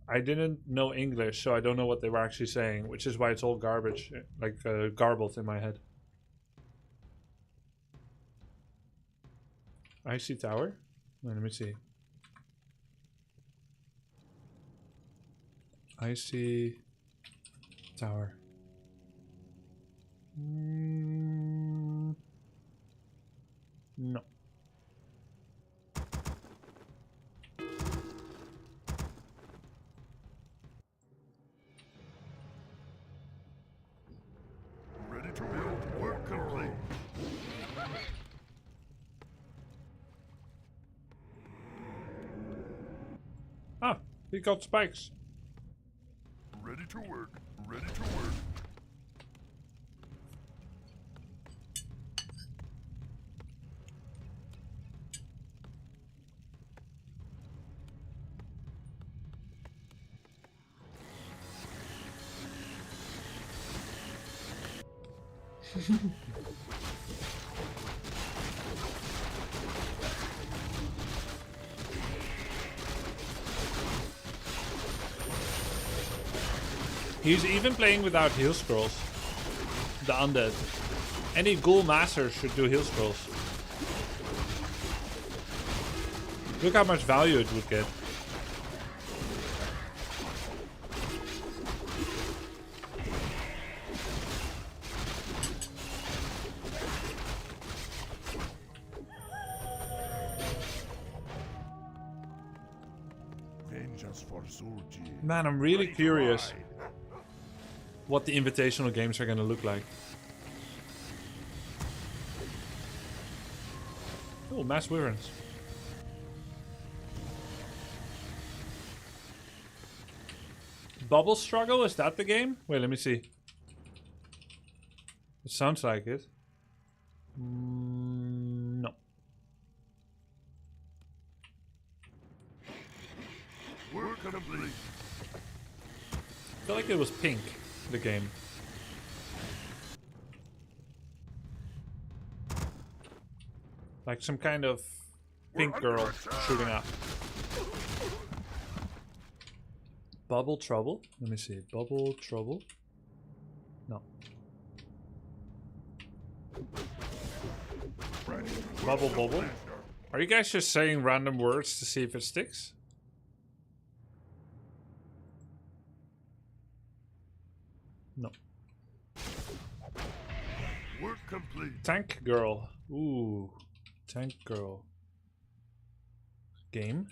I didn't know English, so I don't know what they were actually saying, which is why it's all garbage, like garbled in my head. Icy tower? Wait, let me see. Icy tower. No. Ready to build. Work complete. Ah, he got spikes. Ready to work. Ready to work. He's even playing without heal scrolls. The Undead. Any ghoul master should do heal scrolls. Look how much value it would get. Vengeance for Surgi. Man, I'm really curious what the invitational games are gonna look like. Oh, mass wyverns. Bubble Struggle, is that the game? Wait, let me see. It sounds like it. No. Work complete. I feel like it was pink, the game. Like some kind of pink girl shooting up. Bubble Trouble? Let me see. Bubble Trouble? No. Bubble Bubble? Are you guys just saying random words to see if it sticks? No. Work complete. Tank Girl. Ooh. Tank Girl. Game?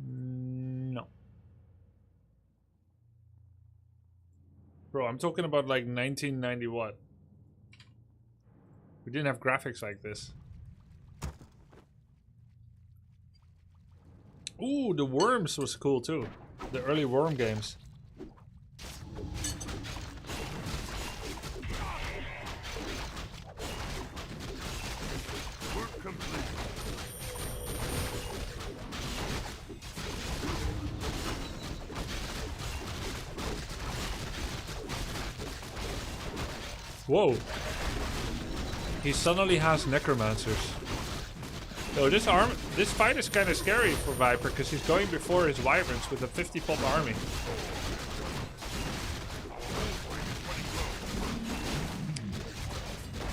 No. Bro, I'm talking about like 1990 what? We didn't have graphics like this. Ooh, the Worms was cool too. The early Worm games. Work complete. Whoa. He suddenly has necromancers. So this fight is kind of scary for Viper because he's going before his wyverns with a 50 pop army.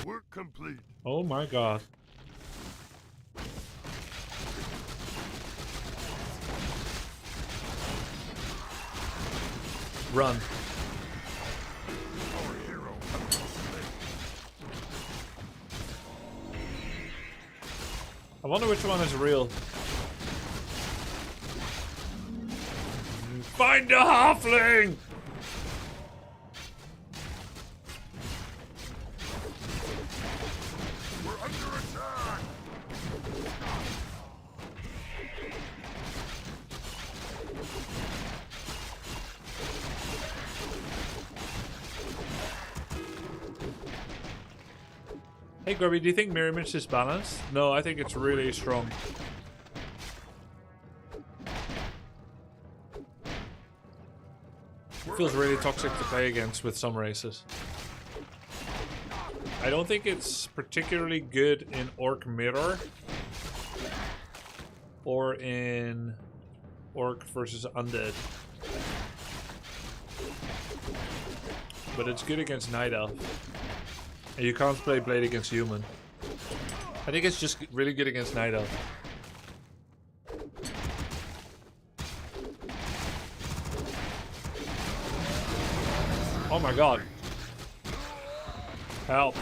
Work complete. Oh my god. Run. Our hero. I wonder which one is real. Find the halfling! We're under Hey Grubby, do you think mirror image is balanced? No, I think it's really strong. It feels really toxic to play against with some races. I don't think it's particularly good in Orc Mirror or in Orc versus Undead. But it's good against Night Elf. And you can't play Blade against Human. I think it's just really good against Night Elf. Oh my god. Help.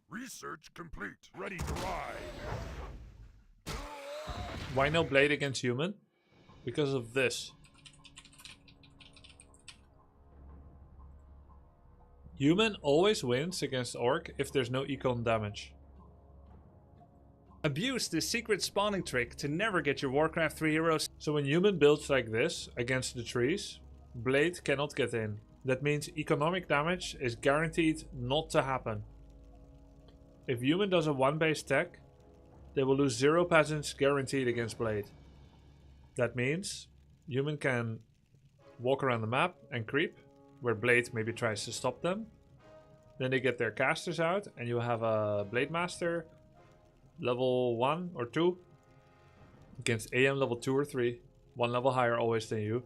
Research complete. Ready to ride. Why no Blade against Human? Because of this. Human always wins against Orc if there's no econ damage. Abuse this secret spawning trick to never get your Warcraft 3 heroes. So when Human builds like this against the trees, Blade cannot get in. That means economic damage is guaranteed not to happen. If Human does a 1-base tech, they will lose 0 peasants guaranteed against Blade. That means Human can walk around the map and creep, where Blade maybe tries to stop them. Then they get their casters out and you have a Blade Master level 1 or 2 against AM level 2 or 3, 1 level higher always than you.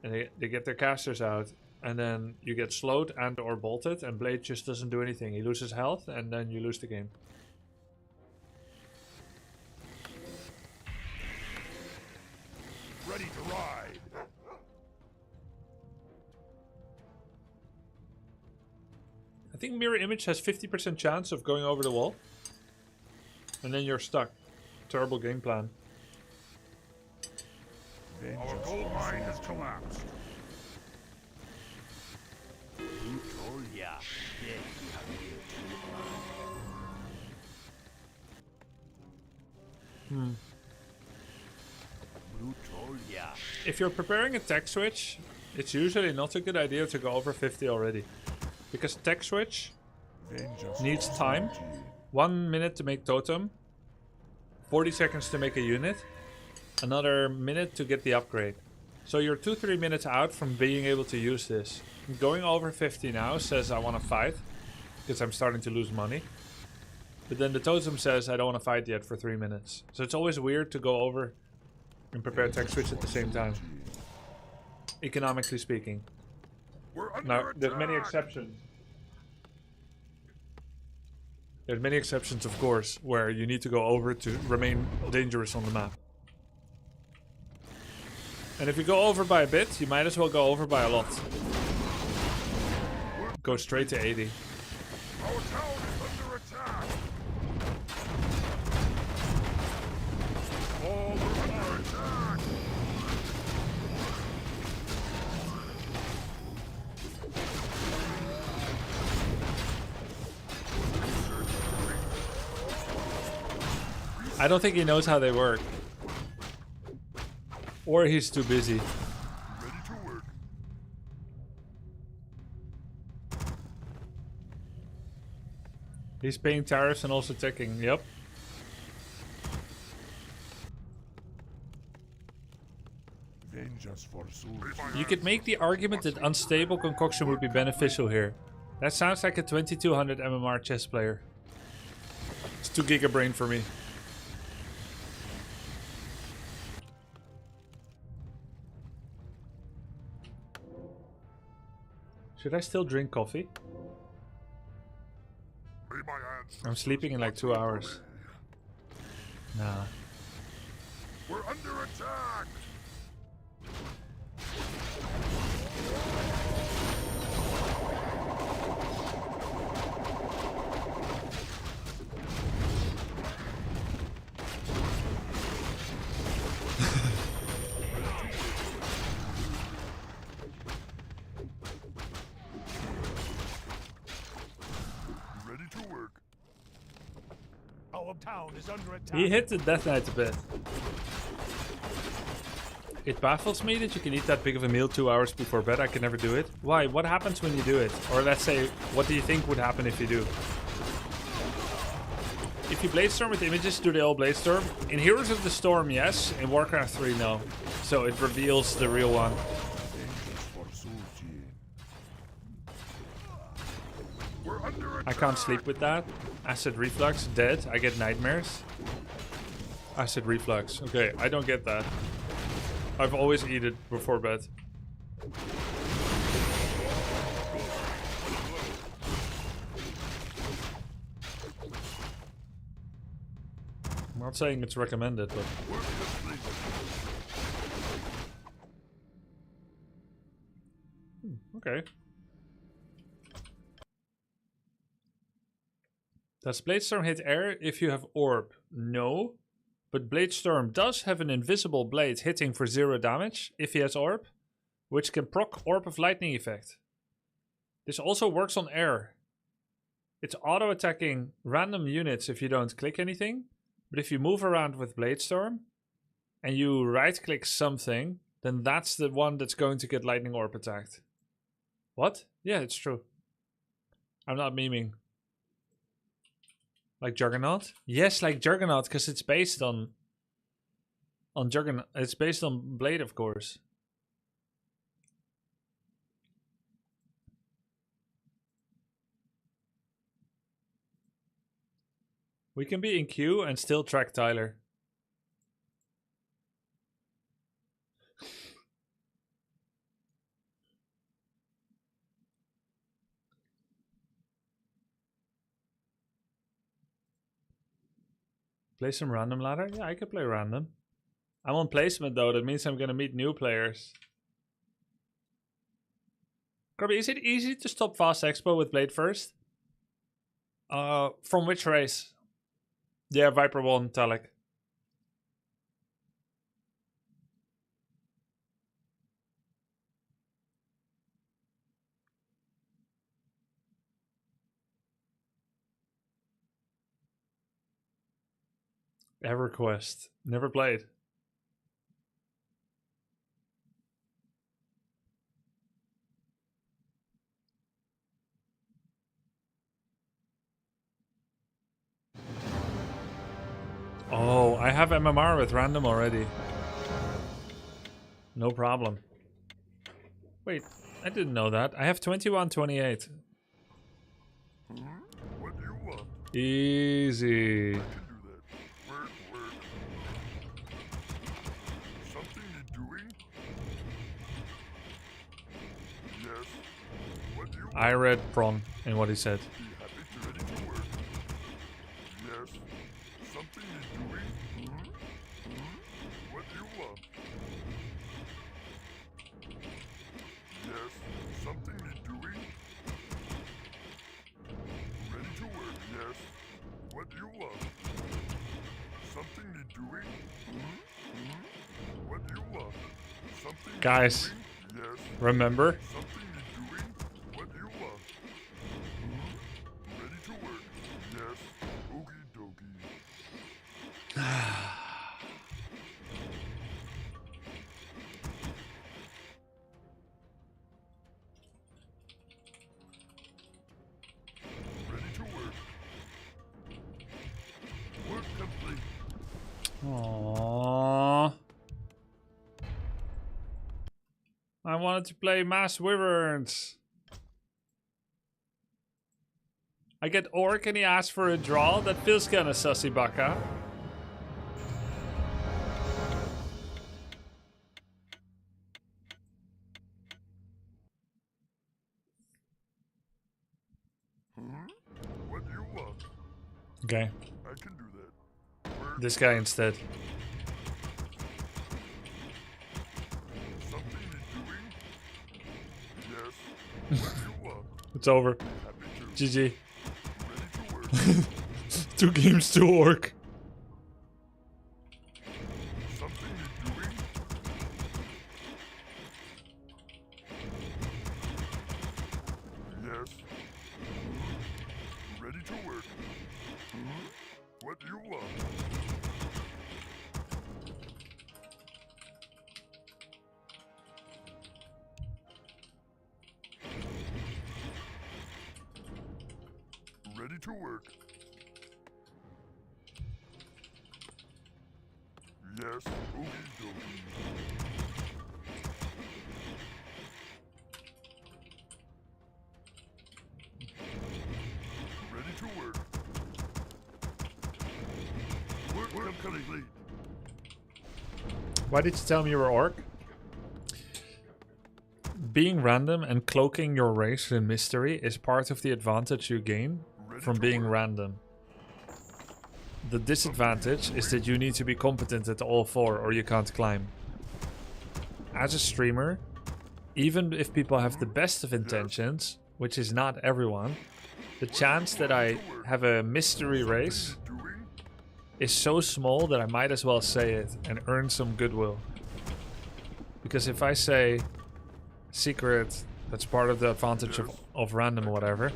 And they get their casters out and then you get slowed and or bolted and Blade just doesn't do anything. He loses health and then you lose the game. Ready to ride. I think Mirror Image has 50% chance of going over the wall. And then you're stuck. Terrible game plan. Our gold mine has collapsed. If you're preparing a tech switch, it's usually not a good idea to go over 50 already. Because tech switch needs time. 1 minute to make totem. 40 seconds to make a unit. Another minute to get the upgrade. So you're 2-3 minutes out from being able to use this. Going over 50 now says I want to fight. Because I'm starting to lose money. But then the totem says I don't want to fight yet for 3 minutes. So it's always weird to go over and prepare tech switch at the same time. Economically speaking. Now, there's many exceptions. There's many exceptions, of course, where you need to go over to remain dangerous on the map. And if you go over by a bit, you might as well go over by a lot. Go straight to 80. Our town is under attack. All are under attack. I don't think he knows how they work. Or he's too busy. Ready to work. He's paying tariffs and also teching, yep. Vengeance for You could make the argument that unstable concoction would be beneficial here. That sounds like a 2200 MMR chess player. It's too gigabrain for me. Should I still drink coffee? I'm sleeping in like 2 hours. Nah. We're under attack. Town is under attack. He hit the Death Knight a bit. It baffles me that you can eat that big of a meal 2 hours before bed. I can never do it. Why? What happens when you do it? Or let's say, what do you think would happen if you do? if you Bladestorm with images, do they all Bladestorm? In Heroes of the Storm, yes. In Warcraft 3, no. So it reveals the real one. I can't sleep with that. Acid reflux, dead. I get nightmares. Acid reflux. Okay, I don't get that. I've always eaten it before bed. I'm not saying it's recommended, but... Okay. Does Bladestorm hit air if you have orb? No. But Bladestorm does have an invisible blade hitting for 0 damage if he has orb, which can proc Orb of Lightning effect. This also works on air. It's auto-attacking random units if you don't click anything, but if you move around with Bladestorm and you right-click something, then that's the one that's going to get Lightning Orb attacked. What? Yeah, it's true. I'm not memeing. Like Juggernaut? Yes, like Juggernaut, because it's based on Juggernaut. It's based on Blade, of course. We can be in queue and still track Tyler. Play some random ladder? Yeah, I could play random. I'm on placement though, that means I'm gonna meet new players. Grubby, is it easy to stop Fast Expo with Blade first? From which race? Yeah, Viper 1, Talik. EverQuest. Never played. Oh, I have MMR with random already. No problem. Wait, I didn't know that. I have 21-28. What do you want? Easy. Something you're doing? Yes. What do you want? I read Prawn in what he said. Be happy to ready to work. Yes. Something you're doing? What do you want? Yes. Something you're doing? Ready to work. Yes. What do you want? Something you're doing? What do you want? Something Guys, you're doing? Yes. remember? Something you're doing? What do you want? Ready to work. Yes. Okie dokie. Ready to work. Work complete. Aww. I wanted to play Mass Wyverns. I get Orc and he asks for a draw? That feels kinda sussy, Baka. What do you want? Okay, I can do that. Work. this guy instead. Something you're doing? Yes. What do you want? It's over. Happy to. GG. Ready to work. 2 games to Orc. Something you're doing? Yes. Ready to work. What do you want? Ready to work. Yes, okie dokie. Ready to work. Work complete. Why did you tell me you were orc? Being random and cloaking your race in mystery is part of the advantage you gain from being random. The disadvantage is that you need to be competent at all 4 or you can't climb. As a streamer, even if people have the best of intentions, which is not everyone, the chance that I have a mystery race is so small that I might as well say it and earn some goodwill. Because if I say secret, that's part of the advantage of random or whatever,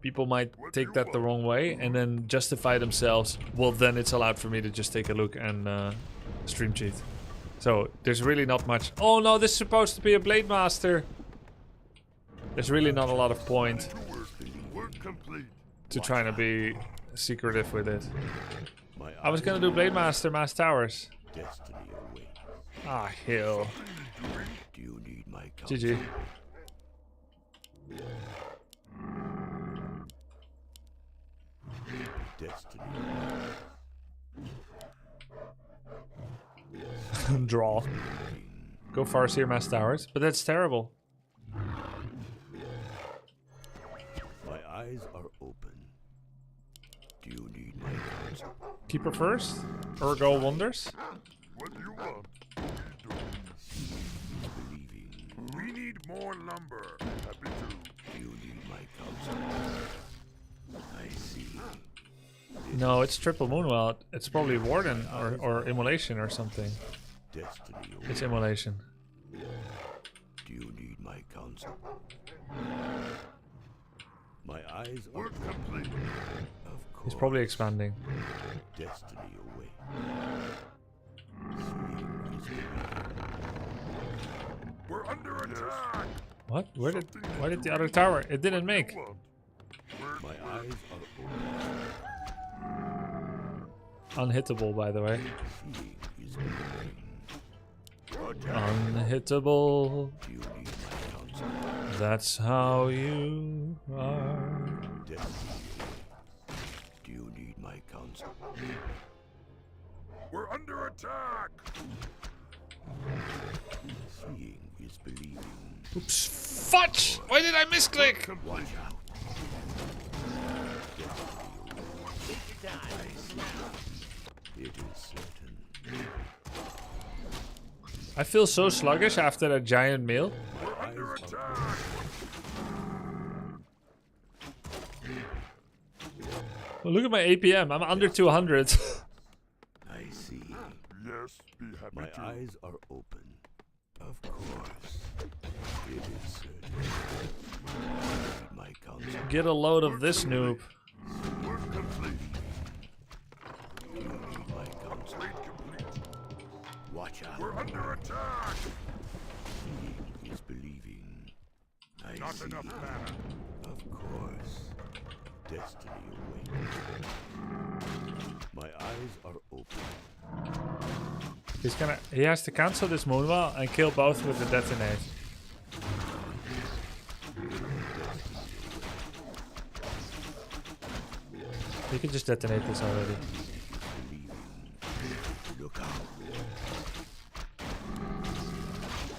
people might take that the wrong way and then justify themselves, well then it's allowed for me to just take a look and stream cheat. So there's really not much. Oh no, this is supposed to be a Blade Master. There's really not a lot of point to trying to be secretive with it. I was gonna do Blade Master, Mass Towers. Ah, hell. GG. Draw. Go Farseer, Mass Towers. But that's terrible. My eyes are open. Do you need my counsel? Keeper first? Ergo Wonders? What do you want? We need more lumber. Happy to. You need my counsel. I see. No, it's Triple Moonwell. It's probably Warden or Immolation or something. It's Immolation. Do you need my counsel? My eyes are complete. He's probably expanding. Destiny away. We're under attack. What? Why did the other tower? It didn't make. My eyes are Unhittable, by the way. Unhittable. That's how you are. Do you need my counsel? We're under attack. Seeing is believing. Oops. Fudge! Why did I misclick? Watch out. It is certain. I feel so sluggish after that giant meal. We're under attack. Well, look at my APM. I'm under 200. I see. Yes, be happy My to. eyes are open. Of course. It is certain. My counsel. Get a load of this noob. We're complete. You need my counsel. Watch out. We're under attack. Seeing is believing. I Not see. enough mana. Of course. Destiny awaits. My eyes are open. He has to cancel this Moonwell and kill both with the detonate. You can just detonate this already. Look out.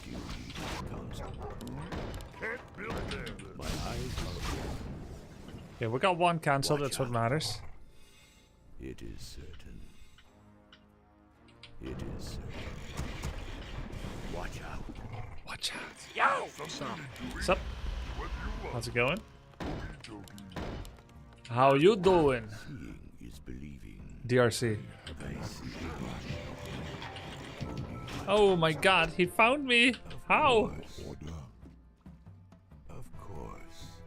Do you need counsel? Can't build there. My eyes are open. Yeah, we got one cancelled, that's what matters. It is certain. It is certain. Watch out. Watch out. Yo! What's up? What do you want? How's it going? How you doing? Seeing is believing. DRC. I see. Oh my god, he found me! How? Of course.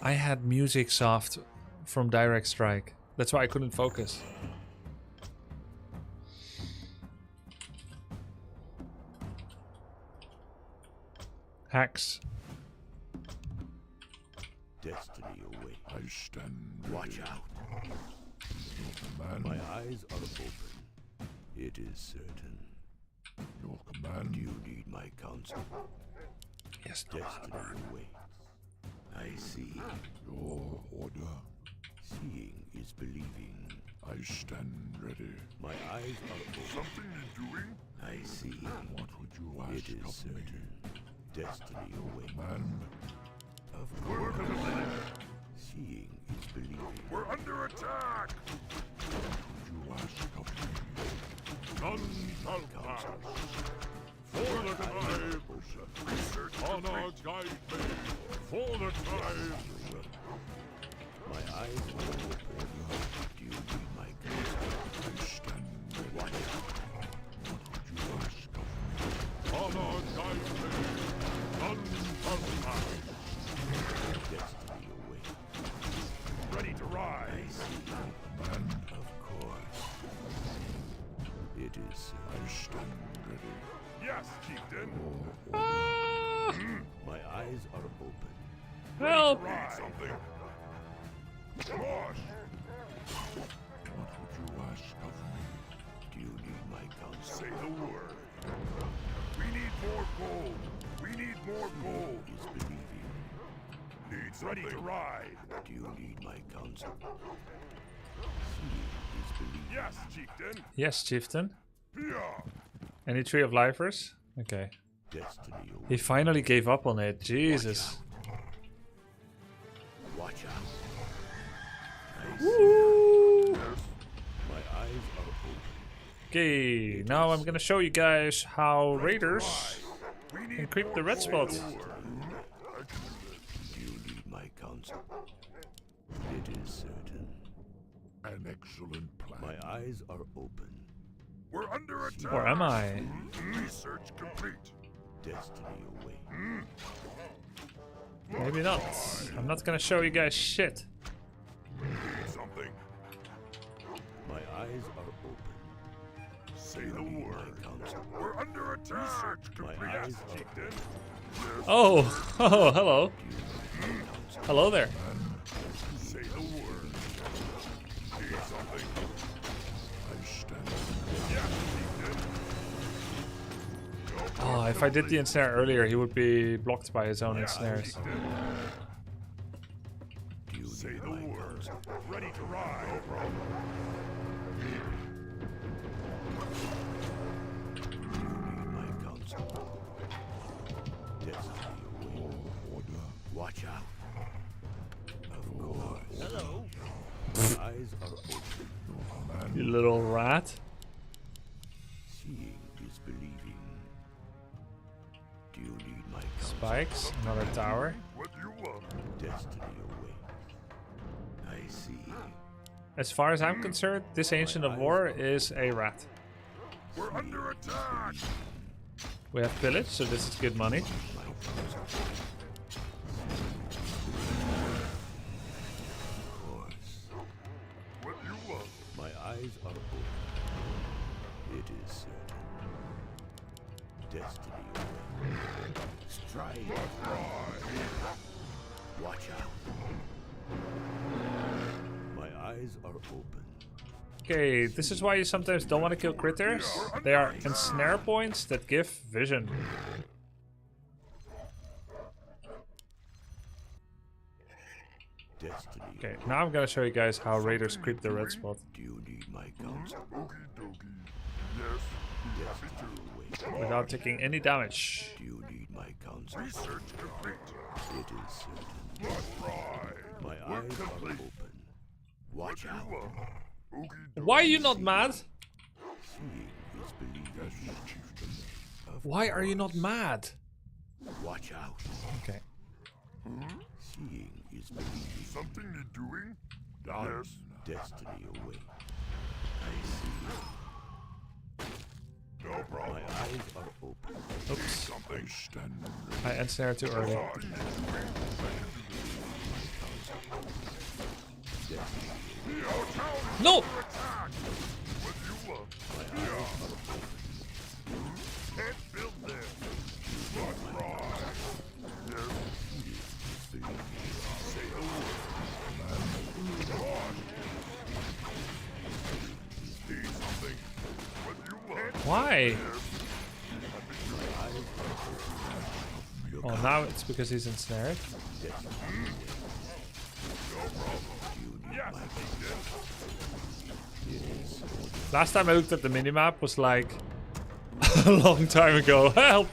I had music soft from Direct Strike. That's why I couldn't focus. Hacks. Destiny away. I stand Watch ready. out. Your command. My eyes are open. It is certain. Your command. Do you need my counsel? Yes, Destiny awaits. I see. Your order. Seeing is believing. I stand ready. My eyes are open. Something you're doing? I see. What would you ask It is of certain. me? Destiny awaits. Command. Of We're course. gonna finish. Seeing is believing. We're under attack. What would you ask of me? None shall pass. For the tribes. Honor guide me. For the tribes. My eyes are open. Do you need my counsel? I stand ready. Watch out. What would you ask of me? Honor guide me. None shall pass. Destiny awaits. Ready to I rise. see. Command. Of course. It is I stand ready. Yes, chieftain. My eyes are open. Help! Read something. Gosh. What would you ask of me? Do you need my counsel? Say the word. We need more gold. We need more gold. Is believing. Need something. Ready to ride. Do you need my counsel? Seeing is believing. Yes, chieftain. Yes, chieftain. Yeah. Any Tree of Lifers? Okay. Destiny awaits. He finally gave up on it. Jesus. Watch out. I see. Woo! My eyes are open. Okay, now I'm gonna show you guys how raiders We can need creep more the red spot. Do you need my counsel? It is certain. An excellent plan. My eyes are open. We're under attack. Or am I? Research complete. Destiny away. Maybe not. I'm not gonna show you guys shit. Need something. My eyes are open. Say Do you the need my word. counsel? We're under attack. Research complete. My Yes, eyes are chieftain. Oh, oh, hello. Hello there. Say the word. Need something. I stand. Yes, chieftain. Oh, if I did the ensnare earlier, he would be blocked by his own Yes, ensnares. chieftain. Do you Say need the my word. counsel? Ready to ride. No problem. Do you need my counsel? Destiny away. Order. Watch out. Of course. Hello. My eyes are open. You little rat. Seeing is believing. Do you need my counsel? Spikes, another tower. What do you want? Destiny away. I see. As far as I'm concerned, this Ancient of War is a rat. We're under attack. We have pillage, so this is good money. My counsel. Of course. What do you want? My eyes are open. It is certain. Destiny away. Strike. Watch out. My eyes are open. Okay, this is why you sometimes don't want to kill critters. They are ensnare points that give vision. Destiny. Okay, now I'm gonna show you guys how raiders creep the red spot. Do you need my counsel? Okie dokie. Yes. Destiny away. Without taking any damage. Do you need my counsel? Research complete. It is certain. Let's ride. My eyes are open. Watch out. Okie Why are you not mad? Seeing is believing. chieftain. Why are you not mad? Watch out. Okay. Seeing is believing. Something you're doing? Yes. Destiny away. I see. No problem. My eyes are open. Oops. Something stand. I ensnared too early. No! Attack. What do you want? Can't build there. Let's ride. Yes. Say the Why? Oh, now it's because he's ensnared. Last time I looked at the minimap was like a long time ago. Help!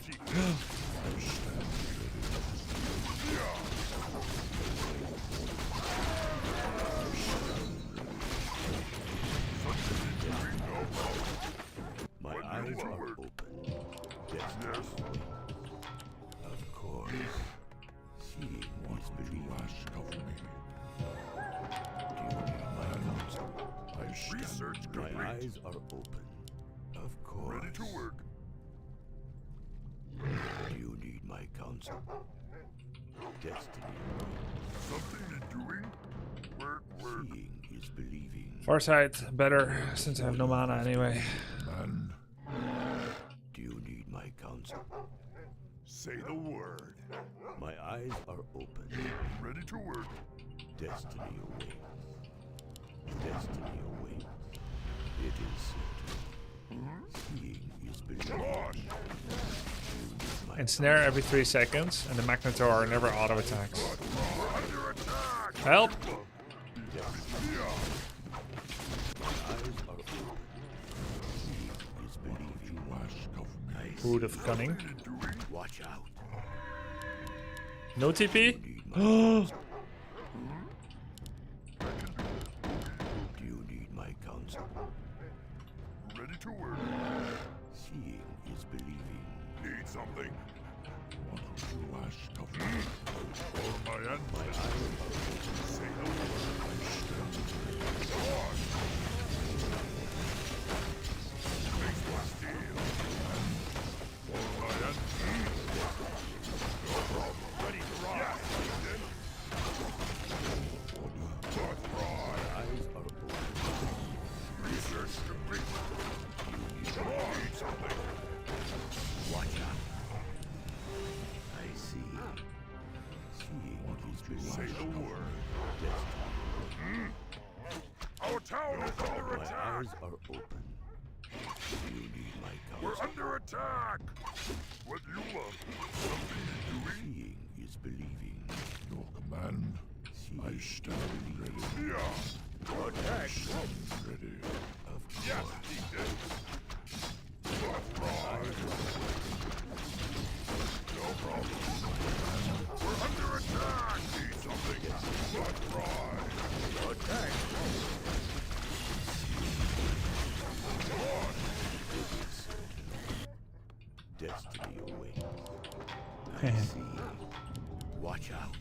My eyes are open. Yes. Of course. Seeing is believing. Do you need my counsel? Research My complete. eyes are open. Of course. Ready to work. Do you need my counsel? Destiny. Something you're doing? Work. Seeing is believing. Farsight better since I have no mana anyway. Man, Do you need my counsel? say the word. My eyes are open. Ready to work. Destiny awaits. Destiny awaits. It is certain. Seeing is believing. Ensnare every 3 seconds, and the Magnetar never auto attacks. Under attack. Help! Hood of Cunning. Watch out. No TP? Do you need my counsel? Ready to work. Seeing is believing. Need something. Want to ask of me? For my ancestors. Say the word. Makes one steal. For my ancestors. No problem. Ready to ride. Let's ride. Eyes are open. Research complete. Need something. Watch out. I see. Seeing is believing. Say the word. Our town is under My attack. eyes are open. Do you need my We're counsel? under attack. What you want? Something you're doing? Seeing is believing. Your command. Seeing I stand ready. Yeah. Attack. Ready. Of Yes, course. he did. Let's ride. No problem. We're under attack. Need something. Let's ride. Attack. Destiny awaits. I see. Watch out.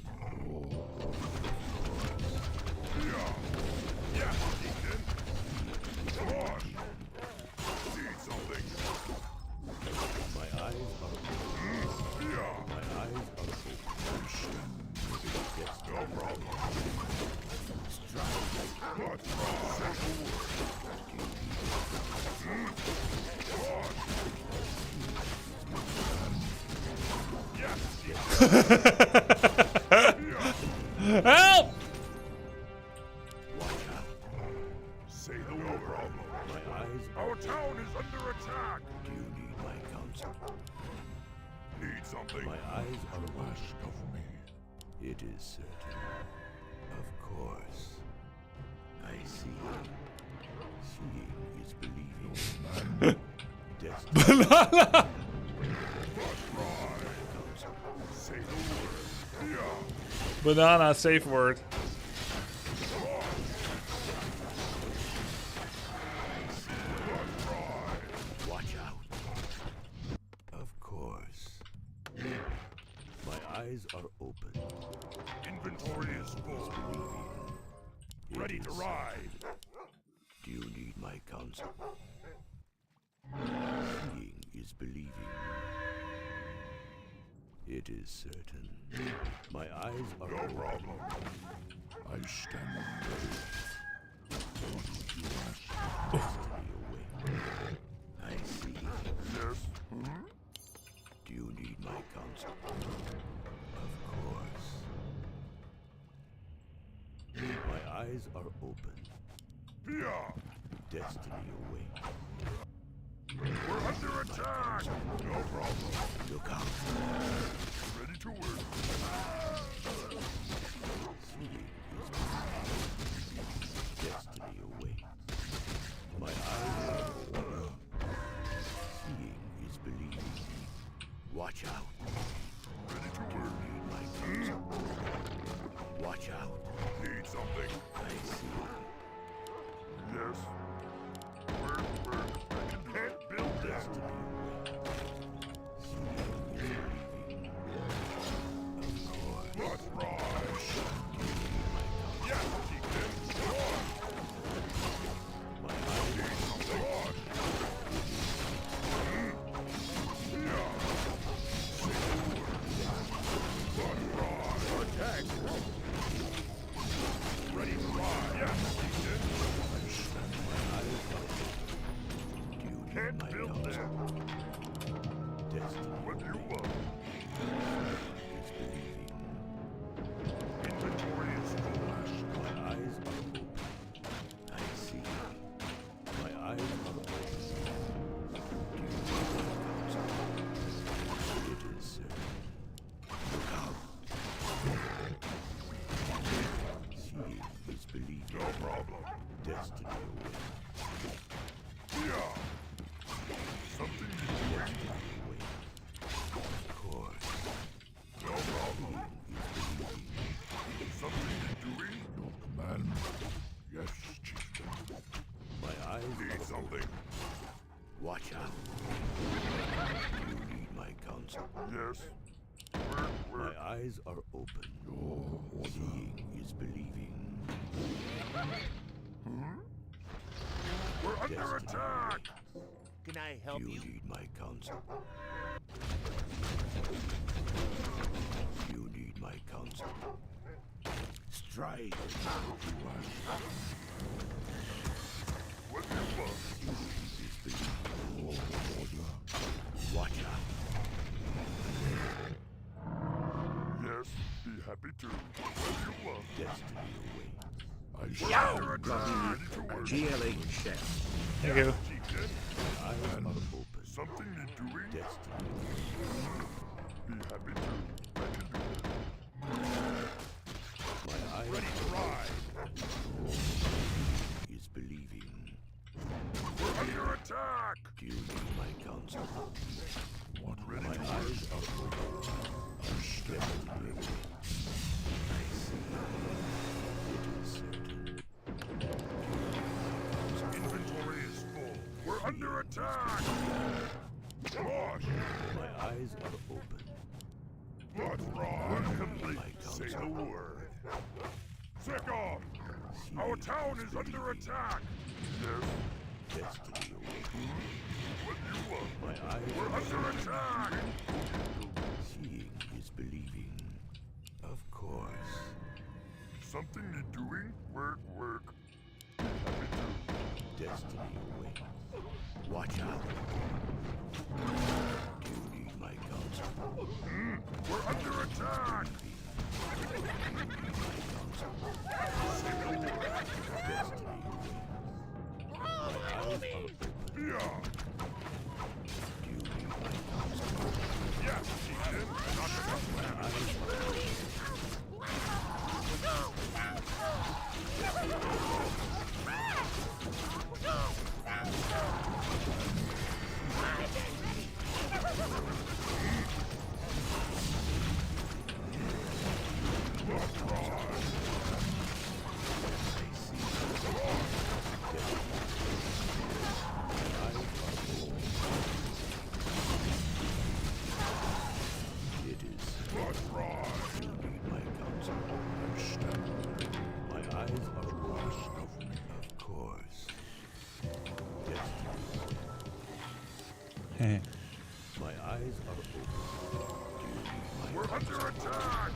Yeah. Yeah, he did. Come on. Need something. My eyes are open. Yeah. My eyes are open. No problem. Let's ride. Help! Watch out. Say the word. No problem. My eyes are Our town is under attack. Do you need my counsel? Need something. My eyes are ask of me. It is certain. Of course. I see. Seeing is believing. Destiny. Banana! Say the word. Yeah. Banana, safe word. Watch out. Of course. My eyes are open. Inventory is full. Ready to ride. Do you need my counsel? Seeing is believing. It is certain. My eyes are No problem. I stand ready. I see. Yes. Do you need my counsel? Of course. My eyes are open. Yeah. Destiny awaits. We're under attack! No problem. Look out. Ready to work. Destiny awaits. My eyes are open. Seeing is believing. Watch out. Ready to work. My counsel. Watch out. Need something. I see. Yes. Work. I can't build this. Destiny awaits. Seeing is believing. Of course. Let's rise. Yes, Chieftain. My eyes Need something. Attack! Ready to ride. Yes, Chieftain. Can't build this. Destiny What you want? is believing. Inventory is full. My eyes are open. I see. My eyes are open. It is certain. Look out. Seeing is believing. No problem. Destiny awaits. Yeah. Something to do. Destiny awaits. Of course. No problem. Seeing is believing. Something to doing. Your command. Yes, Chieftain. My eyes Need are something. open. Watch out. You need my counsel. Yes. Work. My eyes are open. Seeing is believing. We're under Destiny attack. Can I help You you? need my counsel. You need my counsel. Strike. What do you want? Is believing. Watch out. Yes. Be happy to. What do you want? Destiny awaits. We're under attack. Ready to work. GLA chef. Thank you. Chieftain. My eyes are open. Something need doing. Destiny Be happy to. I can do it. My eyes Ready to ride. is believing. We're under attack. Do you need my counsel? What? Ready My to work. eyes are open. Destiny awaits. I see. It is certain. Inventory is full. We're under attack. Gosh. My eyes are open. Let's ride. My Complete. Say the counsel. word. Second. Our town is under attack. Yes. Destiny awaits. What do you want? My eyes We're are under attack. seeing is believing. Of course. Something need doing. Work. Destiny awaits. Watch out. Do you need my counsel? We're under attack. Destiny awaits. My eyes are open. Yeah. Do you need my counsel? Yes, Chieftain. Not enough My mana. eyes are open. It is. Let's ride. You need my counsel. My eyes are open. Of course. Heh. My eyes are open. Do you need my We're under attack.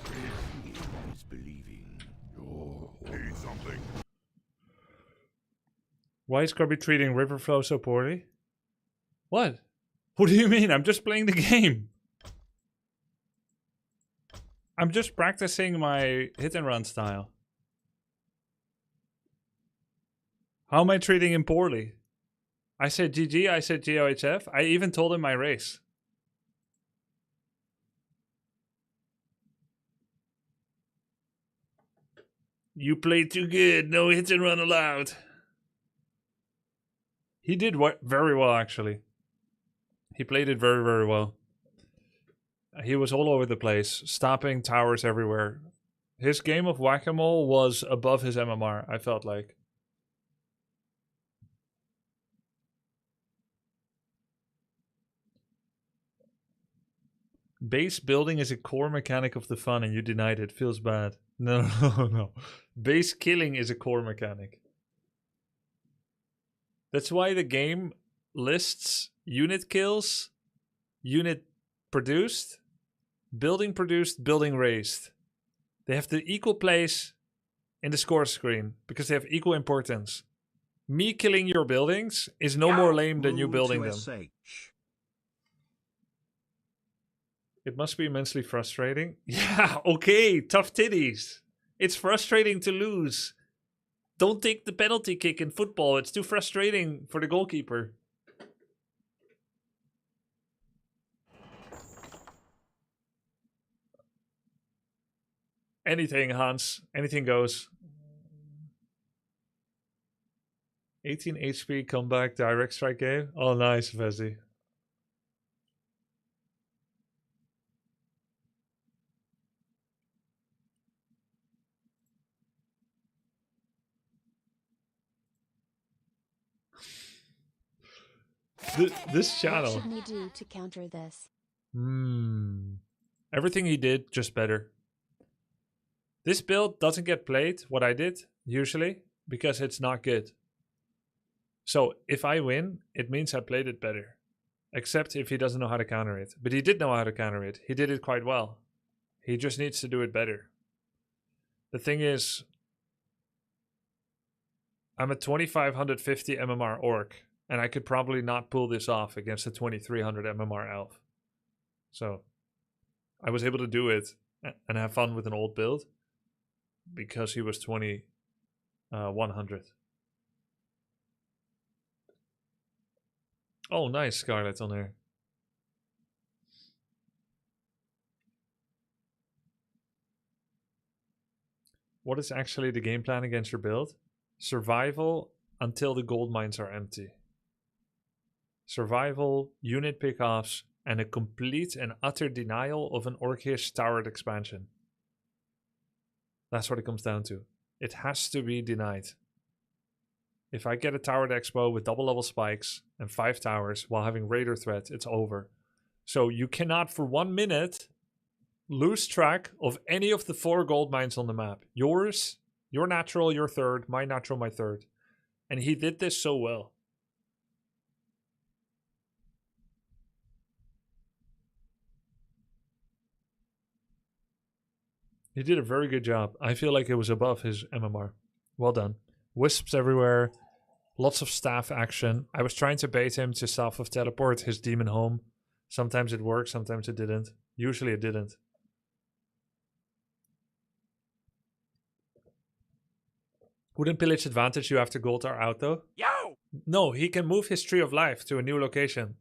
seeing is believing. Need something. Why is Grubby treating Riverflow so poorly? What? What do you mean? I'm just playing the game. I'm just practicing my hit and run style. How am I treating him poorly? I said GG, I said GOHF. I even told him my race. You played too good. No hit and run allowed. He did very well, actually. He played it very, very well. He was all over the place, stopping towers everywhere. His game of whack-a-mole was above his MMR, I felt like. Base building is a core mechanic of the fun and you denied it. Feels bad. No, no, no. Base killing is a core mechanic. That's why the game lists unit kills, unit produced, building raised. They have the equal place in the score screen because they have equal importance. Me killing your buildings is no more lame than you building them. It must be immensely frustrating. Yeah, okay, tough titties. It's frustrating to lose. Don't take the penalty kick in football. It's too frustrating for the goalkeeper. Anything, Hans. Anything goes. 18 HP comeback direct strike game. Oh, nice, Vezi. This channel. What should we do to counter this? Everything he did, just better. This build doesn't get played, what I did, usually, because it's not good. So, if I win, it means I played it better. Except if he doesn't know how to counter it. But he did know how to counter it. He did it quite well. He just needs to do it better. The thing is, I'm a 2550 MMR orc. And I could probably not pull this off against a 2300 MMR elf. So, I was able to do it and have fun with an old build. Because he was 2100. Oh, nice Scarlet on there. What is actually the game plan against your build? Survival until the gold mines are empty. Survival, unit pickoffs, and a complete and utter denial of an orcish towered expansion. That's what it comes down to. It has to be denied. If I get a towered expo with double level spikes and 5 towers while having raider threat, it's over. So you cannot for 1 minute lose track of any of the 4 gold mines on the map. Yours, your natural, your third, my natural, my third. And he did this so well. He did a very good job. I feel like it was above his MMR. Well done. Wisps everywhere. Lots of staff action. I was trying to bait him to South of Teleport his demon home. Sometimes it worked, sometimes it didn't. Usually it didn't. Wouldn't pillage advantage you after gold are out though? Yo! No, he can move his tree of life to a new location.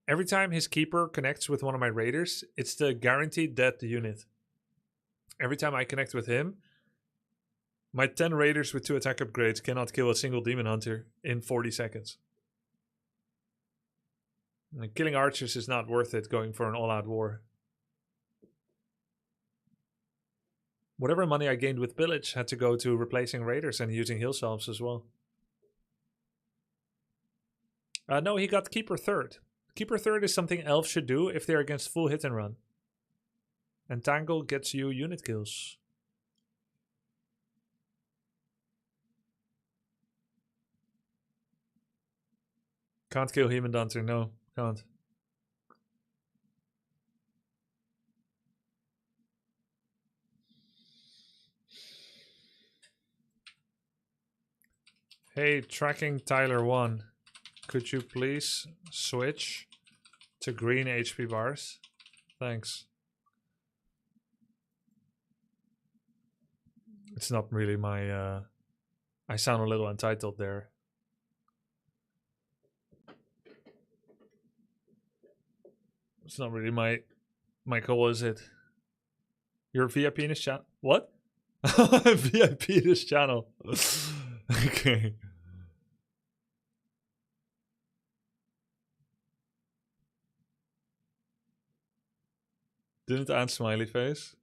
Every time his keeper connects with one of my raiders, it's the guaranteed dead unit. Every time I connect with him, my 10 raiders with 2 attack upgrades cannot kill a single demon hunter in 40 seconds. And killing archers is not worth it going for an all-out war. Whatever money I gained with pillage had to go to replacing raiders and using heal salves as well. No, he got keeper third. Keeper third is something elves should do if they're against full hit and run. And Tangle gets you unit kills. Can't kill Headhunter, no, can't. Hey, tracking Tyler 1. Could you please switch to green HP bars? Thanks. It's not really my... I sound a little entitled there. It's not really my call, is it? You're a VIP in this channel? What? VIP in this channel. Okay. Didn't add smiley face.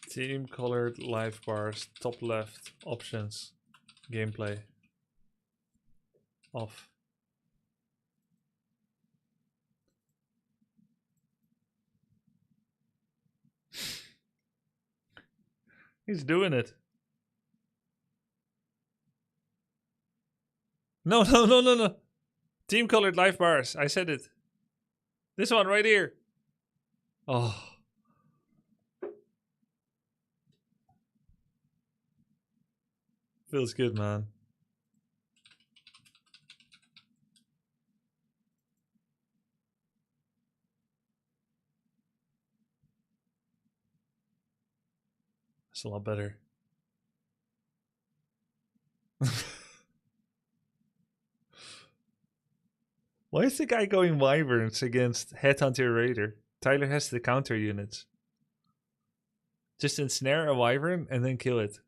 Team colored live bars, top left, options, gameplay. Off. He's doing it. No. Team colored live bars. I said it. This one right here. Oh. Feels good, man. That's a lot better. Why is the guy going wyverns against headhunter raider? Tyler has the counter units. Just ensnare a wyvern and then kill it.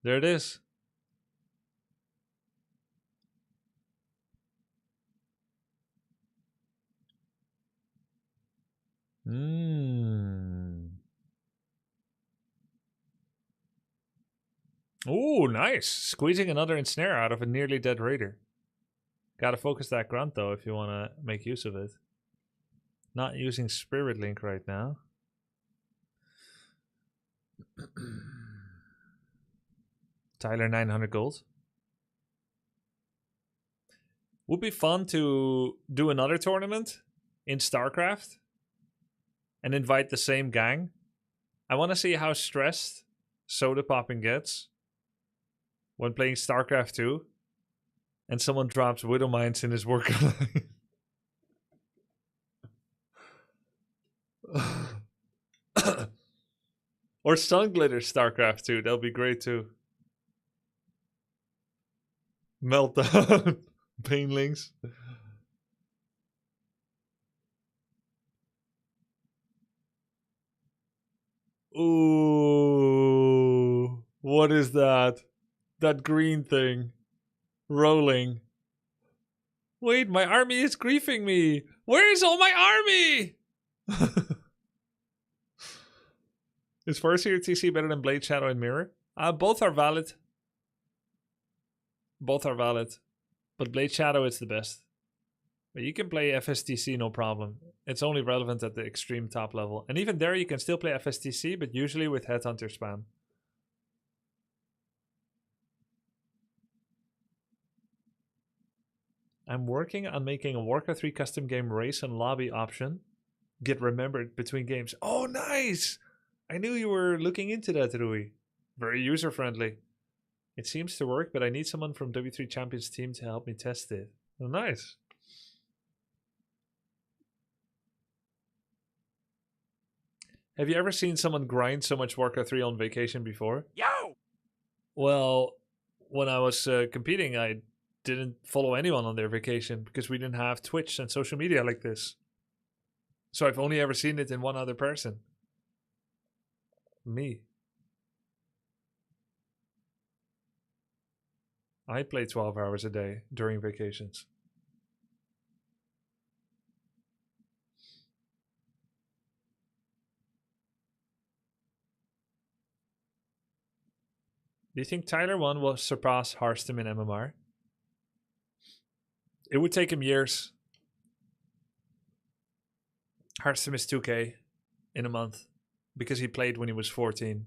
There it is. Ooh, nice. Squeezing another ensnare out of a nearly dead raider. Gotta focus that grunt though if you want to make use of it. Not using Spirit Link right now. Tyler 900 gold. Would be fun to do another tournament in StarCraft and invite the same gang. I want to see how stressed Soda Popping gets when playing StarCraft 2 and someone drops Widow Mines in his work line. Or Sun Glitter StarCraft 2, that'll be great too. Meltdown. Painlings. Ooh. What is that? That green thing. Rolling. Wait, my army is griefing me. Where is all my army? Is Farseer TC better than Blade Shadow and Mirror? Both are valid. Both are valid. But Blade Shadow is the best. But you can play FSTC no problem. It's only relevant at the extreme top level. And even there you can still play FSTC, but usually with Headhunter spam. I'm working on making a Warcraft 3 custom game race and lobby option. Get remembered between games. Oh, nice! I knew you were looking into that, Rui. Very user-friendly. It seems to work, but I need someone from W3 Champions team to help me test it. Oh, nice. Have you ever seen someone grind so much Warcraft 3 on vacation before? Yo! Well, when I was competing, I didn't follow anyone on their vacation because we didn't have Twitch and social media like this. So I've only ever seen it in one other person. Me. I play 12 hours a day during vacations. Do you think Tyler 1 will surpass Hearthstone in MMR? It would take him years. Hearthstone is 2K in a month because he played when he was 14.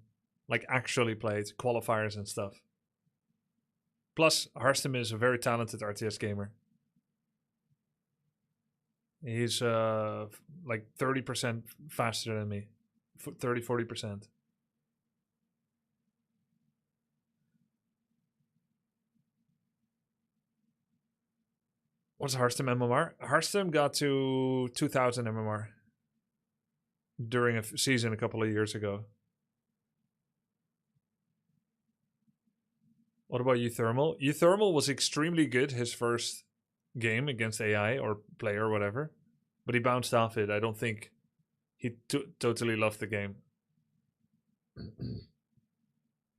Like actually played, qualifiers and stuff. Plus, Hearthstone is a very talented RTS gamer. He's like 30% faster than me 30-40%. What's Hearthstone MMR? Hearthstone got to 2000 MMR during a season a couple of years ago. What about Euthermal? Euthermal was extremely good his first game against AI or player or whatever, but he bounced off it. I don't think he totally loved the game.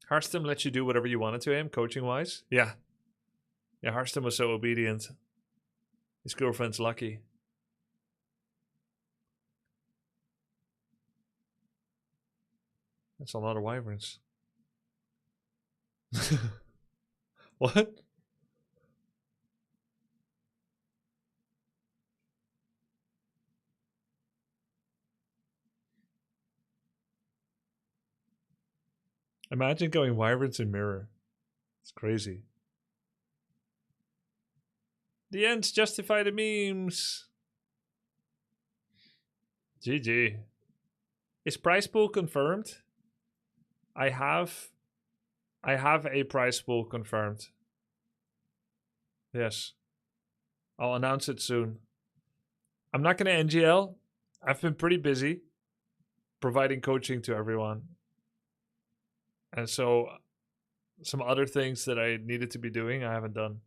Hearthstone lets you do whatever you wanted to him, coaching-wise. Yeah. Yeah, Hearthstone was so obedient. His girlfriend's lucky. That's a lot of wyverns. What? Imagine going wyverns in mirror. It's crazy. The ends justify the memes. GG. Is prize pool confirmed? I have a prize pool confirmed. Yes. I'll announce it soon. I'm not going to NGL. I've been pretty busy providing coaching to everyone. And so some other things that I needed to be doing, I haven't done.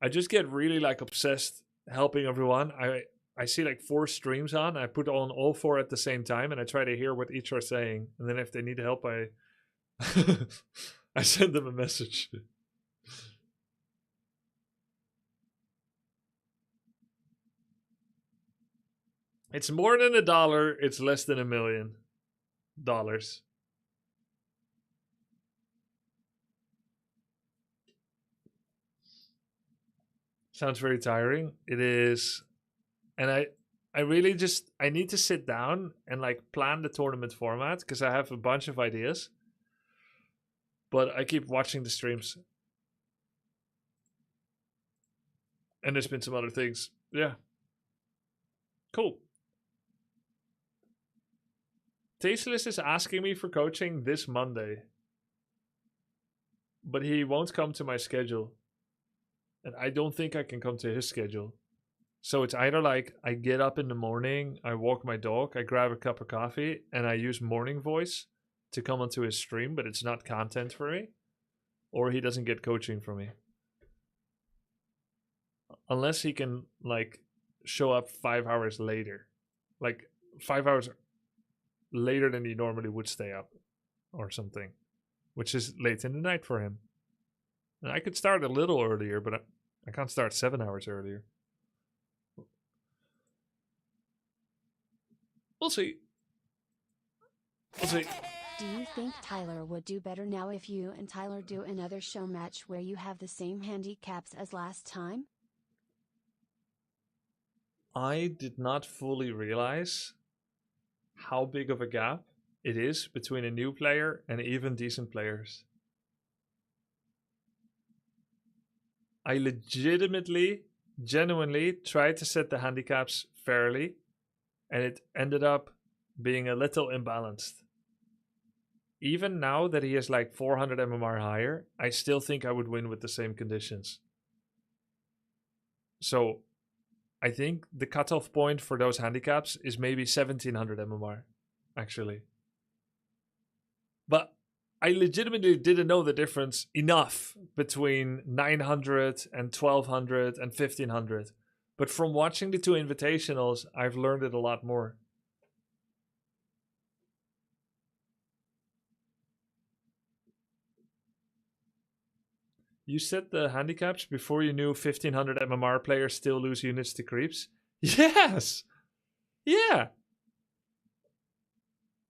I just get really like obsessed helping everyone. I see like 4 streams on. I put on all 4 at the same time and I try to hear what each are saying. And then if they need help, I I send them a message. It's more than $1. It's less than $1 million. Sounds very tiring. It is. And I really just, I need to sit down and like plan the tournament format because I have a bunch of ideas. But I keep watching the streams. And there's been some other things. Yeah. Cool. Tasteless is asking me for coaching this Monday. But he won't come to my schedule. And I don't think I can come to his schedule. So it's either like I get up in the morning, I walk my dog, I grab a cup of coffee, and I use morning voice to come onto his stream, but it's not content for me. Or he doesn't get coaching from me. Unless he can like show up 5 hours later. Like 5 hours later than he normally would stay up. Or something. Which is late in the night for him. And I could start a little earlier, but I can't start 7 hours earlier. We'll see. We'll see. Do you think Tyler would do better now if you and Tyler do another show match where you have the same handicaps as last time? I did not fully realize how big of a gap it is between a new player and even decent players. I legitimately, genuinely tried to set the handicaps fairly, and it ended up being a little imbalanced. Even now that he is like 400 MMR higher, I still think I would win with the same conditions. So I think the cutoff point for those handicaps is maybe 1700 MMR, actually. But I legitimately didn't know the difference enough between 900 and 1200 and 1500. But from watching the 2 invitationals, I've learned it a lot more. You set the handicaps before you knew 1500 MMR players still lose units to creeps? Yes! Yeah!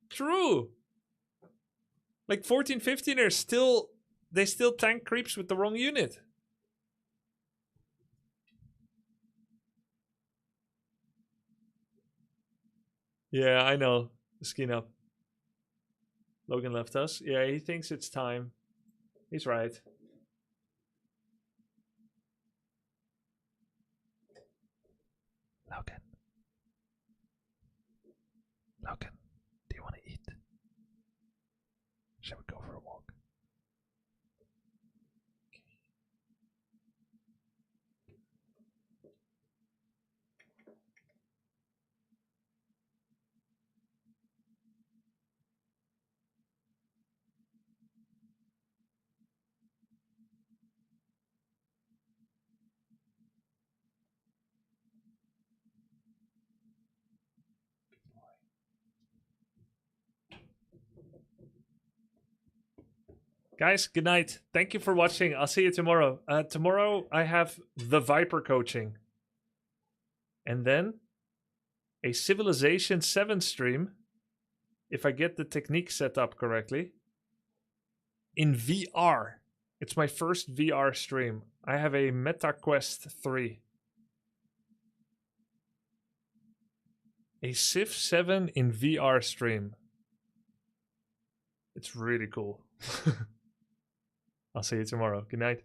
True! Like 14, 15ers still, they still tank creeps with the wrong unit. Yeah, I know. Skin up. Logan left us. Yeah, he thinks it's time. He's right. Logan. Guys, good night. Thank you for watching. I'll see you tomorrow. Tomorrow I have the Viper coaching. And then a Civilization 7 stream, if I get the technique set up correctly, in VR. It's my first VR stream. I have a MetaQuest 3. A Civ 7 in VR stream. It's really cool. I'll see you tomorrow. Good night.